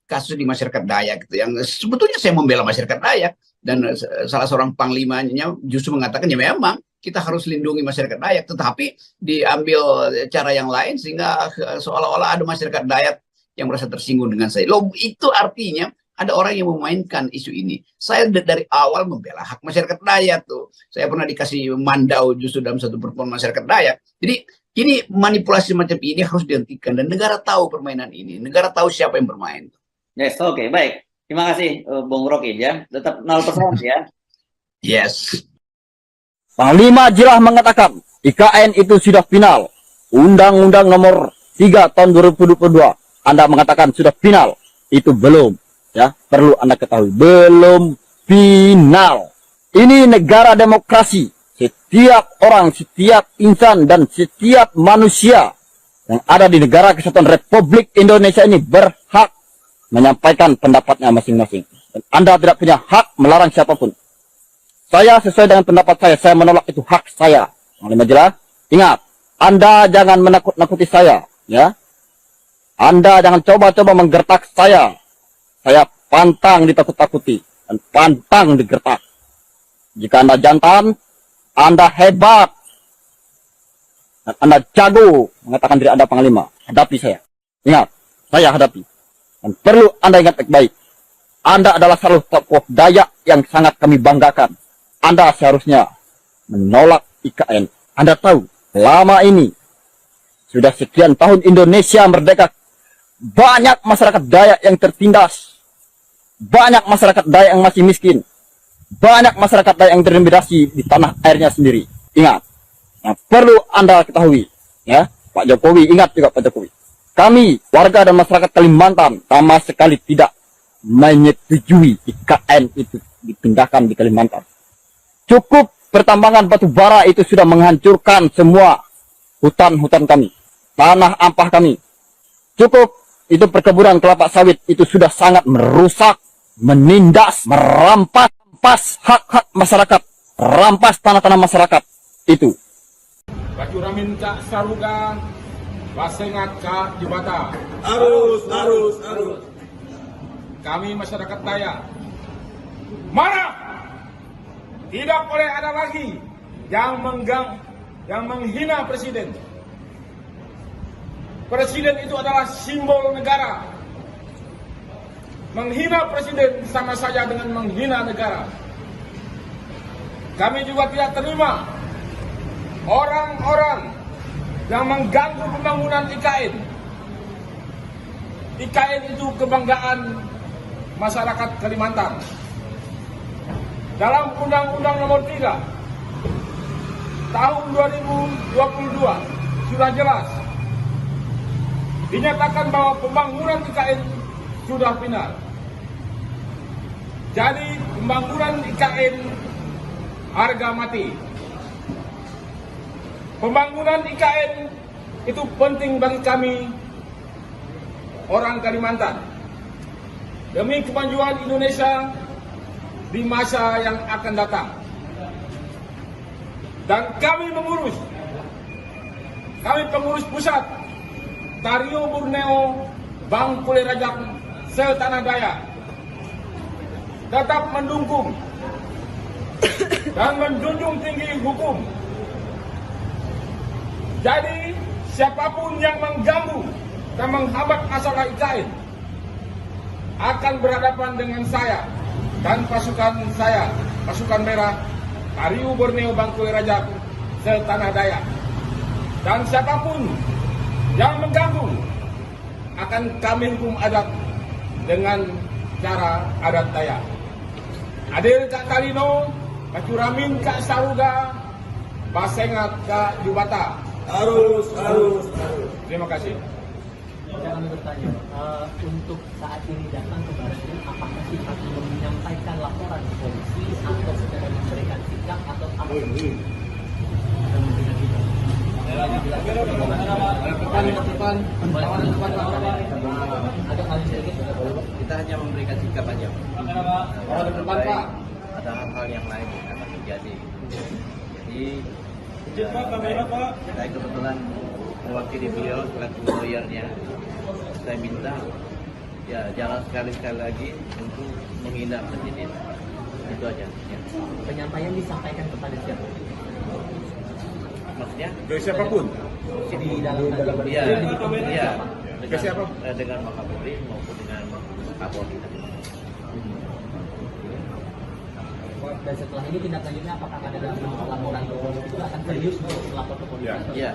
[SPEAKER 8] kasus di masyarakat Dayak gitu. Yang sebetulnya saya membela masyarakat Dayak. Dan salah seorang panglimanya justru mengatakan ya memang kita harus lindungi masyarakat Dayak. Tetapi diambil cara yang lain sehingga seolah-olah ada masyarakat Dayak yang merasa tersinggung dengan saya. Loh, itu artinya ada orang yang memainkan isu ini. Saya dari awal membela hak masyarakat Dayak tuh. Saya pernah dikasih mandau justru dalam satu pertemuan masyarakat Dayak. Jadi ini manipulasi macam ini harus dihentikan dan negara tahu permainan ini. Negara tahu siapa yang bermain.
[SPEAKER 9] Yes, oke, baik. Terima kasih, Bung Rocky ya. Tetap 0% ya.
[SPEAKER 8] Yes.
[SPEAKER 1] Panglima Jila mengatakan IKN itu sudah final. Undang-Undang nomor 3 tahun 2022. Anda mengatakan sudah final. Itu belum. Ya, perlu Anda ketahui, belum final. Ini negara demokrasi. Setiap orang, setiap insan, dan setiap manusia yang ada di negara kesatuan Republik Indonesia ini berhak menyampaikan pendapatnya masing-masing. Dan Anda tidak punya hak melarang siapapun. Saya sesuai dengan pendapat saya menolak, itu hak saya. Panglima Jila, ingat, Anda jangan menakut-nakuti saya, ya. Anda jangan coba-coba menggertak saya. Saya pantang ditakut-takuti dan pantang digertak. Jika Anda jantan, Anda hebat, dan Anda jago mengatakan diri Anda panglima, hadapi saya. Ingat, saya hadapi. Dan perlu Anda ingat baik-baik, Anda adalah salah satu tokoh Dayak yang sangat kami banggakan. Anda seharusnya menolak IKN. Anda tahu, lama ini, sudah sekian tahun Indonesia merdeka, banyak masyarakat Dayak yang tertindas. Banyak masyarakat Dayak yang masih miskin. Banyak masyarakat Dayak yang terintimidasi di tanah airnya sendiri. Ingat, yang perlu Anda ketahui, ya, Pak Jokowi, ingat juga Pak Jokowi. Kami, warga dan masyarakat Kalimantan, sama sekali tidak menyetujui IKN itu dipindahkan di Kalimantan. Cukup pertambangan batu bara itu sudah menghancurkan semua hutan-hutan kami, tanah ampah kami. Cukup itu perkebunan kelapa sawit itu sudah sangat merusak, menindas, merampas hak-hak masyarakat, rampas tanah-tanah masyarakat itu.
[SPEAKER 2] Baju ramin cak saruga, basengat cak jibata.
[SPEAKER 10] Arus.
[SPEAKER 2] Kami masyarakat Dayak, mana tidak boleh ada lagi yang menghina presiden. presiden itu adalah simbol negara. Menghina presiden sama saja dengan menghina negara. Kami juga tidak terima orang-orang yang mengganggu pembangunan IKN. IKN itu kebanggaan masyarakat Kalimantan. Dalam Undang-Undang Nomor 3 Tahun 2022 sudah jelas dinyatakan bahwa pembangunan IKN sudah final. Jadi pembangunan IKN harga mati. Pembangunan IKN itu penting bagi kami orang Kalimantan demi kemajuan Indonesia di masa yang akan datang. Dan kami pengurus pusat Tario Borneo Bangkule Rajak Setanah Dayak tetap mendukung dan menjunjung tinggi hukum. Jadi siapapun yang mengganggu dan menghambat masalah IKN akan berhadapan dengan saya dan pasukan saya, pasukan merah Tario Borneo Bangkule Rajak Setanah Dayak. Dan siapapun yang mengganggu akan kami hukum adat dengan cara adat Dayak. Adil Kak Kalino, Kacuramin Kak Saruga, Basengat Kak Jubata.
[SPEAKER 10] Harus.
[SPEAKER 2] Terima kasih.
[SPEAKER 4] Kami bertanya, untuk saat ini datang ke Baratnya, apakah Sikat menyampaikan laporan ke polisi atau secara memberikan sikap atau apa?
[SPEAKER 5] Kita hanya memberikan sikap aja. Ada hal-hal yang lain yang akan terjadi. Jadi saya kebetulan mewakili beliau selaku lawyernya. Saya minta ya jangan sekali-sekali lagi untuk menghina presiden. Itu aja. Ya.
[SPEAKER 4] Penyampaian disampaikan kepada siapa?
[SPEAKER 5] Maksudnya?
[SPEAKER 2] Ke siapapun.
[SPEAKER 4] Di dalam
[SPEAKER 5] Iya.
[SPEAKER 2] Ke siapa?
[SPEAKER 5] Dengan Wakapolri maupun dengan Kapolri.
[SPEAKER 4] Dan setelah ini tindak lanjutnya apakah ada dalam laporan ke polisi itu akan serius untuk melapor ke polisi?
[SPEAKER 5] Iya.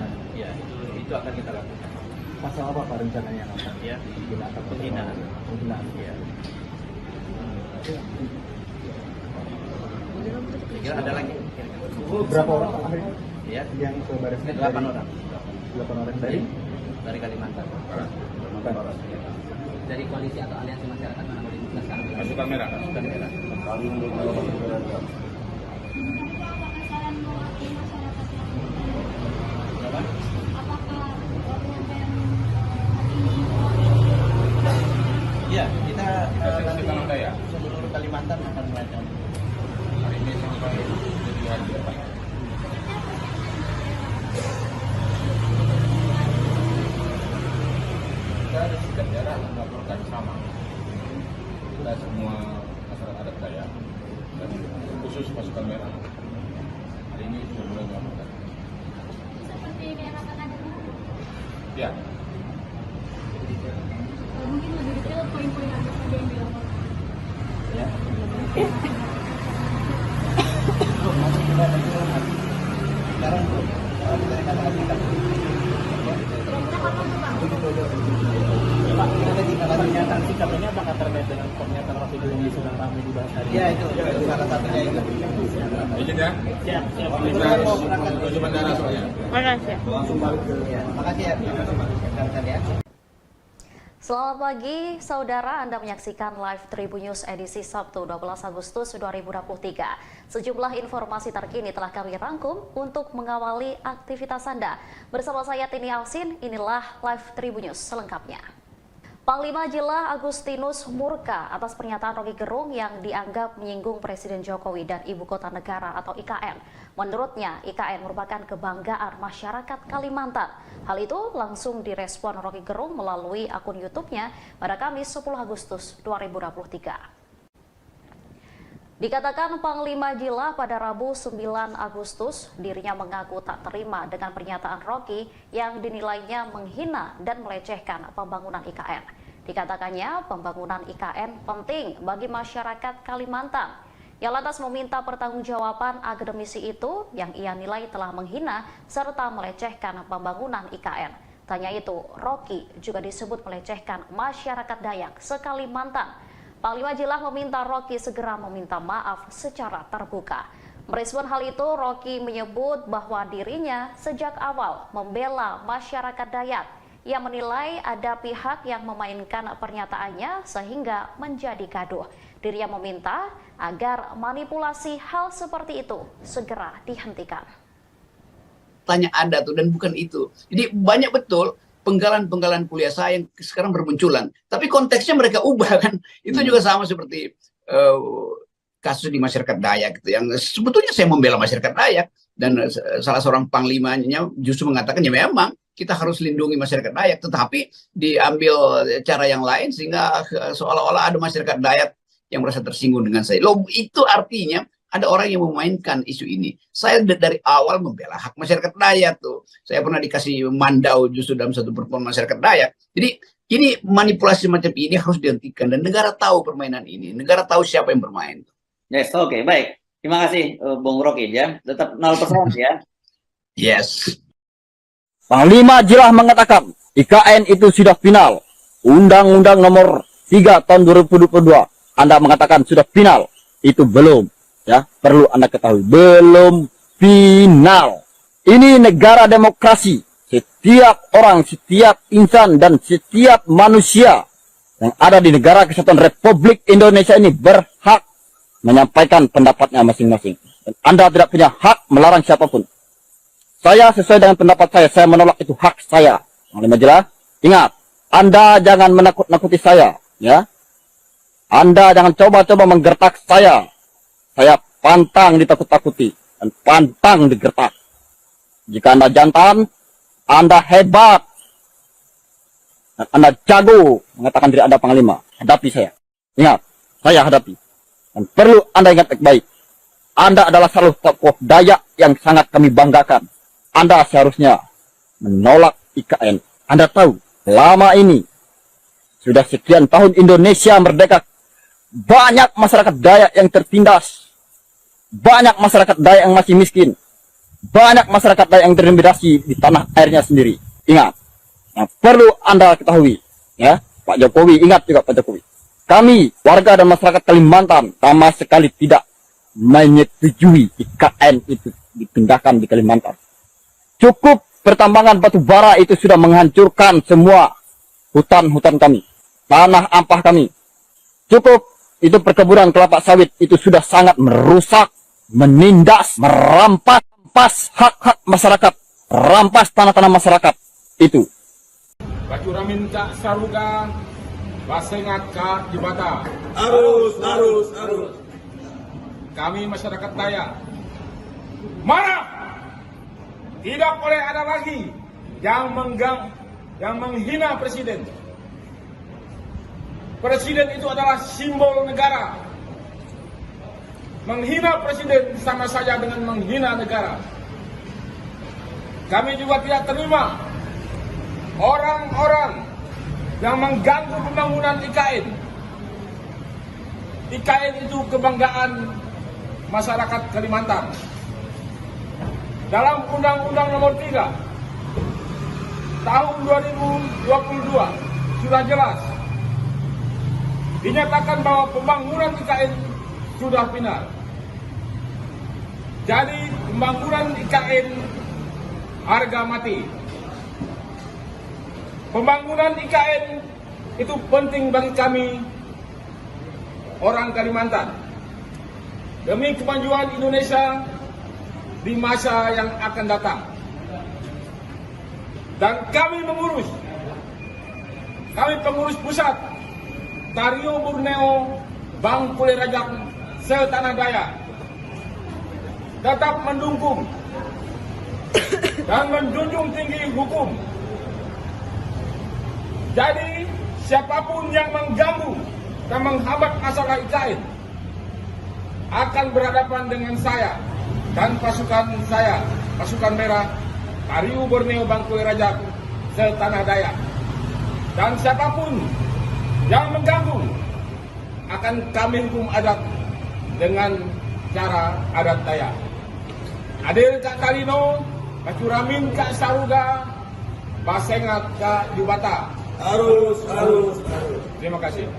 [SPEAKER 5] Itu akan kita lakukan.
[SPEAKER 3] Pasal apa Pak rencananya yang akan
[SPEAKER 5] Ya,
[SPEAKER 3] digunakan?
[SPEAKER 5] penghinaan. Iya. Kira ada lagi?
[SPEAKER 3] Berapa orang Pak akhirnya
[SPEAKER 5] Ya,
[SPEAKER 3] yang ke Baris Krim?
[SPEAKER 5] 8 orang
[SPEAKER 3] 8 orang dari
[SPEAKER 5] dari Kalimantan.
[SPEAKER 4] Dari koalisi atau aliansi masyarakat mana boleh dijelaskan?
[SPEAKER 2] Pasukan merah.
[SPEAKER 5] Pasukan merah. Berapa? Iya, kita nanti seluruh Kalimantan akan melakukan.
[SPEAKER 2] Hari ini sampai 7 hari depan. Kita ada sikap jarak melaporkan sama. Kita semua masyarakat adat Dayak dan khusus pasukan merah. Hari ini sudah mulai melaporkan.
[SPEAKER 6] Seperti daerah Kanada.
[SPEAKER 2] Ya,
[SPEAKER 6] Mungkin lebih detail poin-poin apa saja yang dilaporkan.
[SPEAKER 5] Sekarang
[SPEAKER 3] Pak, ada pernyataan sikap ini apakah terkait dengan pernyataan Rocky Gerung yang sedang ramai dibahas hari ini?
[SPEAKER 5] ya itu salah satunya itu.
[SPEAKER 2] izin ya.
[SPEAKER 3] Siap.
[SPEAKER 2] Kita harus menuju bandara soalnya.
[SPEAKER 3] Langsung balik ke
[SPEAKER 5] Ya, makasih ya. Ya.
[SPEAKER 7] Selamat pagi, saudara. Anda menyaksikan live Tribun News edisi Sabtu 12 Agustus 2023. Sejumlah informasi terkini telah kami rangkum untuk mengawali aktivitas Anda. Bersama saya Tini Alsin, inilah live Tribun News selengkapnya. Panglima Jila Agustinus murka atas pernyataan Rocky Gerung yang dianggap menyinggung Presiden Jokowi dan Ibu Kota Negara atau IKN. Menurutnya, IKN merupakan kebanggaan masyarakat Kalimantan. Hal itu langsung direspon Rocky Gerung melalui akun YouTube-nya pada Kamis 10 Agustus 2023. Dikatakan Panglima Jila pada Rabu 9 Agustus, dirinya mengaku tak terima dengan pernyataan Rocky yang dinilainya menghina dan melecehkan pembangunan IKN. Dikatakannya pembangunan IKN penting bagi masyarakat Kalimantan. Ia lantas meminta pertanggungjawaban akademisi itu yang ia nilai telah menghina serta melecehkan pembangunan IKN. Tanya itu, Rocky juga disebut melecehkan masyarakat Dayak se-Kalimantan. Panglima Jila meminta Rocky segera meminta maaf secara terbuka. Merespon hal itu, Rocky menyebut bahwa dirinya sejak awal membela masyarakat Dayak. Ia menilai ada pihak yang memainkan pernyataannya sehingga menjadi gaduh. Dirinya meminta agar manipulasi hal seperti itu segera dihentikan.
[SPEAKER 8] Tanya ada tuh dan bukan itu. Jadi banyak betul penggalan-penggalan kuliah saya yang sekarang bermunculan. Tapi konteksnya mereka ubah kan. Itu juga sama seperti kasus di masyarakat Dayak gitu. Yang sebetulnya saya membela masyarakat Dayak. Dan salah seorang panglimanya justru mengatakan ya memang kita harus lindungi masyarakat Dayak. Tetapi diambil cara yang lain sehingga seolah-olah ada masyarakat Dayak yang merasa tersinggung dengan saya. Loh, itu artinya ada orang yang memainkan isu ini. Saya dari awal membela hak masyarakat Dayak tuh. Saya pernah dikasih mandau justru dalam satu pertemuan masyarakat Dayak. Jadi ini manipulasi macam ini harus dihentikan dan negara tahu permainan ini. Negara tahu siapa yang bermain.
[SPEAKER 9] Yes, oke, baik. Terima kasih Bung Rocky ya. Tetap 0% ya.
[SPEAKER 8] Yes.
[SPEAKER 1] Panglima Jila mengatakan IKN itu sudah final. Undang-Undang Nomor 3 Tahun 2022. Anda mengatakan sudah final. Itu belum. Ya, perlu Anda ketahui, belum final. Ini negara demokrasi. Setiap orang, setiap insan, dan setiap manusia yang ada di negara kesatuan Republik Indonesia ini berhak menyampaikan pendapatnya masing-masing. Dan Anda tidak punya hak melarang siapapun. Saya sesuai dengan pendapat saya menolak, itu hak saya. Panglima Jila, ingat, Anda jangan menakut-nakuti saya. Ya, Anda jangan coba-coba menggertak saya. Saya pantang ditakut-takuti dan pantang digertak. Jika Anda jantan, Anda hebat, dan Anda jago mengatakan diri Anda panglima, hadapi saya. Ingat, saya hadapi. Dan perlu Anda ingat baik-baik, Anda adalah salah satu tokoh Dayak yang sangat kami banggakan. Anda seharusnya menolak IKN. Anda tahu, selama ini sudah sekian tahun Indonesia merdeka, banyak masyarakat Dayak yang tertindas. Banyak masyarakat Dayak yang masih miskin. Banyak masyarakat Dayak yang terintimidasi di tanah airnya sendiri. Ingat, yang perlu Anda ketahui, ya, Pak Jokowi, ingat juga Pak Jokowi. Kami, warga dan masyarakat Kalimantan, sama sekali tidak menyetujui IKN itu dipindahkan di Kalimantan. Cukup pertambangan batu bara itu sudah menghancurkan semua hutan-hutan kami, tanah ampah kami. Cukup itu perkebunan kelapa sawit itu sudah sangat merusak, menindas, merampas hak-hak masyarakat, rampas tanah-tanah masyarakat itu.
[SPEAKER 2] Bacura minta saruga, basengat ka jibata.
[SPEAKER 10] Arus.
[SPEAKER 2] Kami masyarakat Dayak marah. Tidak boleh ada lagi yang menghina presiden. Presiden itu adalah simbol negara. Menghina presiden sama saja dengan menghina negara. Kami juga tidak terima orang-orang yang mengganggu pembangunan IKN. IKN itu kebanggaan masyarakat Kalimantan. Dalam Undang-Undang Nomor 3 Tahun 2022 sudah jelas dinyatakan bahwa pembangunan IKN sudah final. Jadi pembangunan IKN harga mati. Pembangunan IKN itu penting bagi kami orang Kalimantan demi kemajuan Indonesia di masa yang akan datang. Dan kami pengurus pusat Tario Borneo Bangkule Rajak Setanah Dayak tetap mendukung dan menjunjung tinggi hukum. Jadi siapapun yang mengganggu dan menghambat masalah IKN akan berhadapan dengan saya dan pasukan saya, pasukan merah, Kariu Borneo Bangkoi Rajak, setanah Dayak. Dan siapapun yang mengganggu akan kami hukum adat dengan cara adat Dayak. Adil Kak Talino, Kacuramin Kak Saruga, Basengat Kak Jubata.
[SPEAKER 10] Harus.
[SPEAKER 2] Terima kasih.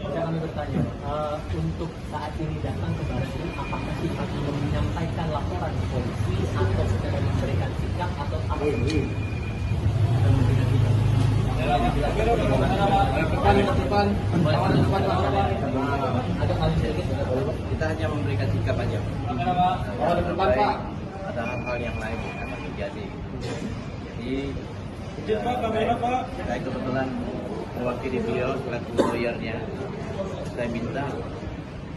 [SPEAKER 4] Kami bertanya, untuk saat ini datang ke Baris Krim, apakah sifat menyampaikan laporan ke polisi atau sekedar memberikan sikap atau apa?
[SPEAKER 5] Kita hanya memberikan sikap aja. Ada hal-hal yang lain yang akan terjadi. Jadi saya kebetulan mewakili beliau selaku lawyernya. Saya minta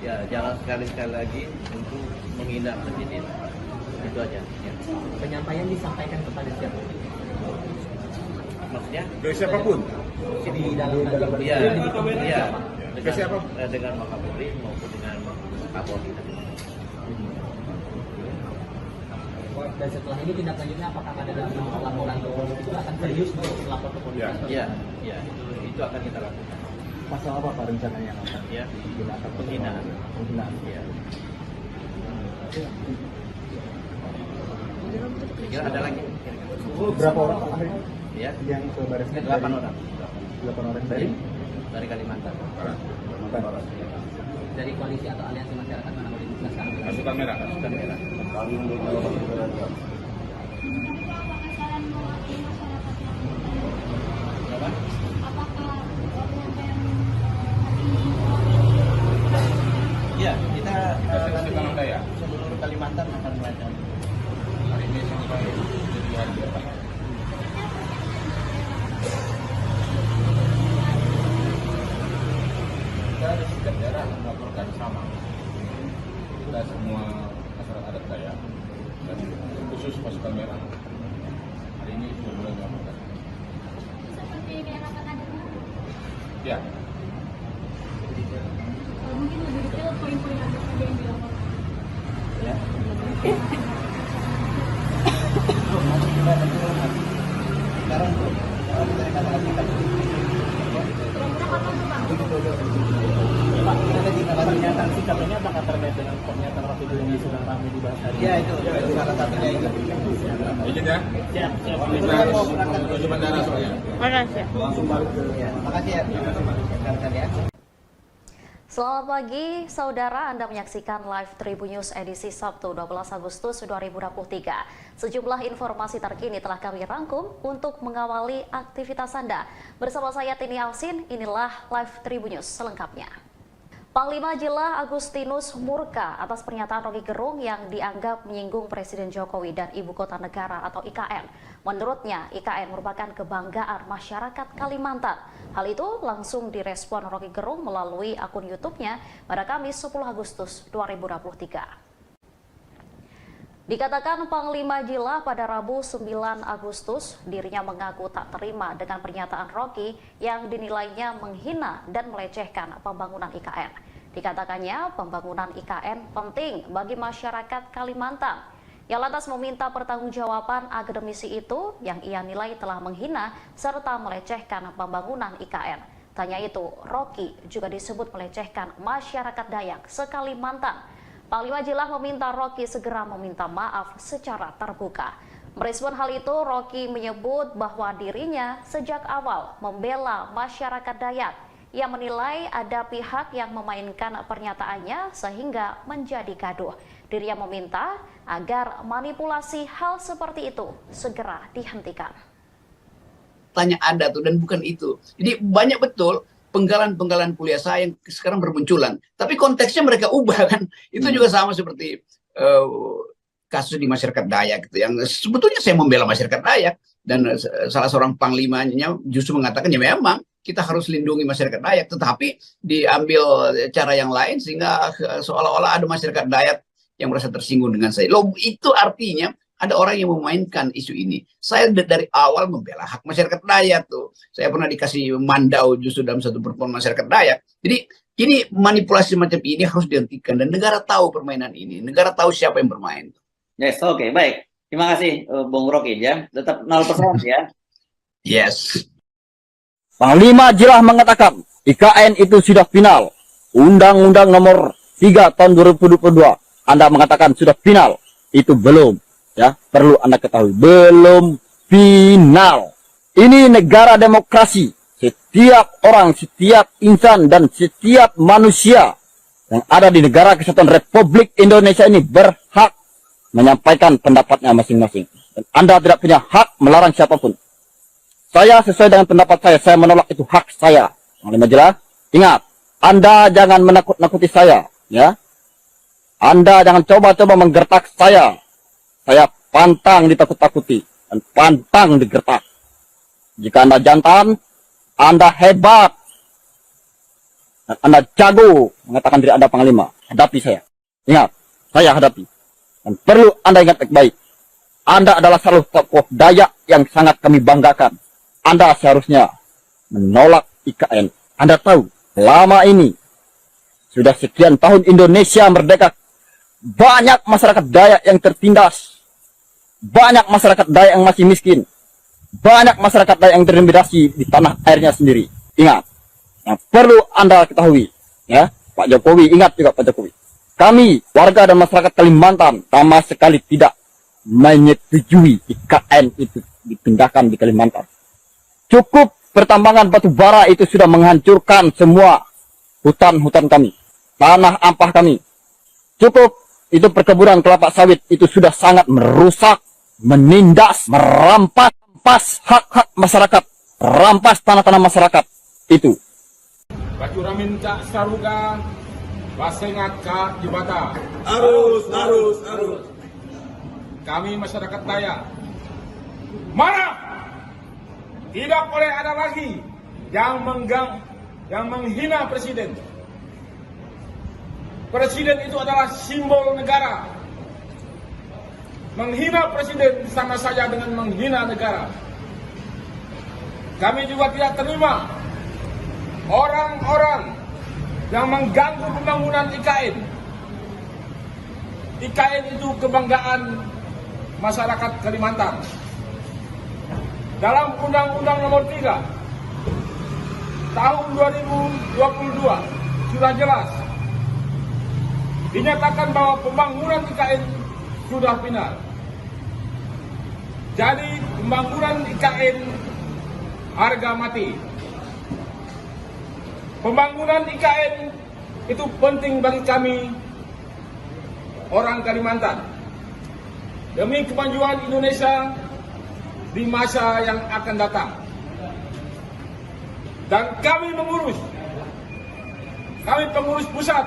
[SPEAKER 5] ya jangan sekali-sekali lagi untuk menghina presiden. Itu aja. Ya.
[SPEAKER 4] Penyampaian disampaikan kepada siapa?
[SPEAKER 5] Maksudnya?
[SPEAKER 2] Ke siapapun.
[SPEAKER 4] Di dalam tadi.
[SPEAKER 5] Iya.
[SPEAKER 2] Ke siapa?
[SPEAKER 5] Dengan Wakapolri maupun dengan Kapolri.
[SPEAKER 4] Dan setelah ini tindak lanjutnya apakah ada dalam laporan ke polisi itu akan serius untuk lapor ke polisi?
[SPEAKER 5] Iya. Itu akan kita lakukan.
[SPEAKER 3] Pasal apa Pak rencananya yang akan
[SPEAKER 5] Ya,
[SPEAKER 3] digunakan?
[SPEAKER 5] penghinaan. Ya. Kira ada lagi?
[SPEAKER 3] Berapa orang Pak hari ini
[SPEAKER 5] Ya,
[SPEAKER 3] yang ke Baris Krim?
[SPEAKER 5] 8 orang
[SPEAKER 3] 8 orang
[SPEAKER 5] dari Kalimantan.
[SPEAKER 4] Dari koalisi atau aliansi masyarakat mana boleh dijelaskan?
[SPEAKER 2] Pasukan merah.
[SPEAKER 5] Pasukan merah. Ya, kita nanti seluruh Kalimantan akan melakukan.
[SPEAKER 2] Hari ini sampai jadi hari depan. Kita di setiap daerah melaporkan sama. Kita semua masyarakat adat Dayak dan khusus pasukan merah. Hari ini sudah mulai melaporkan.
[SPEAKER 6] Seperti daerah Kanada.
[SPEAKER 2] Ya,
[SPEAKER 6] Mungkin lebih detail poin-poin apa saja yang dilaporkan.
[SPEAKER 5] Ya. Sekarang kita katakan sikap.
[SPEAKER 4] Pak, ada pernyataan sikap ini apakah terkait dengan pernyataan Rocky Gerung yang sedang ramai dibahas hari ini?
[SPEAKER 5] Ya itu salah satunya itu.
[SPEAKER 2] izin ya.
[SPEAKER 4] Siap.
[SPEAKER 2] Kita menuju bandara soalnya.
[SPEAKER 5] Langsung balik ke. Ya, makasih ya. Rekan-rekan ya.
[SPEAKER 7] Selamat pagi, saudara. Anda menyaksikan Live Tribun News edisi Sabtu 12 Agustus 2023. Sejumlah informasi terkini telah kami rangkum untuk mengawali aktivitas Anda. Bersama saya Tini Alsin, inilah Live Tribun News selengkapnya. Panglima Jila Agustinus murka atas pernyataan Rocky Gerung yang dianggap menyinggung Presiden Jokowi dan Ibu Kota Negara atau IKN. Menurutnya, IKN merupakan kebanggaan masyarakat Kalimantan. Hal itu langsung direspon Rocky Gerung melalui akun YouTube-nya pada Kamis 10 Agustus 2023. Dikatakan Panglima Jila pada Rabu 9 Agustus, dirinya mengaku tak terima dengan pernyataan Rocky yang dinilainya menghina dan melecehkan pembangunan IKN. Dikatakannya pembangunan IKN penting bagi masyarakat Kalimantan. Ia lantas meminta pertanggungjawaban akademisi itu yang ia nilai telah menghina serta melecehkan pembangunan IKN. Tanya itu, Rocky juga disebut melecehkan masyarakat Dayak se-Kalimantan. Panglima Jila meminta Rocky segera meminta maaf secara terbuka. Merespon hal itu, Rocky menyebut bahwa dirinya sejak awal membela masyarakat Dayak. Ia menilai ada pihak yang memainkan pernyataannya sehingga menjadi gaduh. Dirinya meminta agar manipulasi hal seperti itu segera dihentikan.
[SPEAKER 8] Tanya ada tuh dan bukan itu. Jadi banyak betul penggalan-penggalan kuliah saya yang sekarang bermunculan. Tapi konteksnya mereka ubah kan. Itu juga sama seperti kasus di masyarakat Dayak gitu. Yang sebetulnya saya membela masyarakat Dayak. Dan salah seorang panglimanya justru mengatakan ya memang kita harus lindungi masyarakat Dayak. Tetapi diambil cara yang lain sehingga seolah-olah ada masyarakat Dayak yang merasa tersinggung dengan saya. Loh, itu artinya ada orang yang memainkan isu ini. Saya dari awal membela hak masyarakat Dayak tuh. Saya pernah dikasih mandau justru dalam satu pertemuan masyarakat Dayak. Jadi Ini manipulasi macam ini harus dihentikan dan negara tahu permainan ini. Negara tahu siapa yang bermain.
[SPEAKER 9] Yes, oke, baik. Terima kasih, Bung Rocky ya. Tetap 0% ya.
[SPEAKER 8] Yes.
[SPEAKER 1] Panglima Jirah mengatakan IKN itu sudah final. Undang-Undang nomor 3 tahun 2022. Anda mengatakan sudah final. Itu belum. Ya, perlu Anda ketahui. Belum final. Ini negara demokrasi. Setiap orang, setiap insan, dan setiap manusia yang ada di negara kesatuan Republik Indonesia ini berhak menyampaikan pendapatnya masing-masing. Dan Anda tidak punya hak melarang siapapun. Saya sesuai dengan pendapat saya menolak, itu hak saya. Panglima Jirah, ingat, Anda jangan menakut-nakuti saya, ya. Anda jangan coba-coba menggertak saya. Saya pantang ditakut-takuti dan pantang digertak. Jika Anda jantan, Anda hebat, dan Anda jago mengatakan diri Anda panglima, hadapi saya. Ingat, saya hadapi. Dan perlu Anda ingat baik-baik, Anda adalah salah satu tokoh Dayak yang sangat kami banggakan. Anda seharusnya menolak IKN. Anda tahu, lama ini, sudah sekian tahun Indonesia merdeka, banyak masyarakat Dayak yang tertindas. Banyak masyarakat Dayak yang masih miskin. Banyak masyarakat Dayak yang terintimidasi di tanah airnya sendiri. Ingat, yang perlu Anda ketahui, ya, Pak Jokowi, ingat juga Pak Jokowi. Kami, warga dan masyarakat Kalimantan, sama sekali tidak menyetujui IKN itu dipindahkan di Kalimantan. Cukup pertambangan batu bara itu sudah menghancurkan semua hutan-hutan kami, tanah ampah kami. Cukup, itu perkebunan kelapa sawit itu sudah sangat merusak, menindas, merampas hak-hak masyarakat, rampas tanah-tanah masyarakat itu.
[SPEAKER 2] Bacuramin Kak Saruga, Basengat Kak Jubata.
[SPEAKER 10] Arus.
[SPEAKER 2] Kami masyarakat Dayak marah. Tidak boleh ada lagi yang menghina presiden. Presiden itu adalah simbol negara. Menghina presiden sama saja dengan menghina negara. Kami juga tidak terima orang-orang yang mengganggu pembangunan IKN. IKN itu kebanggaan masyarakat Kalimantan. Dalam Undang-Undang nomor 3 tahun 2022 sudah jelas dinyatakan bahwa pembangunan IKN sudah final. Jadi pembangunan IKN harga mati. Pembangunan IKN itu penting bagi kami orang Kalimantan demi kemajuan Indonesia di masa yang akan datang. Dan kami pengurus pusat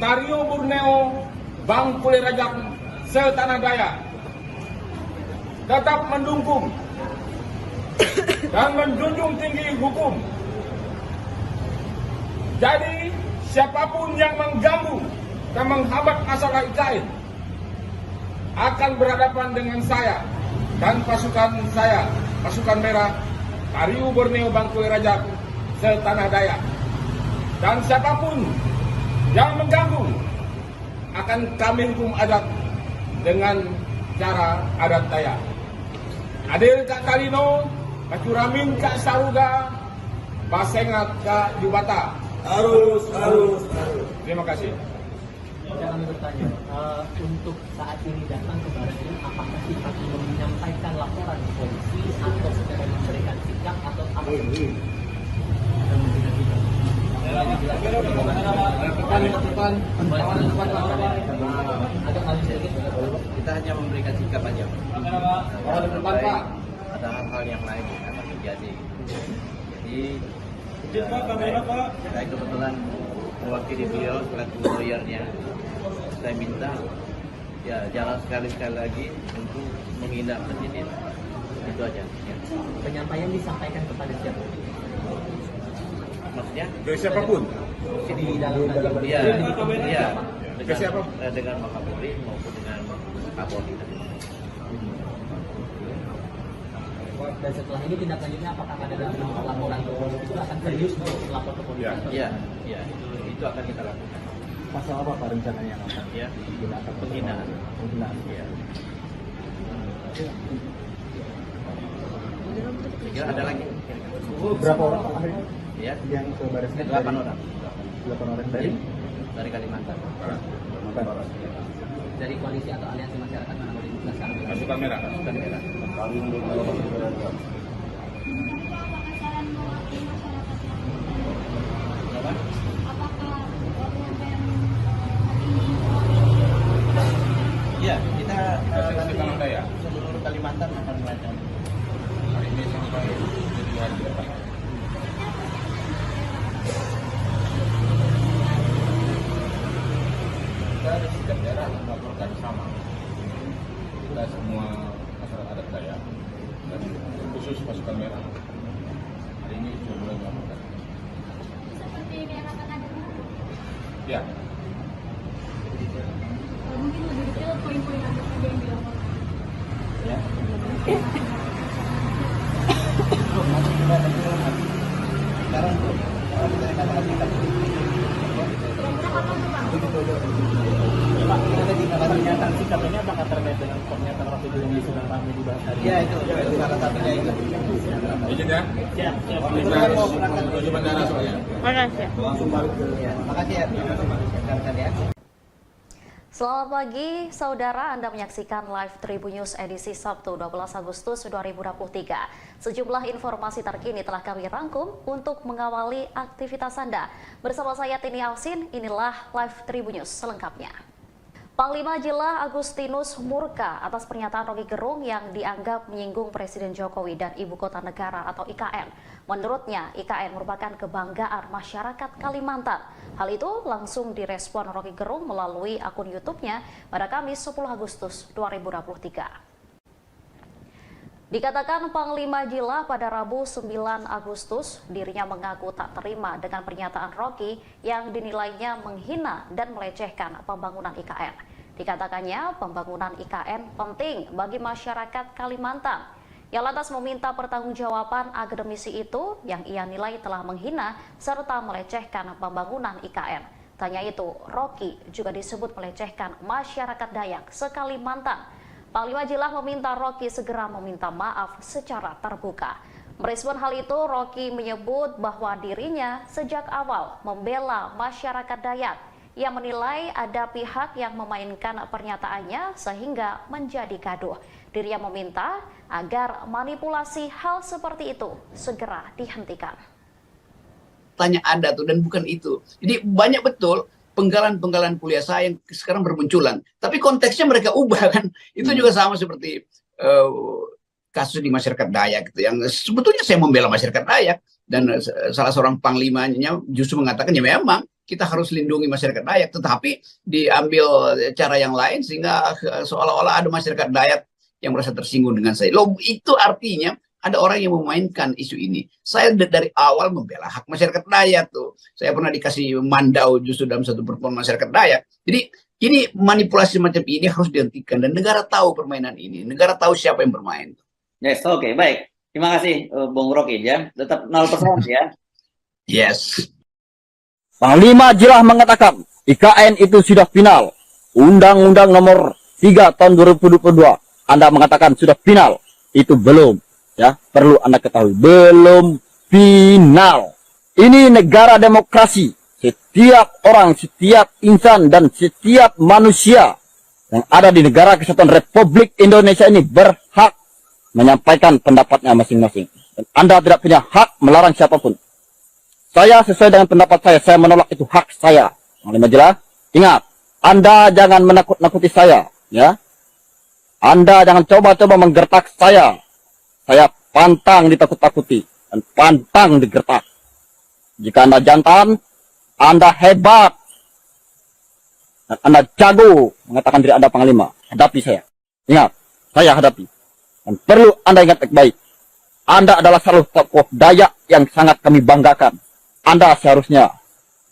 [SPEAKER 2] Tario Borneo Bangkule Rajak Setanah Dayak tetap mendukung dan menjunjung tinggi hukum. Jadi siapapun yang mengganggu dan menghambat masalah IKN akan berhadapan dengan saya dan pasukan saya, pasukan merah Tario Borneo Bangkule Rajak Setanah Dayak. Dan siapapun yang mengganggu akan kami hukum adat dengan cara adat Dayak. Adil Kak Kalino, Bacuramin Kak Saruga, Basengat Kak Jubata.
[SPEAKER 10] Arus.
[SPEAKER 2] Terima kasih.
[SPEAKER 4] Kami bertanya, untuk saat ini datang ke Barat ini, apakah Sifat menyampaikan laporan polisi atau secara memberikan sikap atau apa?
[SPEAKER 5] Kita hanya memberikan sikap aja. Ada hal-hal yang lain yang akan terjadi. Jadi saya kebetulan mewakili beliau selaku lawyernya. Saya minta ya jangan sekali-sekali lagi untuk menghina presiden. Itu aja. Ya.
[SPEAKER 4] Penyampaian disampaikan kepada siapa?
[SPEAKER 5] Maksudnya?
[SPEAKER 2] Ke siapapun.
[SPEAKER 4] Di dalam
[SPEAKER 5] Iya.
[SPEAKER 2] Ke siapa?
[SPEAKER 5] Dengan Pak Kapolri maupun dengan Kapolri.
[SPEAKER 4] Dan setelah ini tindak lanjutnya apakah ada dalam laporan ke polisi itu akan serius untuk melapor ke polisi?
[SPEAKER 5] Ya, itu akan kita lakukan.
[SPEAKER 3] Pasal apa Pak rencananya yang akan
[SPEAKER 5] Ya,
[SPEAKER 3] digunakan?
[SPEAKER 5] penghinaan.
[SPEAKER 3] Penghinaan.
[SPEAKER 5] Ya. Kira ada lagi?
[SPEAKER 3] Berapa orang Pak
[SPEAKER 5] Ya,
[SPEAKER 3] yang ke Baris Krim?
[SPEAKER 5] 8 orang.
[SPEAKER 3] 8 orang
[SPEAKER 5] Dari Kalimantan.
[SPEAKER 4] Dari koalisi atau aliansi masyarakat mana boleh dijelaskan?
[SPEAKER 2] Pasukan merah.
[SPEAKER 5] Pasukan merah. Apa? Iya, kita nanti seluruh Kalimantan akan melakukan.
[SPEAKER 2] Hari ini sampai 7 hari ke depan. Kita di setiap daerah melaporkan sama. Kita semua masyarakat adat Dayak dan khusus pasukan merah. Hari ini sudah mulai melaporkan.
[SPEAKER 6] Seperti masyarakat adat.
[SPEAKER 2] Ya,
[SPEAKER 6] Mungkin lebih detail poin-poin apa saja yang dilaporkan.
[SPEAKER 5] Ya. Sekarang tuh, kalau kita katakan kita
[SPEAKER 3] Pak, kita tadi pernyataan sikap ini apakah terkait dengan pernyataan Rocky Gerung yang sedang ramai dibahas hari ini?
[SPEAKER 5] ya itu salah satunya itu.
[SPEAKER 2] izin ya.
[SPEAKER 3] Siap.
[SPEAKER 2] Kita harus menuju bandara soalnya.
[SPEAKER 5] Langsung balik ke. Ya, makasih ya. Rekan-rekan ya.
[SPEAKER 7] Selamat pagi, saudara. Anda menyaksikan live Tribun News edisi Sabtu 12 Agustus 2023. Sejumlah informasi terkini telah kami rangkum untuk mengawali aktivitas Anda. Bersama saya Tini Ausin, inilah live Tribun News selengkapnya. Panglima Jila Agustinus murka atas pernyataan Rocky Gerung yang dianggap menyinggung Presiden Jokowi dan Ibu Kota Negara atau IKN. Menurutnya, IKN merupakan kebanggaan masyarakat Kalimantan. Hal itu langsung direspon Rocky Gerung melalui akun YouTube-nya pada Kamis 10 Agustus 2023. Dikatakan Panglima Jila pada Rabu 9 Agustus, dirinya mengaku tak terima dengan pernyataan Rocky yang dinilainya menghina dan melecehkan pembangunan IKN. Dikatakannya pembangunan IKN penting bagi masyarakat Kalimantan. Ia lantas meminta pertanggungjawaban akademisi itu yang ia nilai telah menghina serta melecehkan pembangunan IKN. Tanya itu, Rocky juga disebut melecehkan masyarakat Dayak se-Kalimantan. Panglima Jila meminta Rocky segera meminta maaf secara terbuka. Merespon hal itu, Rocky menyebut bahwa dirinya sejak awal membela masyarakat Dayak. Ia menilai ada pihak yang memainkan pernyataannya sehingga menjadi gaduh. Dirinya meminta agar manipulasi hal seperti itu segera dihentikan.
[SPEAKER 8] Tanya ada tuh dan bukan itu. Jadi banyak betul penggalan-penggalan kuliah saya yang sekarang bermunculan. Tapi konteksnya mereka ubah kan. Itu juga sama seperti kasus di masyarakat Dayak gitu. Yang sebetulnya saya membela masyarakat Dayak. Dan salah seorang panglimanya justru mengatakan ya memang kita harus lindungi masyarakat Dayak. Tetapi diambil cara yang lain sehingga seolah-olah ada masyarakat Dayak yang merasa tersinggung dengan saya. Loh, itu artinya ada orang yang memainkan isu ini. Saya dari awal membela hak masyarakat Dayak tuh. Saya pernah dikasih mandau justru dalam satu pertemuan masyarakat Dayak. Jadi ini manipulasi macam ini harus dihentikan dan negara tahu permainan ini. Negara tahu siapa yang bermain.
[SPEAKER 9] Yes, oke, baik. Terima kasih, Bung Rocky ya. Tetap 0% ya.
[SPEAKER 8] Yes.
[SPEAKER 1] Panglima Jila mengatakan IKN itu sudah final. Undang-Undang nomor 3 tahun 2022. Anda mengatakan sudah final. Itu belum. Ya, perlu Anda ketahui, belum final. Ini negara demokrasi. Setiap orang, setiap insan, dan setiap manusia yang ada di negara kesatuan Republik Indonesia ini berhak menyampaikan pendapatnya masing-masing. Dan Anda tidak punya hak melarang siapapun. Saya sesuai dengan pendapat saya menolak itu hak saya. Panglima Jila, ingat, Anda jangan menakut-nakuti saya, ya. Anda jangan coba-coba menggertak saya. Saya pantang ditakut-takuti dan pantang digertak. Jika Anda jantan, Anda hebat, dan Anda jago mengatakan diri Anda panglima. Hadapi saya. Ingat, saya hadapi. Dan perlu Anda ingat baik-baik. Anda adalah salah satu tokoh Dayak yang sangat kami banggakan. Anda seharusnya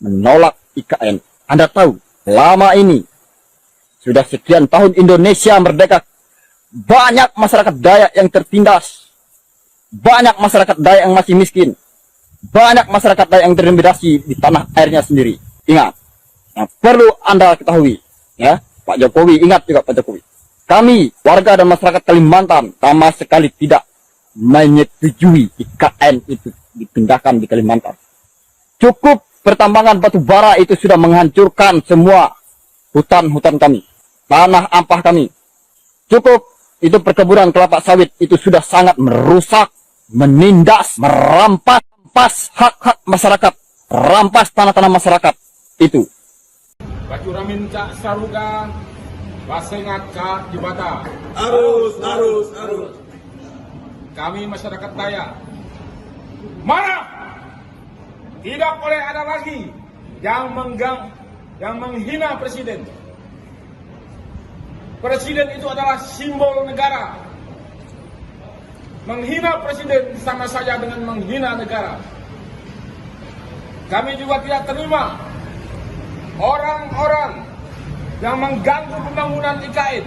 [SPEAKER 1] menolak IKN. Anda tahu, lama ini sudah sekian tahun Indonesia merdeka. Banyak masyarakat Dayak yang tertindas. banyak masyarakat Dayak yang masih miskin, banyak masyarakat Dayak yang terintimidasi di tanah airnya sendiri. Ingat, yang perlu Anda ketahui, ya, Pak Jokowi, ingat juga Pak Jokowi. Kami, warga dan masyarakat Kalimantan, sama sekali tidak menyetujui IKN itu dipindahkan di Kalimantan. Cukup pertambangan batu bara itu sudah menghancurkan semua hutan-hutan kami, tanah ampah kami. Cukup itu perkebunan kelapa sawit itu sudah sangat merusak, menindas, merampas hak-hak masyarakat, rampas tanah-tanah masyarakat itu.
[SPEAKER 2] Bacuramin Cak Saruga, Basengat Cak Jibata.
[SPEAKER 10] Arus.
[SPEAKER 2] Kami masyarakat Dayak marah. Tidak boleh ada lagi yang menghina presiden. Presiden itu adalah simbol negara. Menghina presiden sama saja dengan menghina negara. Kami juga tidak terima orang-orang yang mengganggu pembangunan IKN.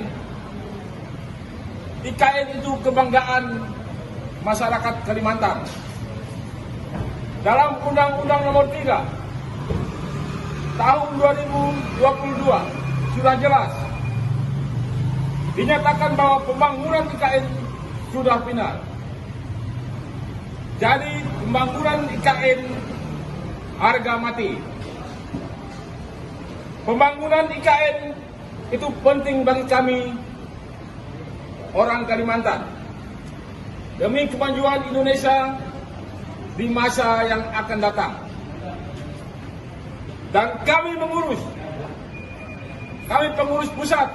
[SPEAKER 2] IKN itu kebanggaan masyarakat Kalimantan. Dalam Undang-Undang Nomor 3 Tahun 2022 sudah jelas dinyatakan bahwa pembangunan IKN sudah final. Jadi pembangunan IKN harga mati. Pembangunan IKN itu penting bagi kami orang Kalimantan demi kemajuan Indonesia di masa yang akan datang. Dan kami pengurus pusat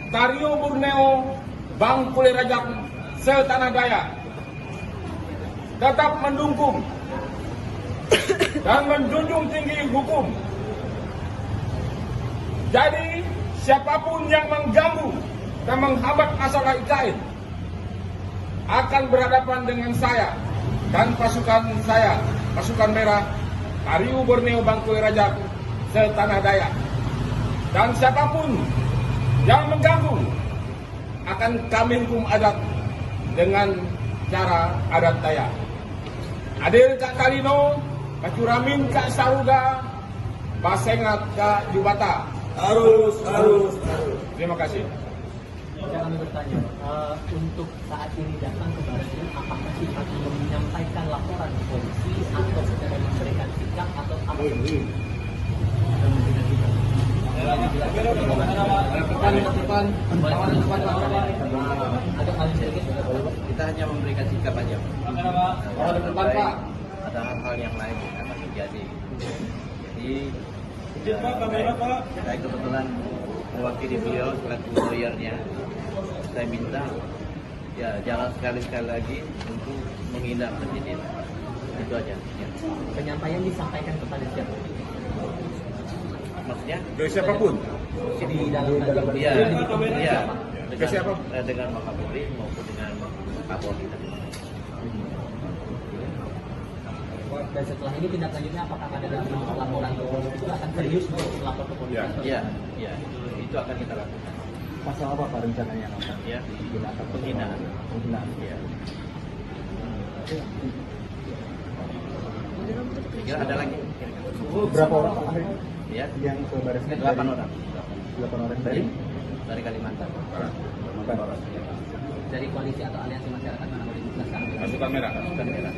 [SPEAKER 2] Tario Borneo Bangkule Rajak setanah Dayak tetap mendukung dan menjunjung tinggi hukum. Jadi siapapun yang mengganggu dan menghambat masalah IKN akan berhadapan dengan saya dan pasukan saya, pasukan merah Tario Borneo Bangkule Rajak setanah Dayak. Dan siapapun yang mengganggu akan kami hukum adat dengan cara adat Dayak. Adil Kak Kalino, Bacuramin Kak Saruga, Basengat Kak Jubata.
[SPEAKER 10] Arus.
[SPEAKER 2] Terima kasih.
[SPEAKER 4] Kami bertanya, untuk saat ini datang ke Baratnya, apakah Sikat menyampaikan laporan ke polisi atau secara memberikan sikap atau apa?
[SPEAKER 5] Kita hanya memberikan sikap aja. Ada hal-hal yang lain yang akan terjadi. Jadi saya kebetulan mewakili beliau selaku lawyernya. Saya minta ya jangan sekali-sekali lagi untuk menghina presiden. Itu aja. Ya.
[SPEAKER 4] Penyampaian disampaikan kepada siapa?
[SPEAKER 5] Maksudnya?
[SPEAKER 2] Ke siapapun.
[SPEAKER 4] Di dalam
[SPEAKER 5] Iya.
[SPEAKER 2] Ke siapa?
[SPEAKER 5] Dengan Pak Kapolri maupun dengan Kapolri.
[SPEAKER 4] Dan setelah ini tindak lanjutnya apakah ada dalam laporan ke polisi itu akan serius untuk lapor ke polisi?
[SPEAKER 5] Iya. Itu akan kita lakukan.
[SPEAKER 3] Pasal apa Pak rencananya?
[SPEAKER 5] Ya, penghinaan. Ya. Kira ada lagi?
[SPEAKER 3] Berapa orang Pak akhirnya?
[SPEAKER 5] Ya,
[SPEAKER 3] Yang ke Barisnya?
[SPEAKER 5] 8 orang.
[SPEAKER 3] 8 orang dari
[SPEAKER 5] Kalimantan.
[SPEAKER 4] Dari koalisi atau aliansi masyarakat mana boleh dijelaskan?
[SPEAKER 2] Pasukan merah.
[SPEAKER 5] Pasukan merah.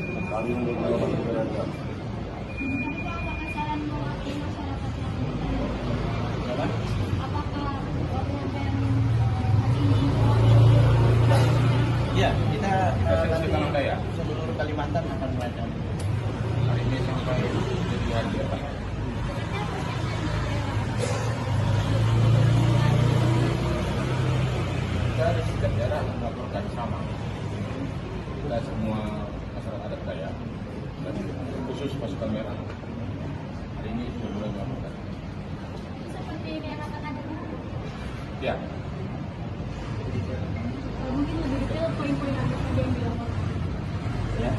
[SPEAKER 5] Ya, kita nanti seluruh Kalimantan akan melakukan.
[SPEAKER 2] Hari ini sampai jadi hari apa? Kita di setiap daerah melaporkan sama. Kita semua masyarakat adat Dayak dan khusus pasukan merah. Hari ini sudah mulai melaporkan.
[SPEAKER 6] Seperti ini akan ada
[SPEAKER 2] Ya,
[SPEAKER 6] mungkin lebih detail poin-poin apa saja yang dilaporkan.
[SPEAKER 5] Ya.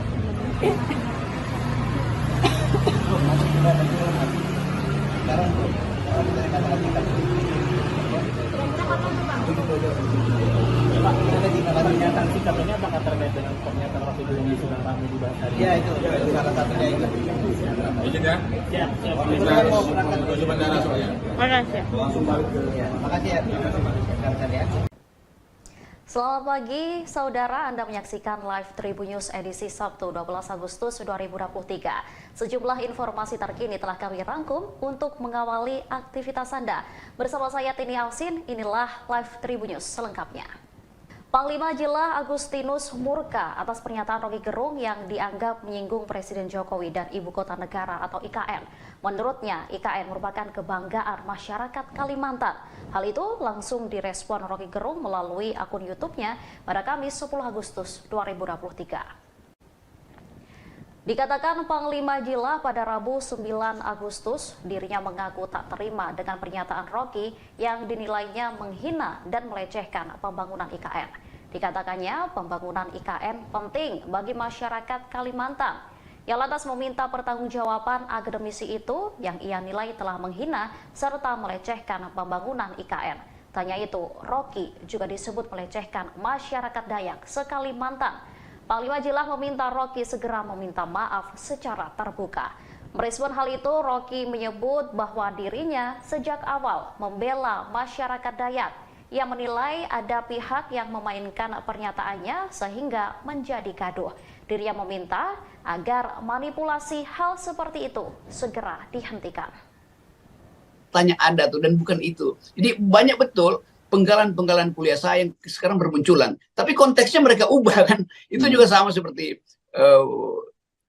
[SPEAKER 5] Sekarang kita akan melakukan.
[SPEAKER 6] Kira-kira kapan tuh Bang?
[SPEAKER 4] Pak, ada pernyataan sikap ini apakah terkait dengan pernyataan Rocky Gerung
[SPEAKER 3] Ya itu salah satunya itu.
[SPEAKER 2] Izin ya.
[SPEAKER 3] Siap.
[SPEAKER 2] Kita harus menuju bandara soalnya.
[SPEAKER 3] Makasih ya. Berangkat ya.
[SPEAKER 7] Selamat pagi, saudara. Anda menyaksikan live Tribun News edisi Sabtu 12 Agustus 2023. Sejumlah informasi terkini telah kami rangkum untuk mengawali aktivitas Anda. Bersama saya Tini Alsin, inilah live Tribun News selengkapnya. Panglima Jila Agustinus murka atas pernyataan Roky Gerung yang dianggap menyinggung Presiden Jokowi dan Ibu Kota Negara atau IKN. Menurutnya, IKN merupakan kebanggaan masyarakat Kalimantan. Hal itu langsung direspon Roky Gerung melalui akun YouTube-nya pada Kamis 10 Agustus 2023. Dikatakan Panglima Jila pada Rabu 9 Agustus, dirinya mengaku tak terima dengan pernyataan Roky yang dinilainya menghina dan melecehkan pembangunan IKN. Dikatakannya pembangunan IKN penting bagi masyarakat Kalimantan. Ia lantas meminta pertanggungjawaban akademisi itu yang ia nilai telah menghina serta melecehkan pembangunan IKN. Tanya itu, Roky juga disebut melecehkan masyarakat Dayak se-Kalimantan. Panglima Jila meminta Roky segera meminta maaf secara terbuka. Merespon hal itu, Roky menyebut bahwa dirinya sejak awal membela masyarakat Dayak. Ia menilai ada pihak yang memainkan pernyataannya sehingga menjadi gaduh. Dirinya meminta agar manipulasi hal seperti itu segera dihentikan.
[SPEAKER 8] Tanya ada tuh dan bukan itu. Jadi banyak betul penggalan-penggalan kuliah saya yang sekarang bermunculan. Tapi konteksnya mereka ubah kan. Itu juga sama seperti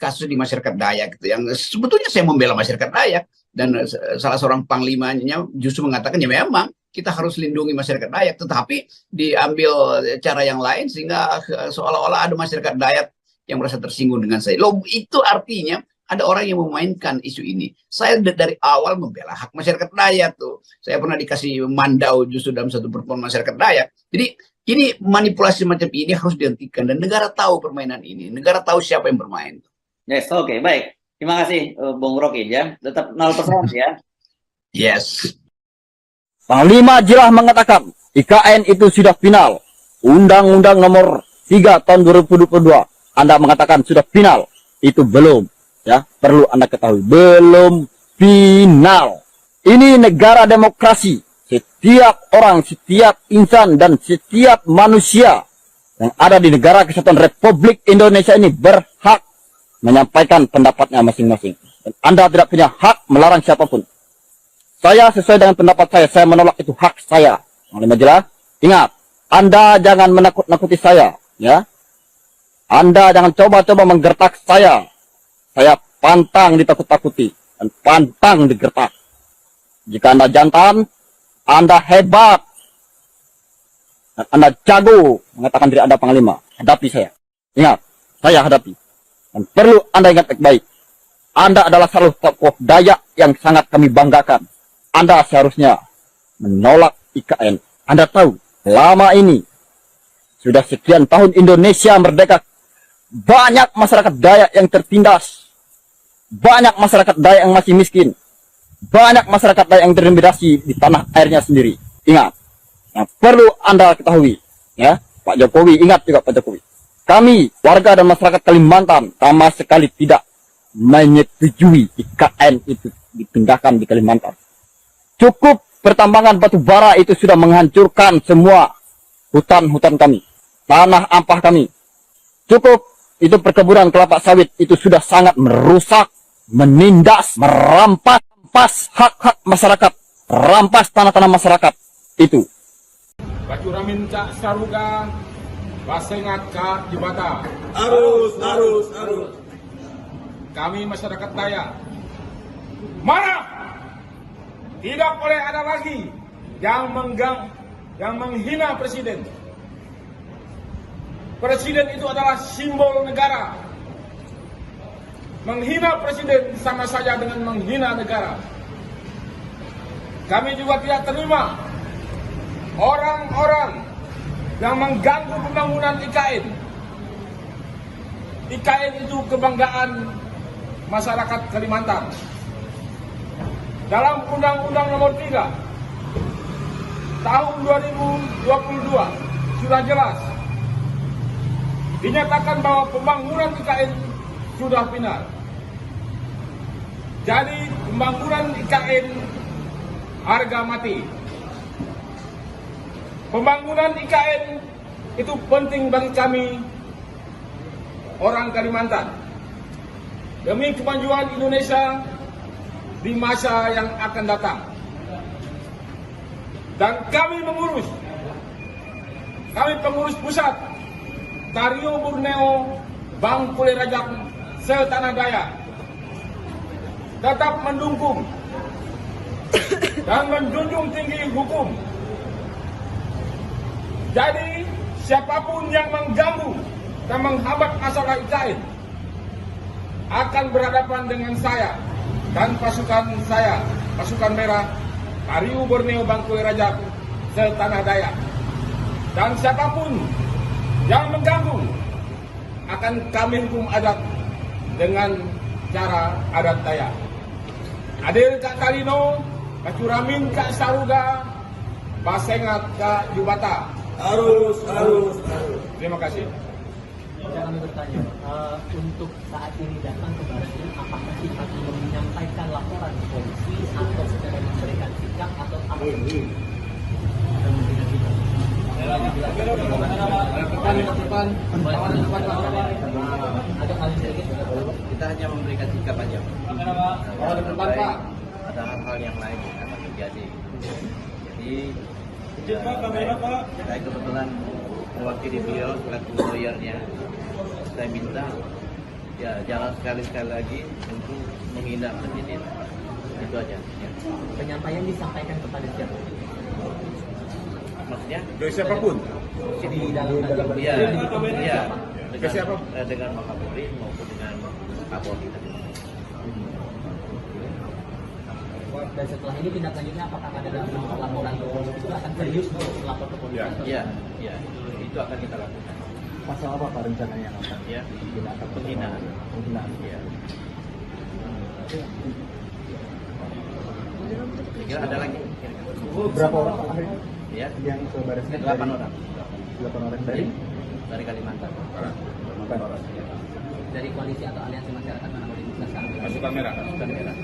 [SPEAKER 8] kasus di masyarakat Dayak gitu. Yang sebetulnya saya membela masyarakat Dayak. Dan salah seorang panglimanya justru mengatakan ya memang kita harus lindungi masyarakat Dayak. Tetapi diambil cara yang lain sehingga seolah-olah ada masyarakat Dayak yang merasa tersinggung dengan saya. Loh, itu artinya ada orang yang memainkan isu ini. Saya dari awal membela hak masyarakat Dayak tuh. Saya pernah dikasih mandau justru dalam satu pertemuan masyarakat Dayak. Jadi ini manipulasi macam ini harus dihentikan dan negara tahu permainan ini. Negara tahu siapa yang bermain.
[SPEAKER 9] Yes, oke, baik. Terima kasih Bung Roky ya. Tetap 0% ya.
[SPEAKER 8] Yes.
[SPEAKER 1] Panglima Jila mengatakan IKN itu sudah final. Undang-Undang nomor 3 tahun 2022. Anda mengatakan sudah final. Itu belum. Ya, perlu Anda ketahui, belum final. Ini negara demokrasi. Setiap orang, setiap insan, dan setiap manusia yang ada di negara kesatuan Republik Indonesia ini berhak menyampaikan pendapatnya masing-masing. Dan Anda tidak punya hak melarang siapapun. Saya sesuai dengan pendapat saya menolak, itu hak saya. Panglima Jila, ingat, Anda jangan menakut-nakuti saya. Ya, Anda jangan coba-coba menggertak saya. Saya pantang ditakut-takuti dan pantang digertak. Jika Anda jantan, Anda hebat, dan Anda jago mengatakan diri Anda panglima, hadapi saya. Ingat, saya hadapi. Dan perlu Anda ingat baik-baik, Anda adalah salah satu tokoh Dayak yang sangat kami banggakan. Anda seharusnya menolak IKN. Anda tahu, lama ini, sudah sekian tahun Indonesia merdeka, banyak masyarakat Dayak yang tertindas. Banyak masyarakat Dayak yang masih miskin. Banyak masyarakat Dayak yang terintimidasi di tanah airnya sendiri. Ingat, yang perlu Anda ketahui, ya, Pak Jokowi, ingat juga Pak Jokowi. Kami, warga dan masyarakat Kalimantan, sama sekali tidak menyetujui IKN itu dipindahkan di Kalimantan. Cukup pertambangan batu bara itu sudah menghancurkan semua hutan-hutan kami, tanah ampah kami. Cukup itu perkebunan kelapa sawit itu sudah sangat merusak, menindas, merampas hak-hak masyarakat, rampas tanah-tanah masyarakat itu.
[SPEAKER 2] Baju ramin cak saruga, basengat cak jibata.
[SPEAKER 10] Arus.
[SPEAKER 2] Kami masyarakat Dayak marah. Tidak boleh ada lagi yang menghina presiden. Presiden itu adalah simbol negara. Menghina presiden sama saja dengan menghina negara. Kami juga tidak terima orang-orang yang mengganggu pembangunan IKN. IKN itu kebanggaan masyarakat Kalimantan. Dalam Undang-Undang nomor 3 tahun 2022 sudah jelas dinyatakan bahwa pembangunan IKN sudah final. Jadi pembangunan IKN harga mati. Pembangunan IKN itu penting bagi kami orang Kalimantan demi kemajuan Indonesia di masa yang akan datang. Dan kami pengurus pusat Tario Borneo Bangkule Rajak Setanah Dayak tetap mendukung dan menjunjung tinggi hukum. Jadi siapapun yang mengganggu dan menghambat masalah IKN akan berhadapan dengan saya dan pasukan saya, pasukan merah Tario Borneo Bangkule Rajak Setanah Dayak. Dan siapapun yang mengganggu akan kami hukum adat dengan cara adat Dayak. Adil Kak Kalino, Kacuramin Kak Saruga, Basengat Kak Jubata.
[SPEAKER 10] Harus.
[SPEAKER 2] Terima kasih.
[SPEAKER 4] Kami bertanya, untuk saat ini datang ke Baratnya, apakah kita menyampaikan laporan ke polisi atau secara memberikan sikap atau apa?
[SPEAKER 5] Kita hanya memberikan sikap aja. Ada hal-hal yang lain yang akan terjadi. Jadi saya kebetulan mewakili beliau selaku lawyernya. Saya minta ya jangan sekali-sekali lagi untuk menghina presiden. Itu aja. Ya.
[SPEAKER 4] Penyampaian disampaikan kepada siapa?
[SPEAKER 5] Maksudnya?
[SPEAKER 2] Dari siapapun.
[SPEAKER 4] Di dalam
[SPEAKER 5] Iya.
[SPEAKER 2] Ke siapa?
[SPEAKER 5] Dengan Wakapolri maupun dengan Kapolri.
[SPEAKER 4] Dan setelah ini tindak lanjutnya apakah ada dalam laporan ke polisi itu akan serius untuk melapor ke polisi?
[SPEAKER 5] Iya. Itu akan kita lakukan.
[SPEAKER 3] Pasal apa Pak rencananya yang akan
[SPEAKER 5] Ya,
[SPEAKER 3] digunakan?
[SPEAKER 5] penghinaan. Iya. Kira ada lagi?
[SPEAKER 3] Berapa orang Pak hari ini
[SPEAKER 5] Ya,
[SPEAKER 3] yang ke Baris?
[SPEAKER 5] 8 orang
[SPEAKER 3] 8 orang dari
[SPEAKER 5] dari Kalimantan.
[SPEAKER 3] Kalimantan.
[SPEAKER 4] Dari koalisi atau aliansi masyarakat mana boleh dijelaskan?
[SPEAKER 2] Pasukan merah.
[SPEAKER 5] Bukan merah.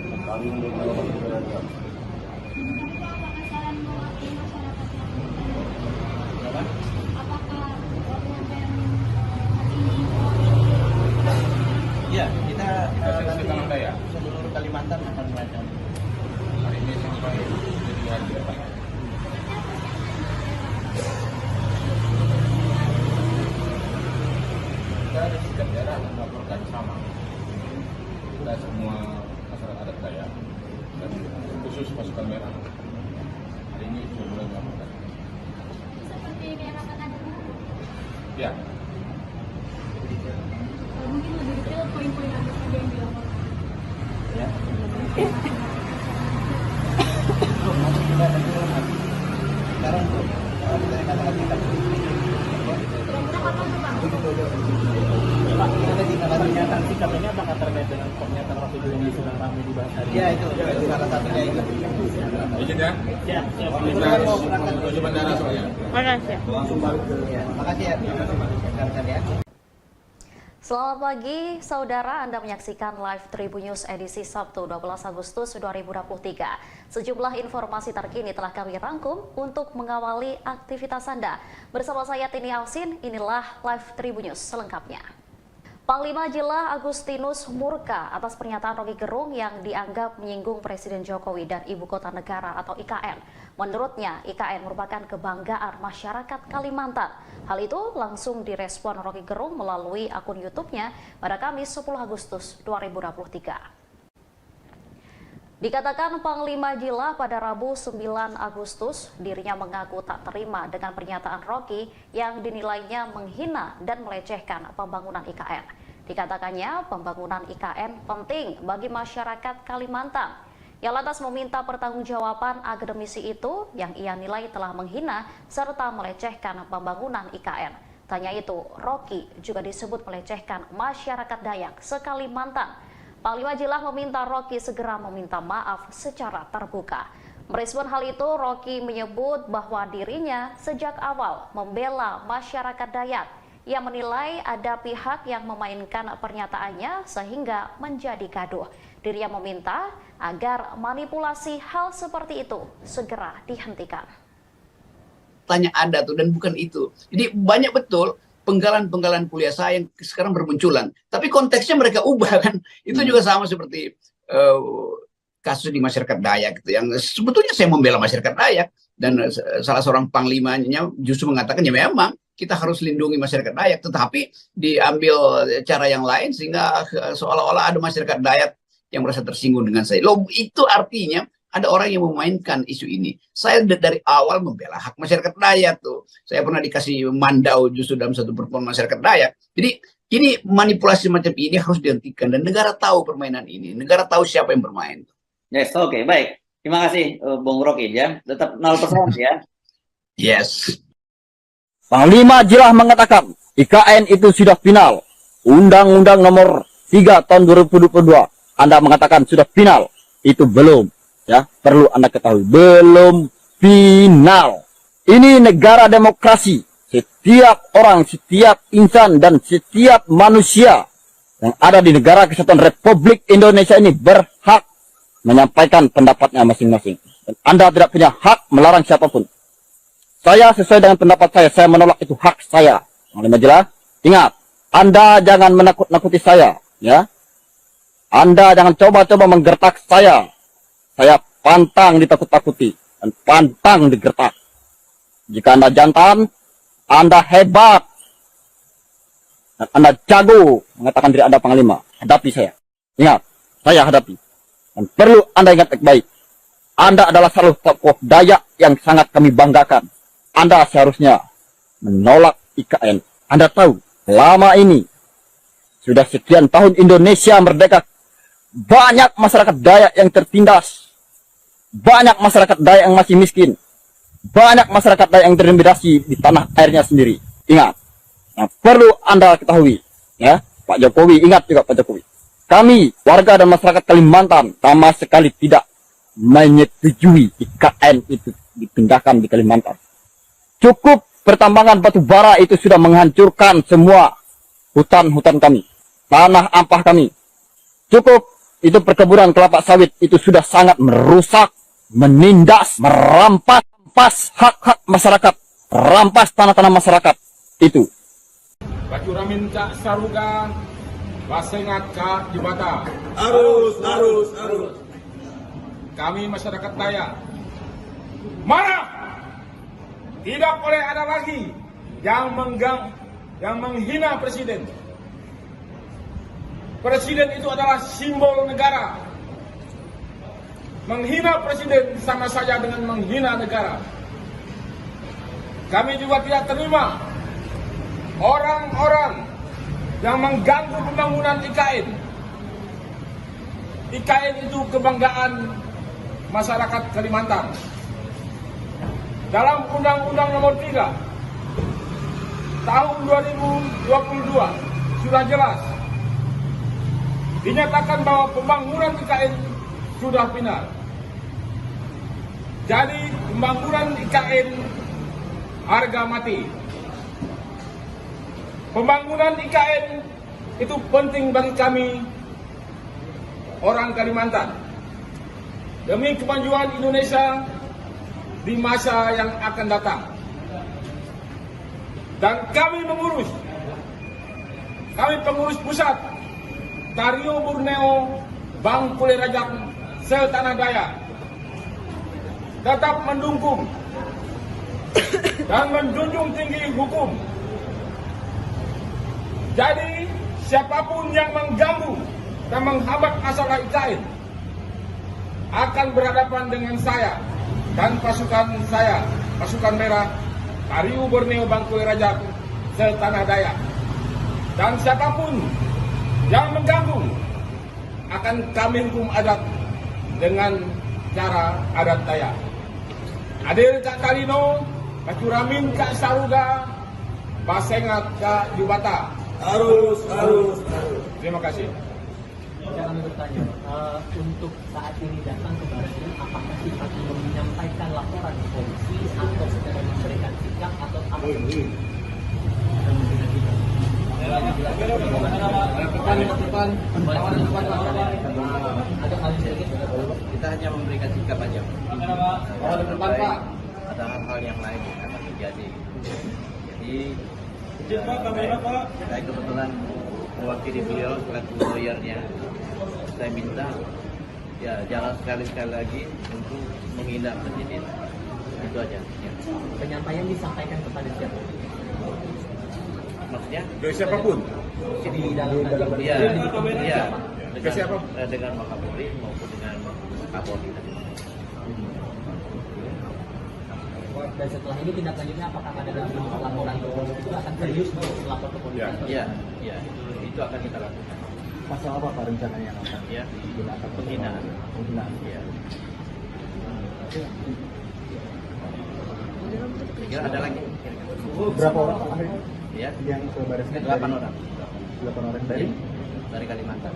[SPEAKER 5] Apa? Iya, kita nanti seluruh Kalimantan akan melakukan.
[SPEAKER 2] Hari ini sampai jadi hari depan. Kita ada tiga daerah yang melaporkan sama. Kita semua masyarakat adat Dayak dan khusus pasukan merah. Hari ini sudah mulai melaporkan.
[SPEAKER 6] Seperti daerah Tengah.
[SPEAKER 2] Ya,
[SPEAKER 6] Mungkin lebih detail poin-poin apa saja yang dilaporkan.
[SPEAKER 5] Ya. Sekarang kita katakan kita.
[SPEAKER 6] Kira-kira kapan tuh Pak?
[SPEAKER 3] Pak, ada pernyataan sikap ini apakah terkait dengan pernyataan Rocky Gerung yang sedang ramai dibahas hari ini?
[SPEAKER 5] Ya itu salah satunya itu.
[SPEAKER 2] izin ya.
[SPEAKER 3] Siap.
[SPEAKER 2] Kita harus menuju bandara soalnya.
[SPEAKER 5] Langsung balik ke. Ya, makasih ya. Rekan-rekan ya.
[SPEAKER 7] Selamat pagi, saudara. Anda menyaksikan Live Tribun News edisi Sabtu 12 Agustus 2023. Sejumlah informasi terkini telah kami rangkum untuk mengawali aktivitas Anda. Bersama saya Tini Alsin, inilah Live Tribun News selengkapnya. Panglima Jila Agustinus murka atas pernyataan Rocky Gerung yang dianggap menyinggung Presiden Jokowi dan Ibu Kota Negara atau IKN. Menurutnya, IKN merupakan kebanggaan masyarakat Kalimantan. Hal itu langsung direspon Rocky Gerung melalui akun YouTube-nya pada Kamis 10 Agustus 2023. Dikatakan Panglima Jila pada Rabu 9 Agustus, dirinya mengaku tak terima dengan pernyataan Rocky yang dinilainya menghina dan melecehkan pembangunan IKN. Dikatakannya pembangunan IKN penting bagi masyarakat Kalimantan. Ia lantas meminta pertanggungjawaban akademisi itu yang ia nilai telah menghina serta melecehkan pembangunan IKN. Tanya itu, Rocky juga disebut melecehkan masyarakat Dayak se-Kalimantan. Panglima Jila meminta Rocky segera meminta maaf secara terbuka. Merespon hal itu, Rocky menyebut bahwa dirinya sejak awal membela masyarakat Dayak. Ia menilai ada pihak yang memainkan pernyataannya sehingga menjadi gaduh. Dirinya meminta agar manipulasi hal seperti itu segera dihentikan.
[SPEAKER 8] Tanya ada tuh dan bukan itu. Jadi banyak betul penggalan-penggalan kuliah saya yang sekarang bermunculan. Tapi konteksnya mereka ubah kan. Itu juga sama seperti kasus di masyarakat Dayak gitu. Yang sebetulnya saya membela masyarakat Dayak. Dan salah seorang panglimanya justru mengatakan ya memang kita harus lindungi masyarakat Dayak. Tetapi diambil cara yang lain sehingga seolah-olah ada masyarakat Dayak yang merasa tersinggung dengan saya. Loh, itu artinya ada orang yang memainkan isu ini. Saya dari awal membela hak masyarakat Dayak tuh. Saya pernah dikasih mandau justru dalam satu pertemuan masyarakat Dayak. Jadi ini manipulasi macam ini harus dihentikan dan negara tahu permainan ini. Negara tahu siapa yang bermain.
[SPEAKER 9] Yes, oke, baik. Terima kasih, Bung Rocky ya. Tetap 0% ya.
[SPEAKER 8] Yes.
[SPEAKER 1] Panglima Jilah mengatakan IKN itu sudah final. Undang-Undang Nomor 3 Tahun 2022. Anda mengatakan sudah final. Itu belum. Ya, perlu Anda ketahui, belum final. Ini negara demokrasi. Setiap orang, setiap insan, dan setiap manusia yang ada di negara kesatuan Republik Indonesia ini berhak menyampaikan pendapatnya masing-masing. Dan Anda tidak punya hak melarang siapapun. Saya sesuai dengan pendapat saya menolak, itu hak saya. Panglima Jilah, ingat, Anda jangan menakut-nakuti saya. Ya, Anda jangan coba-coba menggertak saya. Saya pantang ditakut-takuti dan pantang digertak. Jika Anda jantan, Anda hebat, dan Anda jago mengatakan diri Anda panglima, hadapi saya. Ingat, saya hadapi. Dan perlu Anda ingat baik-baik, Anda adalah salah tokoh Dayak yang sangat kami banggakan. Anda seharusnya menolak IKN. Anda tahu, lama ini, sudah sekian tahun Indonesia merdeka, banyak masyarakat Dayak yang tertindas. Banyak masyarakat Dayak yang masih miskin. Banyak masyarakat Dayak yang terintimidasi di tanah airnya sendiri. Ingat, yang perlu Anda ketahui, ya, Pak Jokowi, ingat juga Pak Jokowi. Kami, warga dan masyarakat Kalimantan, sama sekali tidak menyetujui IKN itu dipindahkan di Kalimantan. Cukup pertambangan batu bara itu sudah menghancurkan semua hutan-hutan kami, tanah ampah kami. Cukup itu perkebunan kelapa sawit itu sudah sangat merusak, menindas, merampas hak-hak masyarakat, merampas tanah-tanah masyarakat. Itu.
[SPEAKER 2] Bacuramin Cak Saruga, Basengat Cak Jubata.
[SPEAKER 10] Arus.
[SPEAKER 2] Kami masyarakat Dayak marah. Tidak boleh ada lagi yang menghina presiden. Presiden itu adalah simbol negara. Menghina presiden sama saja dengan menghina negara. Kami juga tidak terima orang-orang yang mengganggu pembangunan IKN. IKN itu kebanggaan masyarakat Kalimantan. Dalam Undang-Undang Nomor 3 Tahun 2022 sudah jelas dinyatakan bahwa pembangunan IKN sudah final. Jadi pembangunan IKN harga mati. Pembangunan IKN itu penting bagi kami orang Kalimantan demi kemajuan Indonesia di masa yang akan datang. Dan kami pengurus pusat Tario Borneo Bangkule Rajak Setanah Dayak tetap mendukung dan menjunjung tinggi hukum. Jadi siapapun yang mengganggu dan menghambat masalah IKN akan berhadapan dengan saya dan pasukan saya, pasukan merah, Tario Borneo Bangkule Rajak Setanah Dayak. Dan siapapun yang mengganggu akan kami hukum adat dengan cara adat Dayak. Adil Kak Kalino, Bacuramin Kak Saruga, Basengat Kak Jubata.
[SPEAKER 10] Arus.
[SPEAKER 2] Terima kasih.
[SPEAKER 4] Jangan bertanya, untuk saat ini datang ke Baratnya, apakah sifatnya menyampaikan laporan polisi atau sekedar memberikan sikap atau apa?
[SPEAKER 5] Kita hanya memberikan sikap aja. Ada hal-hal yang lain yang akan terjadi. Jadi saya kebetulan mewakili beliau selaku lawyernya. Saya minta ya jangan sekali-sekali lagi untuk menghina presiden. Itu aja. Ya.
[SPEAKER 4] Penyampaian disampaikan kepada siapa?
[SPEAKER 5] Maksudnya?
[SPEAKER 2] Ke siapapun.
[SPEAKER 4] Di dalam
[SPEAKER 5] Iya, iya.
[SPEAKER 2] Ke siapa?
[SPEAKER 5] Dengan Wakapolri maupun dengan Kapolri.
[SPEAKER 4] Dan setelah ini tindak lanjutnya apakah ada dalam laporan ke polisi itu akan serius untuk melapor ke polisi?
[SPEAKER 5] Iya, iya. Itu akan kita lakukan.
[SPEAKER 3] Pasal apa Pak rencananya yang akan
[SPEAKER 5] Ya,
[SPEAKER 3] digunakan?
[SPEAKER 5] penghinaan.
[SPEAKER 3] Penghinaan.
[SPEAKER 5] Iya. Kira ada lagi?
[SPEAKER 3] Berapa orang Pak
[SPEAKER 5] Ya,
[SPEAKER 3] yang ke Baris Krim?
[SPEAKER 5] 8 orang.
[SPEAKER 3] 8 orang
[SPEAKER 5] Dari Kalimantan.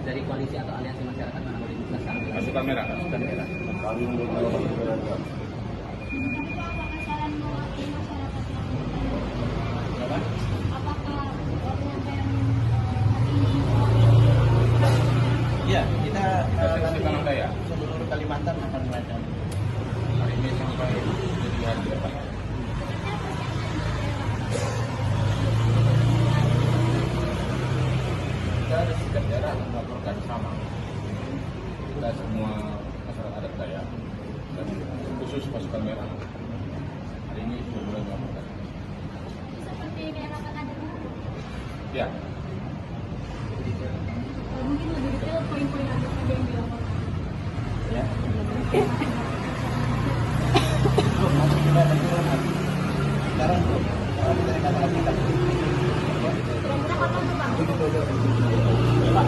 [SPEAKER 4] Dari koalisi atau aliansi masyarakat mana boleh dijelaskan?
[SPEAKER 2] Pasukan merah.
[SPEAKER 5] Pasukan merah. Iya, kita
[SPEAKER 2] Tanah Daya.
[SPEAKER 5] seluruh Kalimantan akan melakukan.
[SPEAKER 2] Hari ini sampai 7 hari ke depan. Kita di setiap daerah akan melaporkan sama. Kita semua masyarakat adat Dayak dan khusus pasukan merah. Hari ini sudah mulai melaporkan.
[SPEAKER 6] Seperti daerah Pekanbaru.
[SPEAKER 2] Ya,
[SPEAKER 6] Mungkin lebih detail poin-poin apa saja yang dilaporkan.
[SPEAKER 5] Ya. Sekarang tuh, kita katakan kita
[SPEAKER 6] Kira-kira kapan tuh Bang?
[SPEAKER 3] Pak,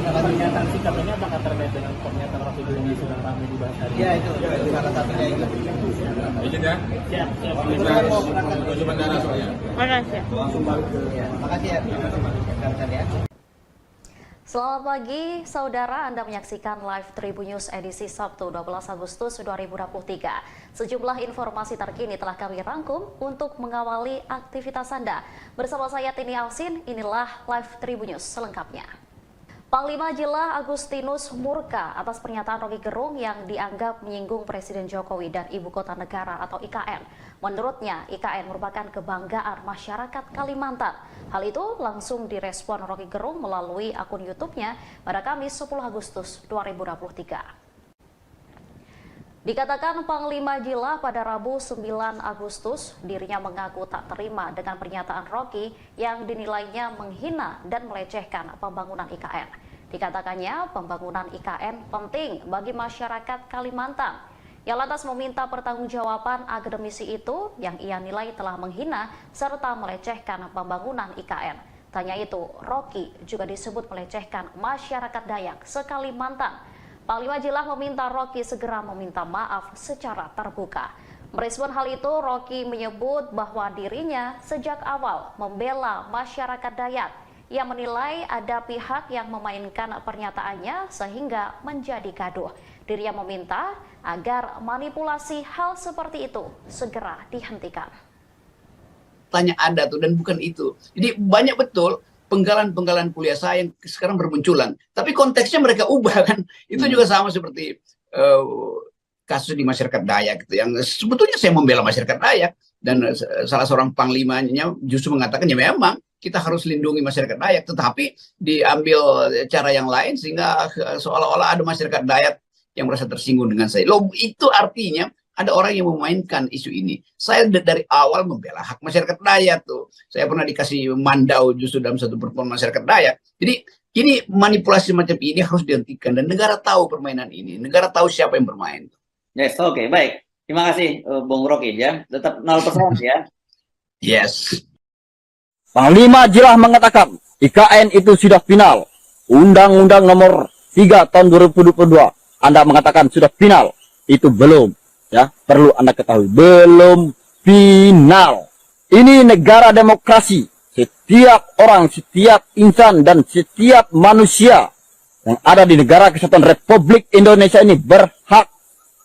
[SPEAKER 3] kalau pernyataan sikap ini apakah terkait dengan pernyataan Rocky Gerung yang sedang ramai dibahas hari ini?
[SPEAKER 5] ya itu salah satunya itu.
[SPEAKER 2] izin ya.
[SPEAKER 3] Siap, siap.
[SPEAKER 2] Kita harus menuju bandara soalnya.
[SPEAKER 3] Langsung balik ke
[SPEAKER 5] Ya, makasih ya. Rekan-rekan ya.
[SPEAKER 7] Selamat pagi, saudara. Anda menyaksikan Live Tribun News edisi Sabtu 12 Agustus 2023. Sejumlah informasi terkini telah kami rangkum untuk mengawali aktivitas Anda. Bersama saya Tini Alsin, inilah Live Tribun News selengkapnya. Panglima Jila Agustinus murka atas pernyataan Rocky Gerung yang dianggap menyinggung Presiden Jokowi dan Ibu Kota Negara atau IKN. Menurutnya, IKN merupakan kebanggaan masyarakat Kalimantan. Hal itu langsung direspon Rocky Gerung melalui akun YouTube-nya pada Kamis 10 Agustus 2023. Dikatakan Panglima Jila pada Rabu 9 Agustus, dirinya mengaku tak terima dengan pernyataan Rocky yang dinilainya menghina dan melecehkan pembangunan IKN. Dikatakannya pembangunan IKN penting bagi masyarakat Kalimantan. Ia lantas meminta pertanggungjawaban akademisi itu yang ia nilai telah menghina serta melecehkan pembangunan IKN. Tanya itu, Rocky juga disebut melecehkan masyarakat Dayak se-Kalimantan. Panglima Jila meminta Rocky segera meminta maaf secara terbuka. Merespon hal itu, Rocky menyebut bahwa dirinya sejak awal membela masyarakat Dayak. Ia menilai ada pihak yang memainkan pernyataannya sehingga menjadi gaduh. Dirinya meminta agar manipulasi hal seperti itu segera dihentikan.
[SPEAKER 8] Tanya ada tuh dan bukan itu. Jadi banyak betul penggalan-penggalan kuliah saya yang sekarang bermunculan. Tapi konteksnya mereka ubah kan. Itu juga sama seperti kasus di masyarakat Dayak gitu. Yang sebetulnya saya membela masyarakat Dayak. Dan salah seorang panglimanya justru mengatakan ya memang kita harus lindungi masyarakat Dayak. Tetapi diambil cara yang lain sehingga seolah-olah ada masyarakat Dayak yang merasa tersinggung dengan saya. Loh, itu artinya ada orang yang memainkan isu ini. Saya dari awal membela hak masyarakat Dayak tuh. Saya pernah dikasih mandau justru dalam satu pertemuan masyarakat Dayak. Jadi ini manipulasi macam ini harus dihentikan dan negara tahu permainan ini. Negara tahu siapa yang bermain.
[SPEAKER 9] Yes, oke, baik. Terima kasih, Bung Rocky ya. Tetap 0% ya.
[SPEAKER 8] Yes.
[SPEAKER 1] Panglima Jila mengatakan IKN itu sudah final. Undang-Undang nomor 3 tahun 2022. Anda mengatakan sudah final. Itu belum. Ya, perlu Anda ketahui, belum final. Ini negara demokrasi. Setiap orang, setiap insan, dan setiap manusia yang ada di negara kesatuan Republik Indonesia ini berhak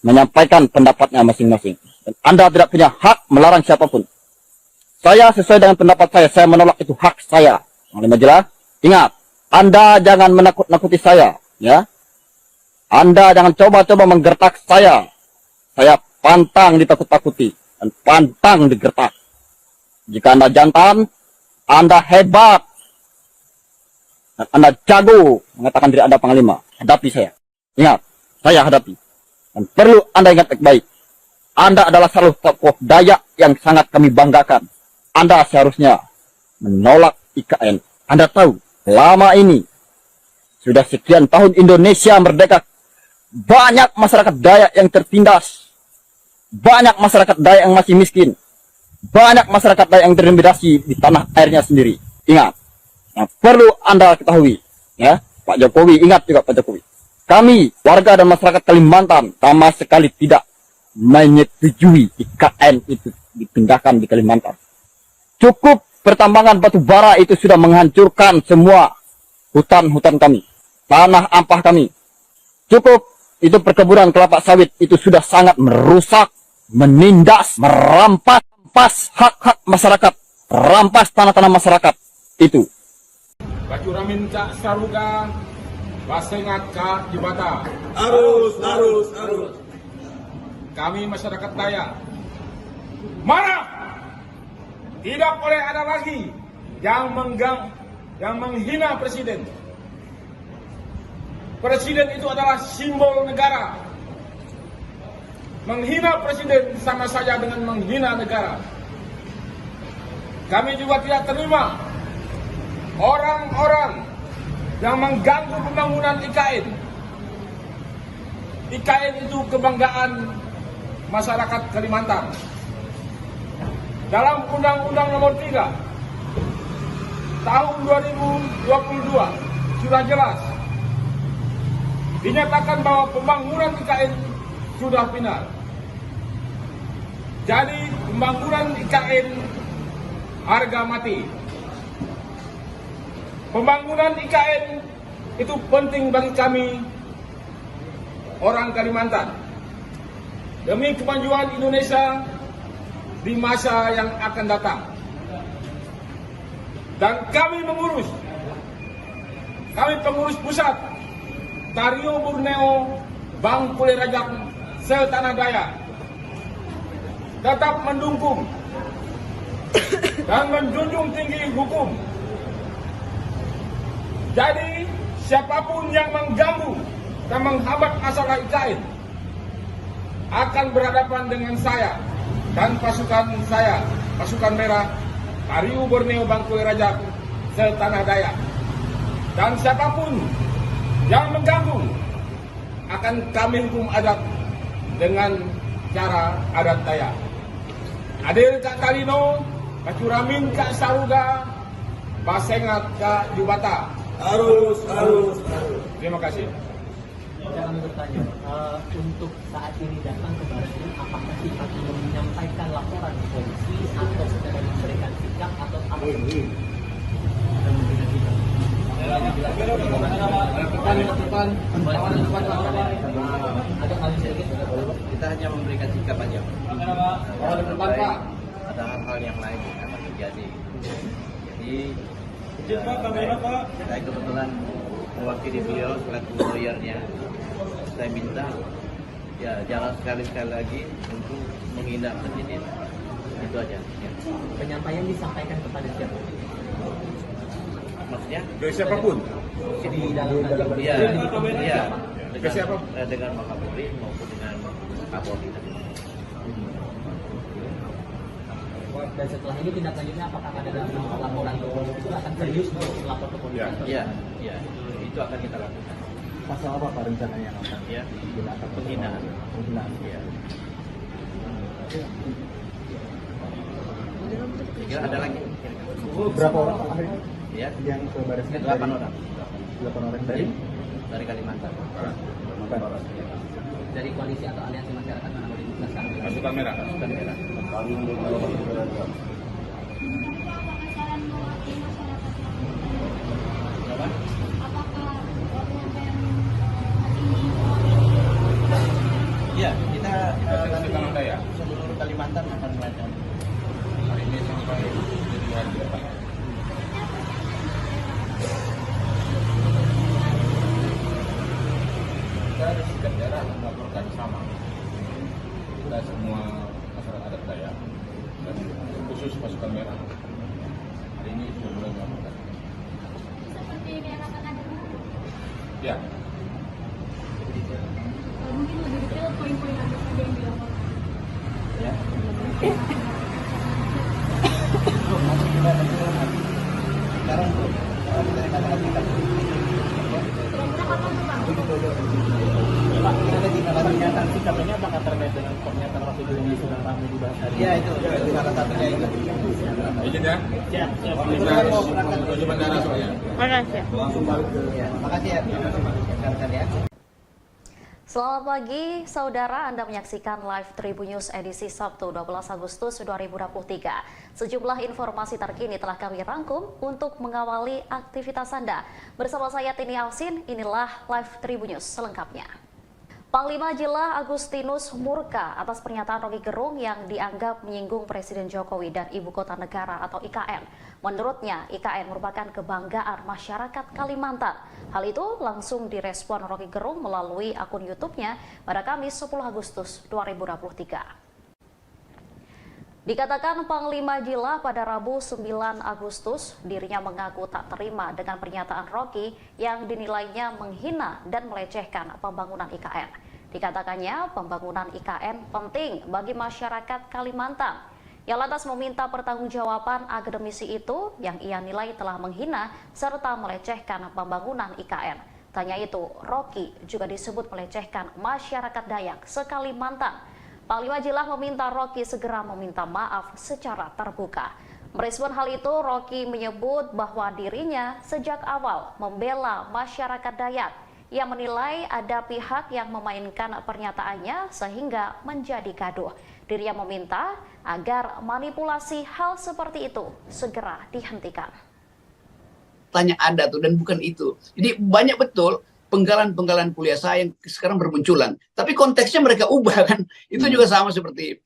[SPEAKER 1] menyampaikan pendapatnya masing-masing. Dan Anda tidak punya hak melarang siapapun. Saya sesuai dengan pendapat saya menolak, itu hak saya. Panglima jelas. Ingat, Anda jangan menakut-nakuti saya, ya. Anda jangan coba-coba menggertak saya. Saya pantang ditakut-takuti dan pantang digertak. Jika Anda jantan, Anda hebat, dan Anda jago mengatakan diri Anda panglima. Hadapi saya. Ingat, saya hadapi. Dan perlu Anda ingat baik-baik. Anda adalah salah tokoh Dayak yang sangat kami banggakan. Anda seharusnya menolak IKN. Anda tahu, lama ini, sudah sekian tahun Indonesia merdeka, banyak masyarakat Dayak yang tertindas. Banyak masyarakat Dayak yang masih miskin. Banyak masyarakat Dayak yang terintimidasi di tanah airnya sendiri. Ingat, yang perlu Anda ketahui, ya, Pak Jokowi, ingat juga Pak Jokowi. Kami, warga dan masyarakat Kalimantan, sama sekali tidak menyetujui IKN itu dipindahkan di Kalimantan. Cukup pertambangan batu bara itu sudah menghancurkan semua hutan-hutan kami, tanah ampah kami. Cukup itu perkebunan kelapa sawit itu sudah sangat merusak, menindas, merampas hak-hak masyarakat, merampas tanah-tanah masyarakat itu.
[SPEAKER 2] Bacuramin Cak Saruga, Basengat Cak Jibata.
[SPEAKER 10] Arus.
[SPEAKER 2] Kami masyarakat Dayak marah. Tidak boleh ada lagi yang menghina presiden. Presiden itu adalah simbol negara. Menghina presiden sama saja dengan menghina negara. Kami juga tidak terima orang-orang yang mengganggu pembangunan IKN. IKN itu kebanggaan masyarakat Kalimantan. Dalam Undang-Undang Nomor 3 Tahun 2022 sudah jelas dinyatakan bahwa pembangunan IKN sudah final. Jadi pembangunan IKN harga mati. Pembangunan IKN itu penting bagi kami orang Kalimantan. Demi kemajuan Indonesia di masa yang akan datang. Dan kami pengurus pusat Tario Borneo Bangkule Rajak setanah Dayak tetap mendukung dan menjunjung tinggi hukum. Jadi siapapun yang mengganggu dan menghambat masalah IKN akan berhadapan dengan saya dan pasukan saya, pasukan merah, Tario Borneo Bangkule Rajak setanah Dayak. Dan siapapun yang mengganggu akan kami hukum adat dengan cara adat Dayak. Adil Kak Talino, Bacuramin Kak Saruga, Basengat Kak Jubata.
[SPEAKER 10] Arus.
[SPEAKER 2] Terima kasih.
[SPEAKER 4] Kami bertanya, untuk saat ini datang ke Barat Krim, apakah kita menyampaikan laporan ke polisi atau secara memberikan sikap atau apa?
[SPEAKER 5] Kita hanya memberikan sikap aja. Ada hal-hal yang lain yang akan terjadi. Jadi saya kebetulan mewakili beliau selaku lawyernya. Saya minta ya jangan sekali-sekali lagi untuk menghina presiden. Itu aja. Ya.
[SPEAKER 4] Penyampaian disampaikan kepada siapa?
[SPEAKER 5] Maksudnya?
[SPEAKER 2] Ke siapapun.
[SPEAKER 4] Di dalam
[SPEAKER 5] Iya.
[SPEAKER 2] Ke siapa?
[SPEAKER 5] Dengan Wakapolri maupun dengan Kapolri.
[SPEAKER 4] Dan setelah ini tindak lanjutnya apakah ada laporan ke polisi itu akan serius untuk lapor ke polisi?
[SPEAKER 5] Iya. Itu akan kita lakukan.
[SPEAKER 3] Pasal apa Pak rencananya?
[SPEAKER 5] Ya, penghinaan. Ya. Kira ada lagi?
[SPEAKER 3] Berapa orang Pak akhirnya?
[SPEAKER 5] Ya,
[SPEAKER 3] Yang ke Baris Krim?
[SPEAKER 5] 8 orang.
[SPEAKER 3] 8 orang
[SPEAKER 5] Dari Kalimantan.
[SPEAKER 4] Dari koalisi atau aliansi masyarakat mana boleh dijelaskan?
[SPEAKER 2] Pasukan merah.
[SPEAKER 5] Pasukan merah. Apa? Iya, kita
[SPEAKER 2] Setanah Dayak.
[SPEAKER 5] seluruh Kalimantan akan melakukan hari ini.
[SPEAKER 2] Kita ada sikap daerah melaporkan sama. Kita semua masyarakat adat Dayak dan khusus pasukan merah hari ini sudah mulai melaporkan.
[SPEAKER 6] Seperti diarahkan adat.
[SPEAKER 2] Ya,
[SPEAKER 6] Mungkin lebih detail poin-poin apa saja yang dilaporkan. Kira-kira kapan tuh Bang?
[SPEAKER 3] Pak, ada pernyataan sikap ini apakah terkait dengan pernyataan Rocky Gerung yang sedang ramai dibahas hari ini?
[SPEAKER 5] Ya itu salah satunya itu.
[SPEAKER 2] izin ya.
[SPEAKER 3] Siap, siap.
[SPEAKER 2] Kita harus menuju bandara soalnya.
[SPEAKER 5] Makasih ya. Ya.
[SPEAKER 7] Selamat pagi, saudara. Anda menyaksikan live Tribun News edisi Sabtu 12 Agustus 2023. Sejumlah informasi terkini telah kami rangkum untuk mengawali aktivitas Anda. Bersama saya Tini Alsin, inilah live Tribun News selengkapnya. Panglima Jila Agustinus murka atas pernyataan Rocky Gerung yang dianggap menyinggung Presiden Jokowi dan Ibu Kota Negara atau IKN. Menurutnya, IKN merupakan kebanggaan masyarakat Kalimantan. Hal itu langsung direspon Rocky Gerung melalui akun YouTube-nya pada Kamis 10 Agustus 2023. Dikatakan Panglima Jila pada Rabu 9 Agustus, dirinya mengaku tak terima dengan pernyataan Rocky yang dinilainya menghina dan melecehkan pembangunan IKN. Dikatakannya pembangunan IKN penting bagi masyarakat Kalimantan. Ia lantas meminta pertanggungjawaban akademisi itu yang ia nilai telah menghina serta melecehkan pembangunan IKN. Tanya itu, Rocky juga disebut melecehkan masyarakat Dayak se-Kalimantan. Panglima Jila meminta Rocky segera meminta maaf secara terbuka. Merespon hal itu, Rocky menyebut bahwa dirinya sejak awal membela masyarakat Dayak. Ia menilai ada pihak yang memainkan pernyataannya sehingga menjadi gaduh. Dirinya meminta agar manipulasi hal seperti itu segera dihentikan.
[SPEAKER 8] Tanya ada tuh dan bukan itu. Jadi banyak betul penggalan-penggalan kuliah saya yang sekarang bermunculan. Tapi konteksnya mereka ubah kan. Itu juga sama seperti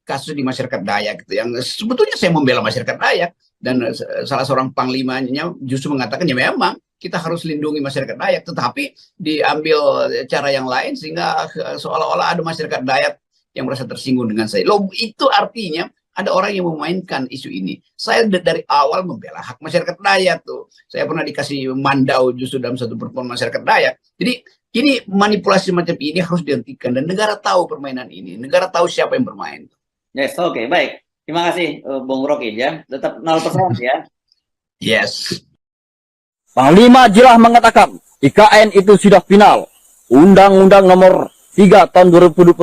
[SPEAKER 8] kasus di masyarakat Dayak gitu. Yang sebetulnya saya membela masyarakat Dayak. Dan salah seorang panglimanya justru mengatakan ya memang kita harus lindungi masyarakat Dayak. Tetapi diambil cara yang lain sehingga seolah-olah ada masyarakat Dayak yang merasa tersinggung dengan saya. Loh, itu artinya ada orang yang memainkan isu ini. Saya dari awal membela hak masyarakat Dayak tuh. Saya pernah dikasih mandau justru dalam satu pertemuan masyarakat Dayak. Jadi ini manipulasi macam ini harus dihentikan dan negara tahu permainan ini. Negara tahu siapa yang bermain.
[SPEAKER 9] Yes, oke, baik. Terima kasih, Bung Rocky ya. Tetap 0% ya.
[SPEAKER 8] Yes.
[SPEAKER 1] Panglima Jila mengatakan IKN itu sudah final. Undang-Undang nomor 3 tahun 2022.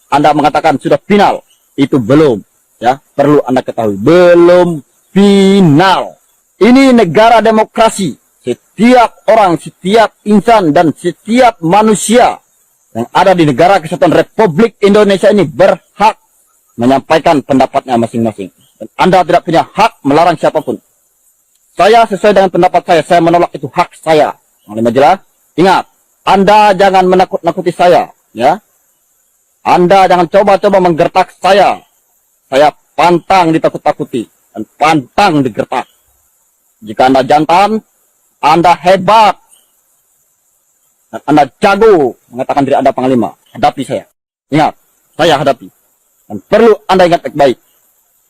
[SPEAKER 1] Anda mengatakan sudah final. Itu belum. Ya, perlu Anda ketahui, belum final. Ini negara demokrasi. Setiap orang, setiap insan, dan setiap manusia yang ada di negara kesatuan Republik Indonesia ini berhak menyampaikan pendapatnya masing-masing. Dan Anda tidak punya hak melarang siapapun. Saya sesuai dengan pendapat saya menolak, itu hak saya. Panglima Jila, ingat, Anda jangan menakut-nakuti saya. Ya, Anda jangan coba-coba menggertak saya. Saya pantang ditakut-takuti dan pantang digertak. Jika Anda jantan, Anda hebat, dan Anda jago mengatakan diri Anda panglima, hadapi saya. Ingat, saya hadapi. Dan perlu Anda ingat baik-baik,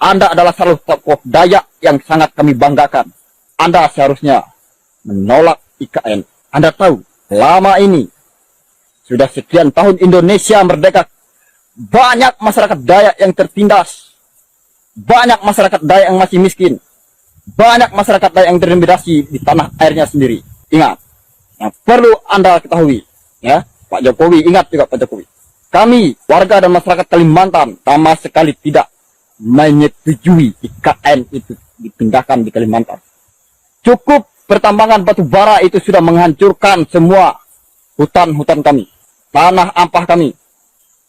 [SPEAKER 1] Anda adalah salah satu tokoh Dayak yang sangat kami banggakan. Anda seharusnya menolak IKN. Anda tahu, lama ini, sudah sekian tahun Indonesia merdeka, banyak masyarakat Dayak yang tertindas. Banyak masyarakat Dayak yang masih miskin. Banyak masyarakat Dayak yang terintimidasi di tanah airnya sendiri. Ingat, yang perlu Anda ketahui, ya, Pak Jokowi, ingat juga Pak Jokowi. Kami, warga dan masyarakat Kalimantan, sama sekali tidak menyetujui IKN itu dipindahkan di Kalimantan. Cukup pertambangan batu bara itu sudah menghancurkan semua hutan-hutan kami, tanah ampah kami.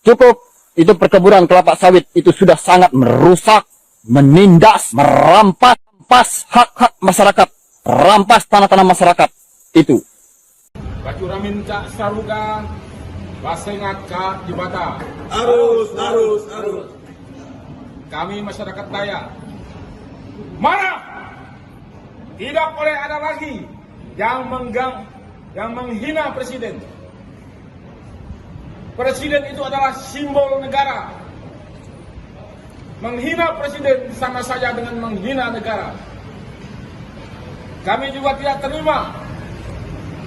[SPEAKER 1] Cukup itu perkebunan kelapa sawit itu sudah sangat merusak, menindas, merampas hak-hak masyarakat, rampas tanah-tanah masyarakat itu.
[SPEAKER 2] Bacuramin cak saruga, basengat cak jibata.
[SPEAKER 10] Arus, arus, arus.
[SPEAKER 2] kami masyarakat Dayak marah. Tidak boleh ada lagi yang menghina presiden. Presiden itu adalah simbol negara. Menghina presiden sama saja dengan menghina negara. Kami juga tidak terima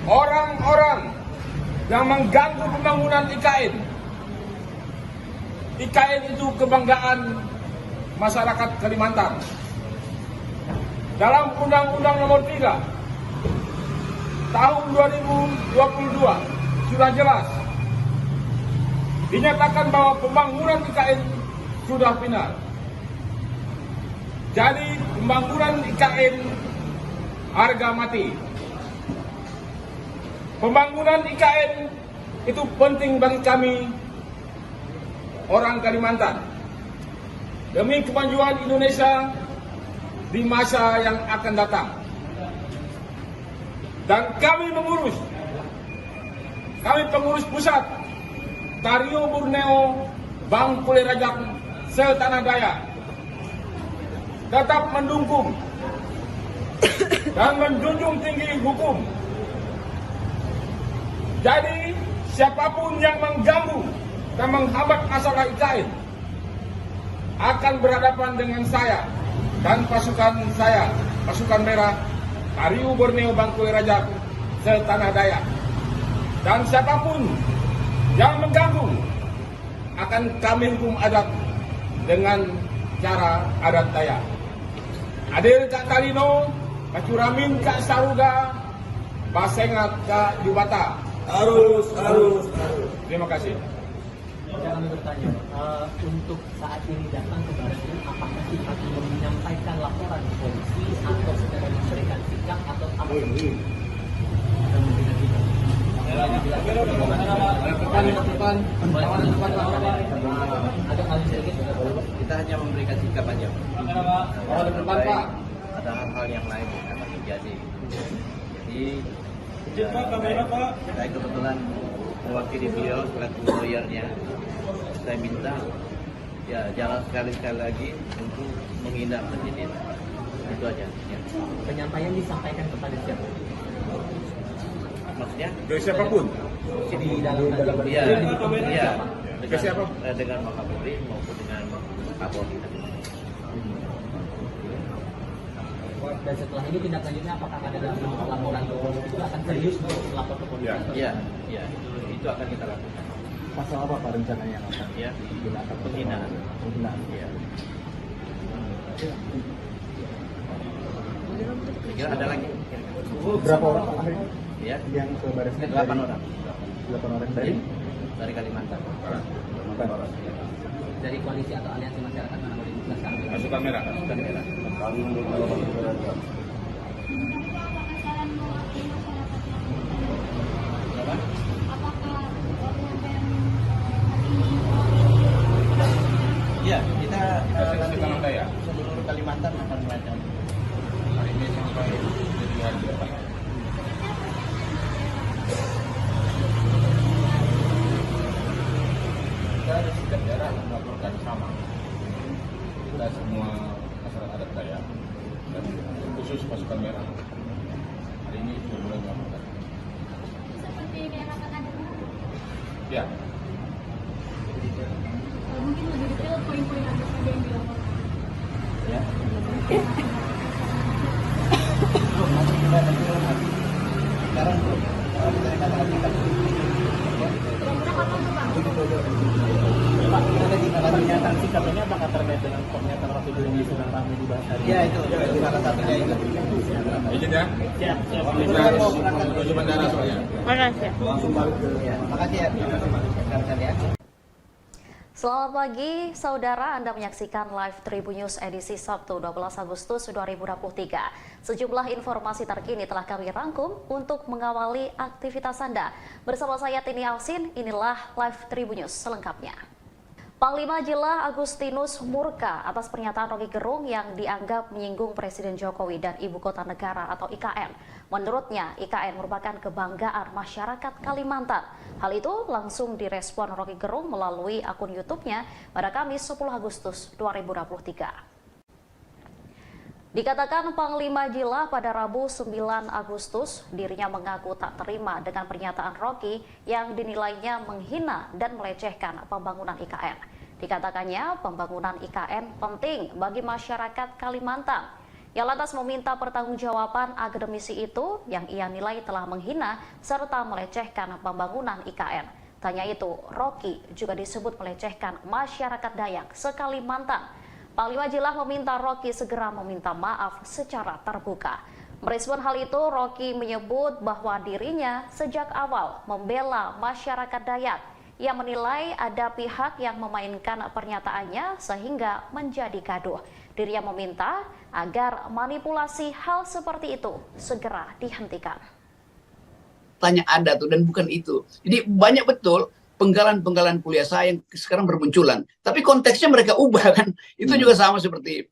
[SPEAKER 2] orang-orang yang mengganggu pembangunan IKN. IKN itu kebanggaan masyarakat Kalimantan. Dalam Undang-Undang Nomor 3 Tahun 2022 sudah jelas dinyatakan bahwa pembangunan IKN sudah final. Jadi pembangunan IKN harga mati. Pembangunan IKN itu penting bagi kami orang Kalimantan demi kemajuan Indonesia di masa yang akan datang. Dan kami pengurus pusat Tario Borneo Bangkule Rajak Setanah Dayak tetap mendukung dan menjunjung tinggi hukum. Jadi siapapun yang mengganggu dan menghambat masalah IKN akan berhadapan dengan saya dan pasukan saya, pasukan merah, Tario Borneo Bangkule Rajak Setanah Dayak. Dan siapapun yang mengganggu akan kami hukum adat dengan cara adat Dayak. Adil Kak Talino, Kacuramin Kak Saruga, Basengat Kak Jubata.
[SPEAKER 10] Harus.
[SPEAKER 2] Terima kasih.
[SPEAKER 4] Kami bertanya, untuk saat ini datang ke Baris-Krim, apakah kita menyampaikan laporan ke polisi atau secara memberikan sikap atau apa? Ada kali sedikit,
[SPEAKER 5] Kita hanya memberikan sikap aja. Ada hal-hal yang lain yang akan terjadi. Jadi saya kebetulan mewakili beliau selaku lawyernya. Saya minta ya jangan sekali-sekali lagi untuk menghina presiden. Itu aja. Ya.
[SPEAKER 4] penyampaian disampaikan kepada siapa?
[SPEAKER 5] Maksudnya?
[SPEAKER 2] Ke siapapun.
[SPEAKER 4] Di dalam
[SPEAKER 5] Iya.
[SPEAKER 2] Ke siapa?
[SPEAKER 5] Dengan Wakapolri maupun dengan Kapolri.
[SPEAKER 4] Dan setelah ini tindak lanjutnya apakah ada dalam laporan ke polisi itu akan serius untuk melapor ke polisi?
[SPEAKER 5] Iya. Itu akan kita lakukan.
[SPEAKER 3] Pasal apa Pak rencananya yang akan
[SPEAKER 5] Ya,
[SPEAKER 3] digunakan?
[SPEAKER 5] penghinaan. Iya. Kira ada lagi?
[SPEAKER 3] Berapa orang Pak akhirnya
[SPEAKER 5] Ya,
[SPEAKER 3] yang ke Baris Krim?
[SPEAKER 5] 8 orang
[SPEAKER 3] 8 orang dari
[SPEAKER 5] Kalimantan.
[SPEAKER 4] Dari koalisi atau aliansi masyarakat mana boleh dijelaskan?
[SPEAKER 2] Pasukan merah.
[SPEAKER 5] Pasukan merah. Iya, kita
[SPEAKER 2] Asosiasi Tanah Dayak.
[SPEAKER 5] seluruh Kalimantan akan melakukan.
[SPEAKER 2] Hari ini sampai jadi hari depan. Kita di setiap daerah akan melaporkan sama. Kita semua masyarakat adat Dayak dan khusus pasukan merah. Hari ini sudah mulai melaporkan.
[SPEAKER 6] Seperti daerah Pekanbaru.
[SPEAKER 2] Ya,
[SPEAKER 6] Mungkin lebih detail poin-poin apa saja yang dilaporkan.
[SPEAKER 5] Ya. Sekarang belum. Saya katakan kita.
[SPEAKER 6] Kira-kira kapan tuh Pak?
[SPEAKER 3] Pak, ada pernyataan sikap ini apakah terkait dengan pernyataan waktu dulu yang sedang ramai dibahas hari ini?
[SPEAKER 5] Ya itu salah satunya itu.
[SPEAKER 2] izin ya.
[SPEAKER 3] Siap.
[SPEAKER 2] Kita harus menuju bandara soalnya.
[SPEAKER 5] Langsung balik ke. Ya, makasih ya. Rekan-rekan ya.
[SPEAKER 7] Selamat pagi, saudara. Anda menyaksikan Live Tribun News edisi Sabtu 12 Agustus 2023. Sejumlah informasi terkini telah kami rangkum untuk mengawali aktivitas Anda. Bersama saya Tini Alsin, inilah Live Tribun News selengkapnya. Panglima Jila Agustinus murka atas pernyataan Roky Gerung yang dianggap menyinggung Presiden Jokowi dan Ibu Kota Negara atau IKN. Menurutnya, IKN merupakan kebanggaan masyarakat Kalimantan. Hal itu langsung direspon Roky Gerung melalui akun YouTube-nya pada Kamis 10 Agustus 2023. Dikatakan Panglima Jila pada Rabu 9 Agustus, dirinya mengaku tak terima dengan pernyataan Roky yang dinilainya menghina dan melecehkan pembangunan IKN. Dikatakannya pembangunan IKN penting bagi masyarakat Kalimantan. Ia lantas meminta pertanggungjawaban akademisi itu yang ia nilai telah menghina serta melecehkan pembangunan IKN. Tanya itu, Roky juga disebut melecehkan masyarakat Dayak se-Kalimantan. Panglima Jila meminta Roky segera meminta maaf secara terbuka. Merespon hal itu, Roky menyebut bahwa dirinya sejak awal membela masyarakat Dayak. Ia menilai ada pihak yang memainkan pernyataannya sehingga menjadi gaduh. Dirinya meminta agar manipulasi hal seperti itu segera dihentikan.
[SPEAKER 8] Tanya ada tuh dan bukan itu. Jadi banyak betul penggalan-penggalan kuliah saya yang sekarang bermunculan. Tapi konteksnya mereka ubah kan. Itu juga sama seperti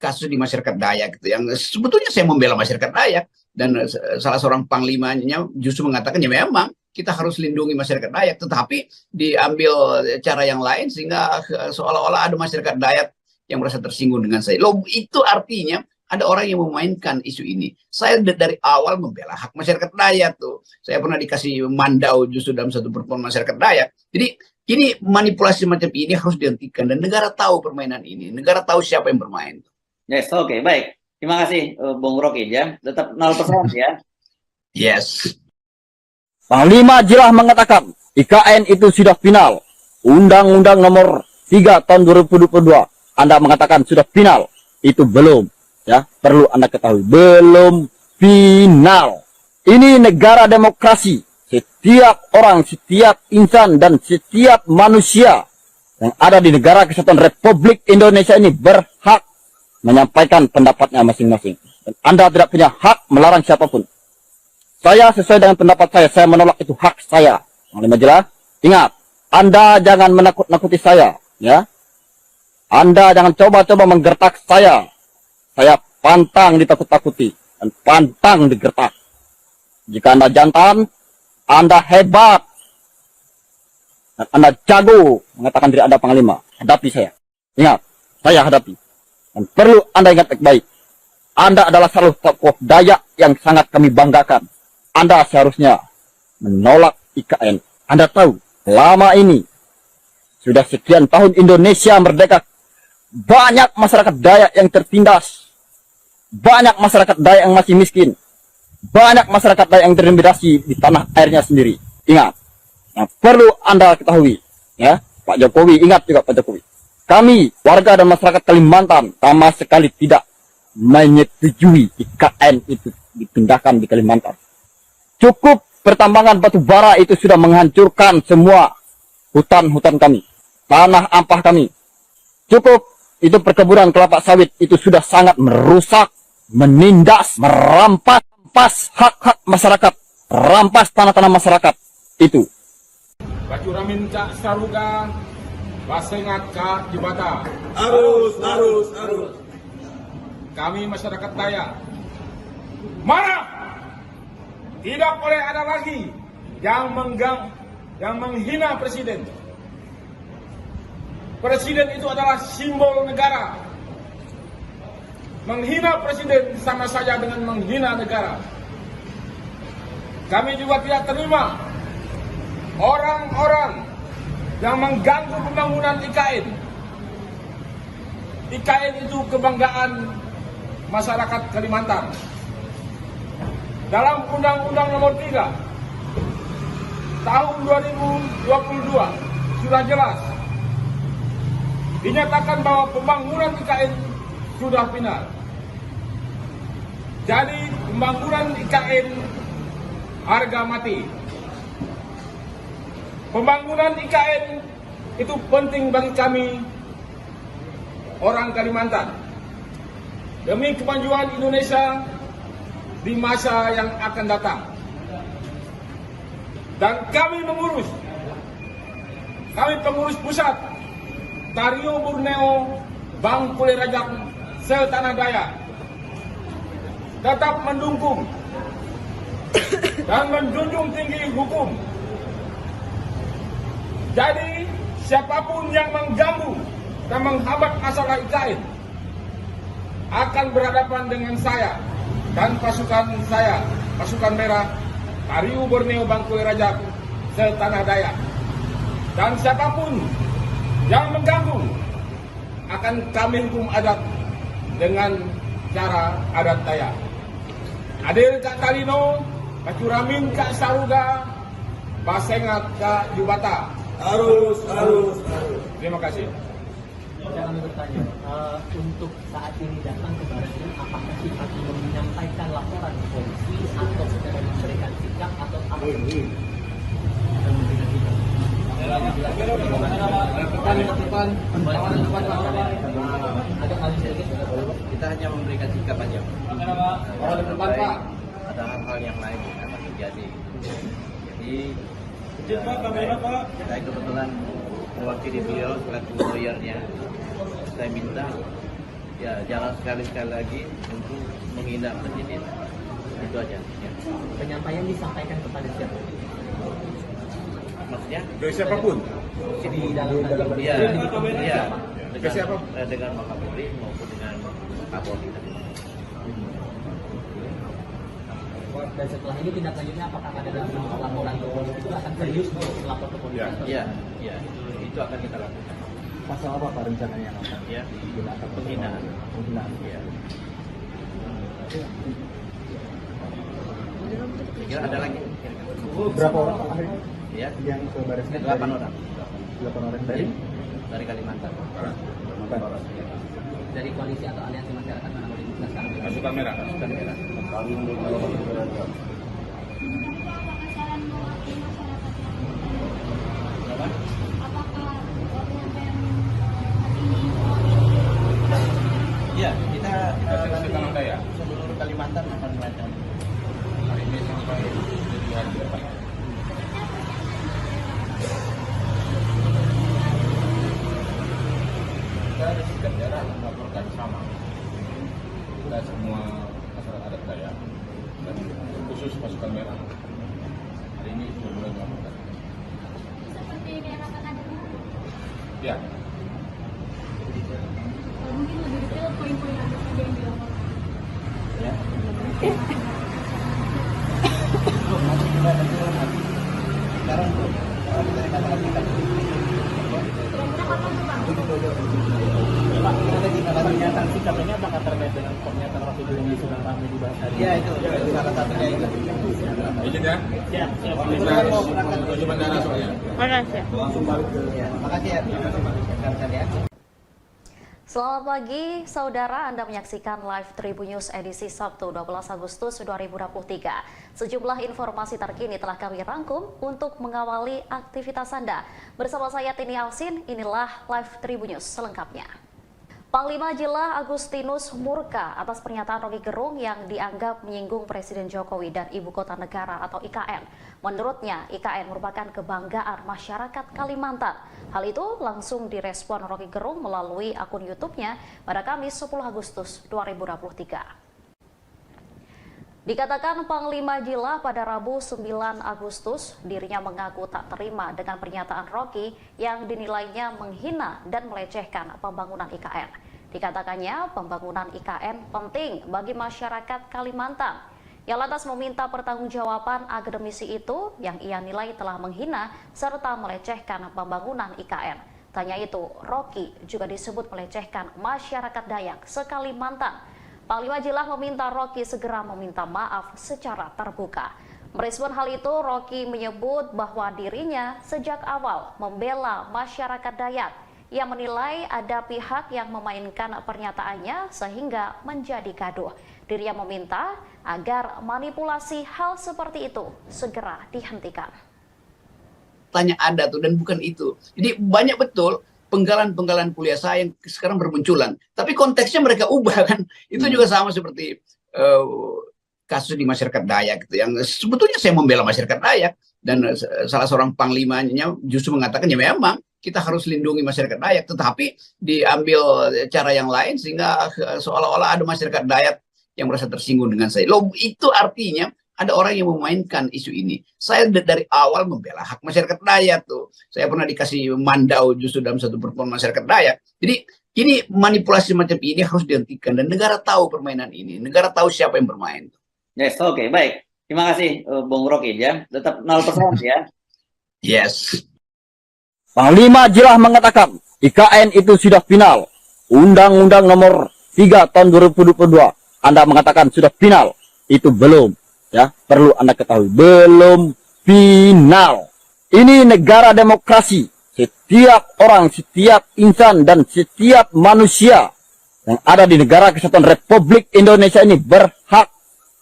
[SPEAKER 8] kasus di masyarakat Dayak gitu. Yang sebetulnya saya membela masyarakat Dayak. Dan salah seorang panglimanya justru mengatakan ya memang kita harus lindungi masyarakat Dayak. Tetapi diambil cara yang lain sehingga seolah-olah ada masyarakat Dayak yang merasa tersinggung dengan saya. Loh, itu artinya ada orang yang memainkan isu ini. Saya dari awal membela hak masyarakat Dayak tuh. Saya pernah dikasih mandau justru dalam satu pertemuan masyarakat Dayak. Jadi ini manipulasi macam ini harus dihentikan. Dan negara tahu permainan ini. Negara tahu siapa yang bermain.
[SPEAKER 9] Yes, oke, baik. Terima kasih, Bung Roky ya. Tetap 0% ya.
[SPEAKER 8] Yes.
[SPEAKER 1] Panglima Jila mengatakan IKN itu sudah final. Undang-Undang nomor 3 tahun 2022. Anda mengatakan sudah final. Itu belum. Ya, perlu Anda ketahui, belum final. Ini negara demokrasi. Setiap orang, setiap insan, dan setiap manusia yang ada di negara kesatuan Republik Indonesia ini berhak menyampaikan pendapatnya masing-masing. Dan Anda tidak punya hak melarang siapapun. Saya sesuai dengan pendapat saya menolak, itu hak saya. Panglima Jila, ingat, Anda jangan menakut-nakuti saya. Ya, Anda jangan coba-coba menggertak saya. Saya pantang ditakut-takuti dan pantang digertak. Jika Anda jantan, Anda hebat, dan Anda jago mengatakan diri Anda panglima, hadapi saya. Ingat, saya hadapi. Dan perlu Anda ingat baik-baik, Anda adalah salah satu tokoh Dayak yang sangat kami banggakan. Anda seharusnya menolak IKN. Anda tahu, selama ini sudah sekian tahun Indonesia merdeka, banyak masyarakat Dayak yang tertindas. Banyak masyarakat Dayak yang masih miskin. Banyak masyarakat Dayak yang terintimidasi di tanah airnya sendiri. Ingat, yang perlu Anda ketahui, ya, Pak Jokowi, ingat juga Pak Jokowi. Kami, warga dan masyarakat Kalimantan, sama sekali tidak menyetujui IKN itu dipindahkan di Kalimantan. Cukup pertambangan batu bara itu sudah menghancurkan semua hutan-hutan kami, tanah ampah kami. Cukup itu perkebunan kelapa sawit itu sudah sangat merusak, menindas, merampas hak-hak masyarakat, rampas tanah-tanah masyarakat itu.
[SPEAKER 2] Bacuramin cak saruga, basengat ka jebata.
[SPEAKER 10] Arus.
[SPEAKER 2] Kami masyarakat Dayak marah. Tidak boleh ada lagi yang menghina presiden. Presiden itu adalah simbol negara. Menghina presiden sama saja dengan menghina negara. Kami juga tidak terima orang-orang yang mengganggu pembangunan IKN. IKN itu kebanggaan masyarakat Kalimantan. Dalam Undang-Undang nomor 3 tahun 2022 sudah jelas dinyatakan bahwa pembangunan IKN sudah final. Jadi pembangunan IKN harga mati. Pembangunan IKN itu penting bagi kami orang Kalimantan demi kemajuan Indonesia di masa yang akan datang. Dan kami mengurus kami pengurus pusat Tario Borneo Bangkule Rajak Setanah Dayak tetap mendukung dan menjunjung tinggi hukum. Jadi siapapun yang mengganggu dan menghambat masalah IKN akan berhadapan dengan saya dan pasukan saya, pasukan merah Tario Borneo Bangkule Rajak Setanah Dayak. Dan siapapun yang mengganggu akan kami hukum adat dengan cara adat Dayak. Hadir Kak Talino, Kak Curamin, Kak Saruga, Basengat, Kak Jubata.
[SPEAKER 10] Harus.
[SPEAKER 2] Terima kasih.
[SPEAKER 4] Kami bertanya, untuk saat ini datang ke Baratnya, apakah sifat menyampaikan laporan ke polisi atau secara memberikan sikap atau apa?
[SPEAKER 5] Kita hanya memberikan sikap aja. Baik, ada hal-hal yang lain yang akan terjadi. Jadi saya kebetulan mewakili beliau selaku lawyernya. Saya minta ya jangan sekali-sekali lagi untuk menghina penyidik. Itu aja. Ya.
[SPEAKER 4] Penyampaian disampaikan kepada siapa?
[SPEAKER 5] Maksudnya?
[SPEAKER 2] Dari siapapun.
[SPEAKER 4] Di dalam
[SPEAKER 5] Iya.
[SPEAKER 2] Ke siapa?
[SPEAKER 5] Dengan Wakapolri maupun dengan Kapolri.
[SPEAKER 4] Dan setelah ini tindak lanjutnya apakah ada dalam bentuk laporan ke polisi itu akan serius untuk lapor ke polisi?
[SPEAKER 5] Iya. Itu akan kita lakukan.
[SPEAKER 3] Pasal apa Pak rencananya yang akan
[SPEAKER 5] Ya,
[SPEAKER 3] digunakan?
[SPEAKER 5] penghinaan. Iya. Kira ada lagi?
[SPEAKER 3] Berapa orang Pak hari
[SPEAKER 5] Ya,
[SPEAKER 3] yang ke baris?
[SPEAKER 5] 8 orang.
[SPEAKER 3] 8 orang
[SPEAKER 5] Dari Kalimantan.
[SPEAKER 4] Dari koalisi atau aliansi masyarakat mana boleh dijelaskan?
[SPEAKER 2] Pasukan merah.
[SPEAKER 5] Pasukan merah. Iya, kita
[SPEAKER 2] Setanah Dayak.
[SPEAKER 5] seluruh Kalimantan akan melakukan.
[SPEAKER 2] Hari ini sampai jadi hari depan. Kita di setiap daerah melaporkan sama. Kita semua masyarakat adat Dayak dan khusus pasukan merah. Hari ini sudah mulai melaporkan.
[SPEAKER 6] Seperti daerah Kakak.
[SPEAKER 2] Ya,
[SPEAKER 6] Mungkin lebih detail poin-poin apa saja yang dilaporkan.
[SPEAKER 5] Sekarang kita akan lakukan.
[SPEAKER 6] Kira-kira kapan tuh Bang?
[SPEAKER 3] Pak, ada pernyataan sikap ini apakah terkait dengan pernyataan Rocky Gerung yang sudah ramai dibahas hari ini?
[SPEAKER 5] Ya itu salah satunya itu.
[SPEAKER 2] izin ya.
[SPEAKER 3] Siap.
[SPEAKER 2] Kita harus menuju bandara soalnya.
[SPEAKER 3] Langsung balik ke
[SPEAKER 5] Ya, makasih ya. Rekan-rekan ya.
[SPEAKER 7] Selamat pagi, saudara. Anda menyaksikan Live Tribun News edisi Sabtu 12 Agustus 2023. Sejumlah informasi terkini telah kami rangkum untuk mengawali aktivitas Anda. Bersama saya Tini Alsin, inilah Live Tribun News selengkapnya. Panglima Jila Agustinus murka atas pernyataan Rocky Gerung yang dianggap menyinggung Presiden Jokowi dan Ibu Kota Negara atau IKN. Menurutnya, IKN merupakan kebanggaan masyarakat Kalimantan. Hal itu langsung direspon Rocky Gerung melalui akun YouTube-nya pada Kamis 10 Agustus 2023. Dikatakan Panglima Jila pada Rabu 9 Agustus, dirinya mengaku tak terima dengan pernyataan Rocky yang dinilainya menghina dan melecehkan pembangunan IKN. Dikatakannya pembangunan IKN penting bagi masyarakat Kalimantan. Ia lantas meminta pertanggungjawaban akademisi itu yang ia nilai telah menghina serta melecehkan pembangunan IKN. Tanya itu, Rocky juga disebut melecehkan masyarakat Dayak se-Kalimantan. Panglima Jila meminta Rocky segera meminta maaf secara terbuka. Merespon hal itu, Rocky menyebut bahwa dirinya sejak awal membela masyarakat Dayak. Ia menilai ada pihak yang memainkan pernyataannya sehingga menjadi gaduh. Dirinya meminta agar manipulasi hal seperti itu segera dihentikan.
[SPEAKER 8] Tanya ada tuh dan bukan itu. Jadi banyak betul penggalan-penggalan kuliah saya yang sekarang bermunculan. Tapi konteksnya mereka ubah kan. Itu juga sama seperti kasus di masyarakat Dayak gitu. Yang sebetulnya saya membela masyarakat Dayak. Dan salah seorang panglimanya justru mengatakan ya memang kita harus lindungi masyarakat Dayak, tetapi diambil cara yang lain sehingga seolah-olah ada masyarakat Dayak yang merasa tersinggung dengan saya. Loh, itu artinya ada orang yang memainkan isu ini. Saya dari awal membela hak masyarakat Dayak tuh. Saya pernah dikasih mandau justru dalam satu pertemuan masyarakat Dayak. Jadi ini manipulasi macam ini harus dihentikan dan negara tahu permainan ini. Negara tahu siapa yang bermain.
[SPEAKER 9] Yes, oke, baik. Terima kasih, Bung Rocky ya. Tetap 0% ya.
[SPEAKER 8] Yes.
[SPEAKER 1] Panglima jelas mengatakan IKN itu sudah final. Undang-Undang nomor 3 tahun 2022. Anda mengatakan sudah final. Itu belum. Ya, perlu Anda ketahui. Belum final. Ini negara demokrasi. Setiap orang, setiap insan, dan setiap manusia yang ada di negara kesatuan Republik Indonesia ini berhak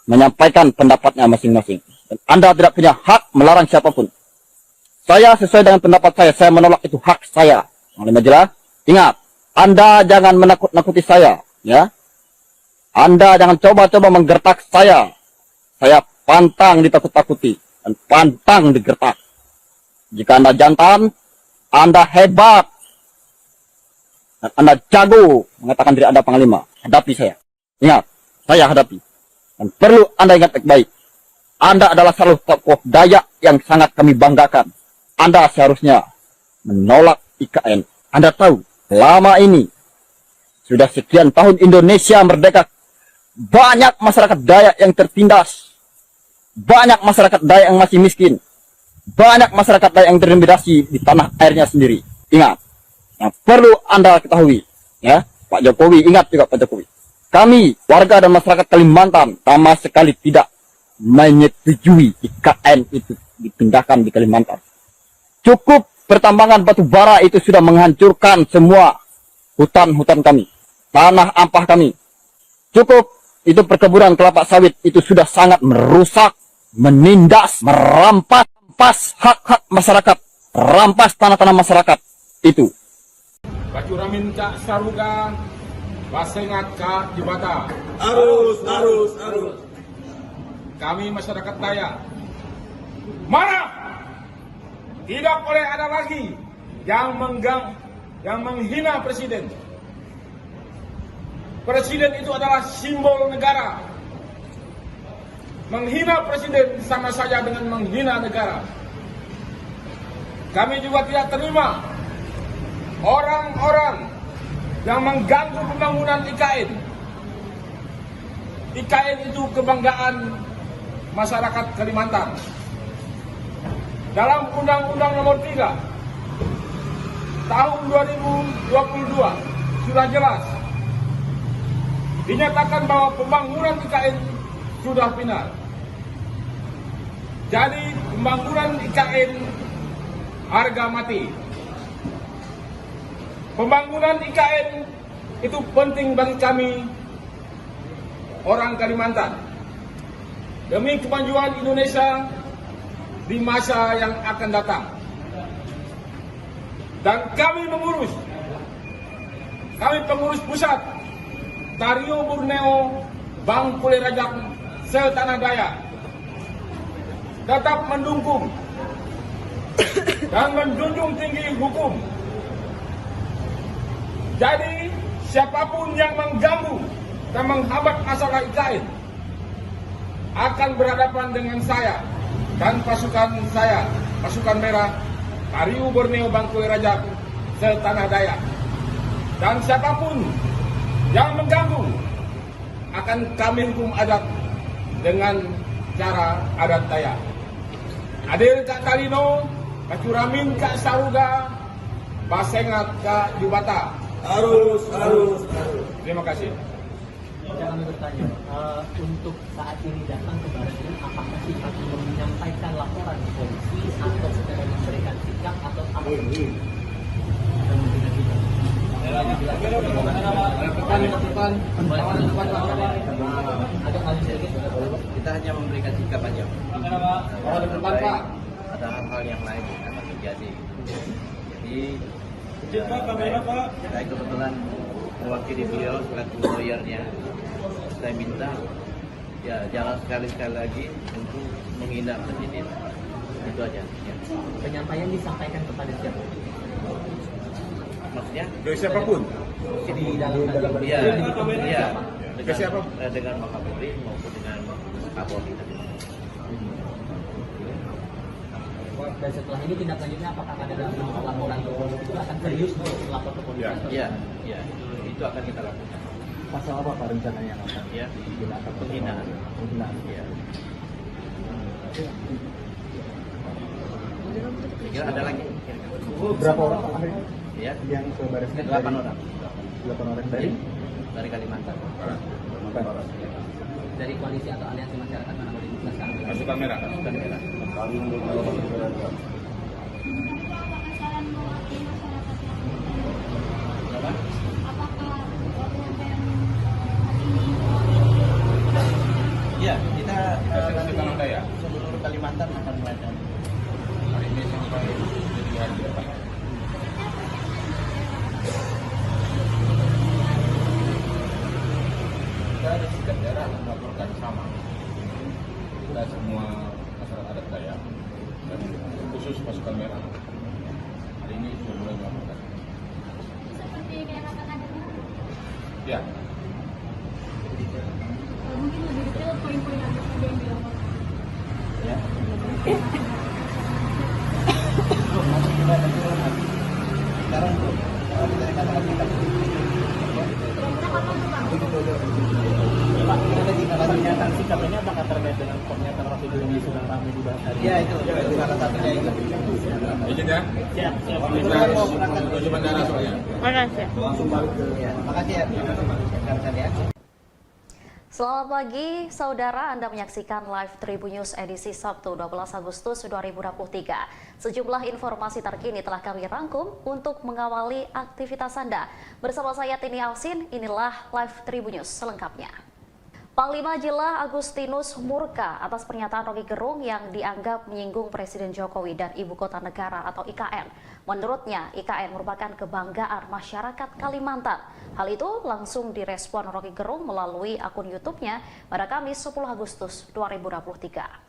[SPEAKER 1] menyampaikan pendapatnya masing-masing. Dan Anda tidak punya hak melarang siapapun. Saya sesuai dengan pendapat saya menolak, itu hak saya. Panglima jelas, ingat, Anda jangan menakut-nakuti saya, ya. Anda jangan coba-coba menggertak saya. Saya pantang ditakut-takuti dan pantang digertak. Jika Anda jantan, Anda hebat, dan Anda jago mengatakan diri Anda panglima, hadapi saya. Ingat, saya hadapi. Dan perlu Anda ingat baik-baik, Anda adalah salah satu tokoh Dayak yang sangat kami banggakan. Anda seharusnya menolak IKN. Anda tahu, lama ini, sudah sekian tahun Indonesia merdeka, banyak masyarakat Dayak yang tertindas. Banyak masyarakat Dayak yang masih miskin. Banyak masyarakat Dayak yang terintimidasi di tanah airnya sendiri. Ingat, yang perlu Anda ketahui, ya, Pak Jokowi, ingat juga Pak Jokowi. Kami, warga dan masyarakat Kalimantan, sama sekali tidak menyetujui IKN itu dipindahkan di Kalimantan. Cukup pertambangan batu bara itu sudah menghancurkan semua hutan-hutan kami, tanah ampah kami. Cukup itu perkebunan kelapa sawit itu sudah sangat merusak, menindas, merampas hak-hak masyarakat, rampas tanah-tanah masyarakat itu.
[SPEAKER 2] Bacuramin Cak Saruga, Basengat Kak Jibata.
[SPEAKER 10] Arus.
[SPEAKER 2] Kami masyarakat Dayak marah. Tidak boleh ada lagi yang menghina presiden. Presiden itu adalah simbol negara. Menghina presiden sama saja dengan menghina negara. Kami juga tidak terima orang-orang yang mengganggu pembangunan IKN. IKN itu kebanggaan masyarakat Kalimantan. Dalam Undang-Undang nomor 3 tahun 2022 sudah jelas dinyatakan bahwa pembangunan IKN sudah final. Jadi pembangunan IKN harga mati. Pembangunan IKN itu penting bagi kami orang Kalimantan demi kemajuan Indonesia di masa yang akan datang. Dan kami pengurus pusat Tario Borneo Bangkule Rajak setanah Dayak tetap mendukung dan menjunjung tinggi hukum. Jadi siapapun yang mengganggu dan menghambat masalah IKN akan berhadapan dengan saya dan pasukan saya, pasukan merah Tario Borneo Bangkule Rajak setanah Dayak. Dan siapapun yang mengganggu akan kami hukum adat dengan cara adat Dayak. Adil Kak Talino, Bacuramin Kak Saruga, Basengat Kak Jubata.
[SPEAKER 10] Arus.
[SPEAKER 2] Terima kasih.
[SPEAKER 4] Jangan bertanya, untuk saat ini datang ke Barat, apakah sifat menyampaikan laporan polisi atau secara memberikan sikap atau apa?
[SPEAKER 5] Kita hanya memberikan sikap aja. Ada hal-hal yang lain yang akan terjadi. Jadi saya kebetulan mewakili beliau selaku lawyernya. Saya minta ya jangan sekali-sekali lagi untuk menghina presiden. Itu aja. Ya.
[SPEAKER 4] Penyampaian disampaikan kepada siapa?
[SPEAKER 5] Maksudnya?
[SPEAKER 2] Dari siapapun.
[SPEAKER 4] Di dalam
[SPEAKER 5] Iya, iya.
[SPEAKER 2] Ke siapa?
[SPEAKER 5] Dengan Wakapolri maupun dengan Kapolri.
[SPEAKER 4] Dan setelah ini tindak lanjutnya apakah ada dalam laporan ke polisi itu akan serius untuk melapor ke polisi?
[SPEAKER 5] Iya, iya. Itu akan kita lakukan.
[SPEAKER 3] Pasal apa Pak rencananya yang akan
[SPEAKER 5] Ya,
[SPEAKER 3] digunakan?
[SPEAKER 5] penghinaan.
[SPEAKER 3] Penghinaan.
[SPEAKER 5] Iya. Kira ada lagi?
[SPEAKER 3] Berapa orang Pak akhirnya
[SPEAKER 5] Ya,
[SPEAKER 3] yang ke Baris Krim?
[SPEAKER 5] 8 orang.
[SPEAKER 3] 8 orang dari
[SPEAKER 5] Dari Kalimantan.
[SPEAKER 4] Dari koalisi atau aliansi masyarakat mana boleh dijelaskan?
[SPEAKER 2] Pasukan merah.
[SPEAKER 5] Pasukan merah. Iya, kita
[SPEAKER 2] Kita tanam daya.
[SPEAKER 5] seluruh Kalimantan akan melakukan.
[SPEAKER 2] Hari ini sampai jadi hari depan. Kita di setiap daerah akan melaporkan sama. Kita semua masyarakat adat Dayak dan khusus pasukan merah. Hari ini sudah mulai melaporkan.
[SPEAKER 6] Seperti daerah Tengah.
[SPEAKER 2] Ya,
[SPEAKER 6] Mungkin lebih detail poin-poin apa saja yang dilaporkan.
[SPEAKER 5] Ya. Sekarang tuh, kalau kita katakan kita
[SPEAKER 6] Kira-kira kapan tuh Bang?
[SPEAKER 3] Pak, ada pernyataan sikap ini apakah terkait dengan pernyataan Rocky Gerung di Sudan Ramai dibahas hari ini?
[SPEAKER 5] ya itu salah satunya itu.
[SPEAKER 2] izin ya.
[SPEAKER 3] Siap, siap.
[SPEAKER 2] Kita harus menuju bandara soalnya.
[SPEAKER 3] Langsung balik ke
[SPEAKER 5] Ya, makasih ya. Rekan-rekan ya.
[SPEAKER 7] Selamat pagi, saudara. Anda menyaksikan live Tribun News edisi Sabtu 12 Agustus 2023. Sejumlah informasi terkini telah kami rangkum untuk mengawali aktivitas Anda. Bersama saya Tini Alsin, inilah live Tribun News selengkapnya. Panglima Jila Agustinus murka atas pernyataan Rocky Gerung yang dianggap menyinggung Presiden Jokowi dan Ibu Kota Negara atau IKN. Menurutnya, IKN merupakan kebanggaan masyarakat Kalimantan. Hal itu langsung direspon Rocky Gerung melalui akun YouTube-nya pada Kamis 10 Agustus 2023.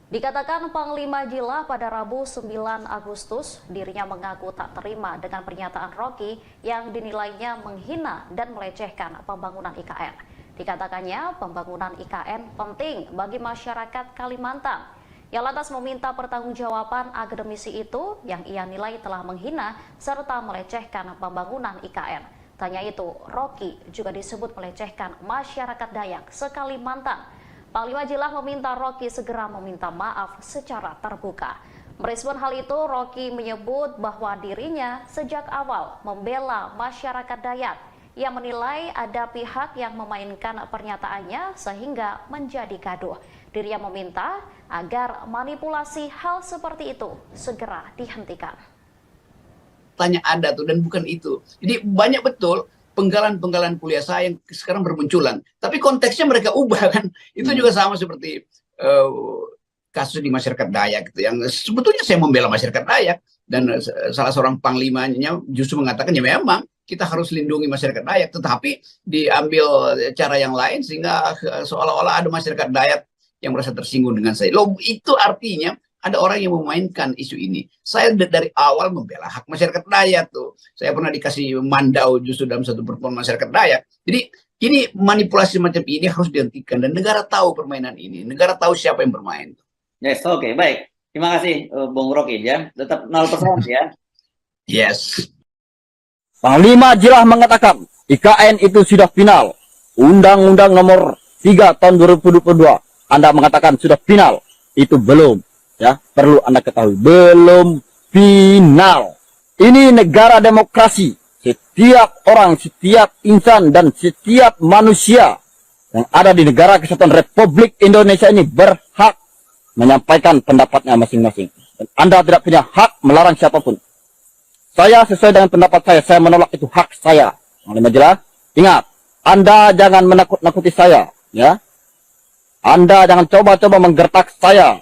[SPEAKER 7] Dikatakan Panglima Jila pada Rabu 9 Agustus, dirinya mengaku tak terima dengan pernyataan Rocky yang dinilainya menghina dan melecehkan pembangunan IKN. Dikatakannya pembangunan IKN penting bagi masyarakat Kalimantan. Ia lantas meminta pertanggungjawaban akademisi itu yang ia nilai telah menghina serta melecehkan pembangunan IKN. Tanya itu, Rocky juga disebut melecehkan masyarakat Dayak se-Kalimantan. Panglima Jila meminta Rocky segera meminta maaf secara terbuka. Merespon hal itu, Rocky menyebut bahwa dirinya sejak awal membela masyarakat Dayak. Ia menilai ada pihak yang memainkan pernyataannya sehingga menjadi gaduh. Dirinya meminta agar manipulasi hal seperti itu segera dihentikan.
[SPEAKER 8] Tanya ada tuh dan bukan itu. Jadi banyak betul penggalan-penggalan kuliah saya yang sekarang bermunculan. Tapi konteksnya mereka ubah kan. Itu juga sama seperti kasus di masyarakat Dayak gitu. Yang sebetulnya saya membela masyarakat Dayak. Dan salah seorang panglimanya justru mengatakan ya memang kita harus lindungi masyarakat Dayak. Tetapi diambil cara yang lain sehingga seolah-olah ada masyarakat Dayak yang merasa tersinggung dengan saya. Loh, itu artinya ada orang yang memainkan isu ini. Saya dari awal membela hak masyarakat Dayak tuh. Saya pernah dikasih mandau justru dalam satu pertemuan masyarakat Dayak. Jadi ini manipulasi macam ini harus dihentikan dan negara tahu permainan ini. Negara tahu siapa yang bermain.
[SPEAKER 9] Yes, oke, baik. Terima kasih, Bung Rocky ya. Tetap 0% ya.
[SPEAKER 8] Yes.
[SPEAKER 1] Panglima Jila mengatakan IKN itu sudah final. Undang-Undang nomor 3 tahun 2022. Anda mengatakan sudah final. Itu belum. Ya, perlu Anda ketahui, belum final. Ini negara demokrasi. Setiap orang, setiap insan, dan setiap manusia yang ada di negara kesatuan Republik Indonesia ini berhak menyampaikan pendapatnya masing-masing. Dan Anda tidak punya hak melarang siapapun. Saya sesuai dengan pendapat saya menolak, itu hak saya. Panglima Jila, ingat, Anda jangan menakut-nakuti saya, ya. Anda jangan coba-coba menggertak saya.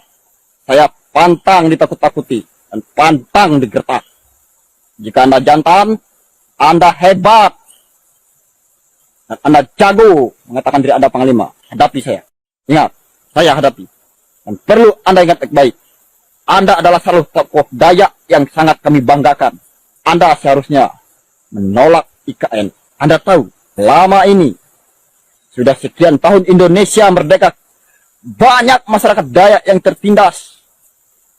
[SPEAKER 1] Saya pantang ditakut-takuti dan pantang digertak. Jika Anda jantan, Anda hebat, dan Anda jago mengatakan diri Anda panglima, hadapi saya. Ingat, saya hadapi. Dan perlu Anda ingat baik-baik. Anda adalah salah satu tokoh Dayak yang sangat kami banggakan. Anda seharusnya menolak IKN. Anda tahu, lama ini, sudah sekian tahun Indonesia merdeka, banyak masyarakat Dayak yang tertindas.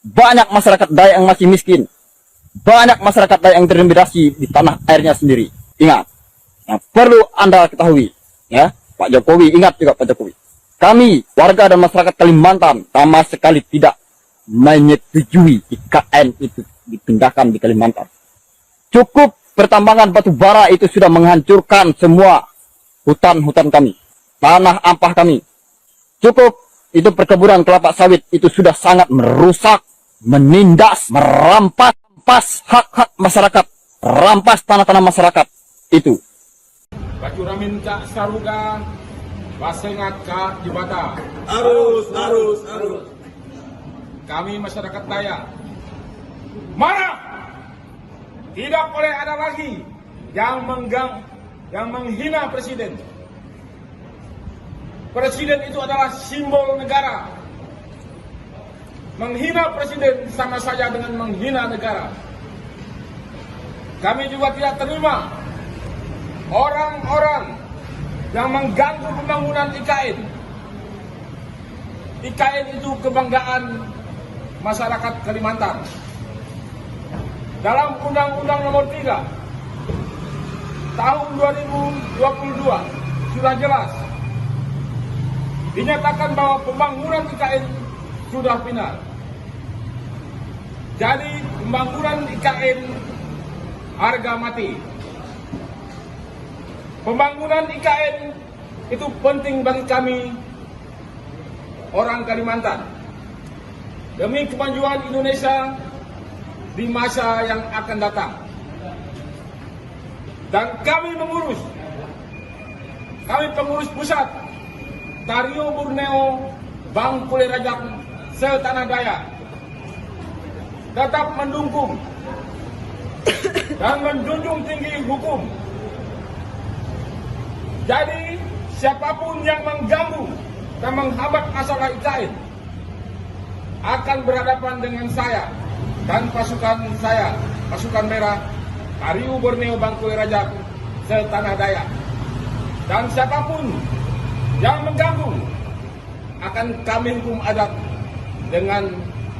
[SPEAKER 1] Banyak masyarakat Dayak yang masih miskin. Banyak masyarakat Dayak yang terintimidasi di tanah airnya sendiri. Ingat, yang perlu Anda ketahui, ya, Pak Jokowi, ingat juga Pak Jokowi. Kami, warga dan masyarakat Kalimantan, sama sekali tidak menyetujui IKN itu dipindahkan di Kalimantan. Cukup pertambangan batu bara itu sudah menghancurkan semua hutan-hutan kami, tanah ampah kami. Cukup itu perkebunan kelapa sawit itu sudah sangat merusak, menindas, merampas hak-hak masyarakat, rampas tanah-tanah masyarakat itu.
[SPEAKER 2] Bacuramin Cak Saruga, Basengat Cak Jibata.
[SPEAKER 10] Arus, arus, arus.
[SPEAKER 2] Kami masyarakat Dayak marah. Tidak boleh ada lagi yang menghina presiden. Presiden itu adalah simbol negara. Menghina presiden sama saja dengan menghina negara. Kami juga tidak terima orang-orang yang mengganggu pembangunan IKN. IKN itu kebanggaan masyarakat Kalimantan. Dalam Undang-Undang Nomor 3 Tahun 2022 sudah jelas dinyatakan bahwa pembangunan IKN sudah final. Jadi pembangunan IKN harga mati. Pembangunan IKN itu penting bagi kami orang Kalimantan. Demi kemajuan Indonesia di masa yang akan datang. Dan kami pengurus pusat Tario Borneo Bangkule Rajak setanah Dayak tetap mendukung dan menjunjung tinggi hukum. Jadi siapapun yang mengganggu dan menghambat masalah IKN akan berhadapan dengan saya dan pasukan saya, pasukan merah, Tario Borneo Bangkule Rajak setanah Dayak. Dan siapapun yang mengganggu akan kami hukum adat dengan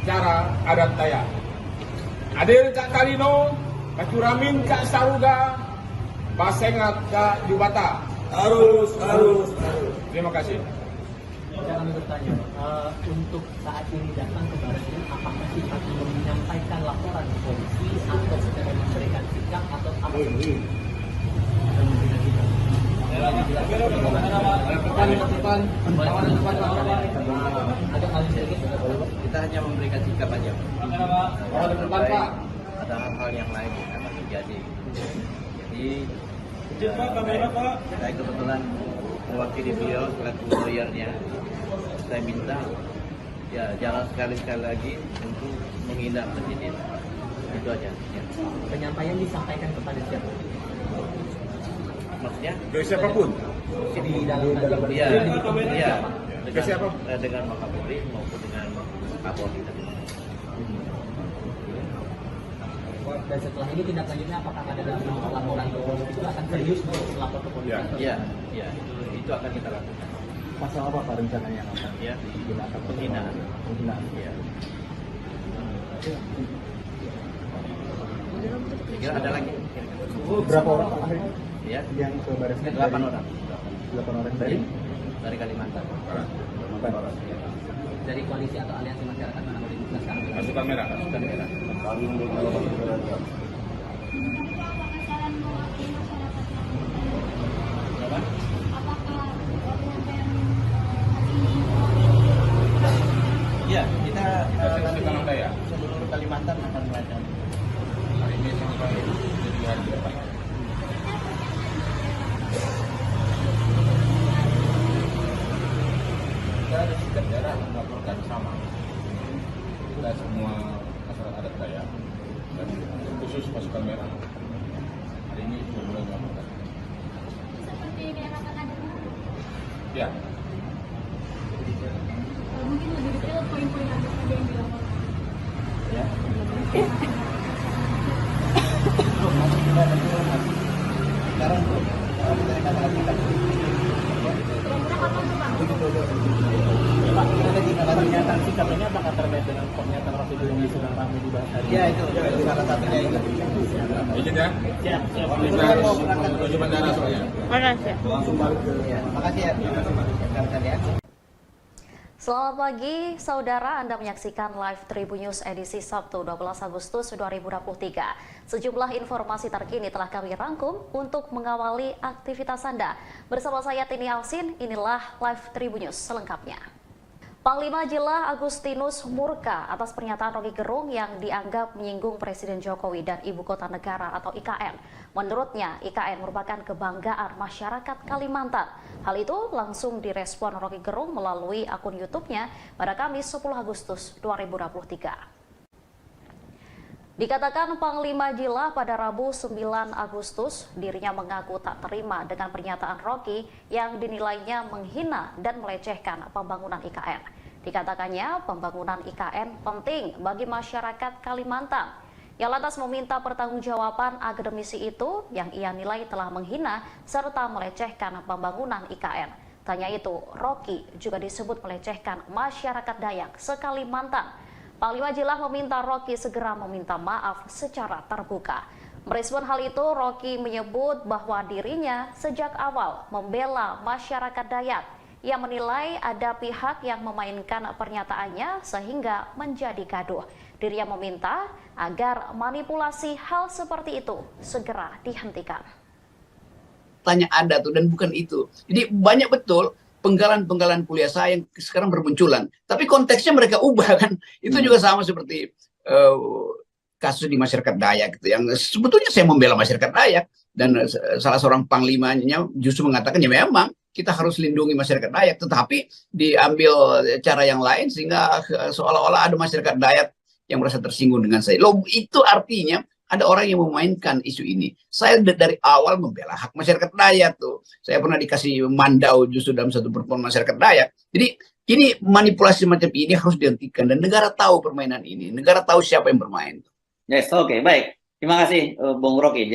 [SPEAKER 2] cara adat Dayak. Adil Kak Kalino, Bacuramin Kak Saruga, Basengat Kak Jubata.
[SPEAKER 10] Arus, arus, arus.
[SPEAKER 2] Terima kasih.
[SPEAKER 4] Kami bertanya, untuk saat ini datang ke Baratnya, apakah kita menyampaikan laporan ke polisi atau secara memberikan sikap atau apa?
[SPEAKER 5] Kita hanya memberikan sikap aja. Ada hal-hal yang lain yang akan terjadi. Jadi saya kebetulan mewakili beliau selaku lawyernya. Saya minta ya jangan sekali-sekali lagi untuk menghina presiden. Itu aja. Ya.
[SPEAKER 4] Penyampaian disampaikan kepada siapa?
[SPEAKER 5] Maksudnya?
[SPEAKER 2] Ke siapapun.
[SPEAKER 4] Di dalam
[SPEAKER 5] Iya.
[SPEAKER 2] Ke siapa?
[SPEAKER 5] Dengan Wakapolri maupun dengan Kapolri.
[SPEAKER 4] Dan setelah ini tindak lanjutnya apakah ada dalam laporan ke polisi itu akan serius melapor ke polisi?
[SPEAKER 5] Iya, itu akan kita lakukan.
[SPEAKER 3] Pasal apa Pak rencananya yang akan
[SPEAKER 5] Ya,
[SPEAKER 3] digunakan?
[SPEAKER 5] penghinaan.
[SPEAKER 3] Penghinaan.
[SPEAKER 5] Ya. Saya kira ada lagi.
[SPEAKER 3] Berapa orang Pak akhirnya
[SPEAKER 5] Ya,
[SPEAKER 3] yang ke Barisnya?
[SPEAKER 5] 8 orang.
[SPEAKER 3] 8 orang
[SPEAKER 5] Dari Kalimantan.
[SPEAKER 4] Dari koalisi atau aliansi masyarakat mana mau dijelaskan?
[SPEAKER 2] Pasukan merah.
[SPEAKER 5] Pasukan merah. Berapa? Ya, kita nanti seluruh Kalimantan akan melakukan.
[SPEAKER 2] Hari ini sampai jadi hari depan. Kita ada sikap daerah melaporkan sama. Kita semua masyarakat adat Dayak dan khusus pasukan merah. Hari ini sudah mulai melaporkan.
[SPEAKER 6] Seperti daerah Kanada.
[SPEAKER 2] Ya,
[SPEAKER 6] Mungkin lebih detail poin
[SPEAKER 3] Ya. Sekarang Pak, ada pernyataan sikap ini apakah terkait dengan pernyataan Rocky Gerung yang sedang ramai dibahas hari ini? Ya, itu salah satunya itu.
[SPEAKER 2] Izin ya.
[SPEAKER 3] Siap.
[SPEAKER 2] Kita harus menuju bandara soalnya.
[SPEAKER 3] Langsung balik ke. Makasih ya.
[SPEAKER 7] Selamat pagi, saudara. Anda menyaksikan live Tribun News edisi Sabtu 12 Agustus 2023. Sejumlah informasi terkini telah kami rangkum untuk mengawali aktivitas Anda. Bersama saya Tini Alsin, inilah live Tribun News selengkapnya. Panglima Jila Agustinus murka atas pernyataan Rocky Gerung yang dianggap menyinggung Presiden Jokowi dan Ibu Kota Negara atau IKN. Menurutnya, IKN merupakan kebanggaan masyarakat Kalimantan. Hal itu langsung direspon Rocky Gerung melalui akun YouTube-nya pada Kamis 10 Agustus 2023. Dikatakan Panglima Jila pada Rabu 9 Agustus, dirinya mengaku tak terima dengan pernyataan Rocky yang dinilainya menghina dan melecehkan pembangunan IKN. Dikatakannya pembangunan IKN penting bagi masyarakat Kalimantan. Yang lantas meminta pertanggungjawaban akademisi itu yang ia nilai telah menghina serta melecehkan pembangunan IKN. Tanya itu, Rocky juga disebut melecehkan masyarakat Dayak se-Kalimantan. Panglima Jila meminta Rocky segera meminta maaf secara terbuka. Merespon hal itu, Rocky menyebut bahwa dirinya sejak awal membela masyarakat Dayak. Ia menilai ada pihak yang memainkan pernyataannya sehingga menjadi gaduh. Dirinya meminta agar manipulasi hal seperti itu segera dihentikan.
[SPEAKER 8] Tanya ada tuh dan bukan itu. Jadi banyak betul penggalan-penggalan kuliah saya yang sekarang bermunculan. Tapi konteksnya mereka ubah kan. Itu juga sama seperti kasus di masyarakat Dayak gitu. Yang sebetulnya saya membela masyarakat Dayak. Dan salah seorang panglimanya justru mengatakan ya memang kita harus lindungi masyarakat Dayak. Tetapi diambil cara yang lain sehingga seolah-olah ada masyarakat Dayak yang merasa tersinggung dengan saya. Loh, itu artinya ada orang yang memainkan isu ini. Saya dari awal membela hak masyarakat Dayak tuh. Saya pernah dikasih mandau justru dalam satu pertemuan masyarakat Dayak. Jadi ini manipulasi macam ini harus dihentikan dan negara tahu permainan ini. Negara tahu siapa yang bermain.
[SPEAKER 9] Yes, oke, baik. Terima kasih, Bung Rocky.